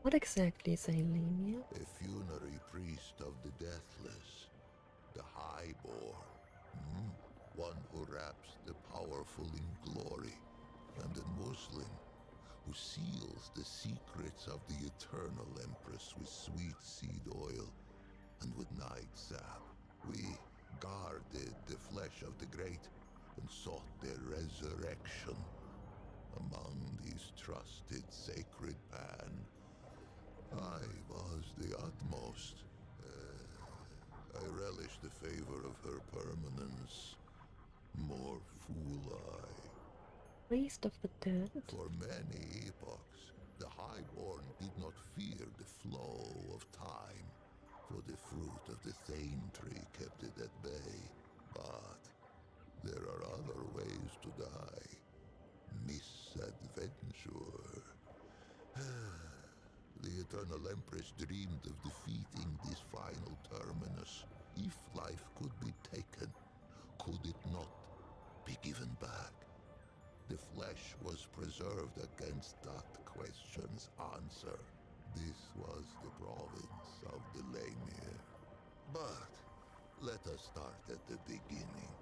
S1: What exactly is a Lemia?
S16: A funerary priest of the deathless, the highborn, one who wraps the powerful in glory, and a Muslim who seals the secrets of the eternal Empress with sweet seed oil and with night sap. We guarded the flesh of the great and sought their resurrection. Among these trusted sacred pan, I was the utmost. I relish the favor of her permanence. More fool I.
S1: Priest of the Dead?
S16: For many epochs, the Highborn did not fear the flow of time, for the fruit of the Thane tree kept it at bay. But there are other ways to die. Misadventure. The Eternal Empress dreamed of defeating this final terminus. If life could be taken, could it not be given back? The flesh was preserved against that question's answer. This was the province of the Lemir. But let us start at the beginning.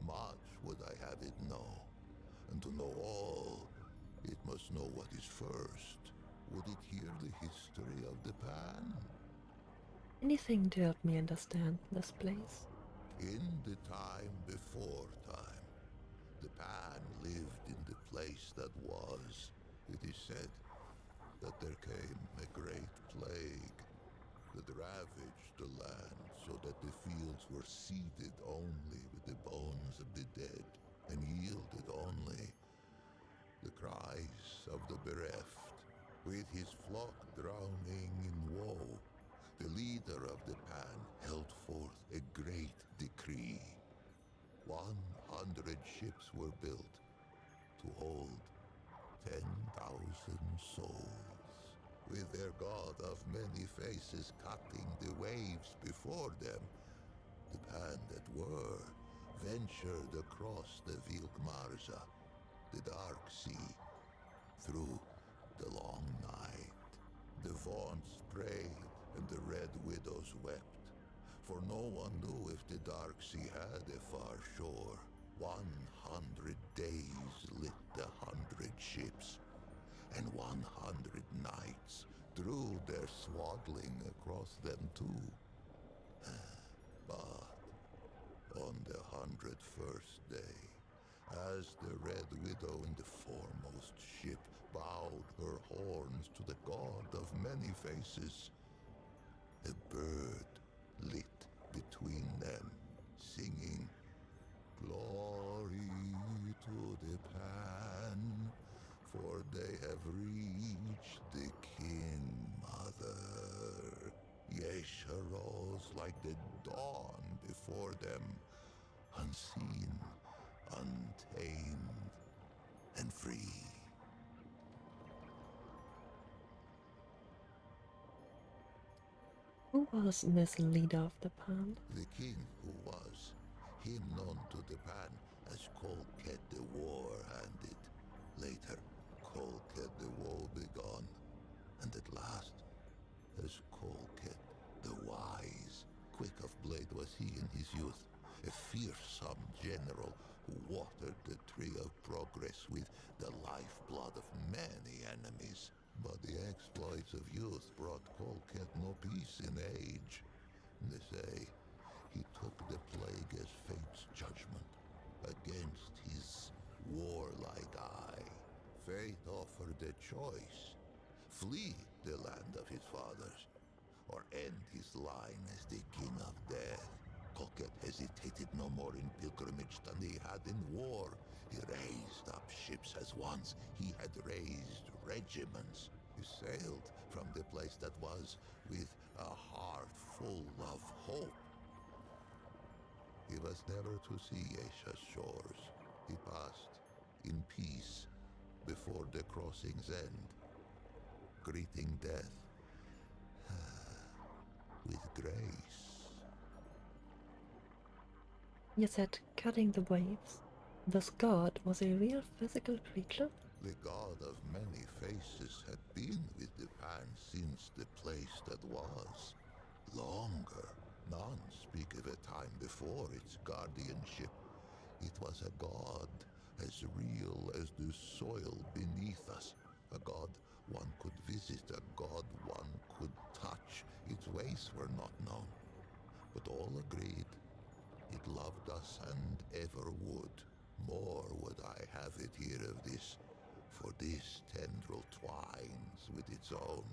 S16: Much would I have it know. And to know all, it must know what is first. Would it hear the history of the pan?
S1: Anything to help me understand this place?
S16: In the time before time, the pan lived in the place that was. It is said that there came a great plague that ravaged the land so that the fields were seeded only with the bones of the dead and yielded only the cries of the bereft. With his flock drowning in woe, the leader of the pan held forth a great decree. 100 ships were built to hold 10,000 souls, with their god of many faces cutting the waves before them. The pan that were ventured across the Vilkmarza, the dark sea, through the long night. The vaunts prayed and the red widows wept, for no one knew if the dark sea had a far shore. 100 days lit the 100 ships, and 100 nights drew their swaddling across them too. But on the 101st day, as the Red Widow in the foremost ship bowed her horns to the god of many faces, a bird lit between them, singing, "Glory to the pan, for they have reached the King Mother." Yaesha rose like the dawn before them, unseen, untamed, and free.
S1: Who was this leader of the pan?
S16: The king who was, him known to the pan as Kolket the War-Handed. Later, Kolket the Woe-Begone, and at last, as Kolket the Wise. Quick of blade was he in his youth, a fearsome general who watered the tree of progress with the lifeblood of many enemies. But the exploits of youth brought Kolket no peace in age. They say he took the plague as fate's judgment against his warlike eye. Fate offered a choice: flee the land of his fathers, or end his line as the king of death. Kolket hesitated no more in pilgrimage than he had in war. He raised up ships as once he had raised regiments. He sailed from the place that was with a heart full of hope. He was never to see Yaesha's shores. He passed in peace before the crossing's end, greeting death with grace.
S1: You said cutting the waves. This god was a real physical creature?
S16: The god of many faces had been with the pan since the place that was. Longer. None speak of a time before its guardianship. It was a god as real as the soil beneath us. A god one could visit, a god one could touch. Its ways were not known, but all agreed it loved us and ever would. More would I have it here of this, for this tendril twines with its own.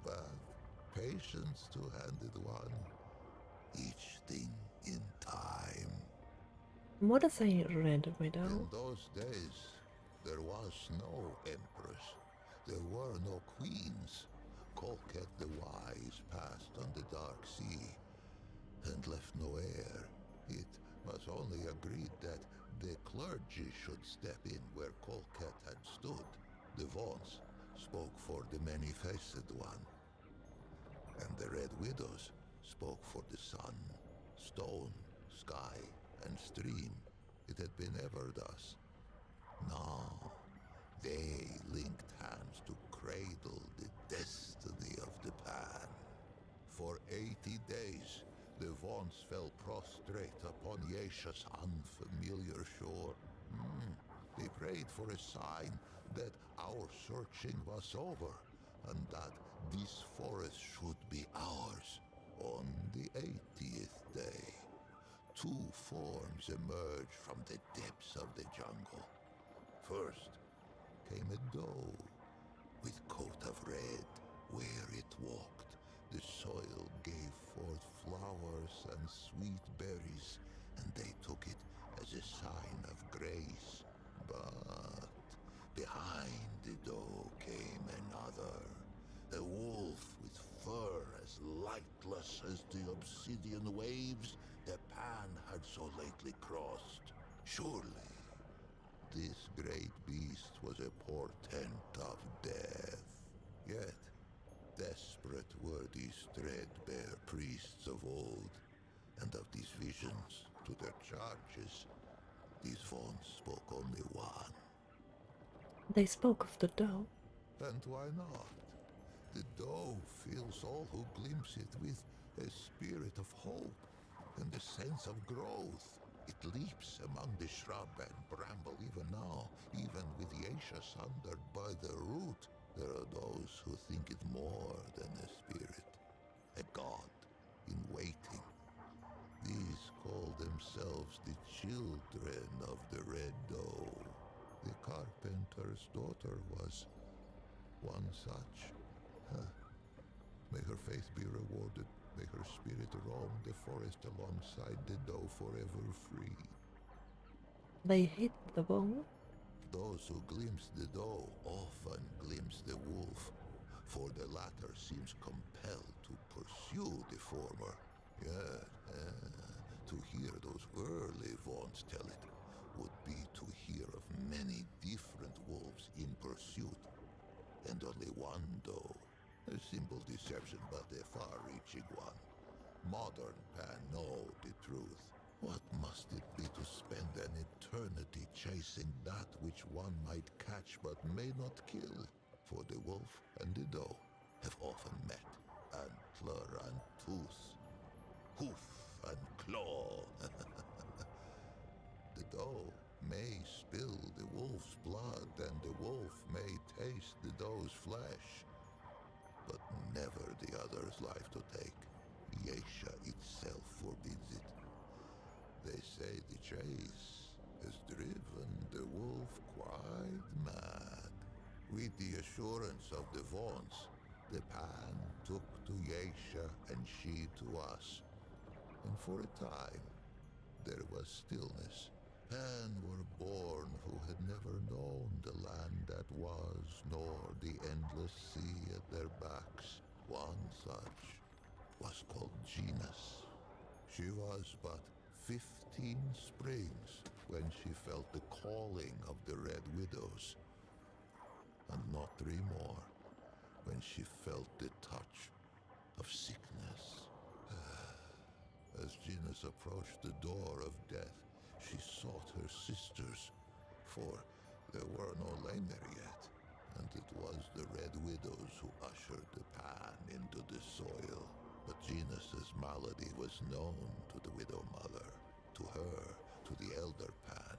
S16: But patience two-handed one, each thing in time.
S1: What is a red widow?
S16: In those days, there was no empress. There were no queens. Kolket the Wise passed on the dark sea and left no heir. It was only agreed that the clergy should step in where Kolket had stood. The vaunts spoke for the many-faced one, and the Red Widows spoke for the sun, stone, sky, and stream. it had been ever thus. Now, they linked hands to cradle the destiny of the Pan. For 80 days, the Vaughn's fell prostrate upon Yaesha's unfamiliar shore. They prayed for a sign that our searching was over, and that this forest should be ours. On the 80th day, two forms emerged from the depths of the jungle. First came a doe with coat of red. Where it walked, the soil gave forth flowers and sweet berries, and they took it as a sign of grace. But behind the doe came another, a wolf with fur as lightless as the obsidian waves the Pan had so lately crossed. Surely, this great beast was a portent of death. Yet, desperate were these threadbare priests of old, and of these visions to their charges, these Vaughns spoke only one.
S1: They spoke of the doe.
S16: And why not? The doe fills all who glimpse it with a spirit of hope and a sense of growth. It leaps among the shrub and bramble even now, even with Yaesha sundered by the root. There are those who think it more than a spirit, a god in waiting. These call themselves the children of the Red Doe. The carpenter's daughter was one such. May her faith be rewarded. May her spirit roam the forest alongside the doe forever free.
S1: They hate the wolf.
S16: Those who glimpse the doe often glimpse the wolf, for the latter seems compelled to pursue the former. Yet, to hear those early Vaughns tell it would be to hear of many different wolves in pursuit, and only one doe. A simple deception, but a far-reaching one. Modern Pan know the truth. What must it be to spend an eternity chasing that which one might catch but may not kill? For the wolf and the doe have often met, antler and tooth, hoof and claw. The doe may spill the wolf's blood, and the wolf may taste the doe's flesh, but never the other's life to take. Yaesha itself forbids it. They say the chase has driven the wolf quite mad. With the assurance of the Vaughns, the Pan took to Yaesha and she to us. And for a time, there was stillness. Men were born who had never known the land that was, nor the endless sea at their backs. One such was called Genus. She was but 15 springs when she felt the calling of the Red Widows, and not 3 more when she felt the touch of sickness. As Genus approached the door of death, she sought her sisters, for there were no Lamer yet, and it was the Red Widows who ushered the Pan into the soil. But Genus's malady was known to the Widow Mother, to her, to the Elder Pan.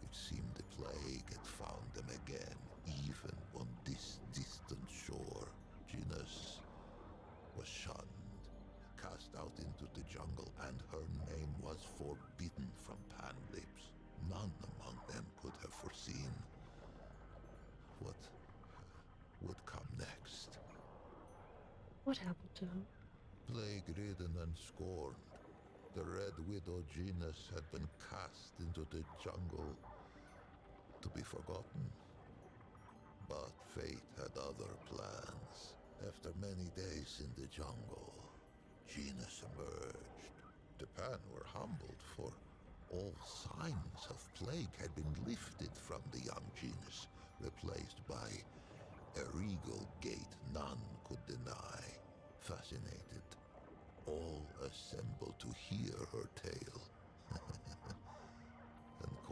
S16: It seemed the plague had found them again, even on this distant shore. Genus was shunned, cast out into the jungle, and her name was forbidden from Pan lips. None among them could have foreseen what would come next.
S1: What happened to him?
S16: Plague-ridden and scorned, the Red Widow Genus had been cast into the jungle to be forgotten. But fate had other plans. After many days in the jungle, Genus emerged. The Pan were humbled, for all signs of plague had been lifted from the young Genus, replaced by a regal gait none could deny. Fascinated, all assembled to hear her tale.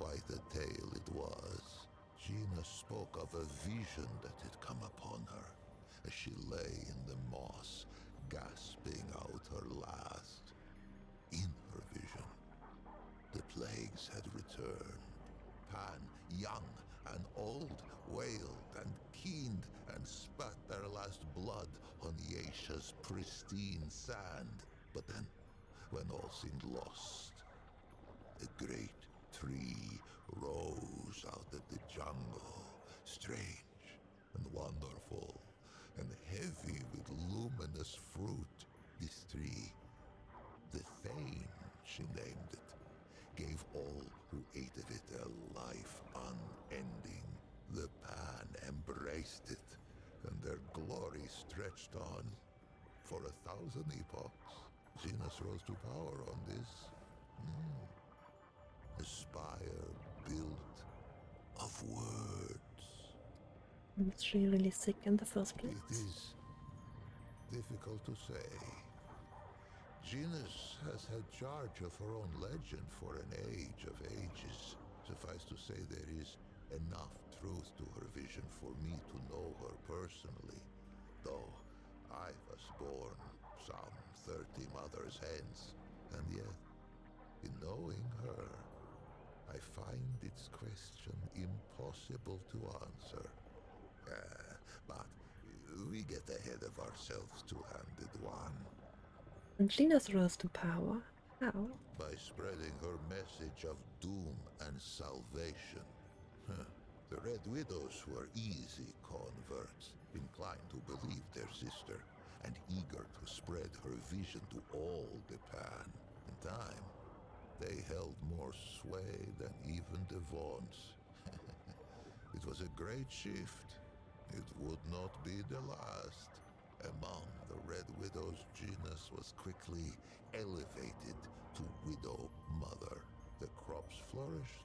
S16: quite a tale it was. Gina spoke of a vision that had come upon her as she lay in the moss, gasping out her last. In her vision, the plagues had returned. Pan, young and old, wailed and keened and spat their last blood on Yaesha's pristine sand. But then, when all seemed lost, a great tree rose out of the jungle, strange and wonderful, and heavy with luminous fruit. This tree, the Thane, she named it, gave all who ate of it a life unending. The Pan embraced it, and their glory stretched on. For 1,000 epochs, Zenas rose to power on this. A spire built of words.
S1: Was she really sick in the first place?
S16: It is difficult to say. Zenas has had charge of her own legend for an age of ages. Suffice to say, there is enough truth to her vision for me to know her personally, though I was born some 30 mothers hence, and yet, in knowing her, I find its question impossible to answer. But we get ahead of ourselves, two-handed one.
S1: And Gina's rose to power. How?
S16: By spreading her message of doom and salvation. The Red Widows were easy converts, inclined to believe their sister, and eager to spread her vision to all the Pan. In time, they held more sway than even the Vaughns. It was a great shift. It would not be the last. Among the Red Widows, Genis was quickly elevated to Widow Mother. The crops flourished,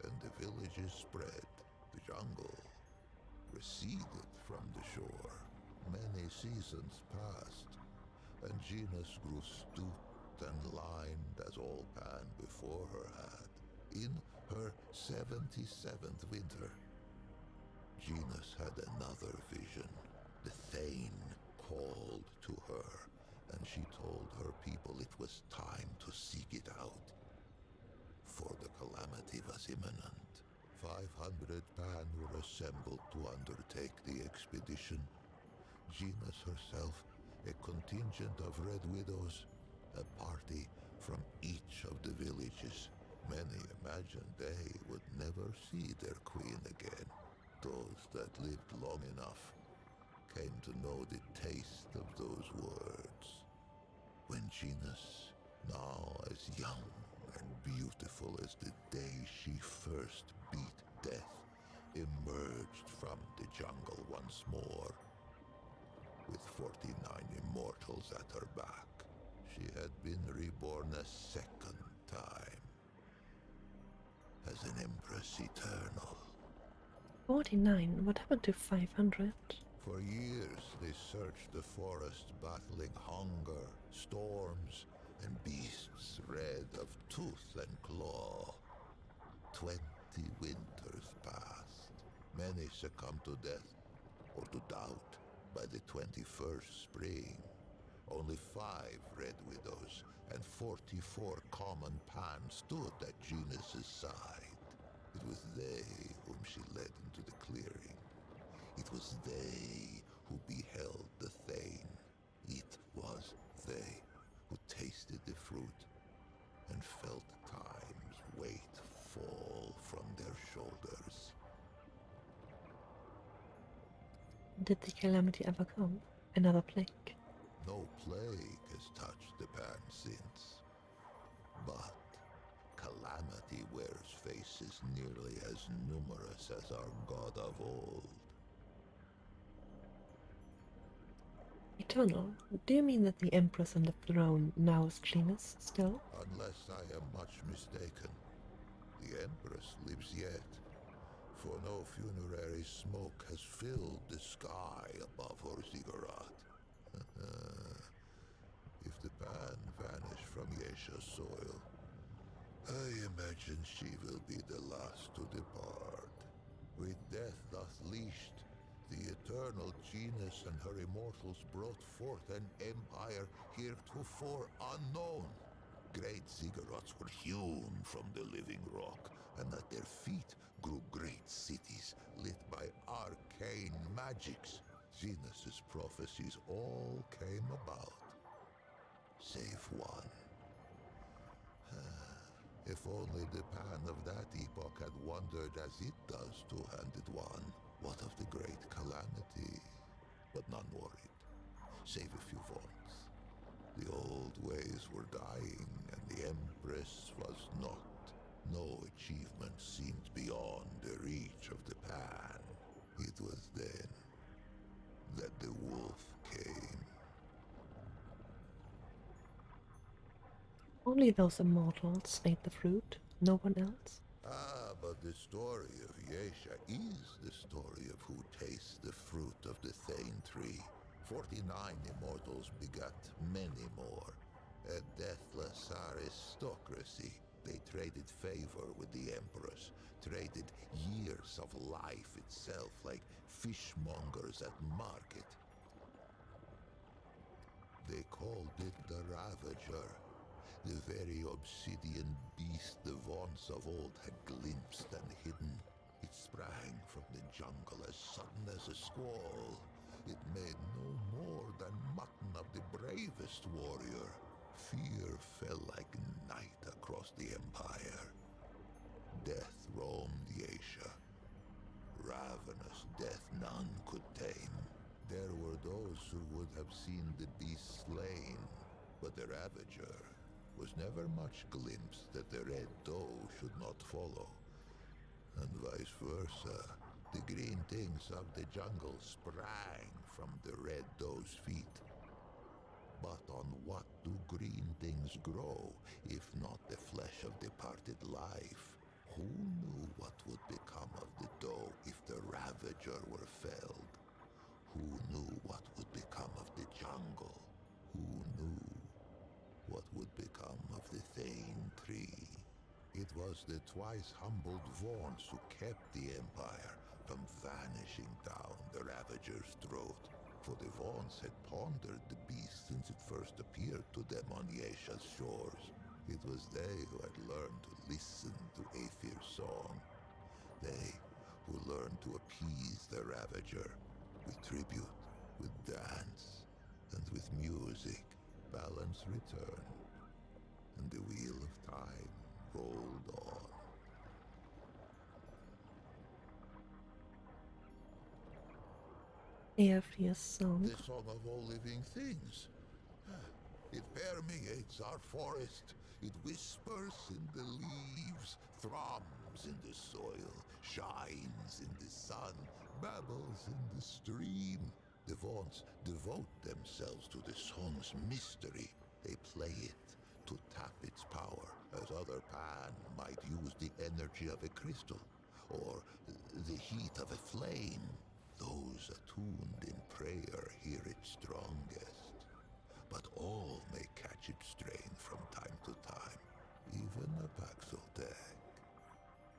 S16: and the villages spread. The jungle receded from the shore. Many seasons passed, and Genis grew stooped and lined as all Pan before her had. In her 77th winter, Genis had another vision. The Thane called to her, and she told her people it was time to seek it out. For the calamity was imminent. 500 Pan were assembled to undertake the expedition. Genis herself, a contingent of Red Widows, a party from each of the villages. Many imagined they would never see their queen again. Those that lived long enough came to know the taste of those words. When Genis, now as young and beautiful as the day she first beat death, emerged from the jungle once more, with 49 immortals at her back, she had been reborn a second time, as an Empress Eternal.
S1: 49? What happened to 500?
S16: For years they searched the forest, battling hunger, storms, and beasts red of tooth and claw. 20 winters passed. Many succumbed to death, or to doubt, by the 21st spring. Only 5 Red Widows and 44 common Pan stood at Genis's side. It was they whom she led into the clearing. It was they who beheld the Thane. It was they who tasted the fruit and felt time's weight fall from their shoulders.
S1: Did the calamity ever come? Another plague?
S16: No plague has touched the Pan since. But calamity wears faces nearly as numerous as our god of old.
S1: Eternal? Do you mean that the Empress on the throne now is Genis still?
S16: Unless I am much mistaken, the Empress lives yet, for no funerary smoke has filled the sky above her ziggurat. If the Pan vanish from Yaesha's soil, I imagine she will be the last to depart. With death thus leashed, the eternal Genus and her immortals brought forth an empire heretofore unknown. Great ziggurats were hewn from the living rock, and at their feet grew great cities lit by arcane magics. Genus's prophecies all came about, save one. If only the Pan of that epoch had wondered as it does, Two-Handed One, what of the great calamity? But none worried, save a few vaunts. The old ways were dying, and the Empress was not. No achievement seemed beyond the reach of the Pan. It was then that the wolf came.
S1: Only those immortals ate the fruit, no one else?
S16: Ah, but the story of Yaesha is the story of who tastes the fruit of the Thane tree. 49 immortals begat many more. A deathless aristocracy. They traded favor with the Empress, traded years of life itself like fishmongers at market. They called it the Ravager. The very obsidian beast the vaunts of old had glimpsed and hidden. It sprang from the jungle as sudden as a squall. It made no more than mutton of the bravest warrior. Fear fell like night across the empire. Death roamed Yaesha. Ravenous death none could tame. There were those who would have seen the beast slain, but the Ravager was never much glimpsed that the red doe should not follow. And vice versa, the green things of the jungle sprang from the red doe's feet. But on what do green things grow, if not the flesh of departed life? Who knew what would become of the doe if the Ravager were felled? Who knew what would become of the jungle? Who knew what would become of the Thane tree? It was the twice humbled Vaughn's who kept the Empire from vanishing down the Ravager's throat, for the Vaughn's had pondered the beast since it first appeared to them on Yaesha's shores. It was they who had learned to listen to Aethir's song. They who learned to appease the Ravager with tribute, with dance, and with music. Balance returned, and the wheel of time rolled on.
S1: Aethir's song.
S16: The song of all living things. It permeates our forest. It whispers in the leaves, thrums in the soil, shines in the sun, babbles in the stream. The Vaughn's devote themselves to the song's mystery. They play it to tap its power, as other Pan might use the energy of a crystal, or the heat of a flame. Those attuned in prayer hear it strongest. But all may catch its strain from time to time, even a Paxeltech.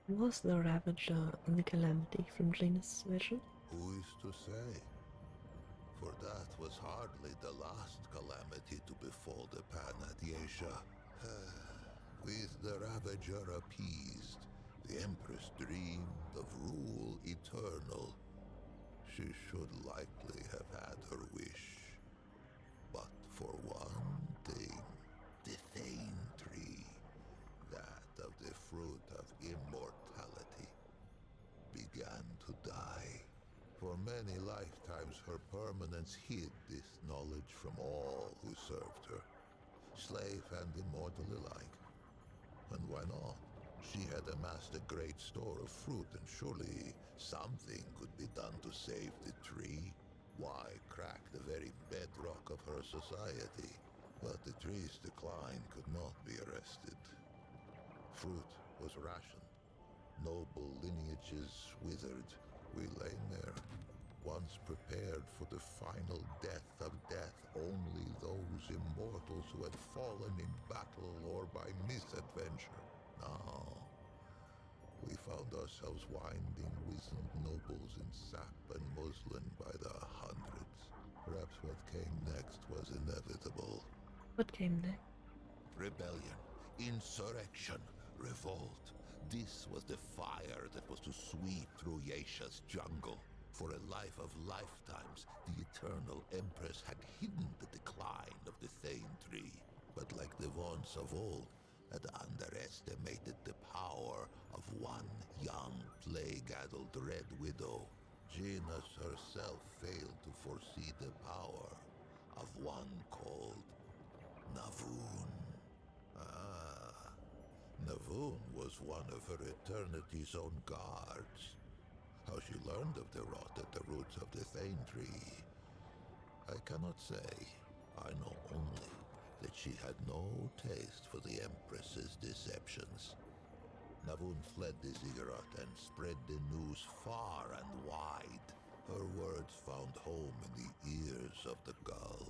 S1: Was the Ravager the calamity from Glen's vision?
S16: Who is to say? For that was hardly the last calamity to befall the Pan at Yaesha. With the Ravager appeased, the Empress dreamed of rule eternal. She should likely have had her wish. But for one thing, the Thane tree, that of the fruit of immortality, began to die. For many lifetimes her permanence hid this knowledge from all who served her, slave and immortal alike. And why not? She had amassed a great store of fruit, and surely something could be done to save the tree. Why crack the very bedrock of her society? But the tree's decline could not be arrested. Fruit was rationed. Noble lineages withered. We lay there, once prepared for the final death of death. Only those immortals who had fallen in battle or by misadventure No. We found ourselves winding wizened nobles in sap and muslin by the hundreds. Perhaps what came next was inevitable.
S1: What came next?
S16: Rebellion, insurrection, revolt. This was the fire that was to sweep through Yaesha's jungle. For a life of lifetimes, the Eternal Empress had hidden the decline of the Thane Tree. But like the Vaughn's of old, had underestimated the power of one young, plague-addled Red Widow. Genus herself failed to foresee the power of one called Navun. Ah, Navun was one of her Eternity's own guards. How she learned of the rot at the roots of the Thane Tree, I cannot say. I know only that she had no taste for the Empress's deceptions. Navun fled the ziggurat and spread the news far and wide. Her words found home in the ears of the gull.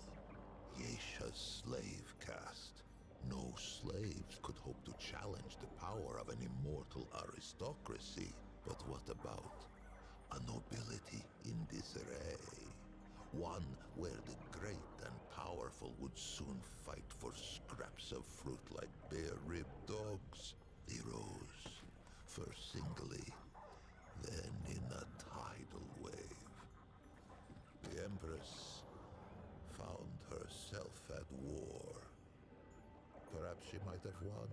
S16: Yaesha's slave caste. No slaves could hope to challenge the power of an immortal aristocracy. But what about a nobility in disarray? One where the great and powerful would soon fight for scraps of fruit like bare-ribbed dogs. They rose, first singly, then in a tidal wave. The Empress found herself at war. Perhaps she might have won,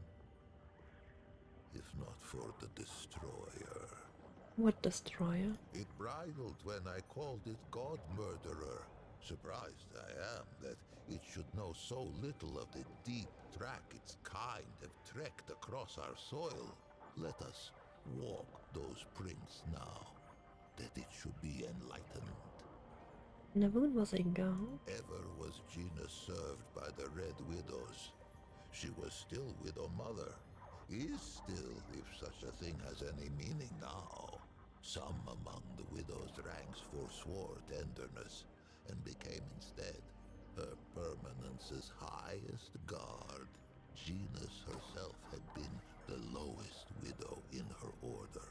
S16: if not for the Destroyer.
S1: What destroyer?
S16: It bridled when I called it God Murderer. Surprised I am that it should know so little of the deep track its kind have trekked across our soil. Let us walk those prints now, that it should be enlightened.
S1: Navun was a god.
S16: Ever was Gina served by the Red Widows. She was still Widow Mother. Is still, if such a thing has any meaning now. Some among the widow's ranks forswore tenderness, and became instead her permanence's highest guard. Genus herself had been the lowest widow in her order,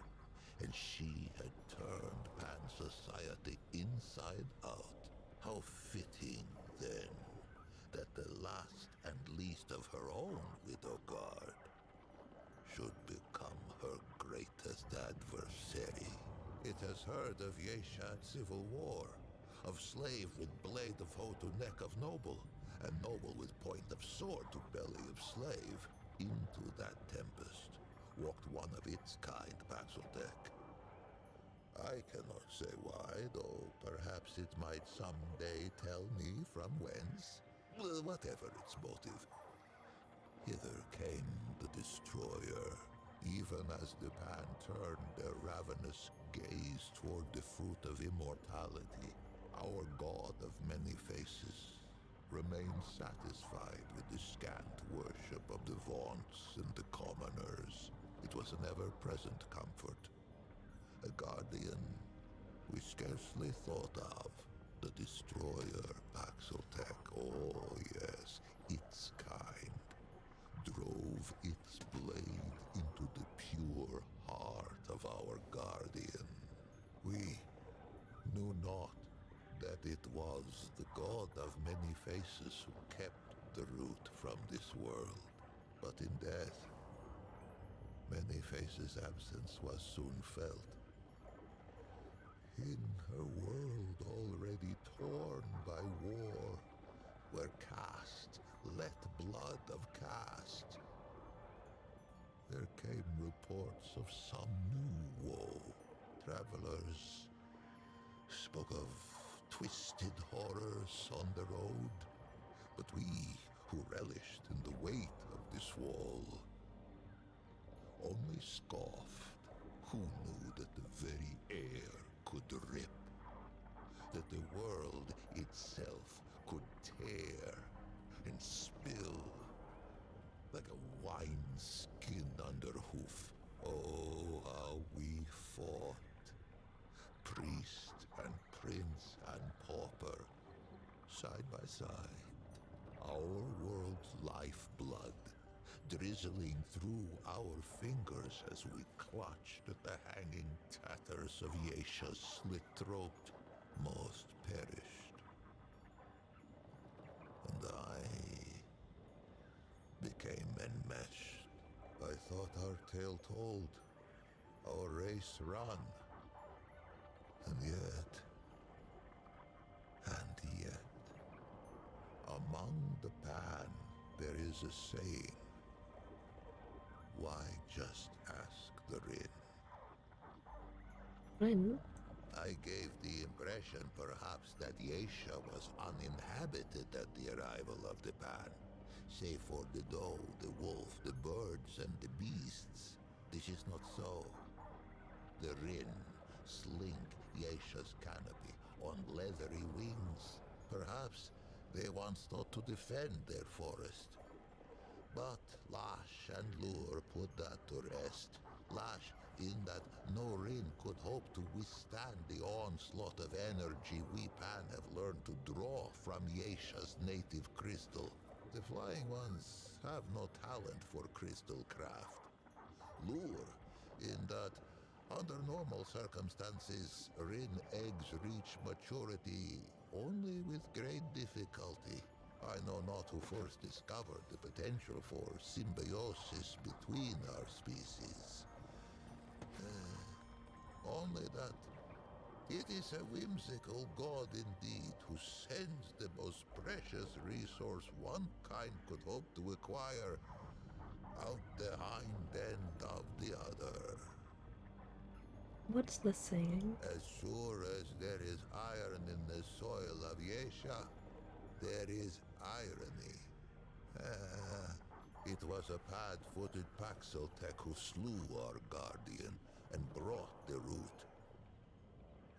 S16: and she had turned Pan society inside out. How fitting, then, that the last and least of her own widow guard should become her greatest adversary. It has heard of Yaesha at civil war, of slave with blade of hoe to neck of noble, and noble with point of sword to belly of slave. Into that tempest walked one of its kind, Paxeltech. I cannot say why, though perhaps it might someday tell me from whence. Whatever its motive. Hither came the Destroyer, even as the Pan turned their ravenous gaze toward the fruit of immortality. Our god of many faces remained satisfied with the scant worship of the vaunts and the commoners. It was an ever-present comfort. A guardian we scarcely thought of. The Destroyer, Paxeltech, oh yes, its kind, drove its blade into the pure heart of our guardian. We knew not that it was the god of many faces who kept the root from this world. But in death, many faces' absence was soon felt. In a world already torn by war, where caste let blood of caste, there came reports of some new woe. Travelers spoke of twisted horrors on the road, but we who relished in the weight of this wall only scoffed. Who knew that the very air could rip, that the world itself could tear and spill like a wineskin under hoof. Oh, how we fought, priest and prince and pauper, side by side. Our world's lifeblood, drizzling through our fingers as we clutched at the hanging tatters of Yaesha's slit throat. Most perished. And I became enmeshed. I thought our tale told, our race run. And yet, among the Pan, there is a saying. Why just ask the Rin? I gave the impression, perhaps, that Yaesha was uninhabited at the arrival of the Pan, save for the doe, the wolf, the birds, and the beasts. This is not so. The Rin slink Yaesha's canopy on leathery wings. Perhaps they once thought to defend their forest. But Lash and Lure put that to rest. Lash, in that no Rin could hope to withstand the onslaught of energy we Pan have learned to draw from Yaesha's native crystal. The Flying Ones have no talent for crystal craft. Lure, in that under normal circumstances, Rin eggs reach maturity only with great difficulty. I know not who first discovered the potential for symbiosis between our species. Only that it is a whimsical god indeed who sends the most precious resource one kind could hope to acquire out the hind end of the other.
S1: What's the saying?
S16: As sure as there is iron in the soil of Yaesha, there is irony. It was a pad-footed Paxeltech who slew our guardian and brought the root.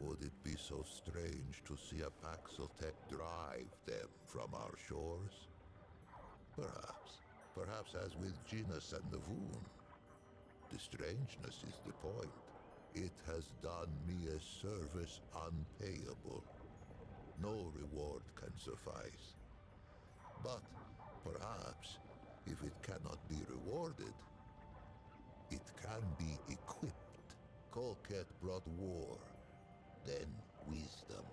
S16: Would it be so strange to see a Paxeltech drive them from our shores? Perhaps. Perhaps as with Genus and the Voon. The strangeness is the point. It has done me a service unpayable. No reward can suffice. But perhaps, if it cannot be rewarded, it can be equipped. Colquet brought war, then wisdom.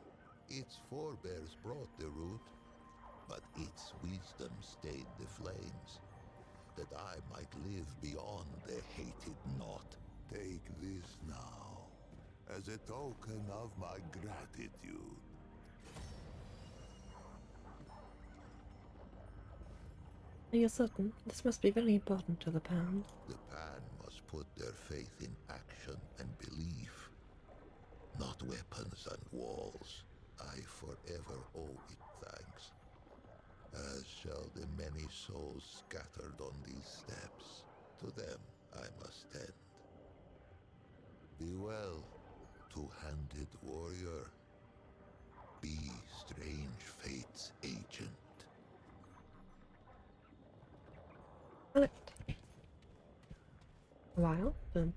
S16: Its forebears brought the root, but its wisdom stayed the flames, that I might live beyond the hated knot. Take this now, as a token of my gratitude.
S1: Are you certain? This must be very important to the Pan.
S16: The Pan must put their faith in action and belief, not weapons and walls. I forever owe it thanks, as shall the many souls scattered on these steps. To them I must tend. Be well, two-handed warrior. Be strange fate's agent.
S1: Well, a while then.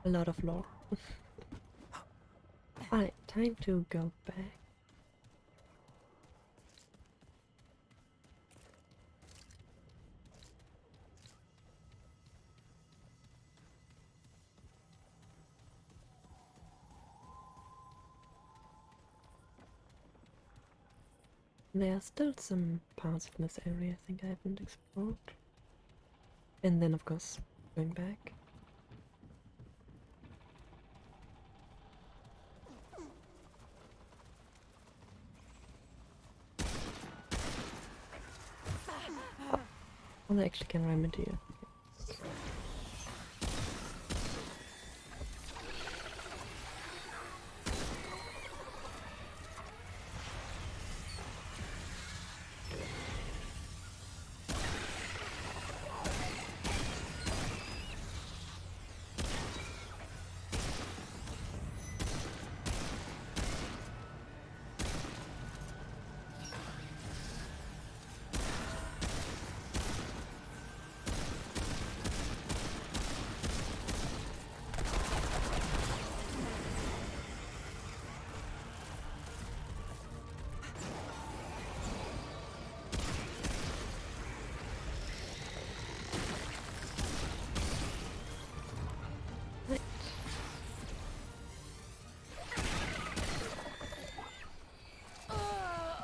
S1: A lot of lore. Alright, time to go back. There are still some parts of this area I think I haven't explored. And then of course, going back. Well, I actually can ram into you.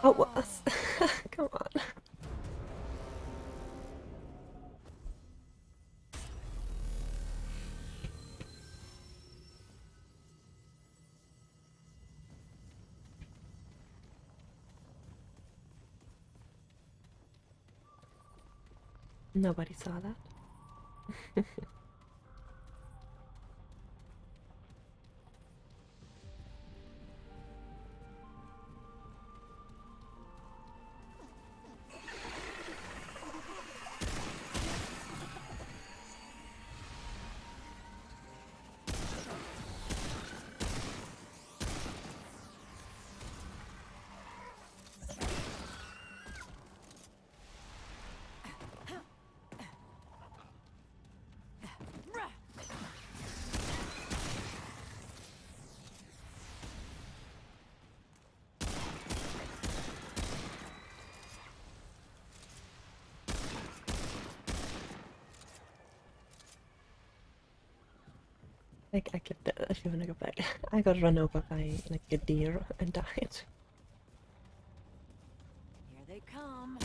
S1: Oh, what? Come on. Nobody saw that. Like, I clipped it if you wanna go back. I got run over by like a deer and died.
S3: Here they come.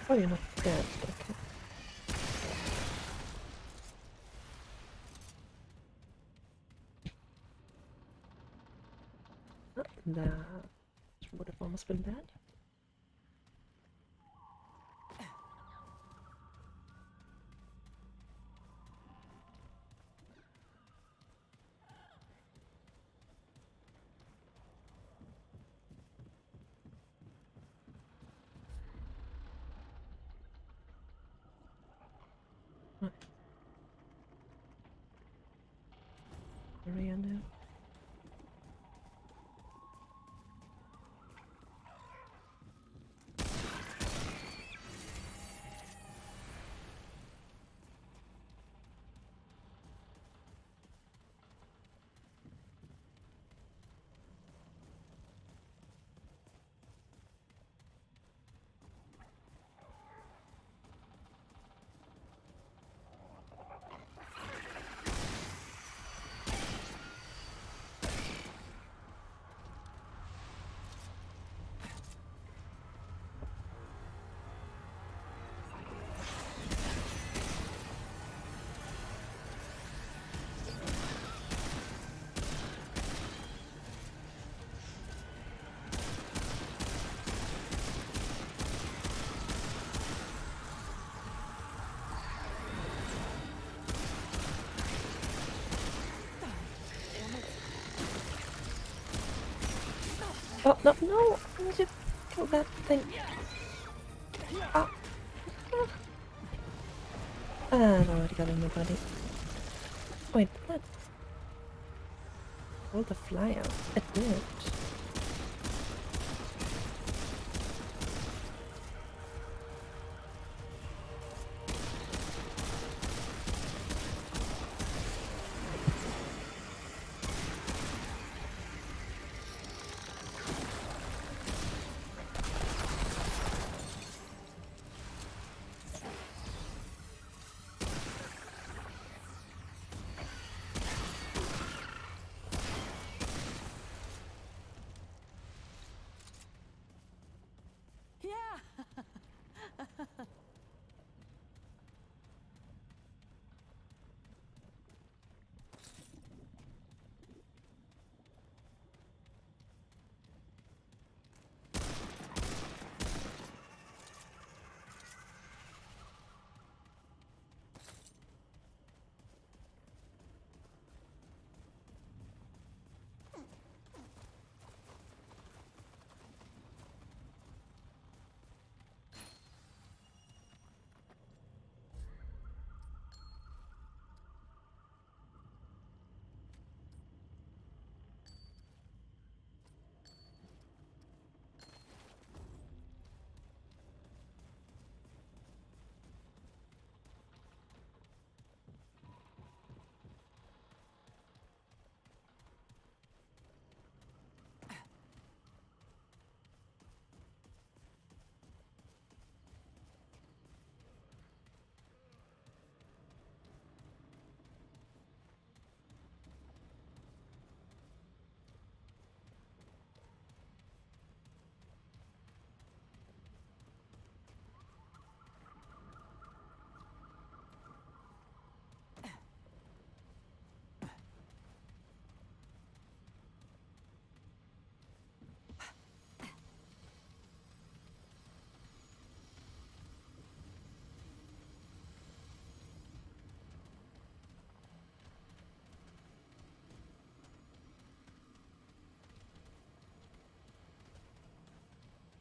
S1: Oh, you're not dead. Okay. That would have almost been bad. Area now. Oh, no, no! I need to kill that thing. Ah! I've already got in my body. Wait, what? Roll the fly out. It did.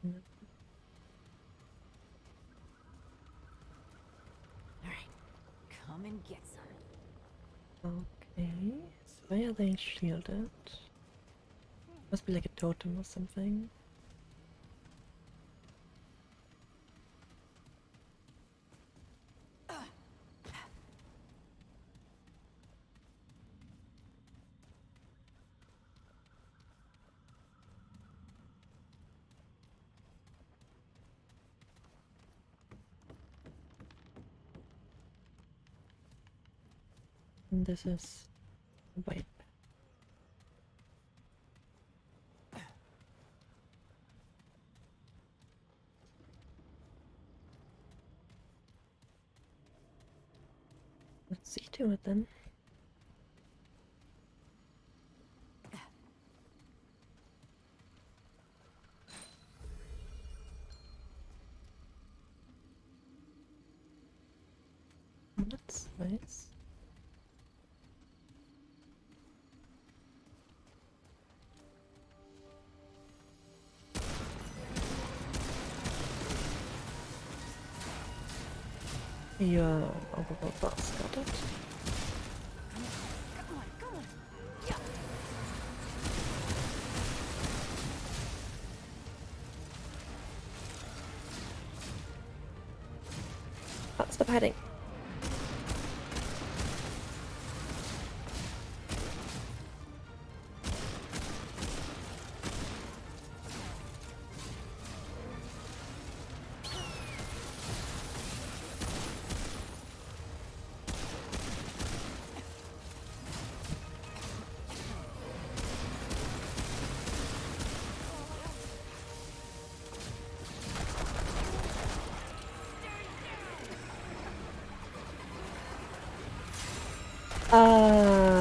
S17: Alright, come and get some.
S1: Okay, so why are they shielded? Must be like a totem or something. And this is white. Let's see to it then. That's nice. You're overworld boss, got it.
S3: Come on, come on. Yeah.
S1: Oh, stop hiding. Um...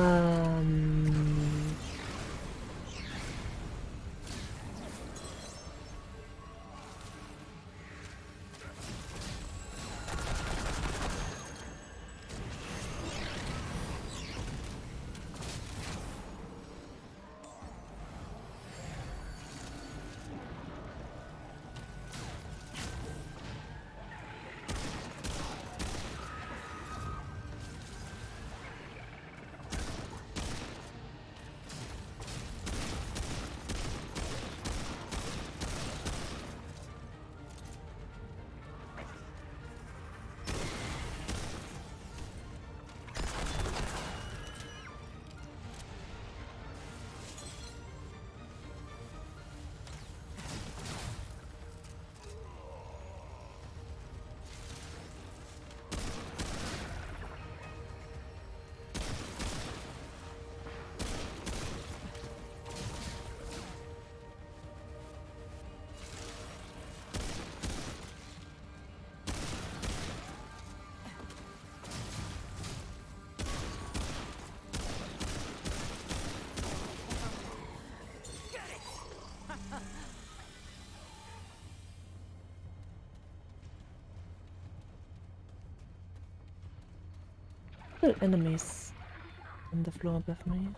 S1: Enemies on the floor above me.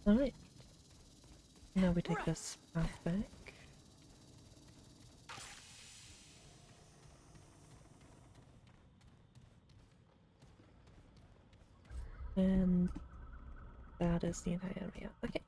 S1: Alright. Now we take this path back. And that is the entire area. Okay.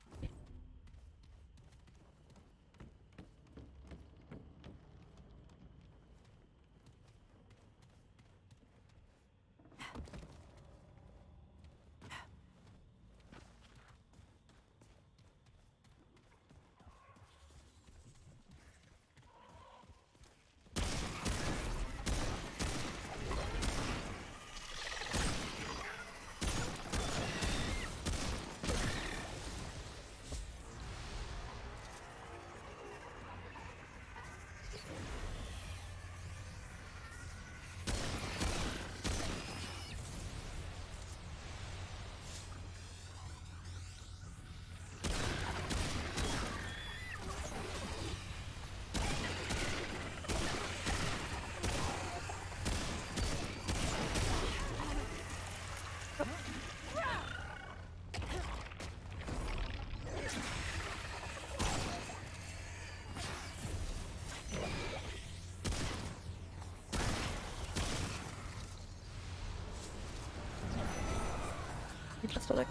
S1: just wanna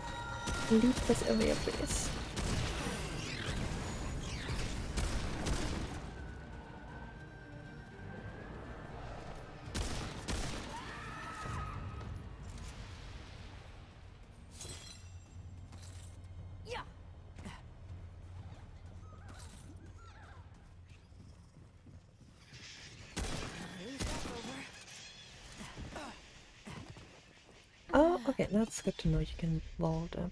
S1: leave this area, please. Oh, okay, that's good to know. You can vault up.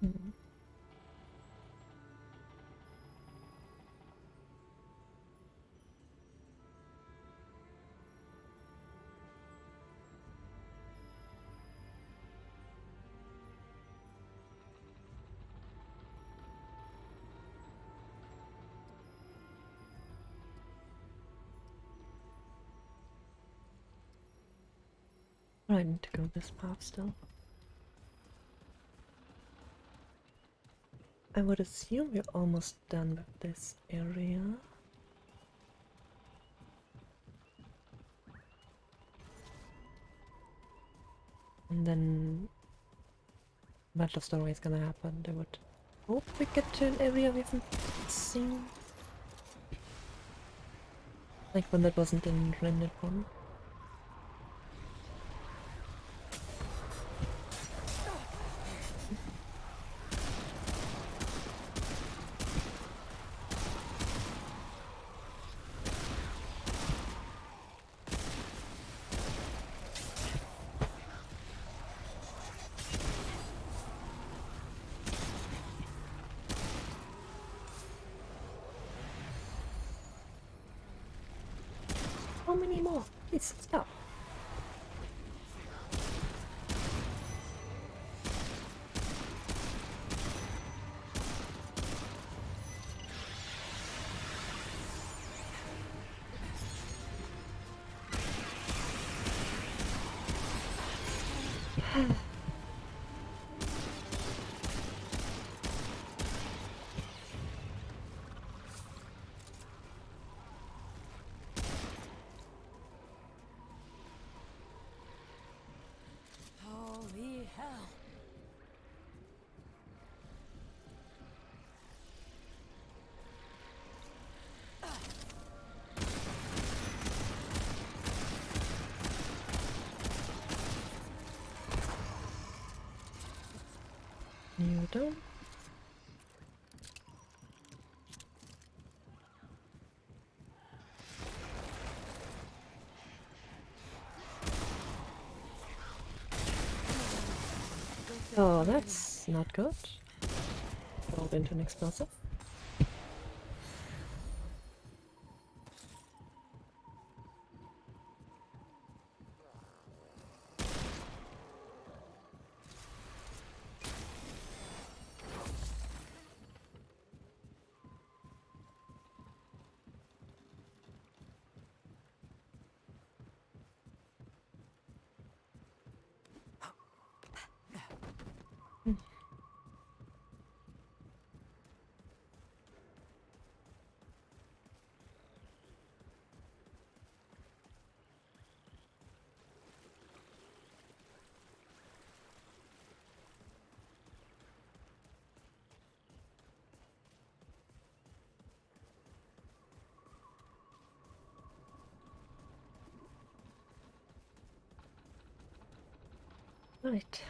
S1: Mm. I need to go this path still. I would assume we're almost done with this area. And then Battle of Story is gonna happen. I would hope we get to an area we haven't seen. Like when that wasn't in Remnant1. How many more? Please stop.
S9: Holy hell.
S1: You don't. Oh, that's not good. Rolled into an explosive. Right.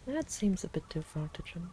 S1: That seems a bit too far to jump.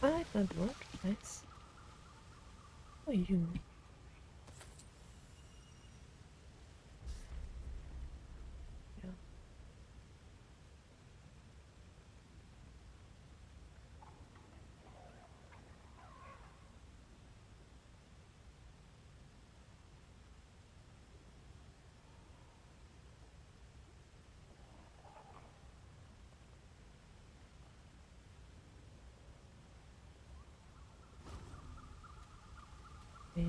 S1: Alright, that worked. Nice. Oh, you. Yeah. Okay.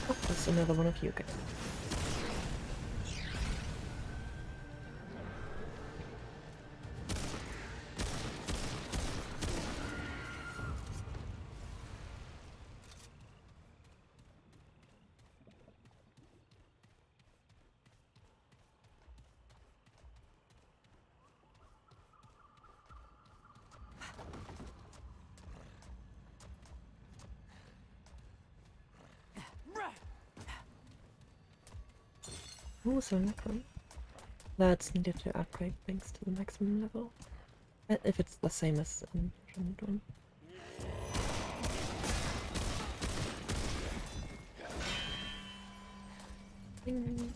S1: Oh, there's another one of you guys. Oh, so one. That's needed to upgrade things to the maximum level. If it's the same as in Remnant 1. Ding.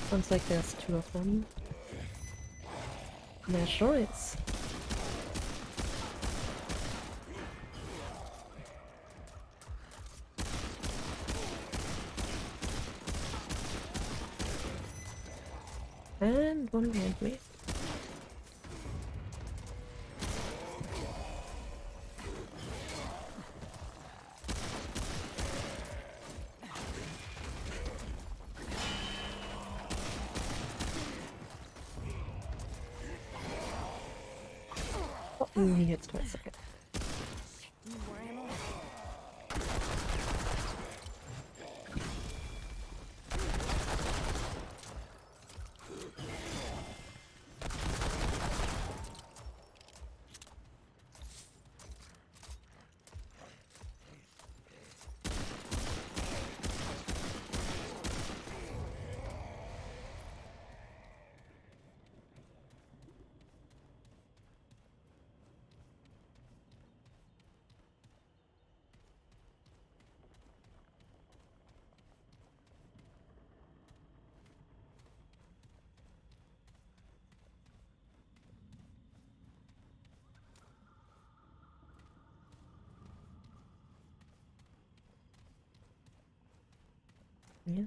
S1: Sounds like there's two of them. There sure is. And one behind me. Oh, he hits twice, okay. Yeah.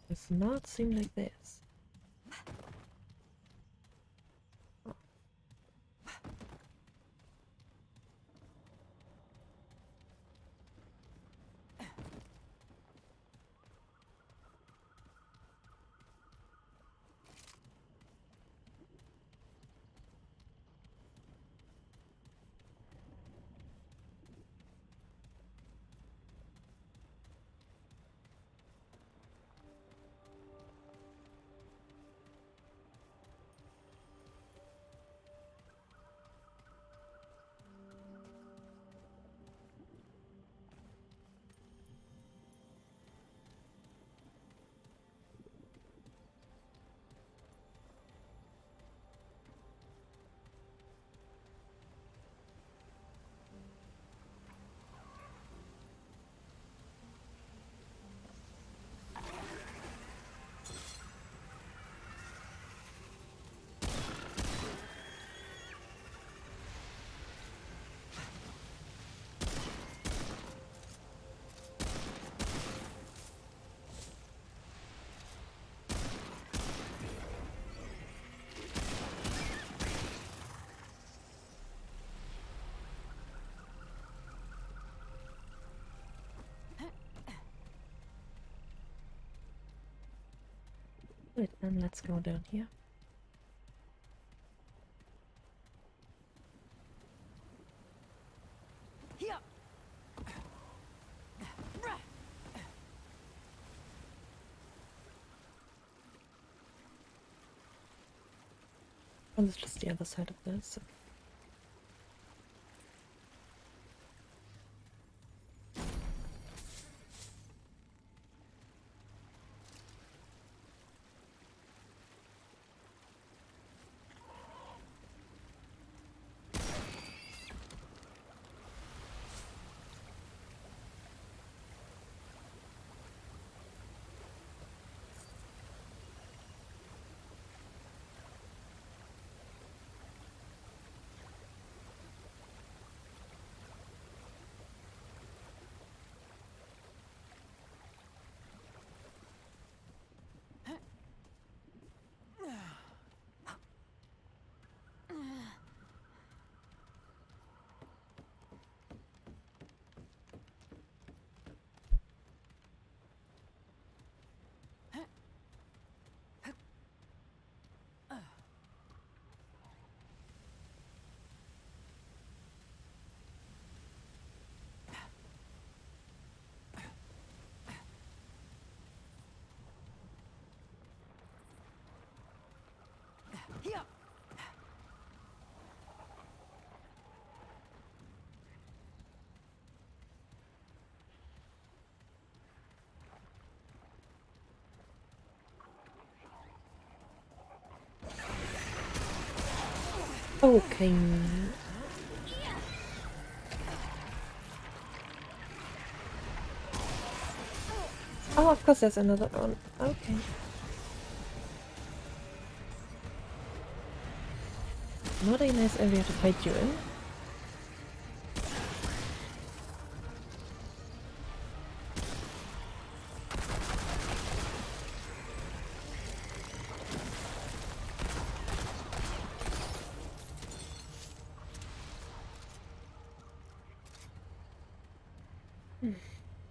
S1: Does not seem like this. Wait, and let's go down here. And it's just the other side of this. Okay. Oh, of course there's another one. Okay. Not a nice area to fight you in.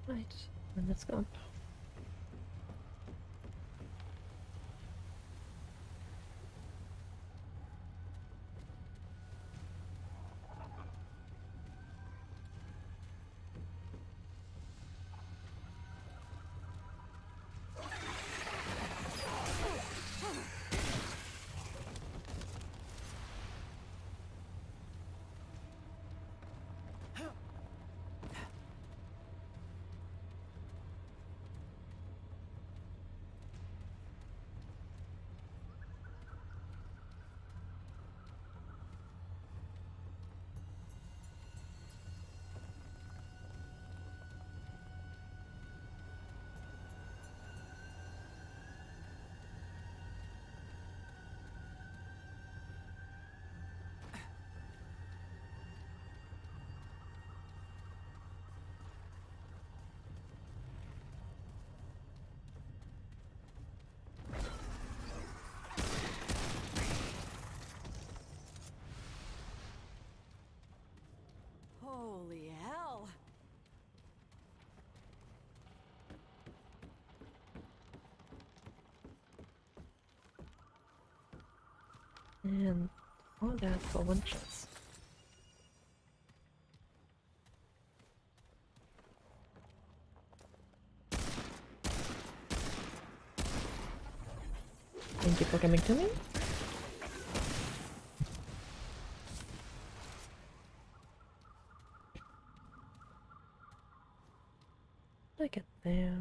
S1: Right, then let's go up.
S20: Holy hell!
S1: And all that for one chance. Thank you for coming to me. I get there.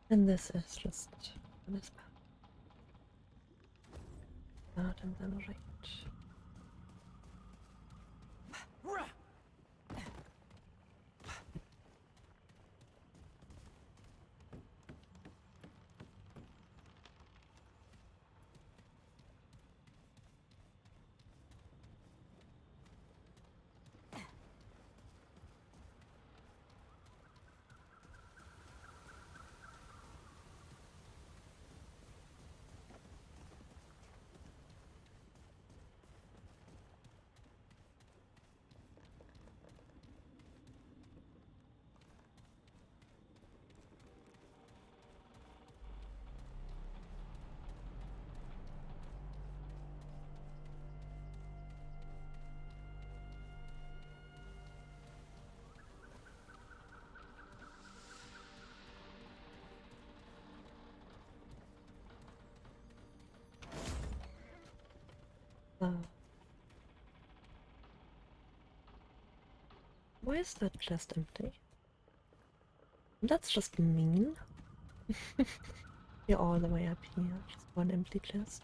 S1: And this is just this path. Out and then right. Why is that chest empty? That's just mean. You're all the way up here, just one empty chest.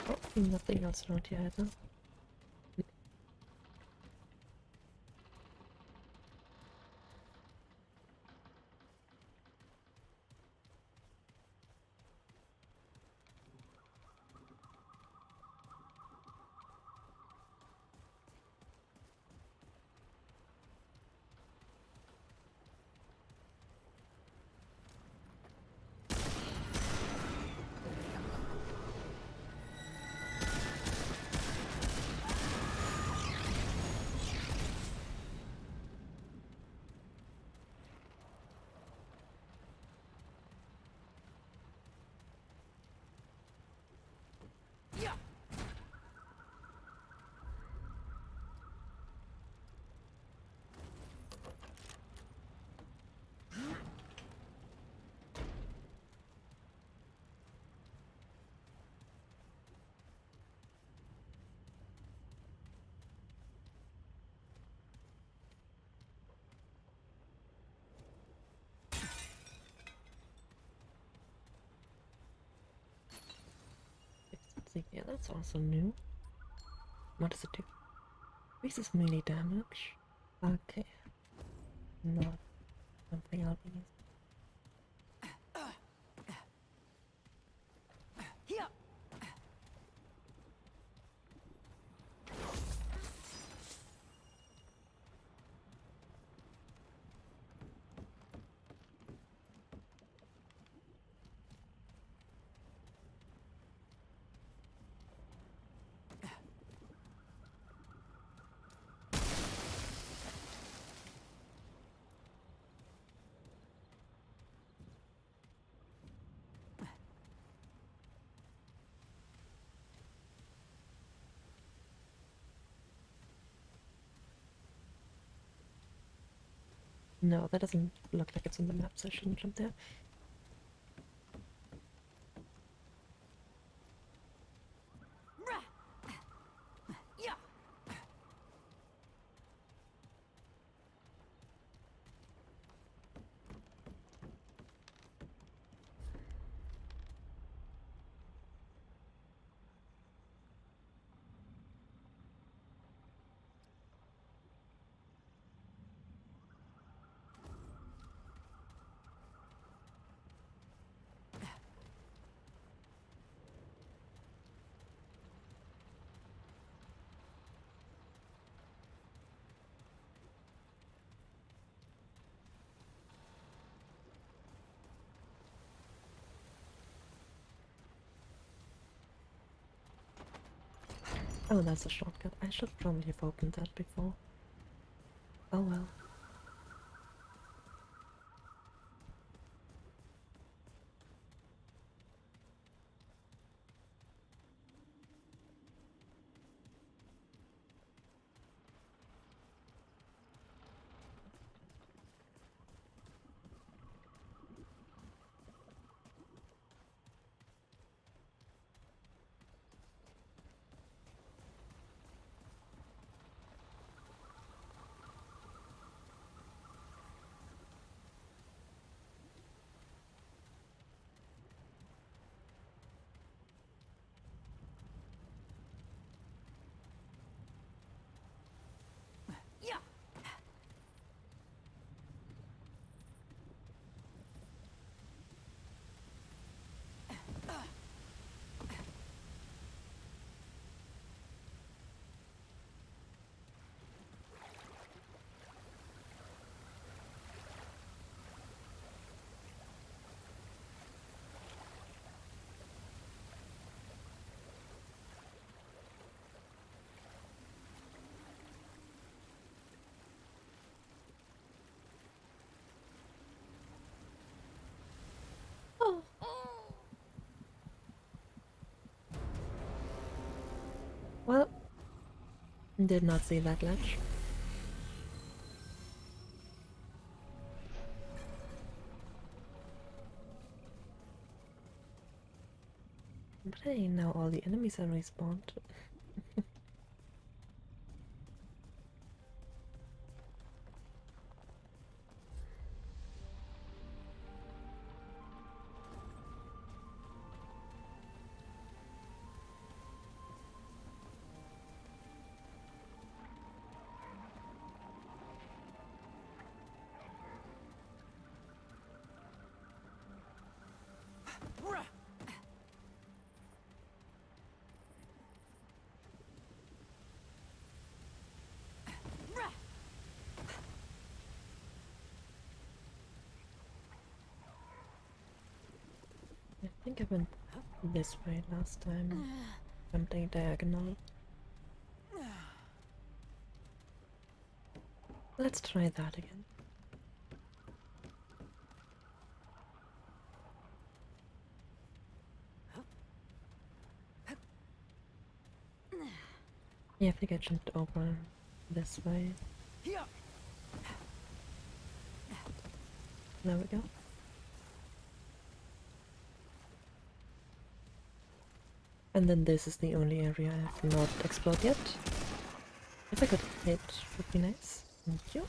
S1: Oh, nothing else around here either. Yeah, that's also new. What does it do? Increases melee damage. Okay. Not something I'll be using. No, that doesn't look like it's on the map, so I shouldn't jump there. Oh, that's a shortcut. I should probably have opened that before. Oh well. Oh. Well, did not see that latch. Yay, now all the enemies are respawned. I think I went this way last time. Jumping diagonal. Let's try that again. Yeah, I think I jumped over this way. There we go. And then this is the only area I have not explored yet. If I could hit, would be nice. Thank you.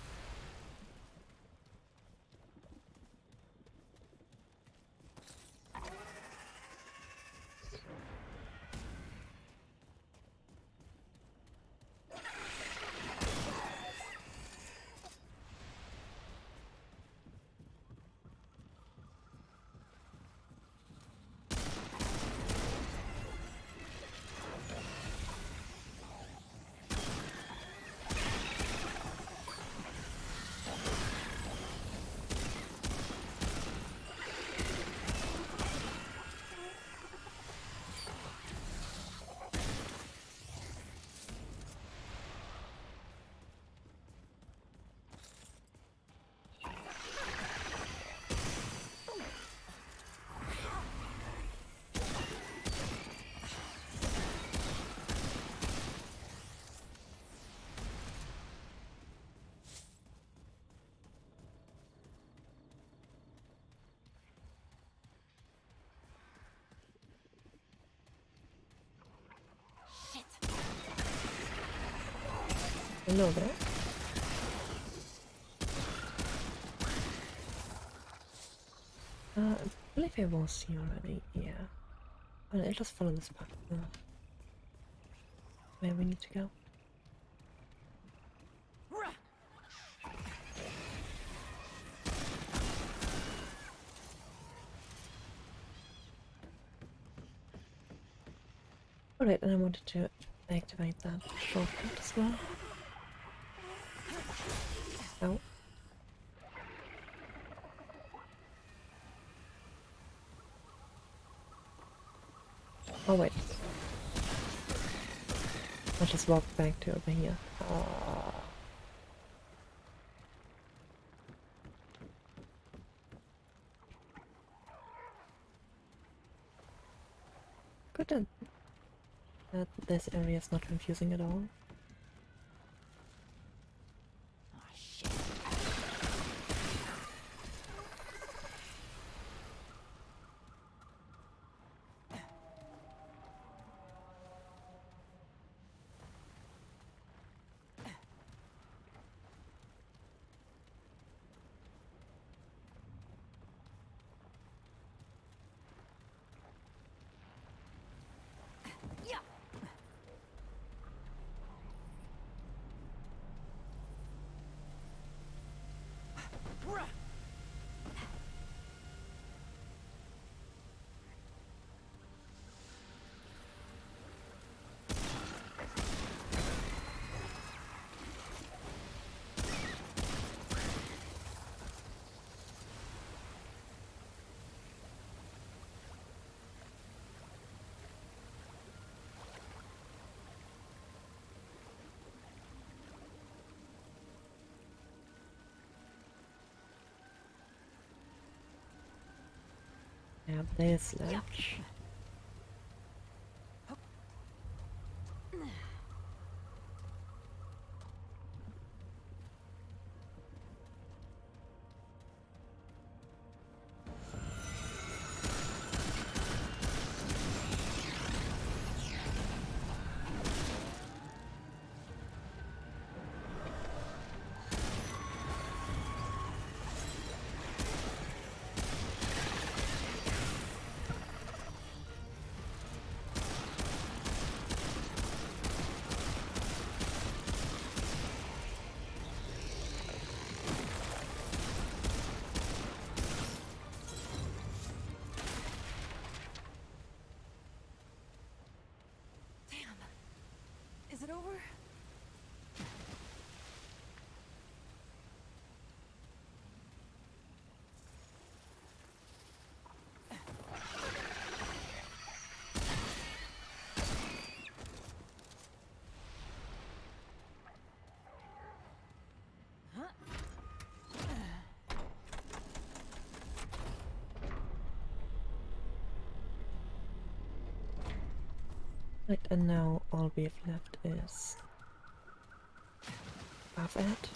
S1: Hello there. I believe I was here already, yeah. Well, I'll just follow this path where we need to go. Alright, and I wanted to activate that shortcut as well. Oh. Oh wait. I'll just walk back to over here. Good that this area is not confusing at all. Yeah, there's ledge. Right, and now all we have left is half that.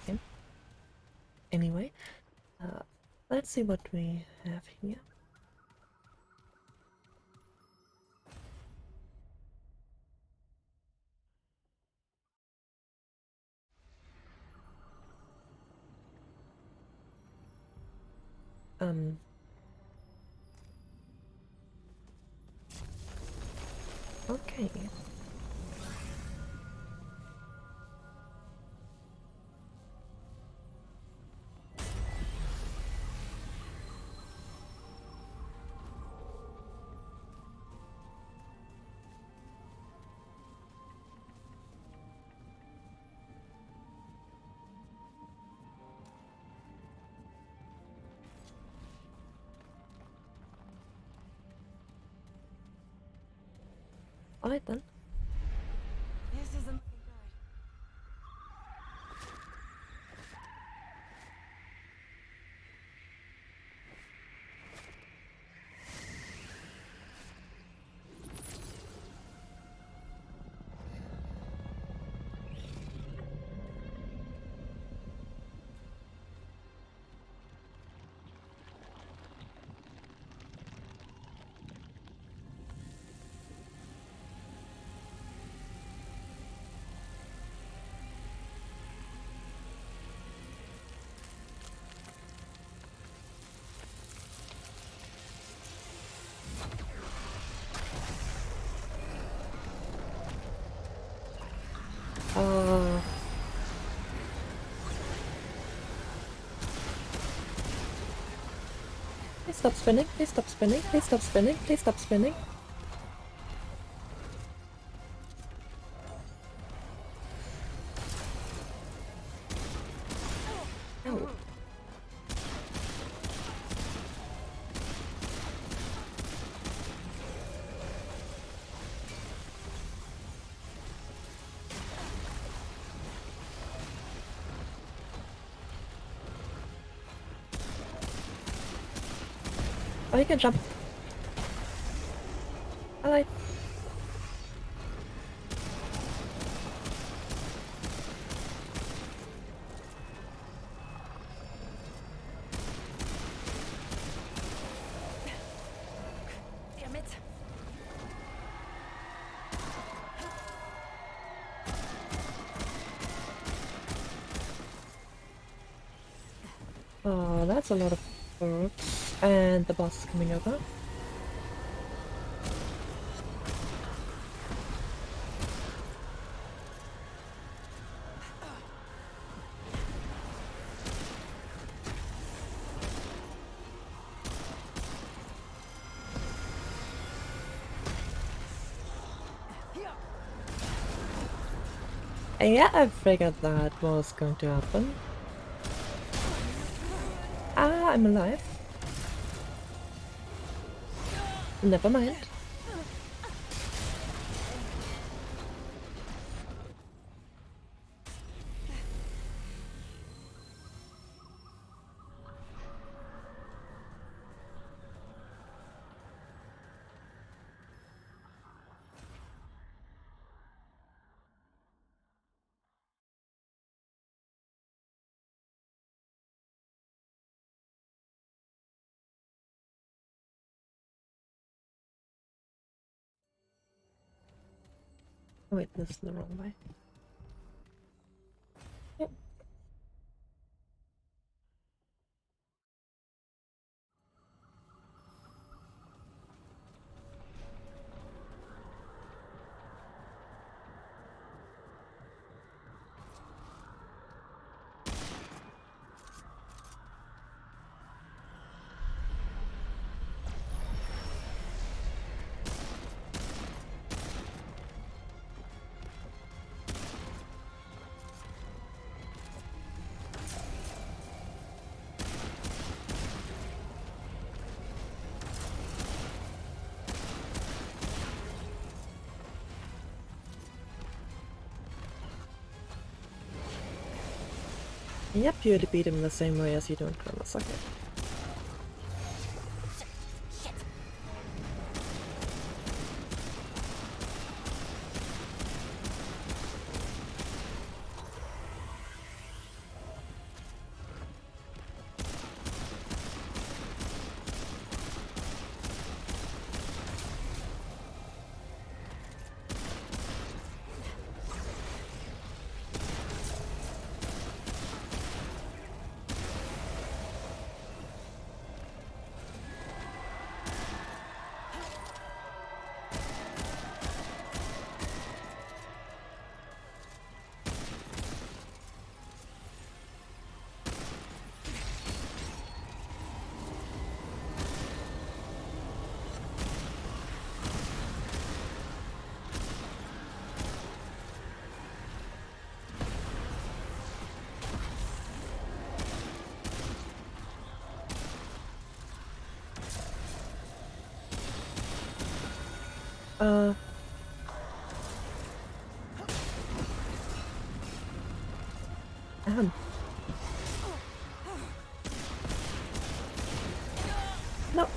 S1: Okay. Anyway, let's see what we have here. Okay. Alright then.
S20: This isn't looking good. Please stop spinning, please stop spinning, please stop spinning, please stop spinning. Oh. Oh, you can jump. Alright. Damn it.
S1: Oh, that's a lot of work. And the boss is coming over. Yeah, I figured that was going to happen. Ah, I'm alive. Never mind. Wait, this is the wrong way. Yep. Yep, you defeat him the same way as you do in Chronos. Okay. Ahem. No.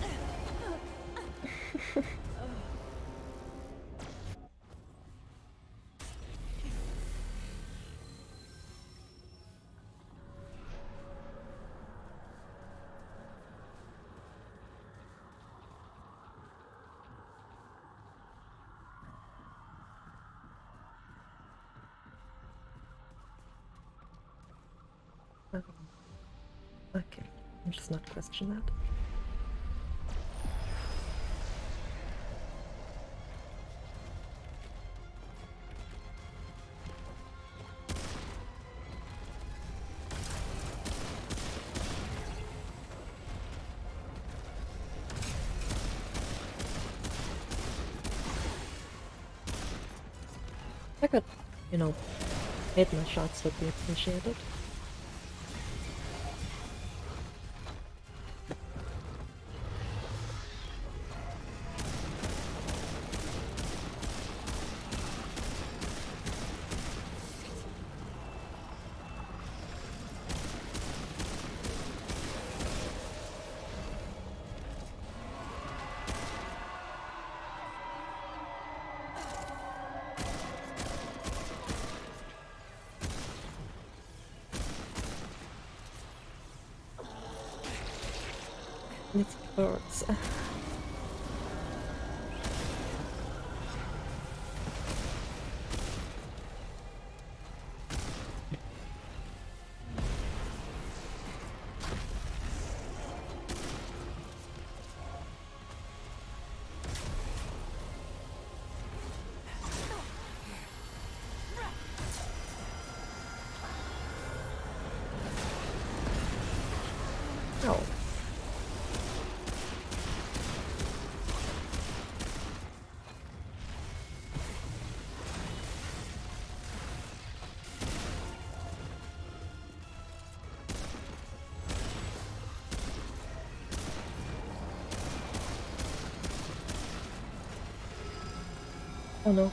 S1: Okay, I'll just not question that. I could, you know, hit my shots would be appreciated. It's birds. Oh. Oh no.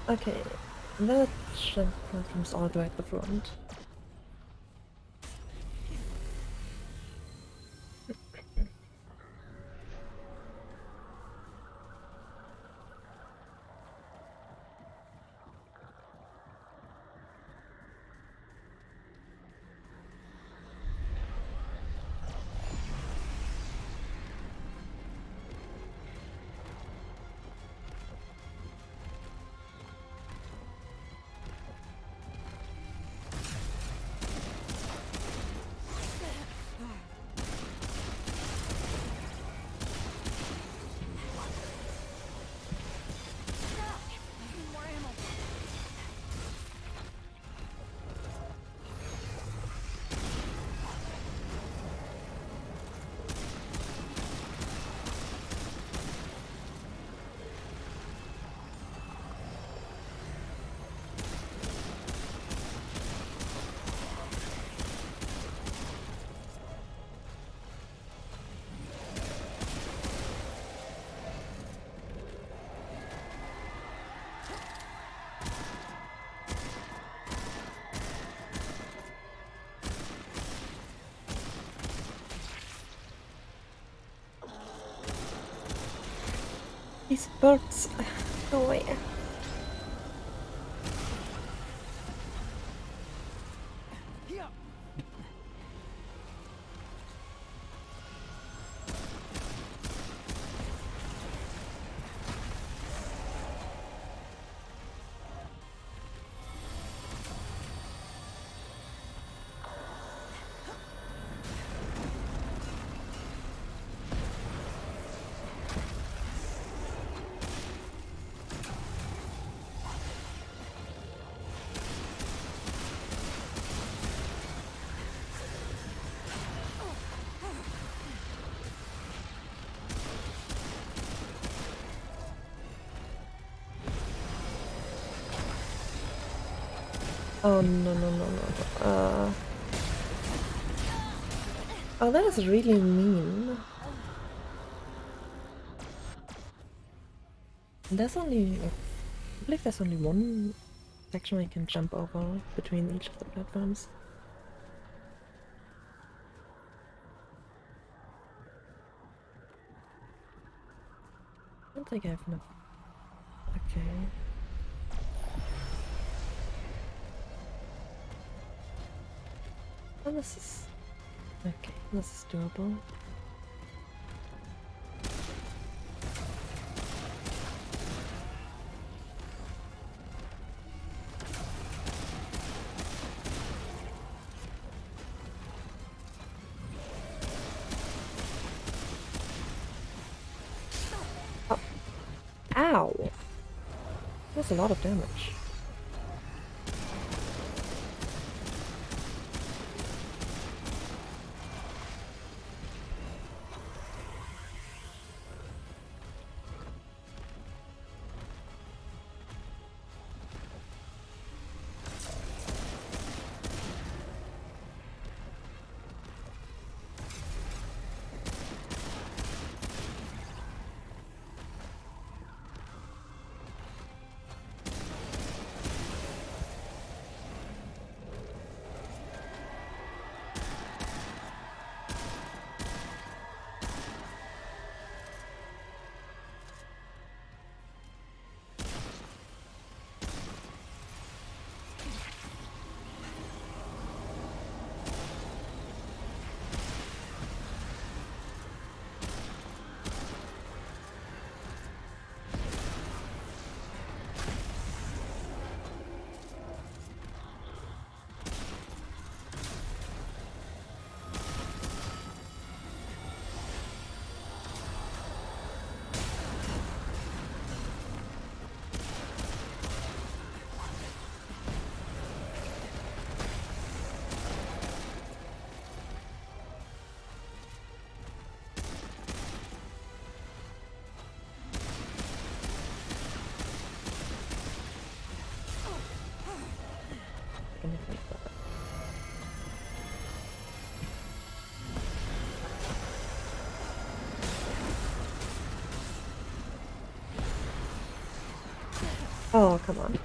S1: Okay, that ship platform's all the way at the front. These birds. Go away. Oh no no no no. Oh, that is really mean. There's only, I believe there's only one section I can jump over between each of the platforms. I don't think I have enough. Okay. Oh, this is okay. This is doable. Oh. Ow! That's a lot of damage. Oh, come on.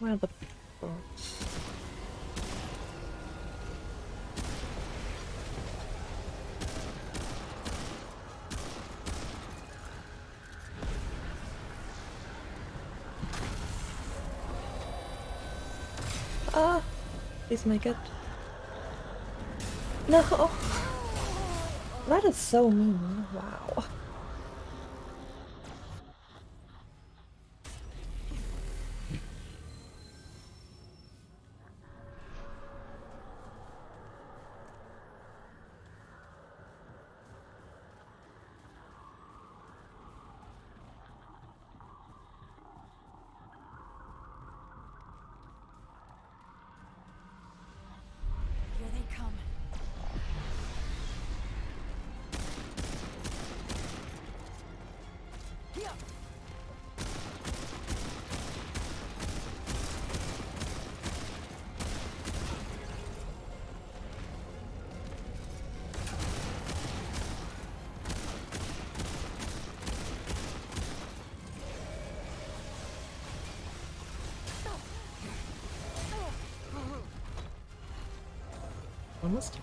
S1: Where are the birds? Ah, please make it. No, that is so mean. Wow.
S8: Here they come.
S1: Almost.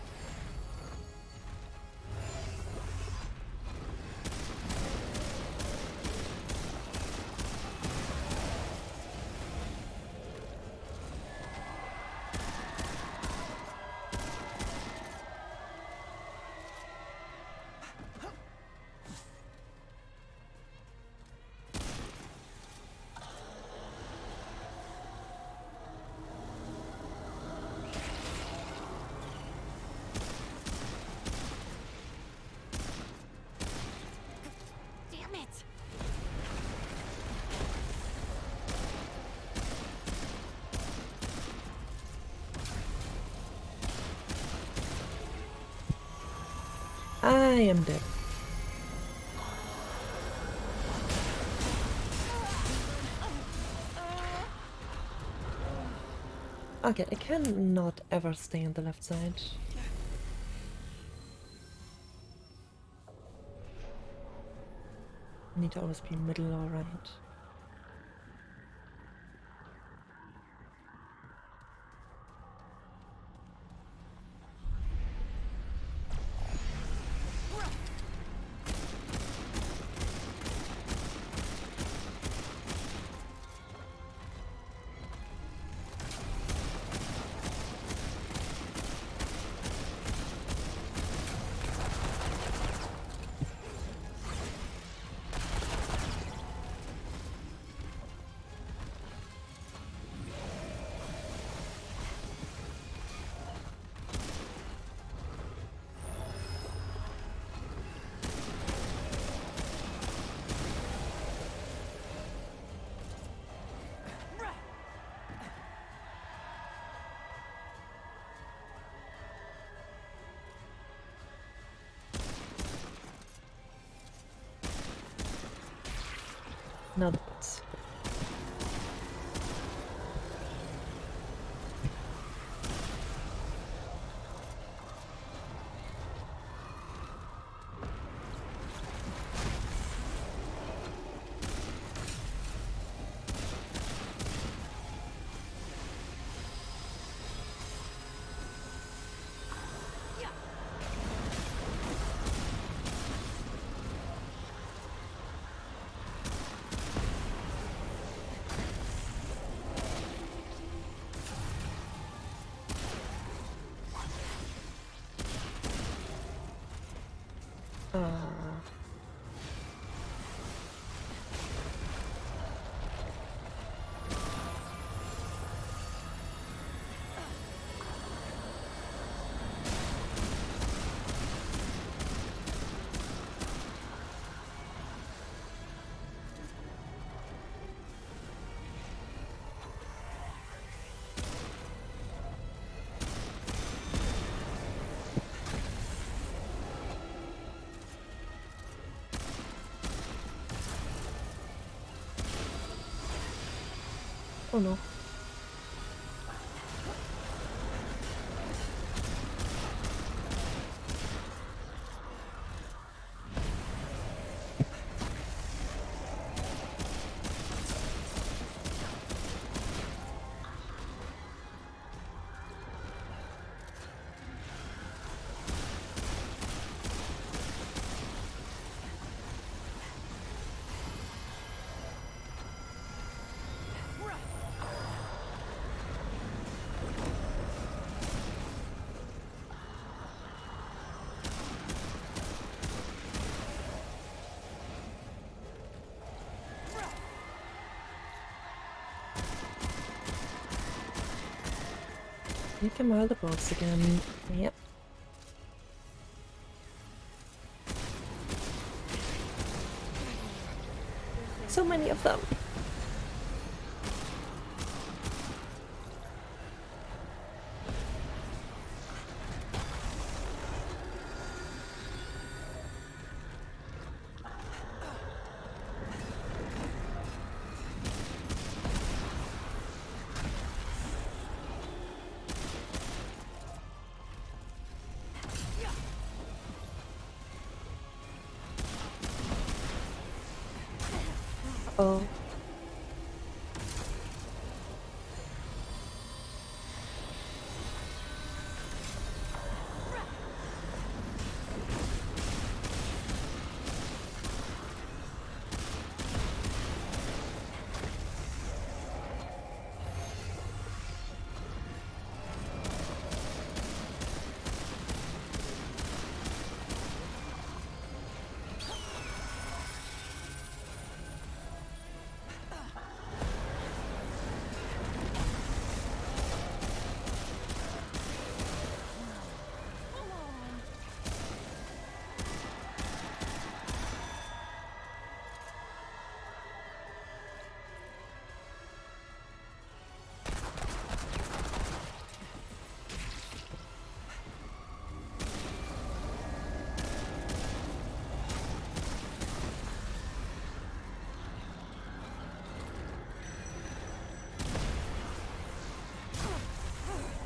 S5: Damn it!
S1: I am dead. Okay, I cannot ever stay on the left side. I need to always be middle or right. Now the boss. Oh no. You can mile the box again. Yep. So many of them. Oh.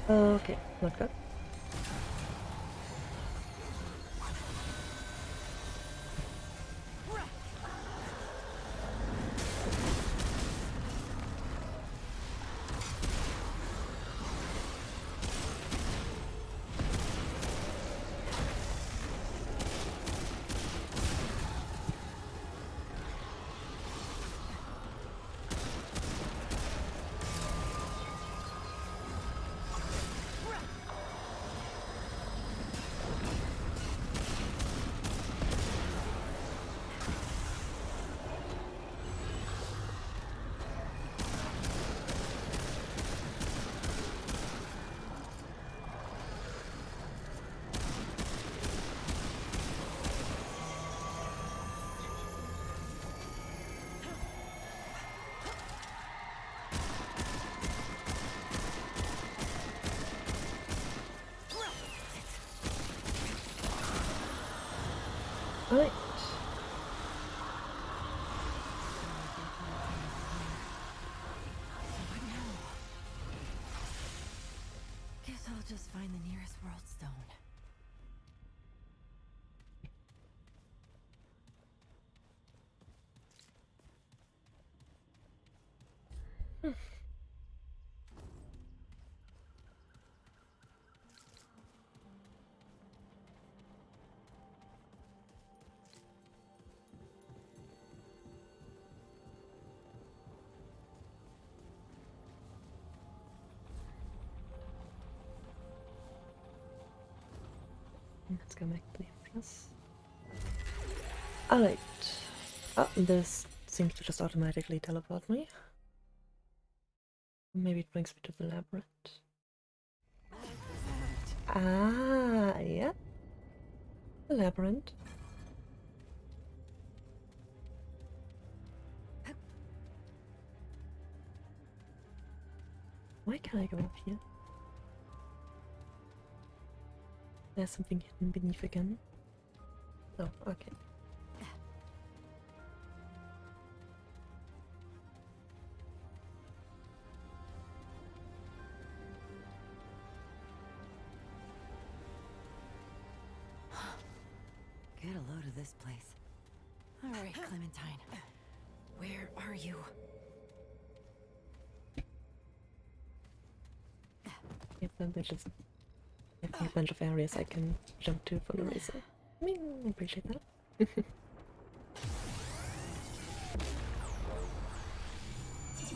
S1: Okay, not good. Alright.
S2: Guess I'll just find the nearest world stone.
S1: Let's go back to the entrance. Alright. Oh, this seems to just automatically teleport me. Maybe it brings me to the labyrinth. Ah, yeah. The labyrinth. Why can't I go up here? There's something hidden beneath again. Oh, okay.
S2: Get a load of this place. All right, Clementine. Where are you?
S1: Yep, then there's just a bunch of areas I can jump to for no reason. I mean, I appreciate that.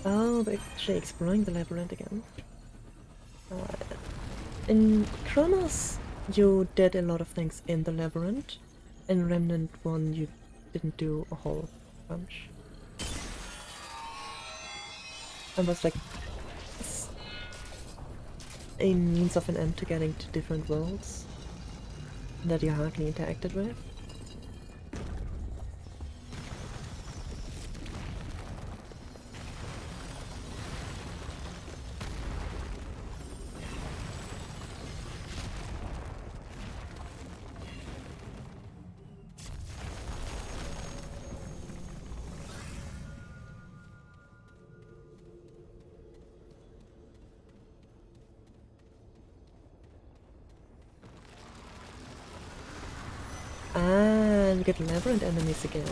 S1: Oh, they're actually exploring the labyrinth again. In Chronos, you did a lot of things in the labyrinth. In Remnant 1, you didn't do a whole bunch. And was like a means of an end to getting to different worlds that you hardly interacted with. Ah, we get labyrinth enemies again.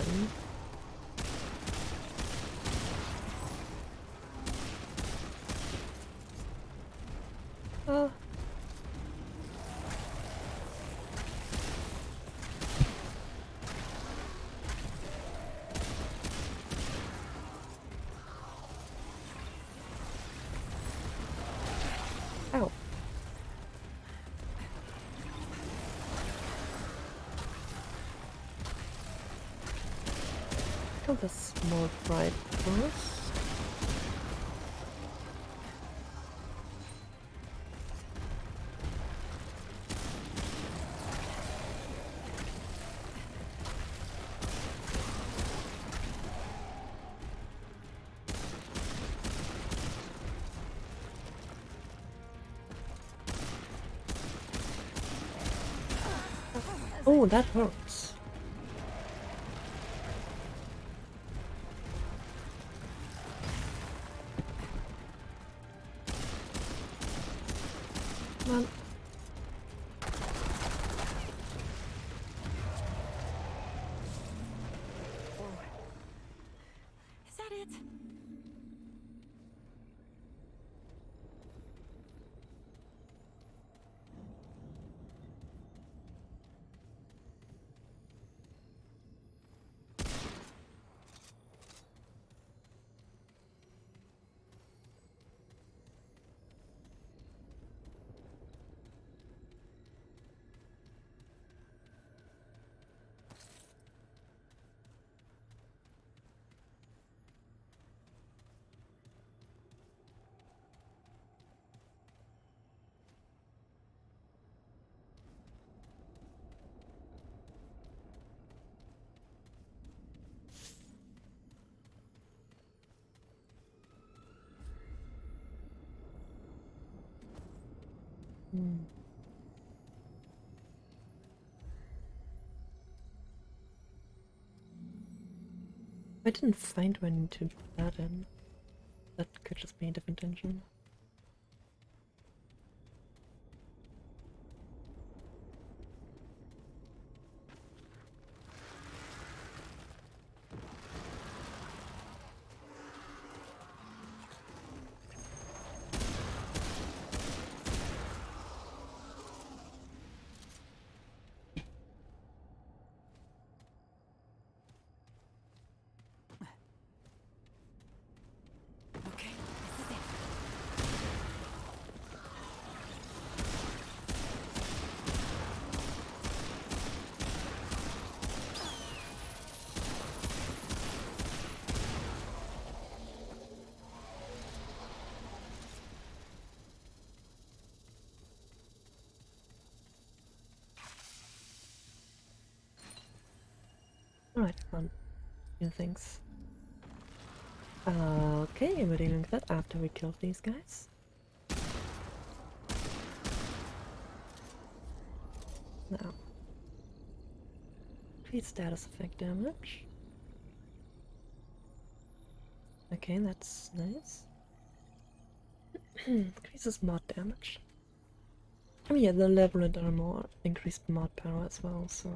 S1: Oh. Ow. Kill the small fried first. Oh, that hurts. Come on.
S20: Is that it?
S1: I didn't find where I need to put that in. That could just be a different engine. Alright, fun. New things. Okay, we're dealing with that after we kill these guys. Now. Increase status effect damage. Okay, that's nice. Increases mod damage. I mean, yeah, the Labyrinth are more increased mod power as well, so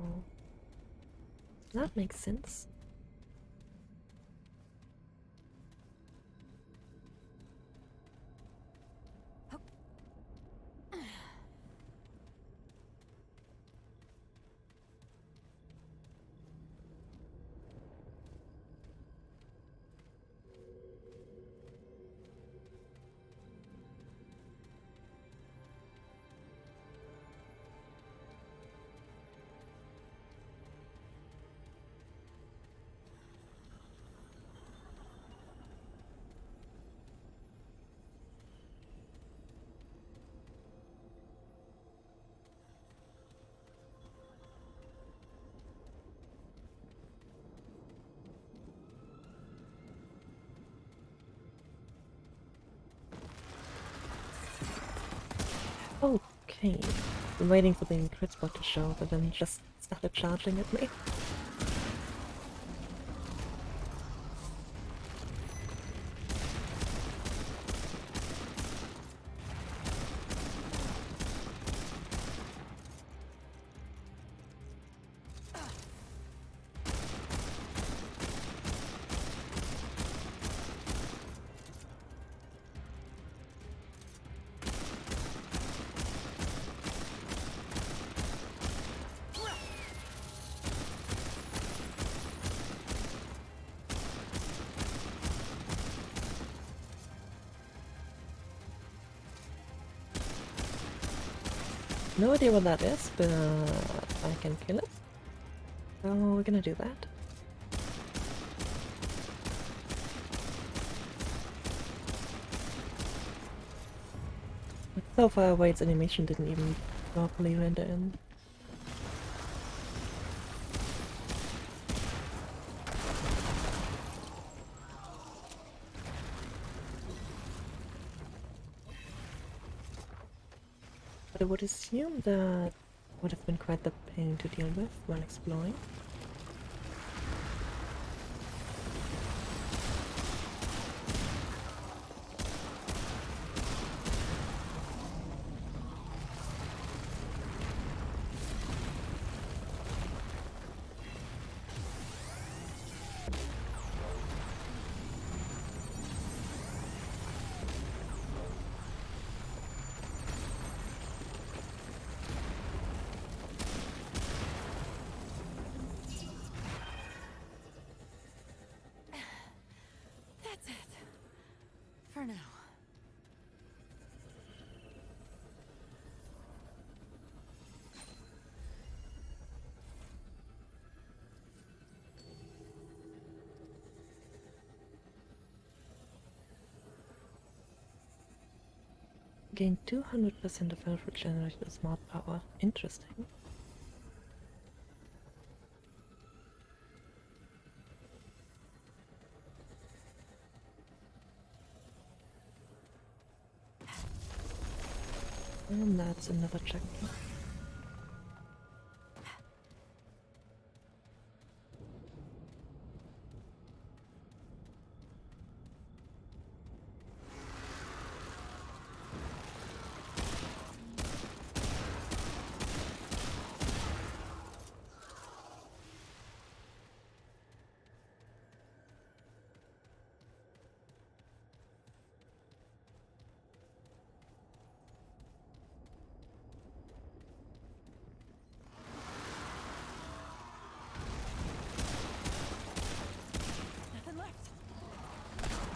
S1: that makes sense. Okay, I'm waiting for the crit spot to show, but then just started charging at me. No idea what that is, but I can kill it. So we're gonna do that. But so far away its animation didn't even properly render in. But I would assume that would have been quite the pain to deal with while exploring.
S20: For now.
S1: Gain 200% of health regeneration with smart power. Interesting. And that's another checkpoint.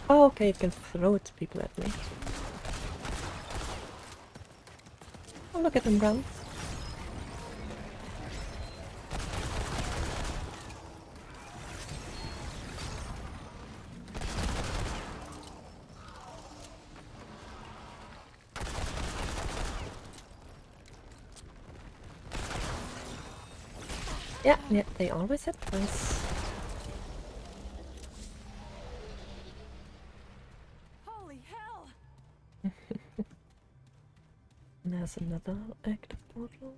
S1: Oh, okay, it can throw its people at me. Oh, look at them run. Yeah, they always hit twice.
S20: Holy hell!
S1: And there's another active portal.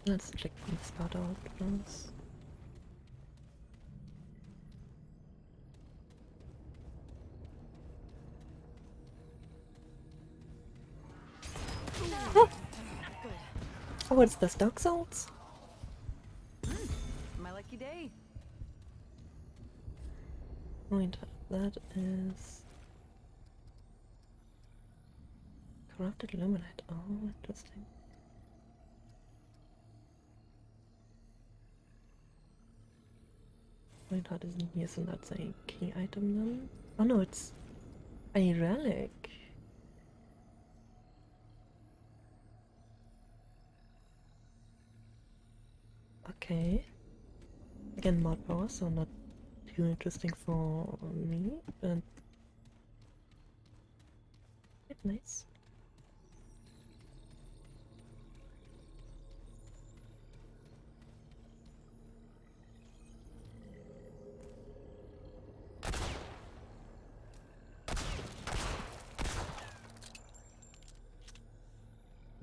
S1: Let's check the spot out once. Oh! Oh, it's the Dark Souls.
S20: My lucky day.
S1: Point that is corrupted luminite. Oh, interesting. Point hard isn't here, so that's a key item then. Oh no, it's a relic. Okay. Again, mod power, so not too interesting for me, but nice.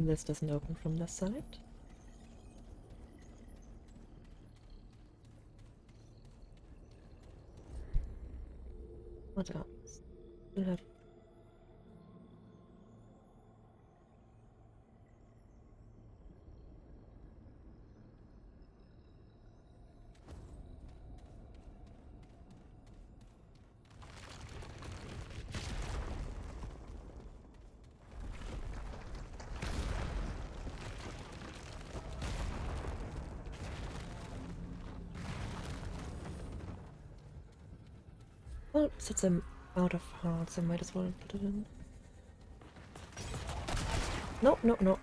S1: This doesn't open from this side. What else? We have well, since I'm out of hearts, I might as well put it in. No, no, no.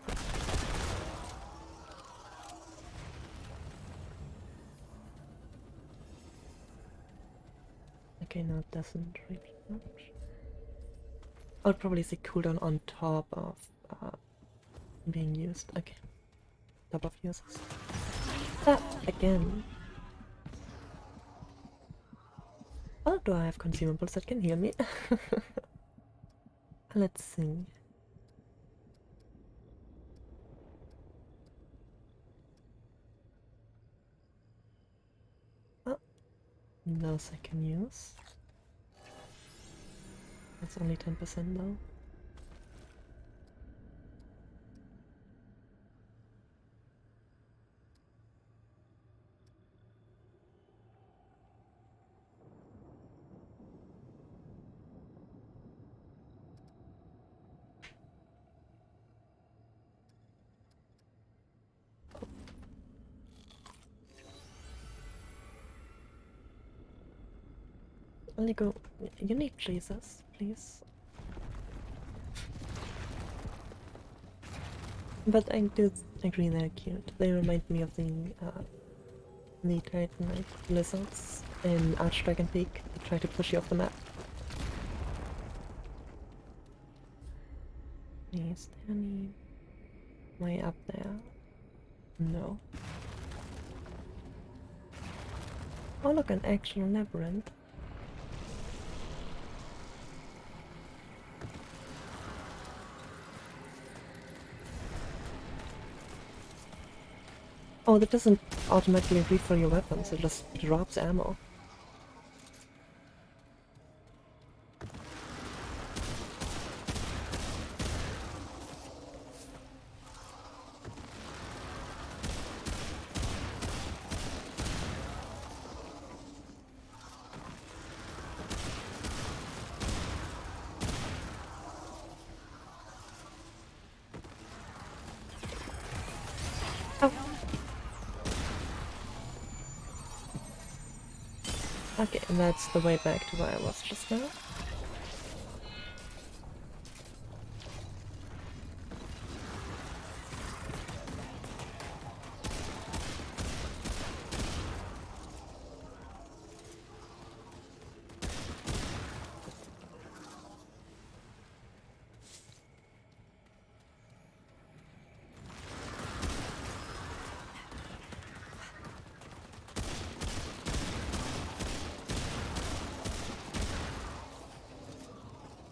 S1: Okay, no, it doesn't really much. I'll probably see cooldown on top of being used. Okay. Top of uses. Ah, again. Oh, do I have consumables that can heal me? Let's see. Oh, those I can use. That's only 10% though. Only go. You need Jesus, please. But I do agree they're cute. They remind me of the Titanite lizards in Archdragon Peak that try to push you off the map. Is there any way up there? No. Oh look, an actual labyrinth. Oh, that doesn't automatically refill your weapons, it just drops ammo. Okay, and that's the way back to where I was just now.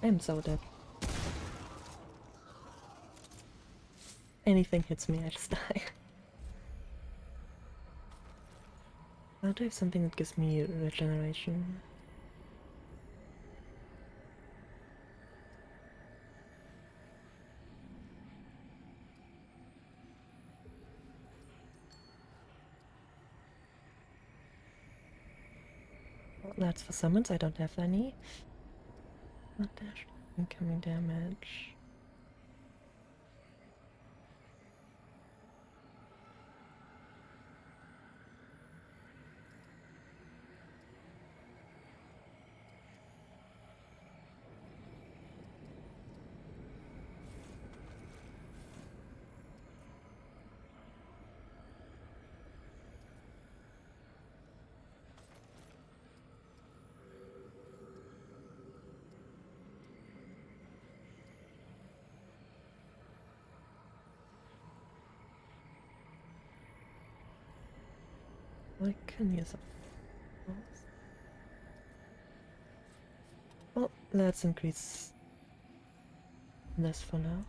S1: I'm so dead. Anything hits me, I just die. I'll do something that gives me regeneration. Well, that's for summons, I don't have any. Not dash, incoming damage. I can use a pulse. Well, let's increase this for now.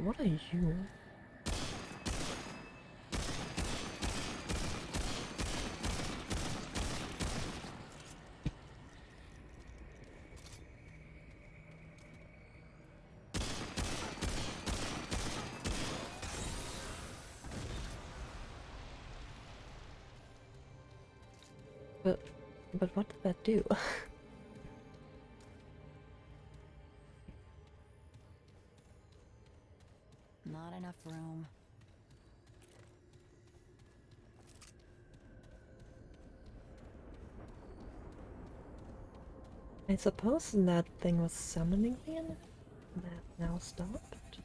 S1: What are you? But what did that do?
S2: Not enough room.
S1: I suppose that thing was summoning me and that now stopped.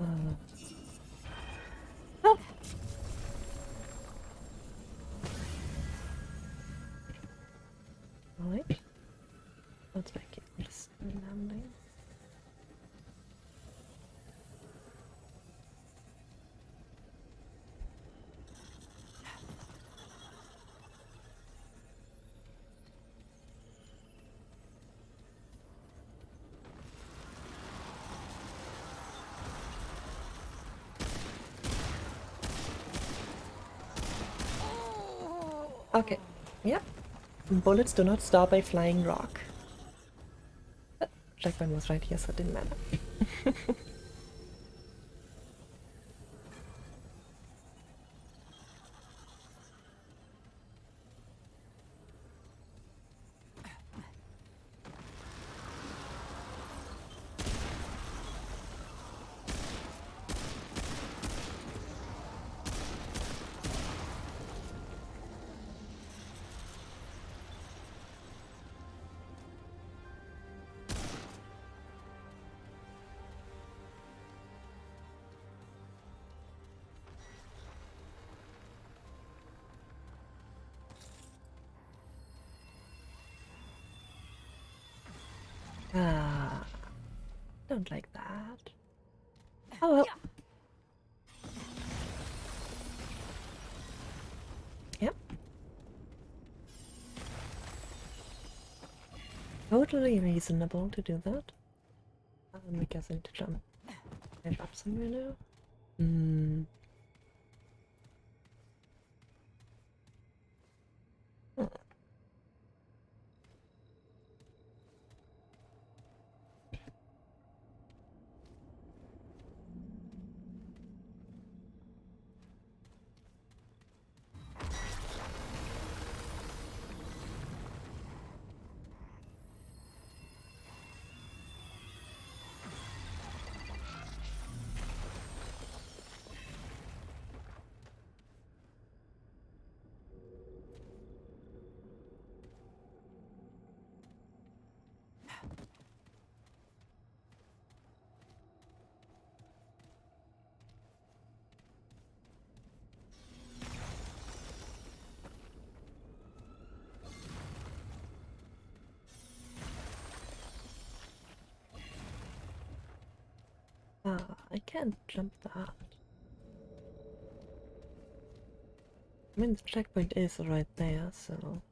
S1: Oh! Alright. Let's back in. Just landing. Okay. Yep. Bullets do not stop a flying rock. But checkpoint was right here, so it didn't matter. Ah, don't like that. Oh well. Yep. Totally reasonable to do that. I guess I need to jump right up somewhere now. Hmm. I can't jump that. I mean, the checkpoint is right there, so...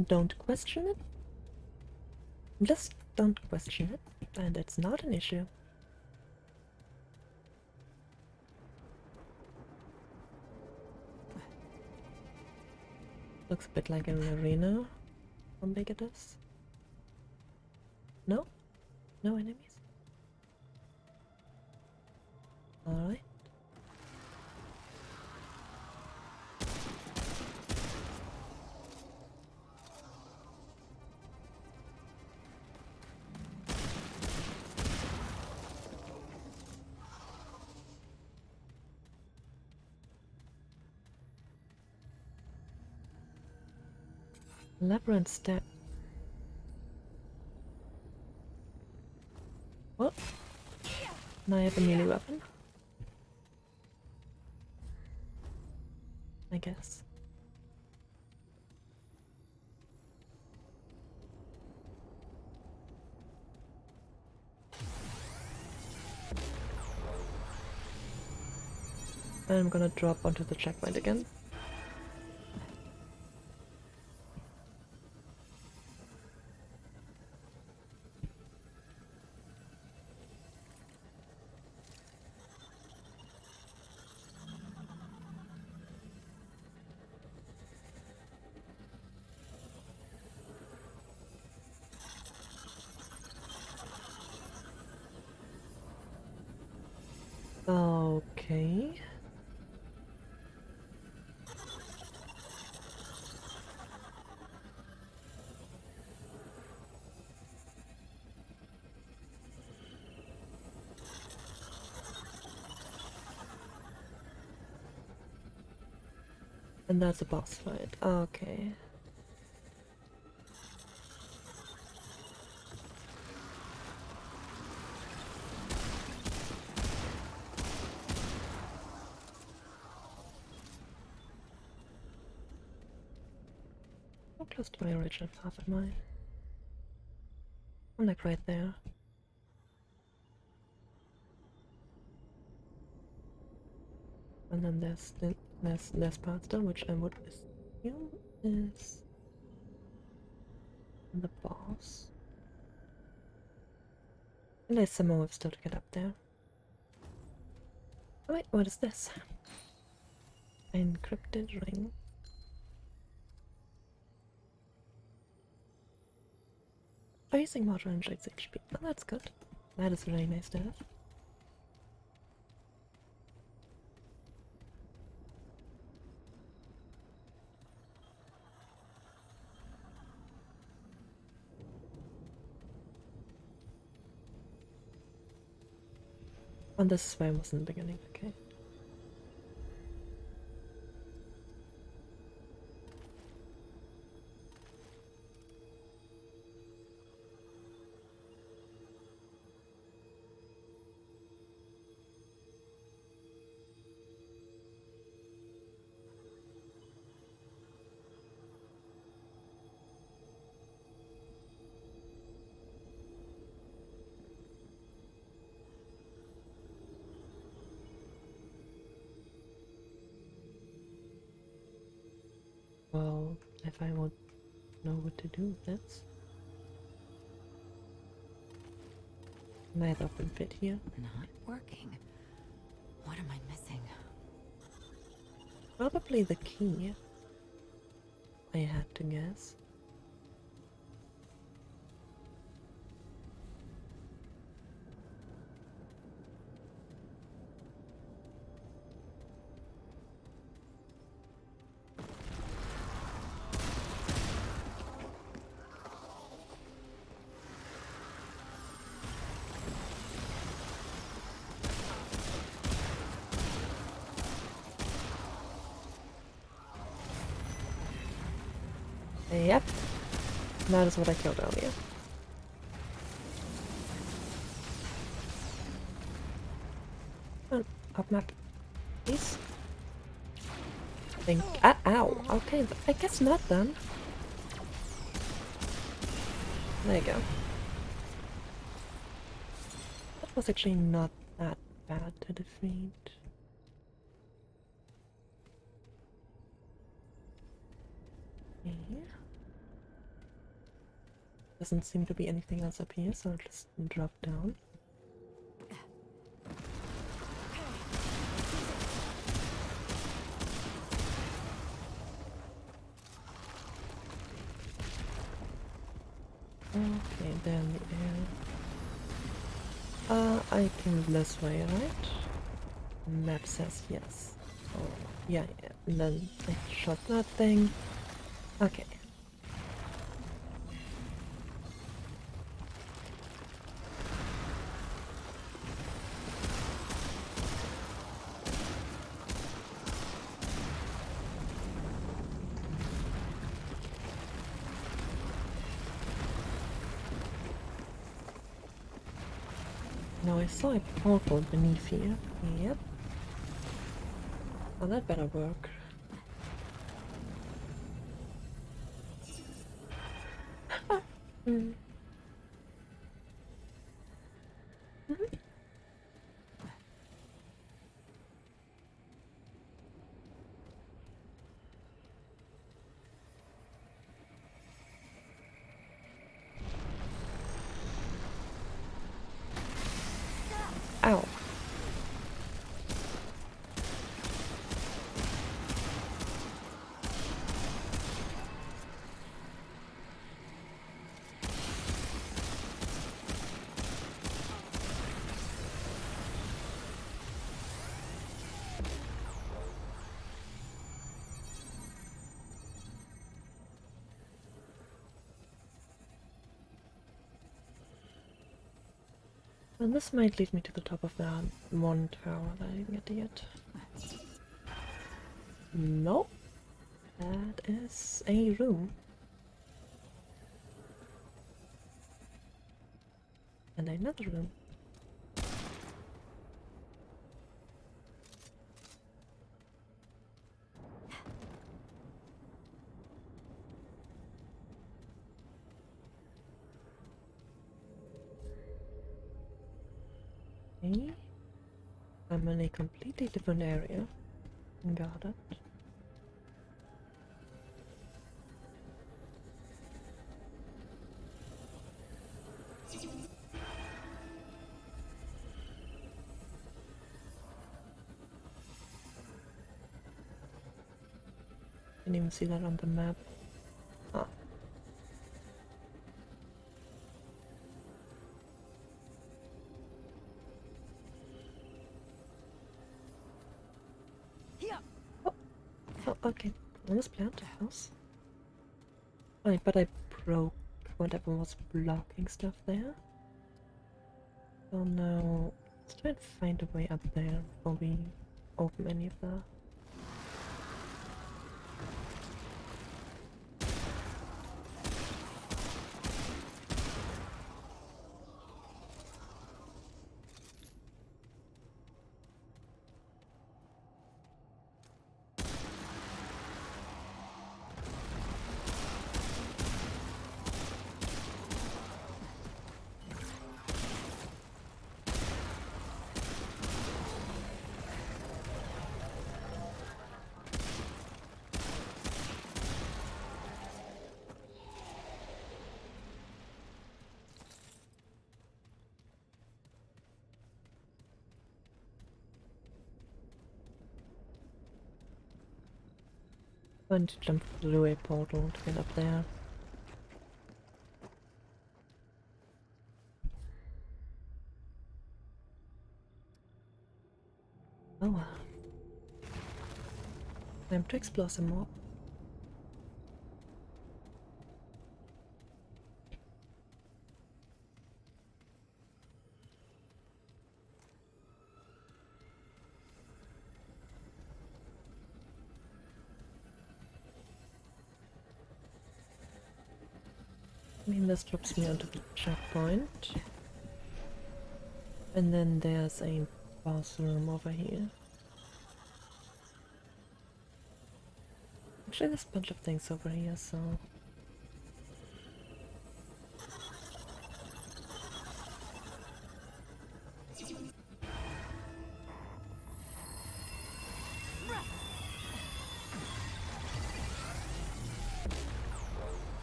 S1: Don't question it. Just don't question it, and it's not an issue. Looks a bit like an arena. How big it is? No? No enemies? Alright. Labyrinth step. Oh. Now I have a melee weapon. I guess. I'm gonna drop onto the checkpoint again. Okay. And that's a boss fight. Okay. How close to my original path am I? I'm like right there. And then there's part still, which I would assume is the boss. And there's some more still to get up there. Oh wait, what is this? Encrypted ring. Facing more 106 HP. Oh, that's good. That is really nice to have. And this is where I was in the beginning, okay. Well, if I would know what to do with this. Neither open fit here.
S2: Not working. What am I missing?
S1: Probably the key. I had to guess. Yep. That is what I killed earlier. Oh, up map. Please. Think. Ow. Okay, I guess not then. There you go. That was actually not that bad to defeat. Okay. Doesn't seem to be anything else up here, so I'll just drop down. Okay, then the air. I came this way, right? Map says yes. Oh, yeah, yeah. And then I shot that thing. Okay. Now I saw a portal beneath here. Yep. Well, that better work. Mm. Mm-hmm. Ow. And this might lead me to the top of that one tower that I didn't get yet. Nope. That is a room. And another room. Okay. I'm in a completely different area. Got it. Didn't even see that on the map. Ah. Oh, okay. I was planned to house. Right, but I broke whatever was blocking stuff there. So now let's try and find a way up there before we open any of that. I need to jump through a portal to get up there. Oh well. Time to explore some more. I mean, this drops me onto the checkpoint. And then there's a boss room over here. Actually, there's a bunch of things over here, so...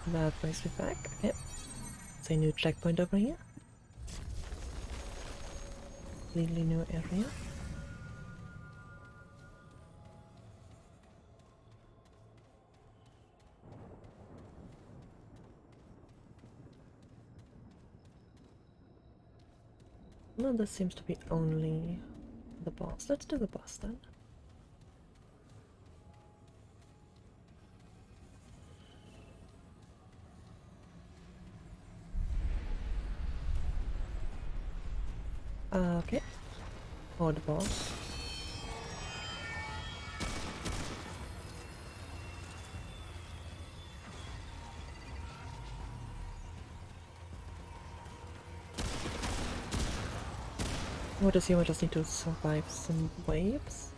S1: That brings me back. Okay. It's a new checkpoint over here. Completely new area. No, this seems to be only the boss. Let's do the boss then. Okay. Or the boss. What does he? I just need to survive some waves.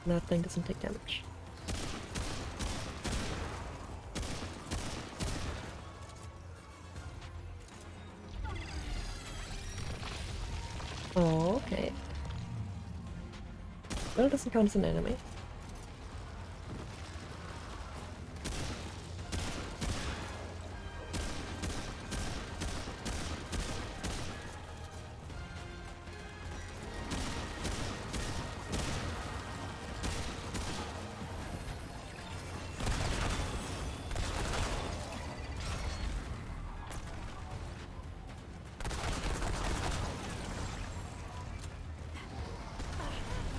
S1: That thing doesn't take damage. Oh, okay. Well, it doesn't count as an enemy.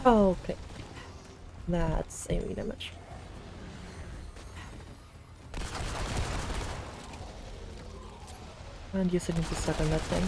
S1: Okay. That's AoE damage. And you still need to step on that thing.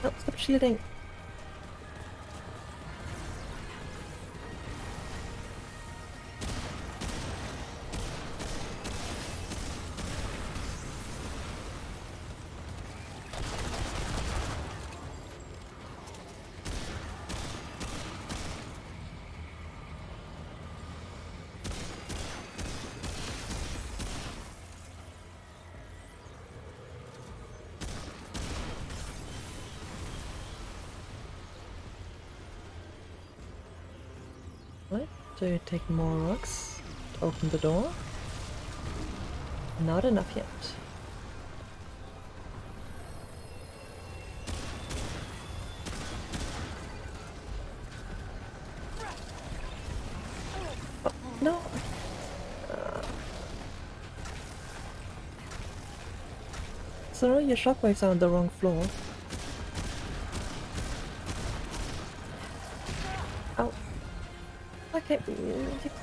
S1: Oh, stop shielding. What? Do you take more rocks to open the door? Not enough yet. Oh, no! So your shockwaves are on the wrong floor. Ow. Okay,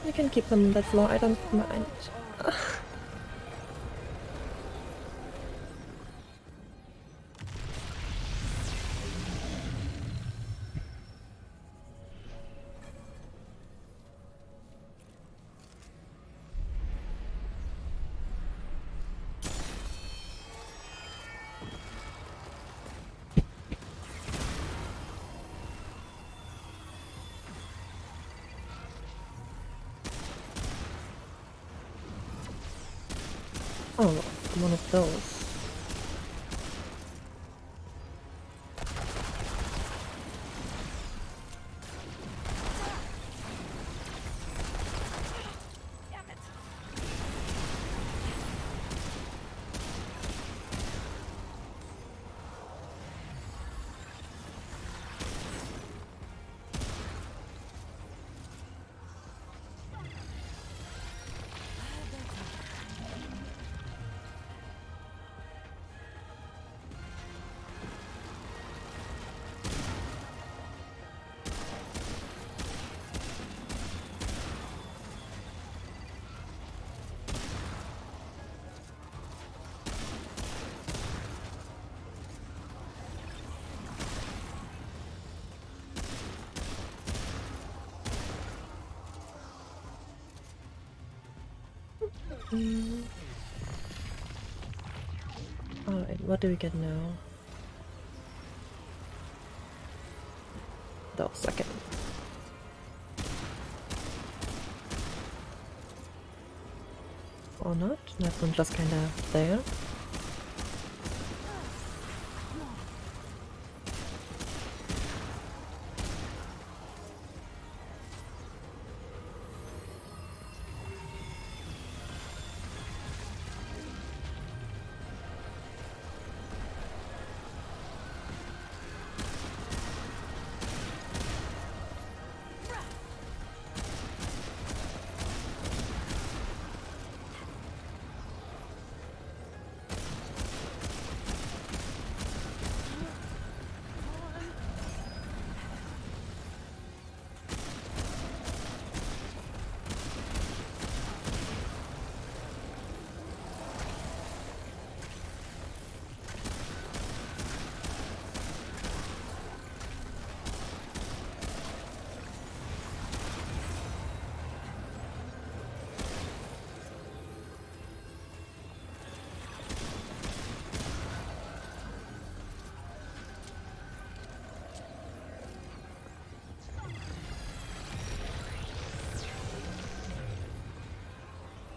S1: you can keep them on that floor, I don't mind. Oh, one of those. Alright, what do we get now? Those, okay. Or not? That one just kinda there.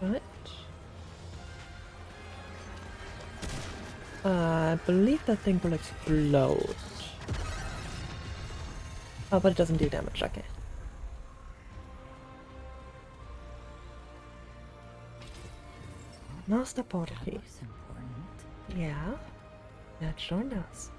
S1: Right. I believe that thing will explode. Oh, but it doesn't do damage, okay. Master portal key. Yeah, that sure does.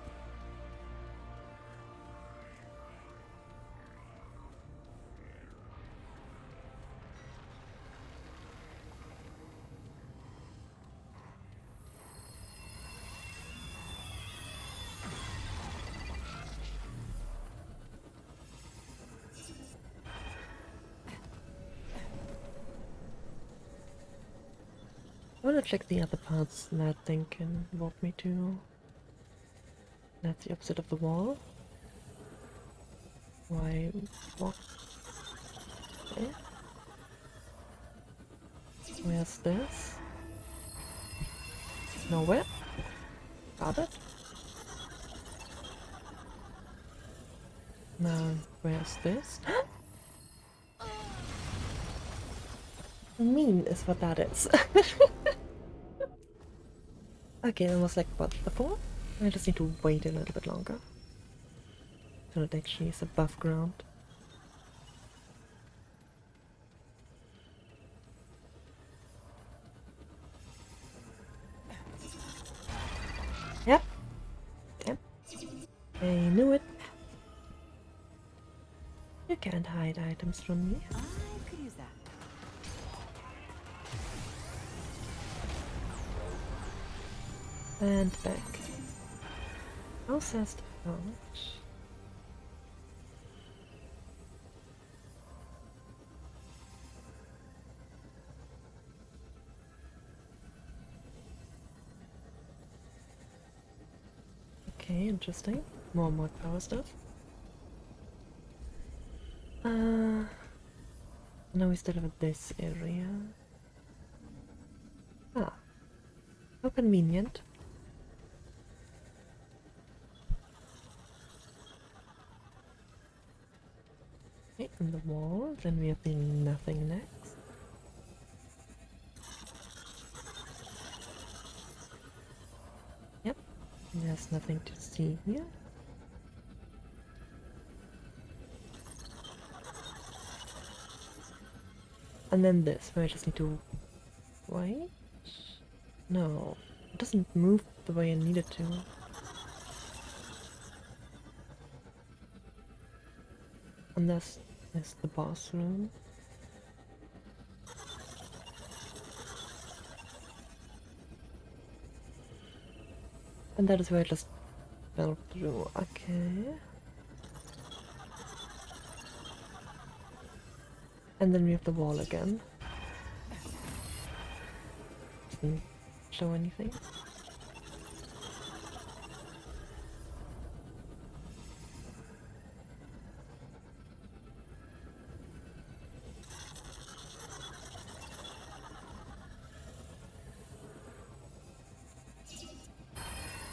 S1: I want to check the other parts that thing can walk me to. That's the opposite of the wall. Why walk? Okay. Where's this? Nowhere? Got it? Now, where's this? Mean is what that is. Okay, that was like what, before? I just need to wait a little bit longer. So it actually is above ground. You can't hide items from me.
S2: I could use that.
S1: And back. Processed pouch. Okay, interesting. More power stuff. Now we still have this area. Ah, how convenient. Okay, on the wall, then we have the nothing next. Yep, there's nothing to see here. And then this, where I just need to wait? No, it doesn't move the way I need it to. Unless there's the boss room. And that is where I just fell through. Okay. And then we have the wall again. Doesn't show anything.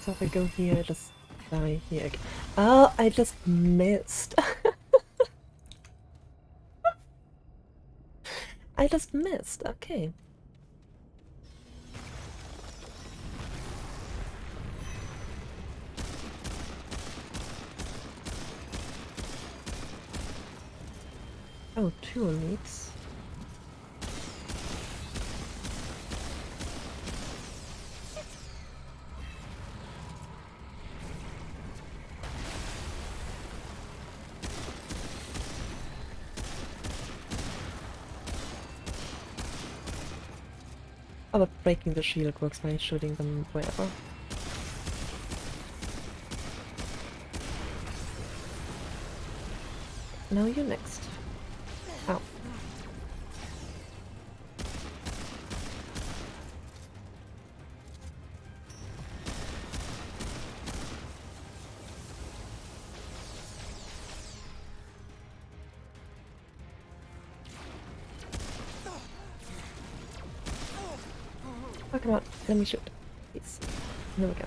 S1: So if I go here, I just die here again. Oh, I just missed. I just missed, okay. Oh, 2 elites. Oh, but breaking the shield works by shooting them wherever. Now you next. Ow. Oh, come on, let me shoot. Please. There we go.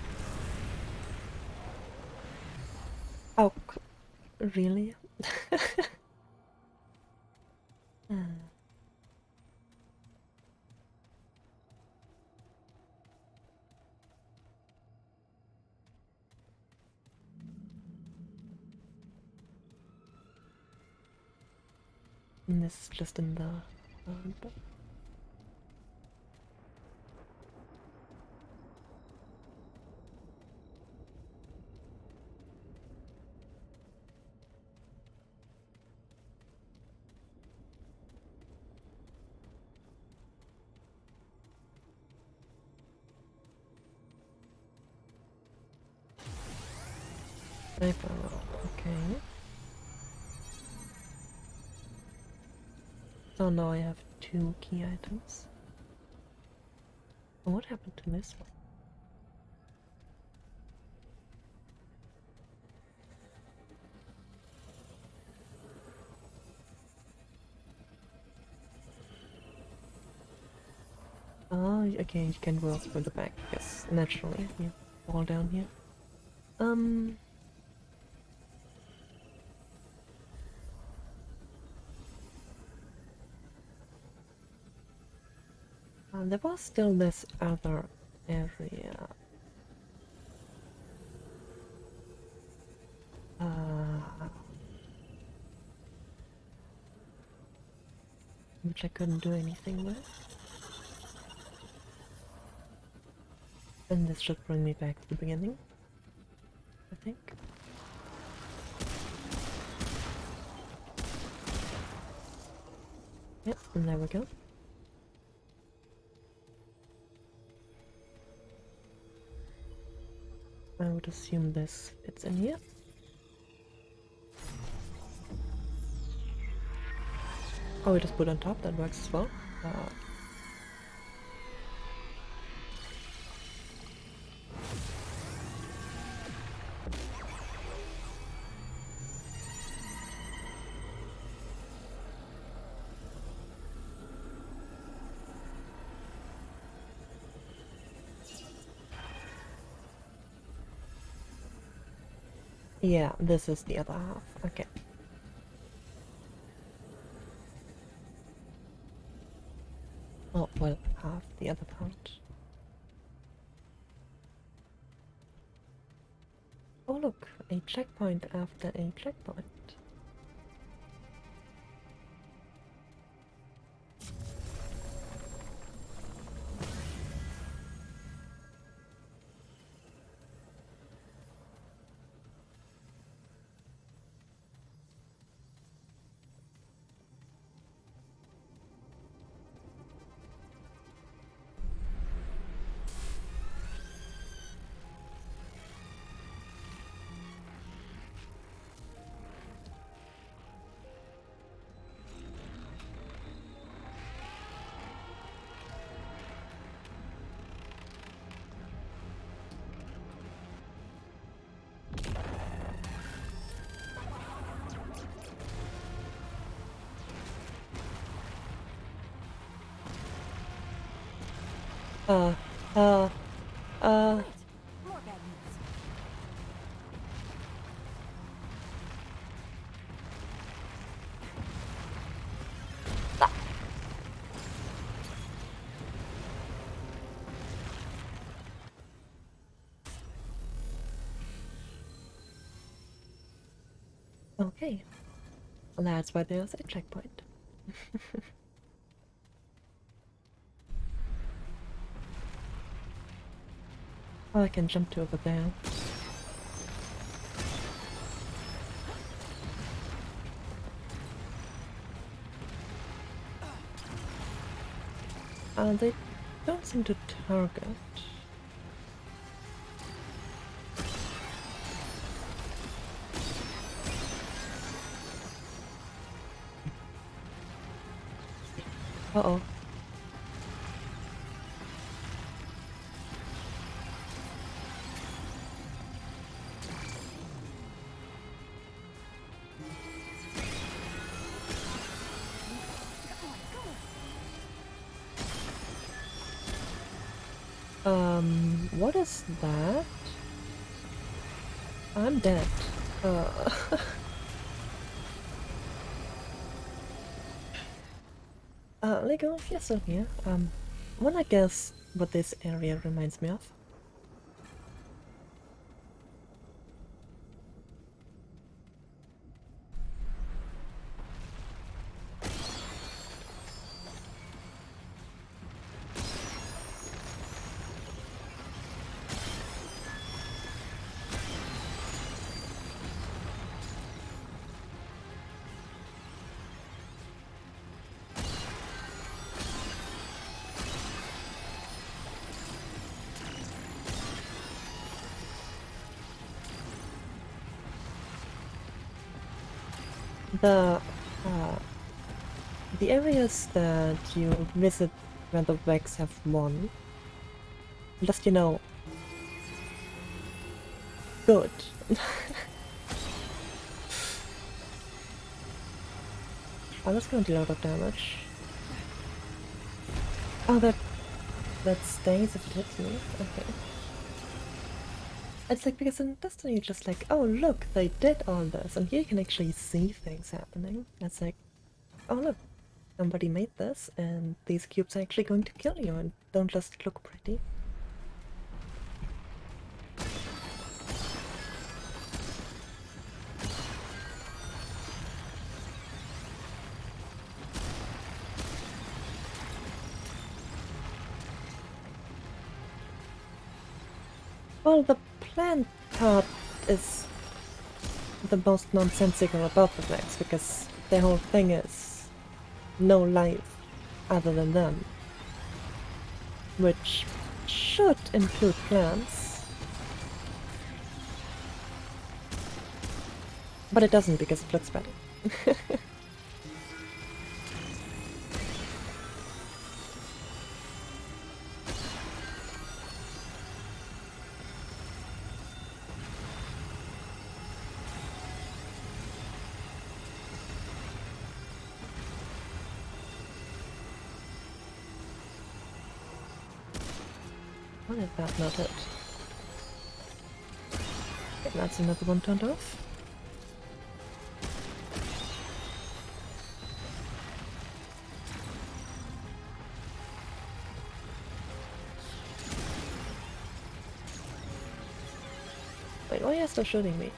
S1: Oh, really? And this is just in the book. Sniper, okay. So now I have 2 key items. What happened to this one? Oh, okay, you can go through the back. Yes, naturally. Yeah, fall down here. There was still this other area. Which I couldn't do anything with. And this should bring me back to the beginning, I think. Yep, and there we go. I would assume this fits in here. Oh, we just put on top, that works as well. Yeah, this is the other half. Okay. Oh, well, half the other part. Oh look, a checkpoint after a checkpoint.
S3: More bad news.
S1: Okay. Well, that's why there's a checkpoint. Oh, I can jump to over there. They don't seem to target. Uh-oh. What is that? I'm dead. Lego, if you're still here, wanna guess what this area reminds me of? The areas that you visit when the Vex have won, just, you know, good. Oh, that's gonna do a lot of damage. Oh, that stays if it hits me. Okay. It's like, because in Destiny you're just like, oh look, they did all this, and here you can actually see things happening. It's like, oh look, somebody made this, and these cubes are actually going to kill you and don't just look pretty. Well, the plant part is the most nonsensical about the Vex, because the whole thing is no life other than them, which should include plants, but it doesn't because it looks better. What is that not it? Okay, that's another one turned off. Wait, why are you still shooting me?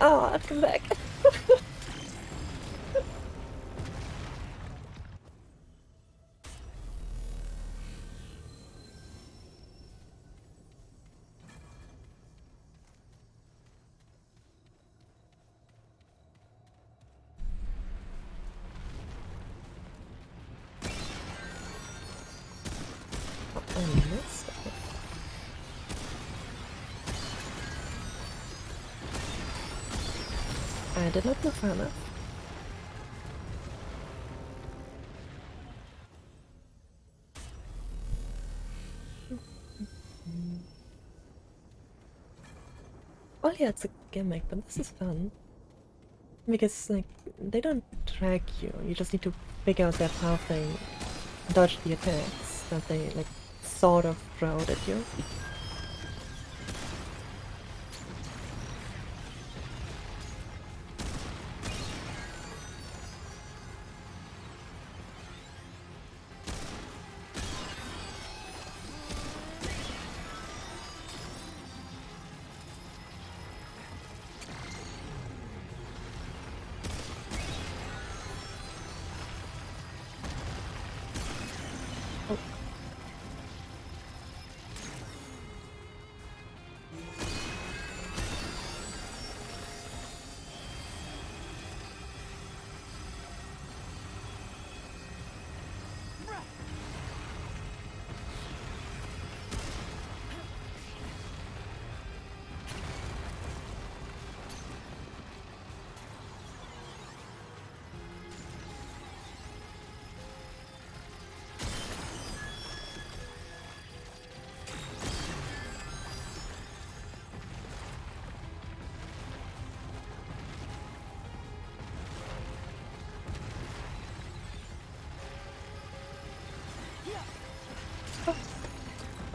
S1: Oh, I'd come back. I missed it. I did not move far enough. Oh yeah, it's a gimmick, but this is fun. Because, like, they don't track you. You just need to figure out their path and dodge the attacks that they, like, sort of throw out at you.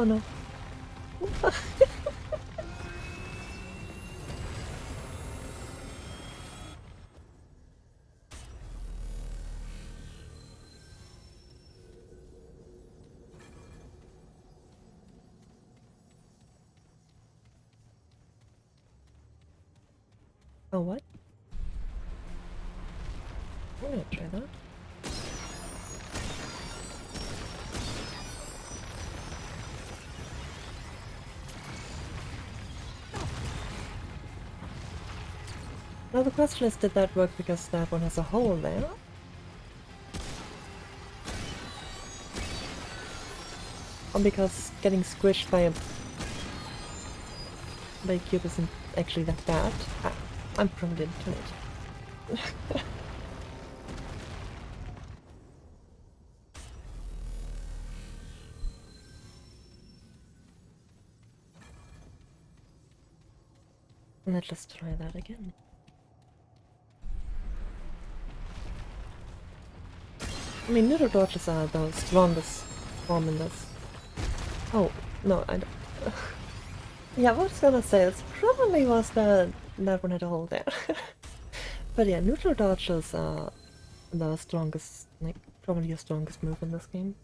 S1: Oh no. Oh, what? I'm gonna try that. Now the question is, did that work because that one has a hole there? Or because getting squished by a cube isn't actually that bad? I'm probably into it. Let's just try that again. I mean, noodle dodges are the strongest form in this. Oh, no, I don't. Yeah, I was gonna say, this probably was the that one had a hole there. But yeah, neutral dodges are the strongest, like, probably your strongest move in this game.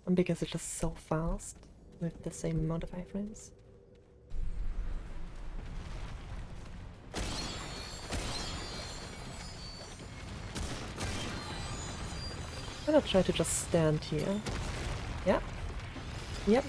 S1: And because it's just so fast with the same amount of iframes. I'm gonna try to just stand here. Yep. Yep.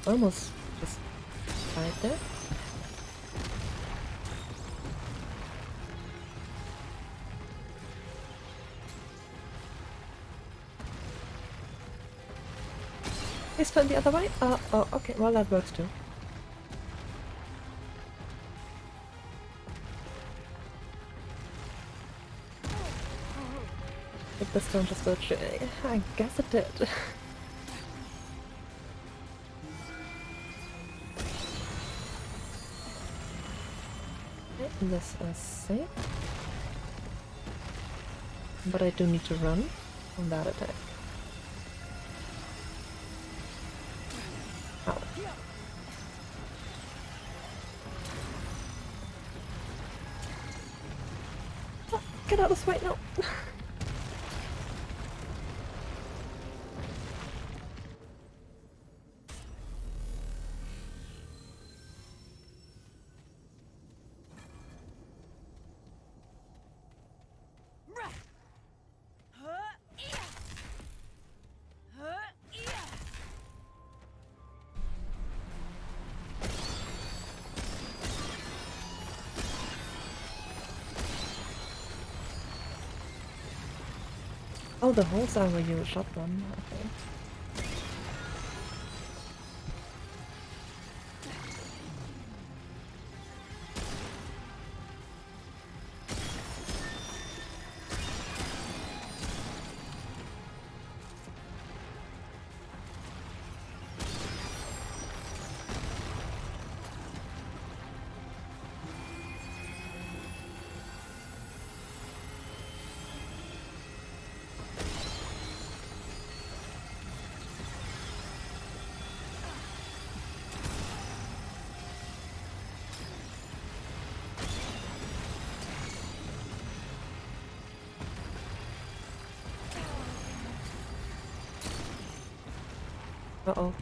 S1: Almost just died there. Please turn the other way. Oh, okay, well that works too. Did the stone just work? I guess it did. This is safe. But I do need to run from that attack. Ow. Oh, get out of this way now! Oh, the holes are where you shot them. Okay. Uh-oh.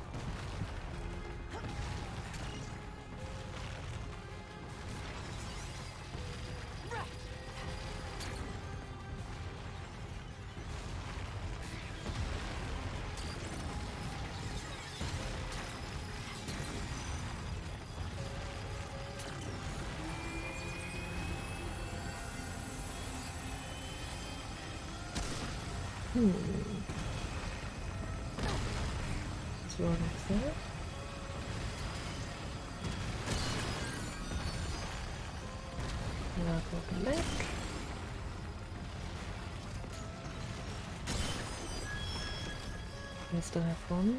S1: Sword is there. Now broken leg. We still have one.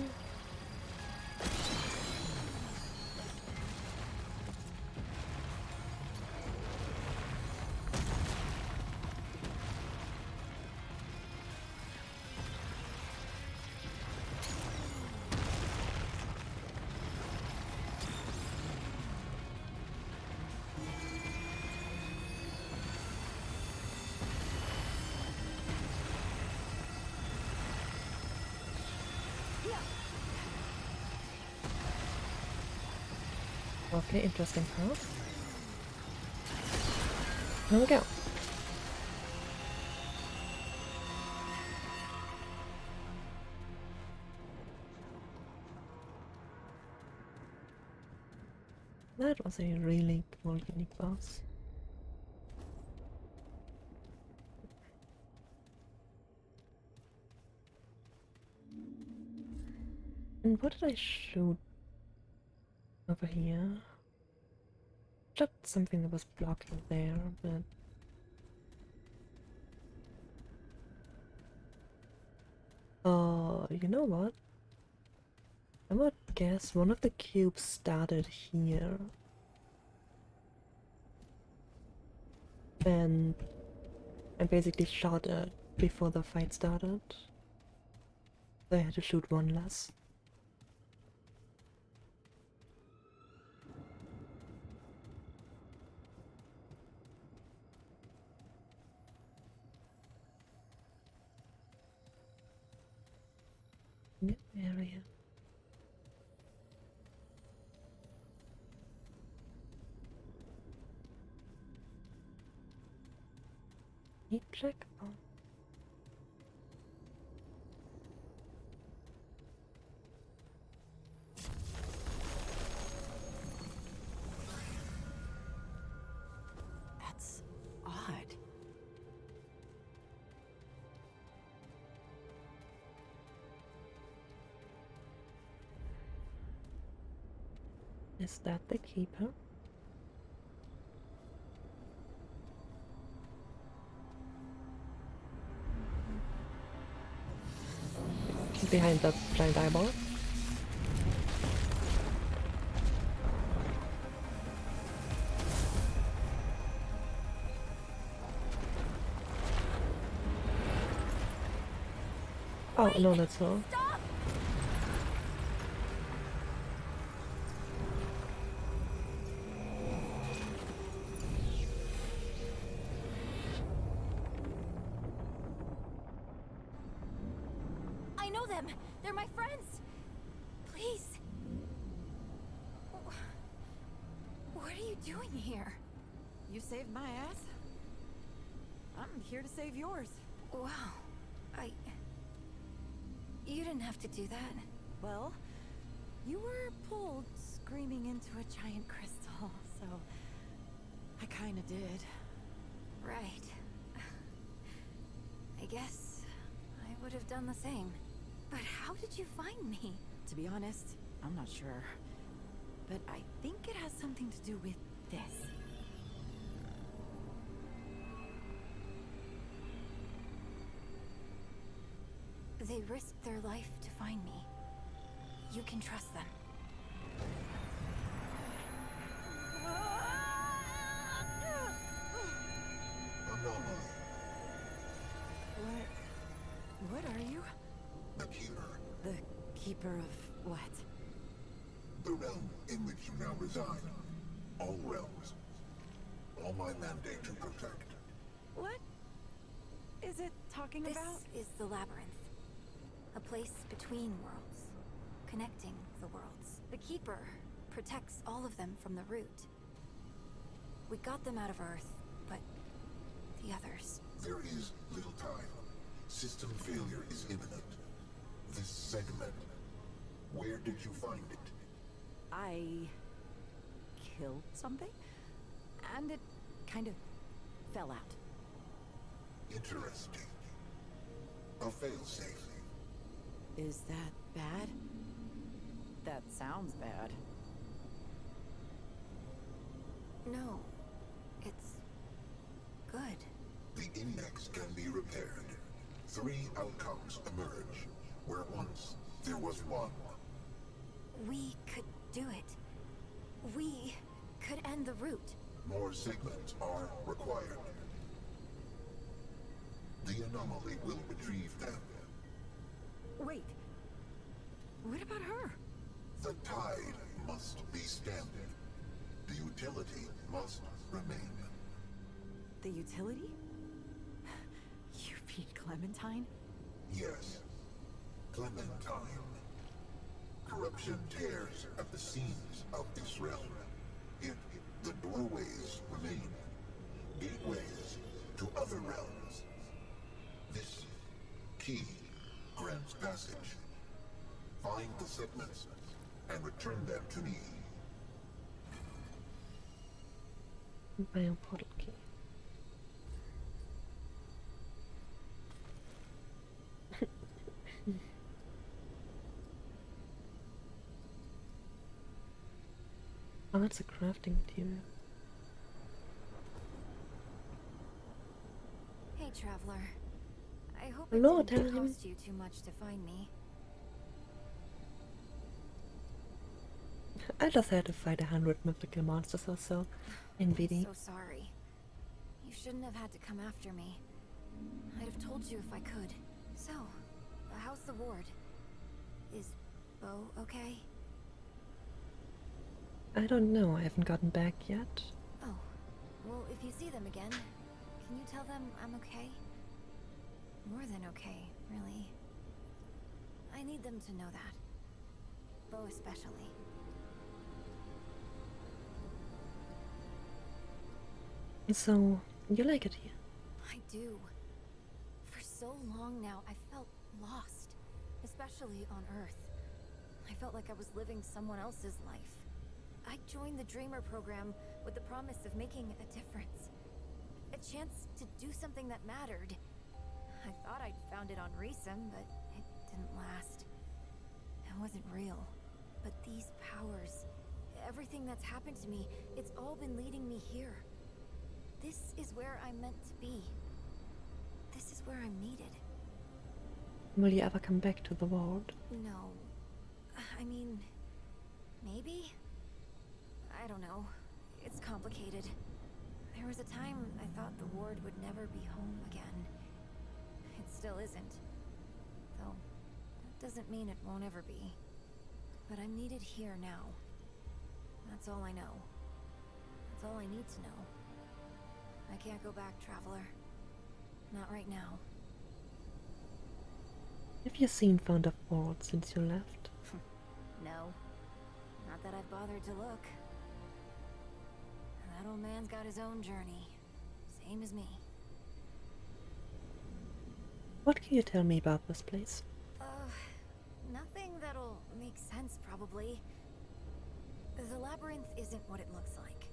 S1: Okay, interesting path. Here we go. That was a really cool, unique boss. And what did I shoot over here? Shot something that was blocking there, but you know what? I would guess one of the cubes started here. And I basically shot it before the fight started. So I had to shoot one less. New area. Need check. Oh.
S2: That's odd.
S1: Is that the keeper? Behind the giant eyeball. Oh, no, that's all.
S5: Stop! I know them! They're my friends! Please! What are you doing here?
S20: You saved my ass. I'm here to save yours.
S5: Wow. You didn't have to do that.
S20: Well, you were pulled screaming into a giant crystal, so I kinda did.
S5: Right. I guess I would have done the same. But how did you find me?
S20: To be honest, I'm not sure. But I think it has something to do with this.
S5: They risked their life to find me. You can trust them.
S16: Anomaly.
S20: What are you?
S16: The Keeper.
S20: The keeper of what?
S16: The realm in which you now reside. All realms. All my mandate to protect.
S20: What is it talking
S5: This
S20: about?
S5: is the Labyrinth. A place between worlds. Connecting the worlds. The Keeper protects all of them from the root. We got them out of Earth, but the others...
S16: There is little time. System failure is imminent. This segment. Where did you find it?
S20: I killed something, and it kind of fell out.
S16: Interesting. A failsafe.
S20: Is that bad? That sounds bad.
S5: No. It's... good.
S16: The index can be repaired. 3 outcomes emerge, where once there was one.
S5: We could do it. We could end the root.
S16: More segments are required. The anomaly will retrieve them.
S20: Wait. What about her?
S16: The tide must be stemmed. The utility must remain.
S20: The utility? You mean Clementine?
S16: Yes. Clementine. Corruption tears at the seams of this realm. Yet the doorways remain. Gateways to other realms. This key grants passage. Find the segments and return them to me.
S1: Bioportal key. Oh, that's a crafting material.
S5: Hey, Traveler. I hope
S1: Hello,
S5: it didn't
S1: tell him.
S5: cost you too much to find me.
S1: I just had to fight 100 mythical monsters or so in BD.
S5: I'm so sorry. You shouldn't have had to come after me. I'd have told you if I could. So, how's the ward? Is Bo okay?
S1: I don't know, I haven't gotten back yet.
S5: Oh, well, if you see them again, can you tell them I'm okay? More than okay, really. I need them to know that. Bo especially.
S1: So, you like it here?
S5: I do. For so long now, I felt lost, especially on Earth. I felt like I was living someone else's life. I joined the Dreamer program with the promise of making a difference. A chance to do something that mattered. I thought I'd found it on Reesum, but it didn't last. It wasn't real. But these powers, everything that's happened to me, it's all been leading me here. This is where I'm meant to be. This is where I'm needed.
S1: Will you ever come back to the world?
S5: No. I mean, maybe? I don't know. It's complicated. There was a time I thought the ward would never be home again. It still isn't. Though, that doesn't mean it won't ever be. But I'm needed here now. That's all I know. That's all I need to know. I can't go back, Traveler. Not right now.
S1: Have you seen Found of World since you left?
S5: No. Not that I've bothered to look. That old man's got his own journey. Same as me.
S1: What can you tell me about this place?
S5: Nothing that'll make sense, probably. The Labyrinth isn't what it looks like.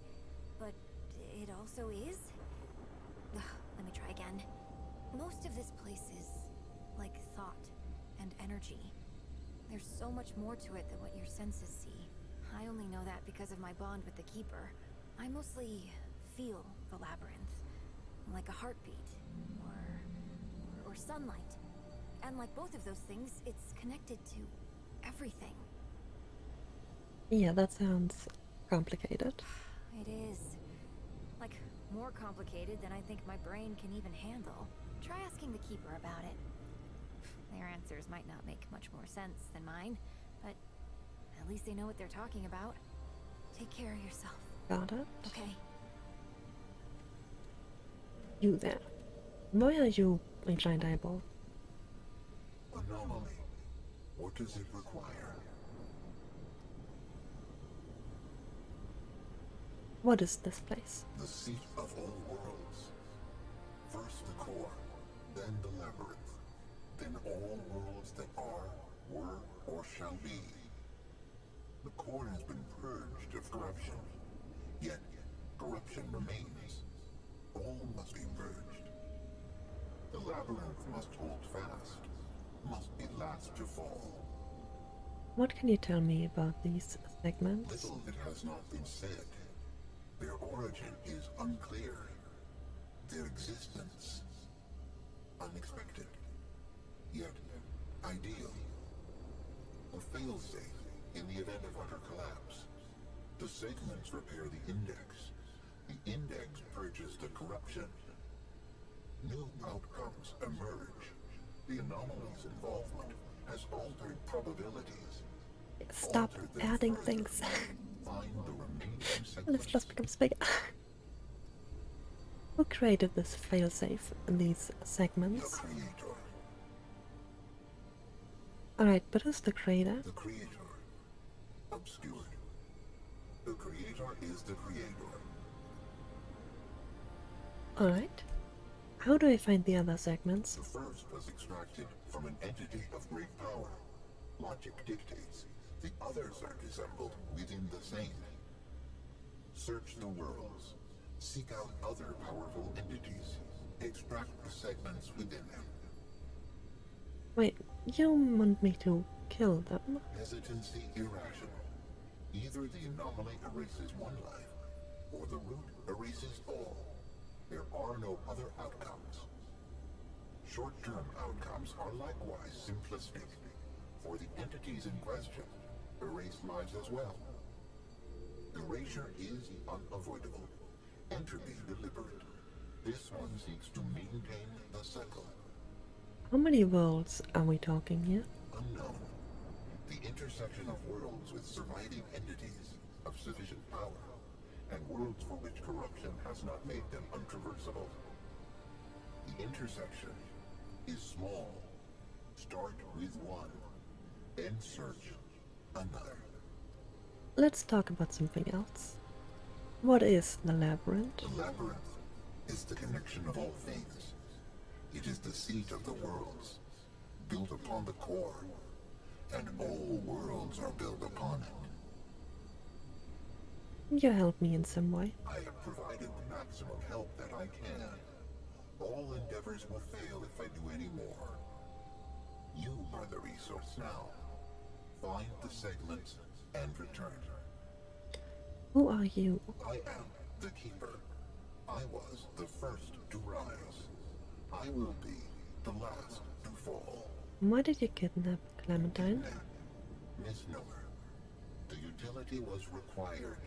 S5: But it also is? Let me try again. Most of this place is like thought and energy. There's so much more to it than what your senses see. I only know that because of my bond with the Keeper. I mostly feel the Labyrinth, like a heartbeat, or sunlight. And like both of those things, it's connected to everything.
S1: Yeah, that sounds complicated.
S5: It is. Like, more complicated than I think my brain can even handle. Try asking the Keeper about it. Their answers might not make much more sense than mine, but at least they know what they're talking about. Take care of yourself.
S1: Got it.
S5: Okay.
S1: You there. Why are you a giant eyeball?
S16: Anomaly. What does it require?
S1: What is this place?
S16: The seat of all worlds. First the core, then the labyrinth, then all worlds that are, were, or shall be. The core has been purged of corruption, yet corruption remains. All must be purged. The labyrinth must hold fast, must be last to fall.
S1: What can you tell me about these segments?
S16: Little that has not been said. Their origin is unclear. Their existence unexpected, yet ideal. A failsafe in the event of utter collapse. The segments repair the index. The index purges the corruption. New outcomes emerge. The anomaly's involvement has altered probabilities.
S1: Stop adding things.
S16: Find the remaining
S1: This just becomes bigger. Who created this failsafe in these segments? Alright, but who's the creator?
S16: The creator. Obscured. The creator is the creator.
S1: Alright. How do I find the other segments?
S16: The first was extracted from an entity of great power. Logic dictates. The others are dissembled within the same. Search the worlds. Seek out other powerful entities. Extract the segments within them.
S1: Wait, you want me to kill them?
S16: Hesitancy irrational. Either the anomaly erases one life, or the root erases all. There are no other outcomes. Short-term outcomes are likewise simplistic, for the entities in question erase lives as well. Erasure is unavoidable, and to be deliberate. This one seeks to maintain the cycle.
S1: How many worlds are we talking here?
S16: Unknown. The intersection of worlds with surviving entities of sufficient power, and worlds for which corruption has not made them untraversable. The intersection is small. Start with one, then search another.
S1: Let's talk about something else. What is the Labyrinth?
S16: The Labyrinth is the connection of all things. It is the seat of the worlds, built upon the core, and all worlds are built upon it.
S1: You help me in some way.
S16: I have provided the maximum help that I can. All endeavors will fail if I do any more. You are the resource now. Find the segments and return.
S1: Who are you?
S16: I am the Keeper. I was the first to rise. I will be the last to fall.
S1: Why did you kidnap Clementine?
S16: Misnomer. The utility was required.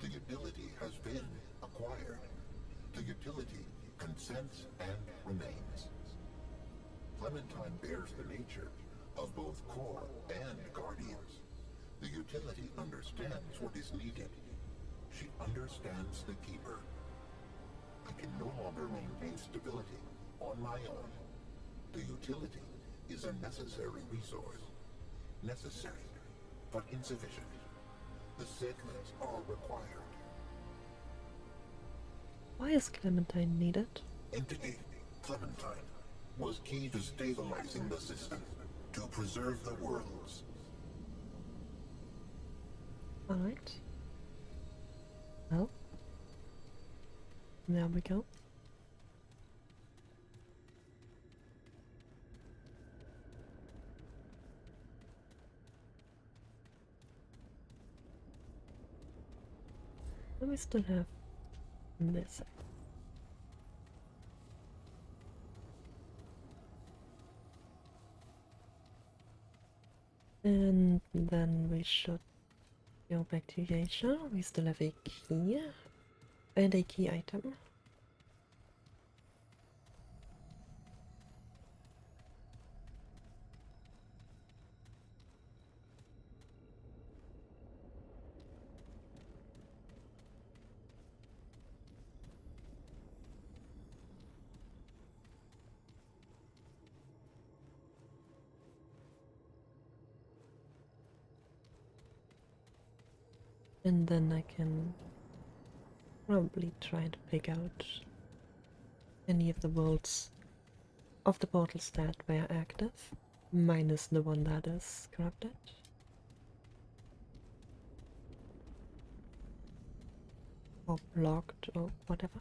S16: The ability has been acquired. The utility consents and remains. Clementine bears the nature of both core and guardians. The utility understands what is needed. She understands the Keeper. I can no longer maintain stability on my own. The utility is a necessary resource. Necessary, but insufficient. The segments are required.
S1: Why is Clementine needed?
S16: Entity Clementine was key to stabilizing the system, to preserve the worlds.
S1: Alright. Well, there we go. And we still have this. And then we should go back to Yaesha. We still have a key and a key item. And then I can probably try to pick out any of the worlds of the portals that were active, minus the one that is corrupted. Or blocked or whatever.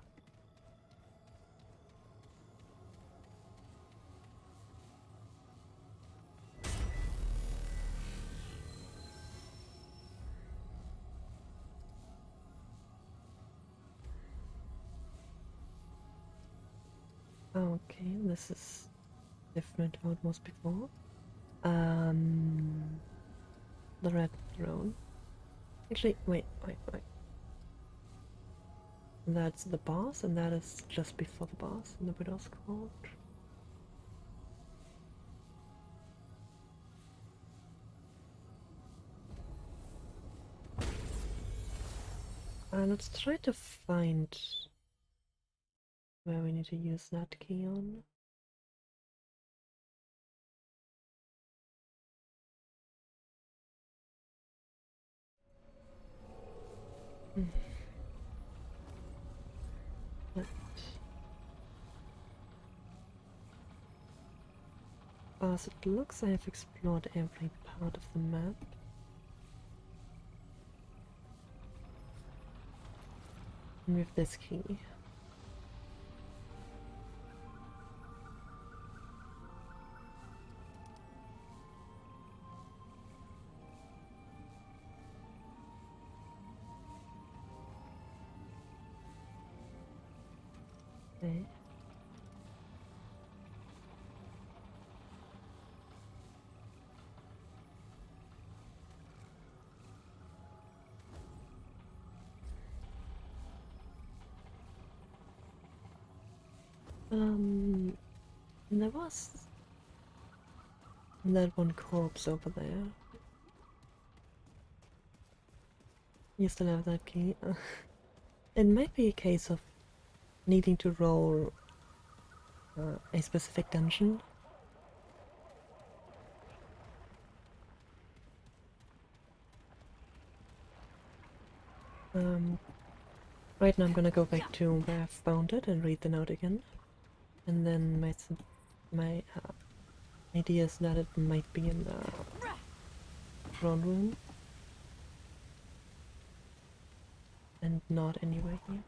S1: Okay, this is different how it was before. The red throne. Actually, wait. That's the boss, and that is just before the boss in the Widow's Court. Let's try to find where we need to use that key on. But as it looks, I have explored every part of the map. And with this key. Okay. There was that one corpse over there. You still have that key? It might be a case of needing to roll a specific dungeon. Right now I'm gonna go back to where I found it and read the note again. And then my idea is that it might be in the throne room. And not anywhere here.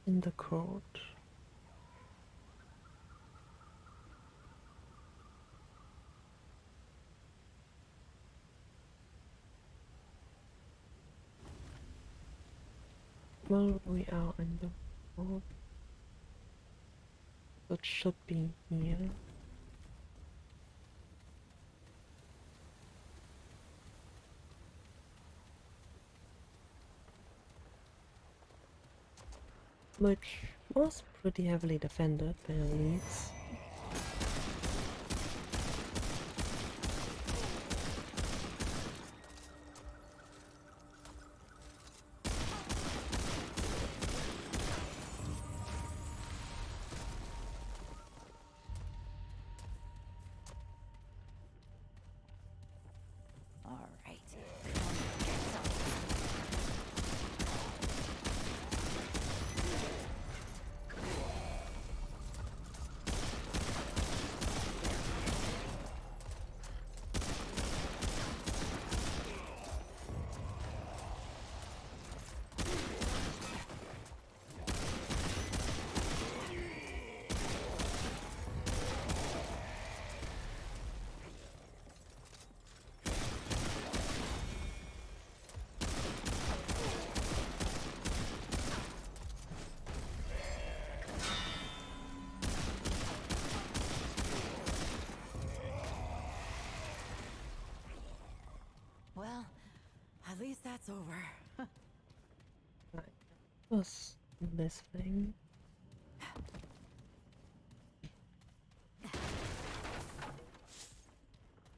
S1: In the court. Well, we are in the court. So it should be here. Which was pretty heavily defended by elites.
S17: All right.
S2: Well, at least that's over.
S1: Right. What's this thing?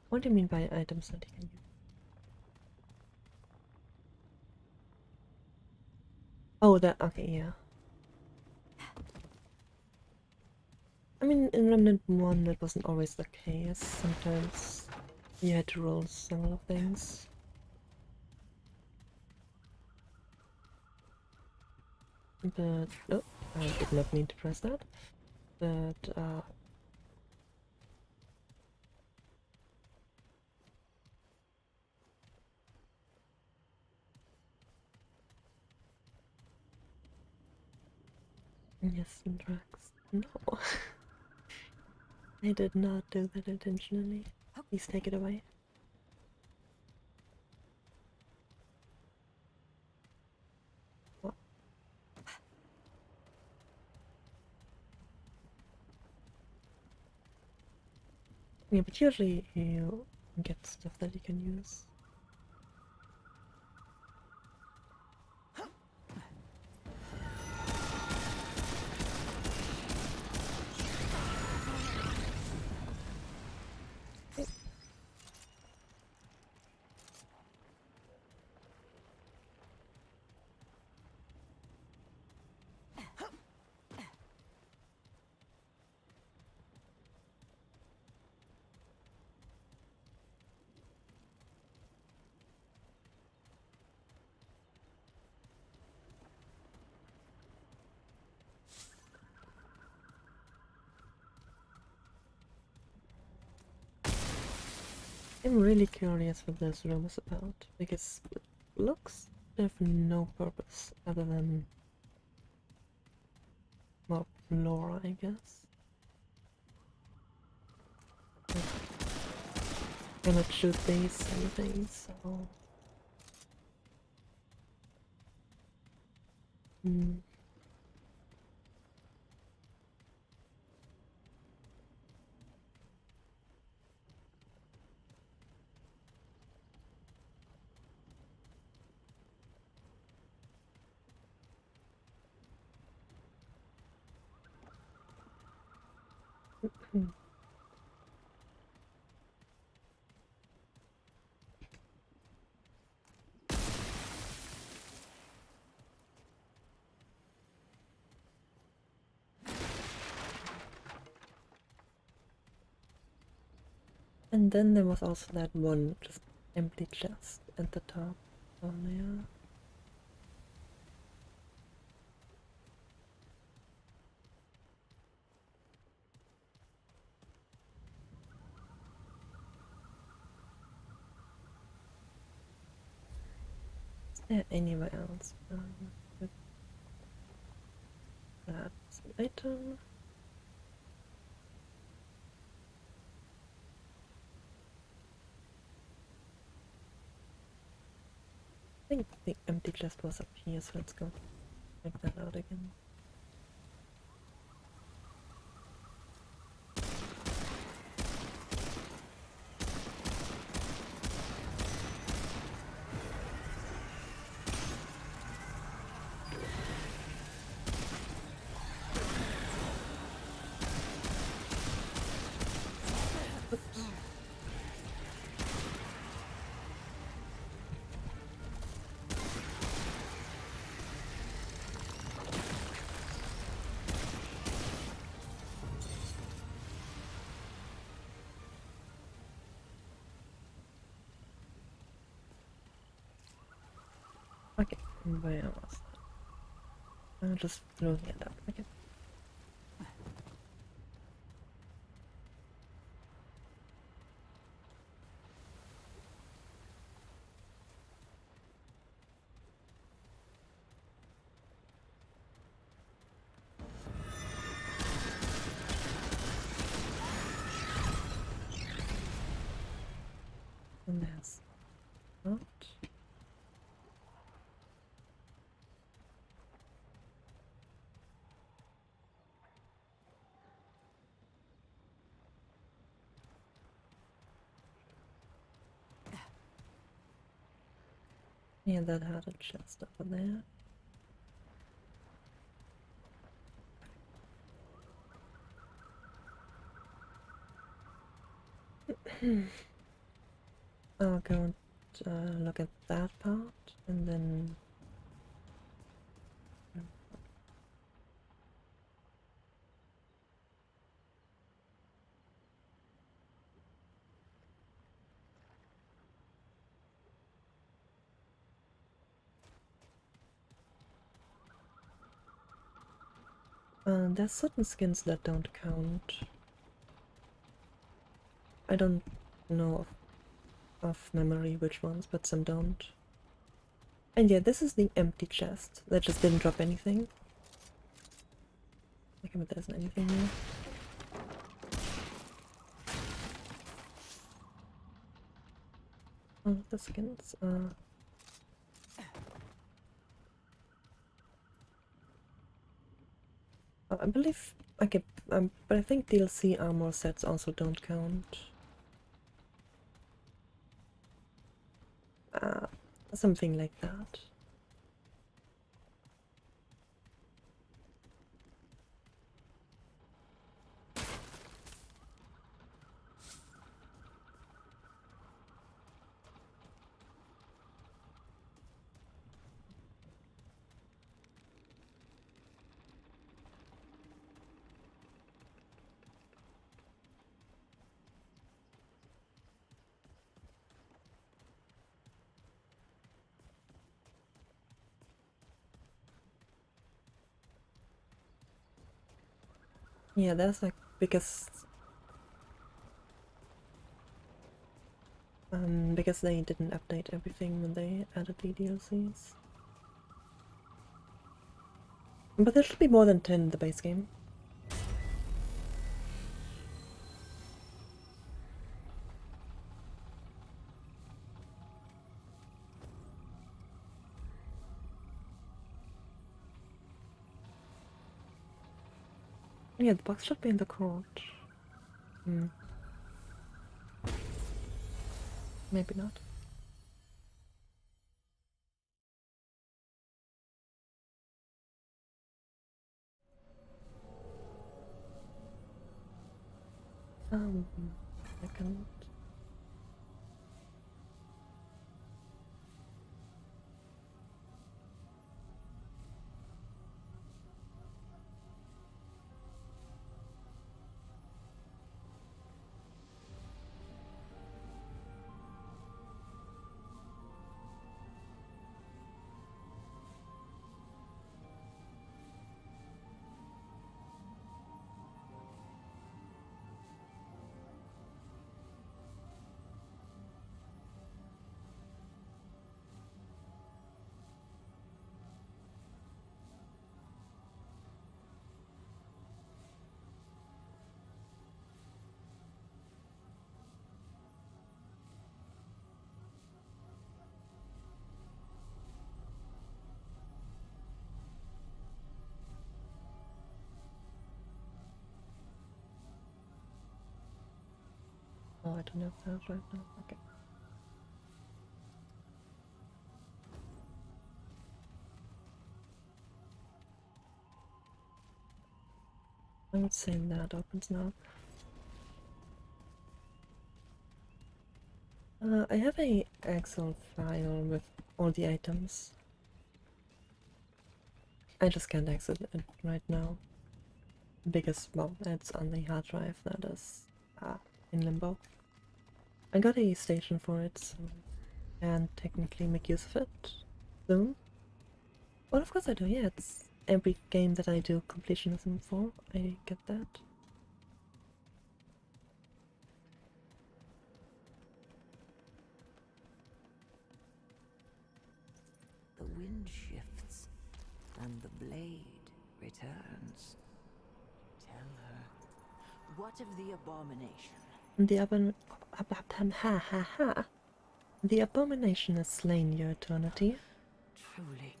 S1: What do you mean by items that you can use? Oh, that, okay, yeah. I mean, in Remnant 1 that wasn't always the case. Sometimes you had to roll several things. But, oh, I did not mean to press that. But, yes, and drugs. No. I did not do that intentionally. Please take it away. What? Yeah, but usually you get stuff that you can use. I'm really curious what this room is about, because it looks to have no purpose other than more lore, I guess. I cannot shoot these anything, so... And then there was also that one just empty chest at the top. Oh yeah. Is there anywhere else? With that item. I think the empty chest was up here, so let's go check that out again. Okay, where was that? I'll just throw it up again. And there's not. Yeah, that had a chest over there. I'll go and look at that part, and then... there's certain skins that don't count. I don't know of memory which ones, but some don't. And yeah, this is the empty chest that just didn't drop anything. Okay, but there isn't anything here. Oh, the skins. I believe... Okay, but I think DLC armor sets also don't count. Something like that. Yeah, there's like, because because they didn't update everything when they added the DLCs. But there should be more than 10 in the base game. Yeah, the box should be in the court. Maybe not. Second. Oh, I don't have that right now. Okay. I'm saying that opens now. I have a Excel file with all the items. I just can't access it right now. Because, well, it's on the hard drive that is in limbo. I got a station for it, so I can technically make use of it soon. Well, of course I do, yeah, it's every game that I do completionism for, I get that.
S17: The wind shifts, and the blade returns. Tell her, what of the abomination?
S1: The abomination has slain your eternity.
S17: Truly,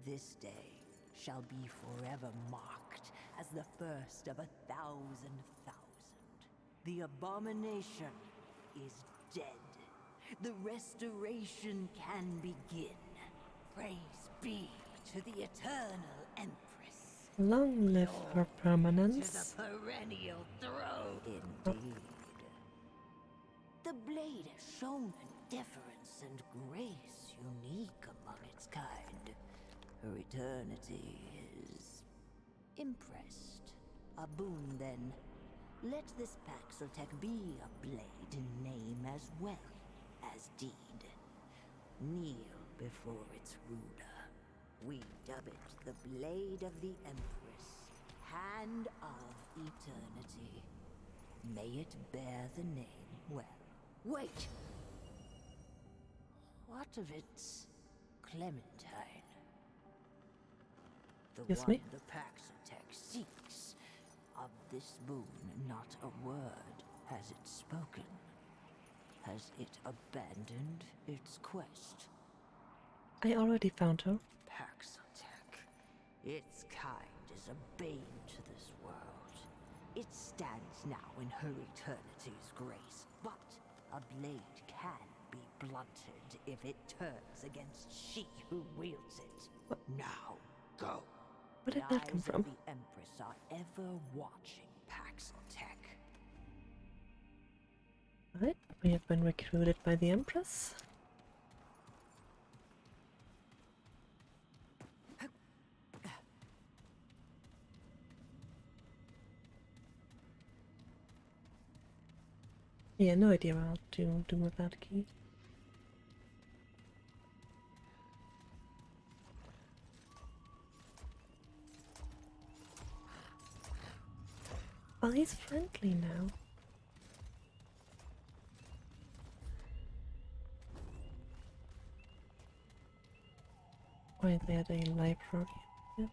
S17: this day shall be forever marked as the first of 1,000,000. The abomination is dead. The restoration can begin. Praise be to the eternal Empress.
S1: Long live her permanence.
S17: To the perennial throne. Indeed. The blade has shown a deference and grace unique among its kind. Her eternity is impressed. A boon, then. Let this Paxotech be a blade in name as well as deed. Kneel before its ruler. We dub it the Blade of the Empress, Hand of Eternity. May it bear the name well. Wait! What of its Clementine? The
S1: Yes,
S17: one
S1: me?
S17: the Paxotech seeks. Of this boon, not a word has it spoken. Has it abandoned its quest?
S1: I already found her.
S17: Paxotech. Its kind is a bane to this world. It stands now in her eternity's grace, but a blade can be blunted if it turns against she who wields it. Now, go.
S1: Where did that come
S17: The eyes
S1: from?
S17: of the Empress are ever watching Paxotech.
S1: Right, we have been recruited by the Empress. Yeah, no idea what to do with that key. Well, he's friendly now. quietly at a library. Yeah.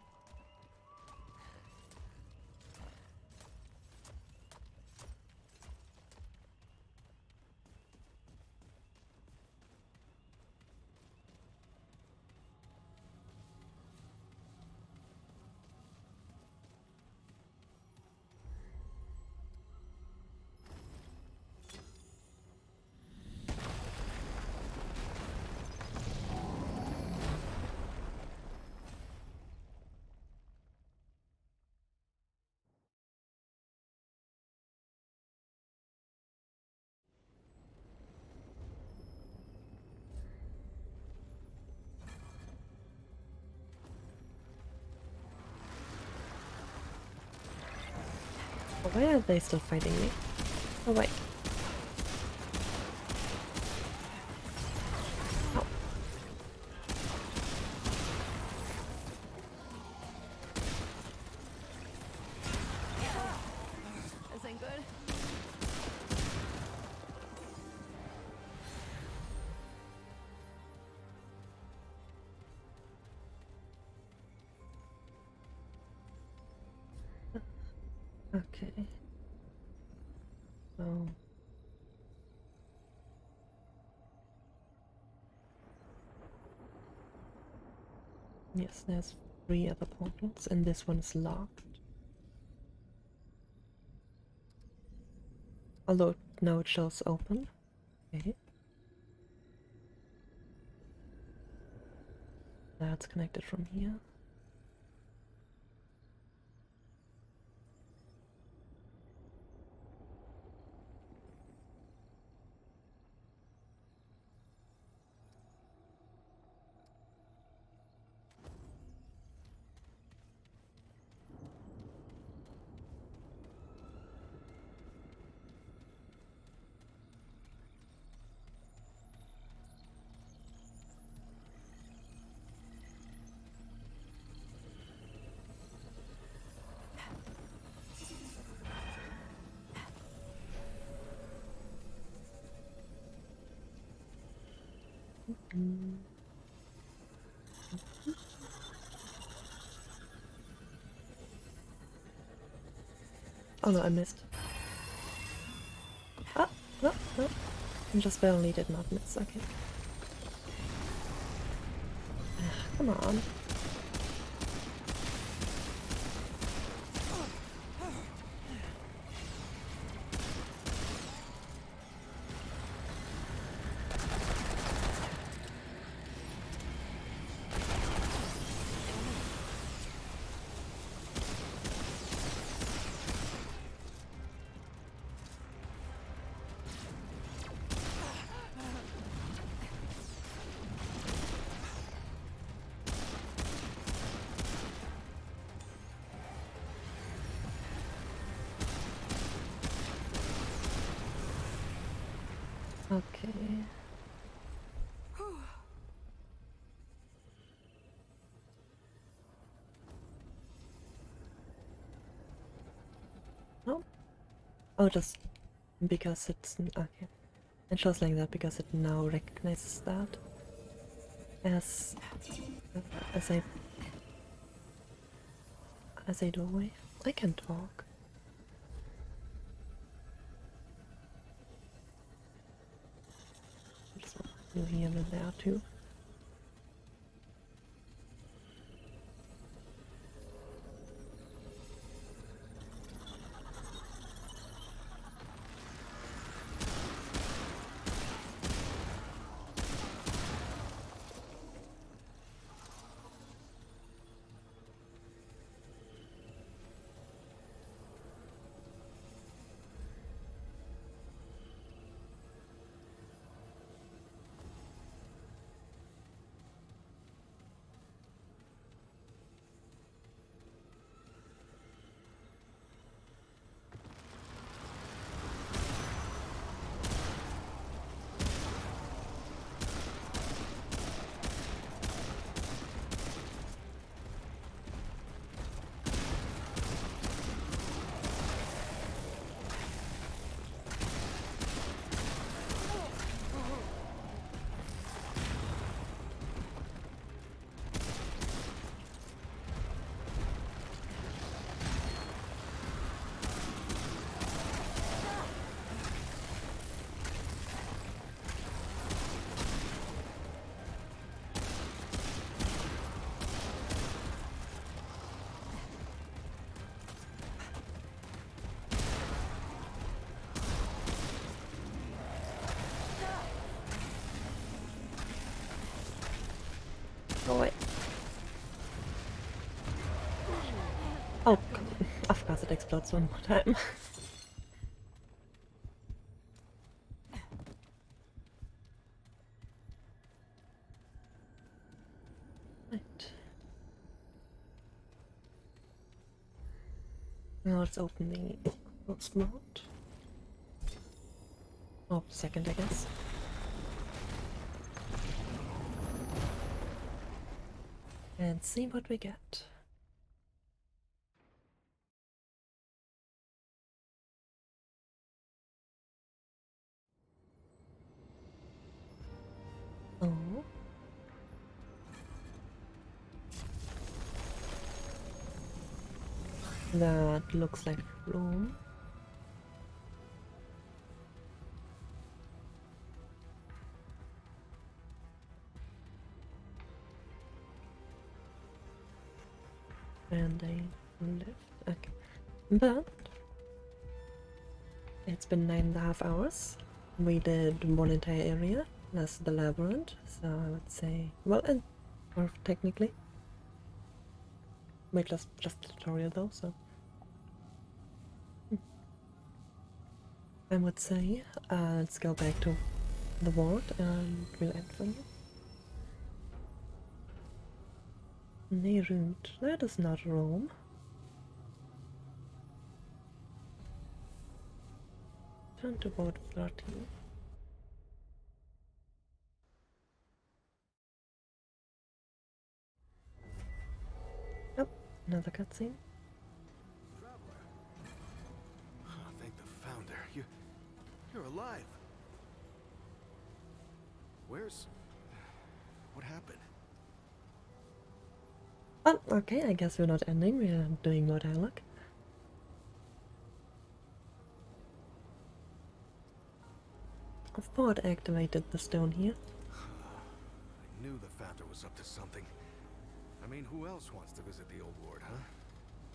S1: Why are they still fighting me? Oh wait. Oh.
S2: This ain't good.
S1: Okay. So yes, there's 3 other portals, and this one is locked. Although now it shows open. Okay. That's connected from here. Oh no, I missed. Ah, no, no. I just barely did not miss, okay. Come on. Okay. No. Oh, just because it's okay. It shows like that because it now recognizes that as as a doorway. I can talk. Just you here and there too. it explodes one more time. Right. Now let's open the first mode. Oh, second, I guess. And see what we get. Oh. That looks like room. And a lift. Okay. But it's been 9.5 hours. We did one entire area, plus the labyrinth, so I would say, well, and or technically. Wait, just the tutorial though, so. I would say, let's go back to the ward and we'll end for you. Labyrinth, that is not Rome. Turn to ward 13. Oh, another cutscene.
S4: Oh, thank the founder. You're alive. What happened?
S1: Oh, okay, I guess we're not ending, we're doing more dialogue. Ford activated the stone here.
S4: I knew the founder was up to something. I mean, who else wants to visit the old ward, huh?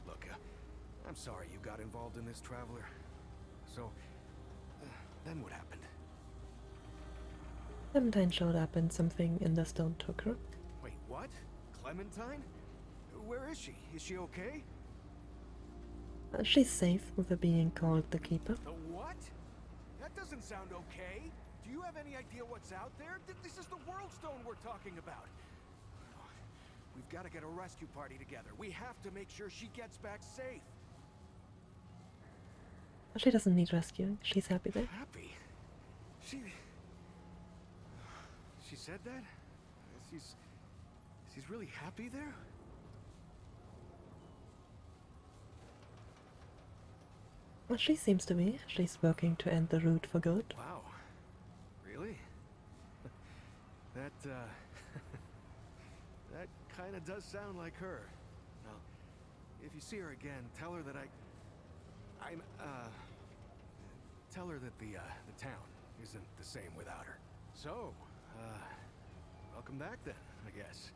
S4: Look, I'm sorry you got involved in this, Traveler. So, then what happened?
S1: Clementine showed up and something in the stone took her.
S4: Wait, what? Clementine? Where is she? Is she okay?
S1: She's safe with her being called the Keeper.
S4: The what? That doesn't sound okay. Do you have any idea what's out there? This is the World Stone we're talking about. We've got to get a rescue party together. We have to make sure she gets back safe.
S1: She doesn't need rescuing. She's happy there.
S4: Happy? She said that? She's really happy there?
S1: Well, she seems to be. She's working to end the route for good.
S4: Wow. Really? That kind of does sound like her. Now, if you see her again, tell her that tell her that the town isn't the same without her. So, welcome back then, I guess.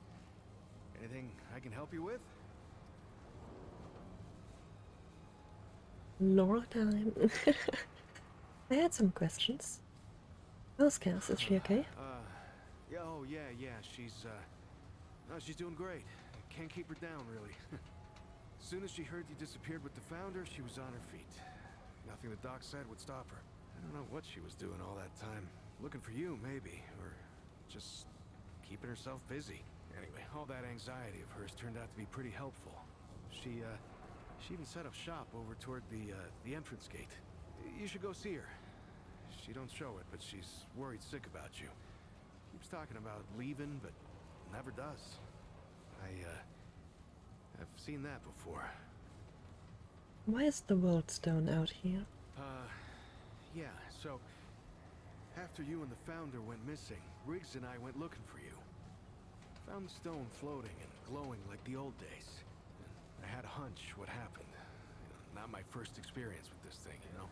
S4: Anything I can help you with?
S1: Laura time. I had some questions. How's Cass? Is she okay?
S4: Yeah, she's doing great. Can't keep her down, really. As soon as she heard you disappeared with the founder, she was on her feet. Nothing the doc said would stop her. I don't know what she was doing all that time. Looking for you, maybe, or just keeping herself busy. Anyway, all that anxiety of hers turned out to be pretty helpful. She even set up shop over toward the entrance gate. You should go see her. She don't show it, but she's worried sick about you. Keeps talking about leaving, but never does. I've seen that before.
S1: Why is the World Stone out here?
S4: Yeah, so after you and the founder went missing, Riggs and I went looking for you. Found the stone floating and glowing like the old days. I had a hunch what happened. Not my first experience with this thing, you know?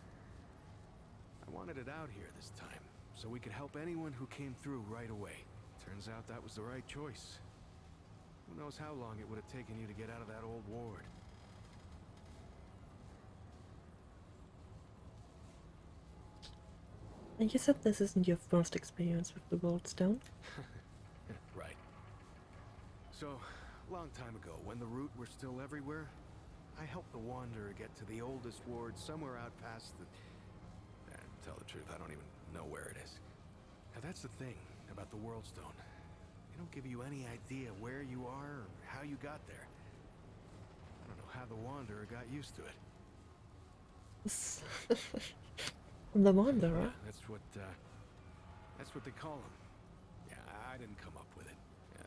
S4: I wanted it out here this time, so we could help anyone who came through right away. Turns out that was the right choice. Who knows how long it would have taken you to get out of that old ward.
S1: And you said this isn't your first experience with the World Stone?
S4: Right. So, long time ago, when the root were still everywhere, I helped the Wanderer get to the oldest ward somewhere out past the... tell the truth, I don't even know where it is. Now that's the thing about the Worldstone. They don't give you any idea where you are or how you got there. I don't know how the Wanderer got used to it.
S1: The Wanderer?
S4: Yeah, that's what they call him. Yeah, I didn't come up with it.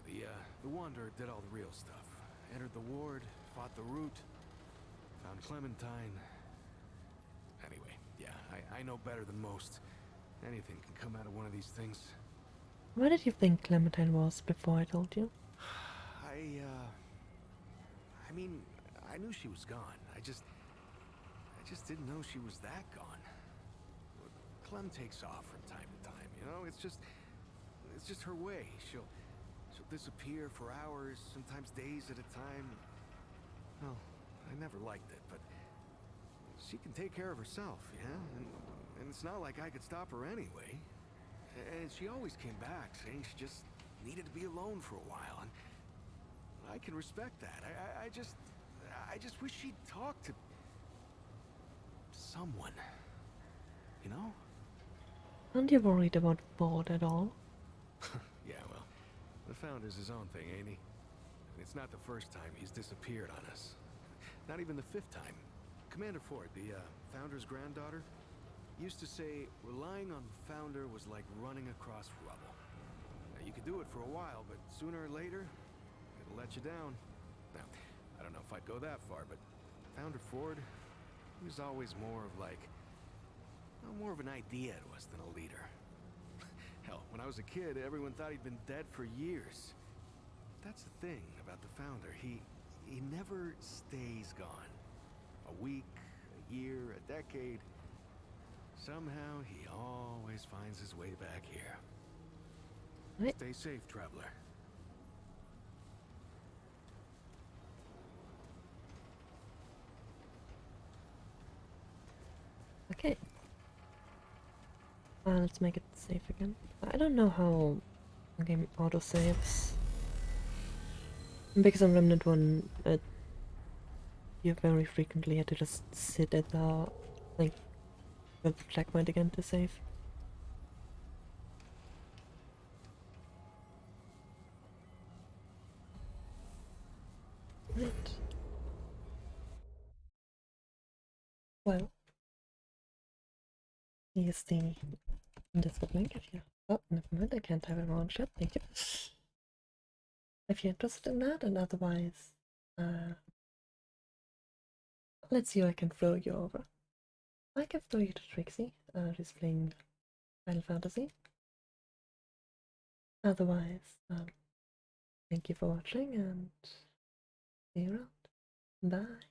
S4: Yeah, the Wanderer did all the real stuff. Entered the ward, fought the Root, found Clementine. Anyway, yeah, I know better than most. Anything can come out of one of these things.
S1: Where did you think Clementine was before I told you?
S4: I mean, I knew she was gone. I just didn't know she was that gone. Clem takes off from time to time, you know? It's just her way. She'll disappear for hours, sometimes days at a time. Well, I never liked it, but she can take care of herself, yeah? And it's not like I could stop her anyway. And she always came back, saying she just needed to be alone for a while, and I can respect that. I just wish she'd talk to someone, you know?
S1: Aren't you worried about Ford at all?
S4: Yeah, well, the Founder's his own thing, ain't he? And it's not the first time he's disappeared on us. Not even the 5th time. Commander Ford, the Founder's granddaughter, used to say relying on the Founder was like running across rubble. Now, you could do it for a while, but sooner or later, it'll let you down. Now, I don't know if I'd go that far, but Founder Ford, he was always more of like, well, more of an idea to us than a leader. Hell, when I was a kid, everyone thought he'd been dead for years. That's the thing about the Founder. He never stays gone. A week, a year, a decade. Somehow, he always finds his way back here.
S1: Right.
S4: Stay safe, traveler.
S1: Okay. Let's make it safe again. I don't know how the game autosaves. Because on Remnant 1, you very frequently had to just sit at the, like, with the checkpoint again to save. Right. Well, here's the Discord link if you... Oh, never mind, I can't have it on chat, thank you. If you're interested in that, and otherwise, let's see who I can throw you over. I can throw you to Trixie, who's playing Final Fantasy. Otherwise, thank you for watching, and see you around. Bye.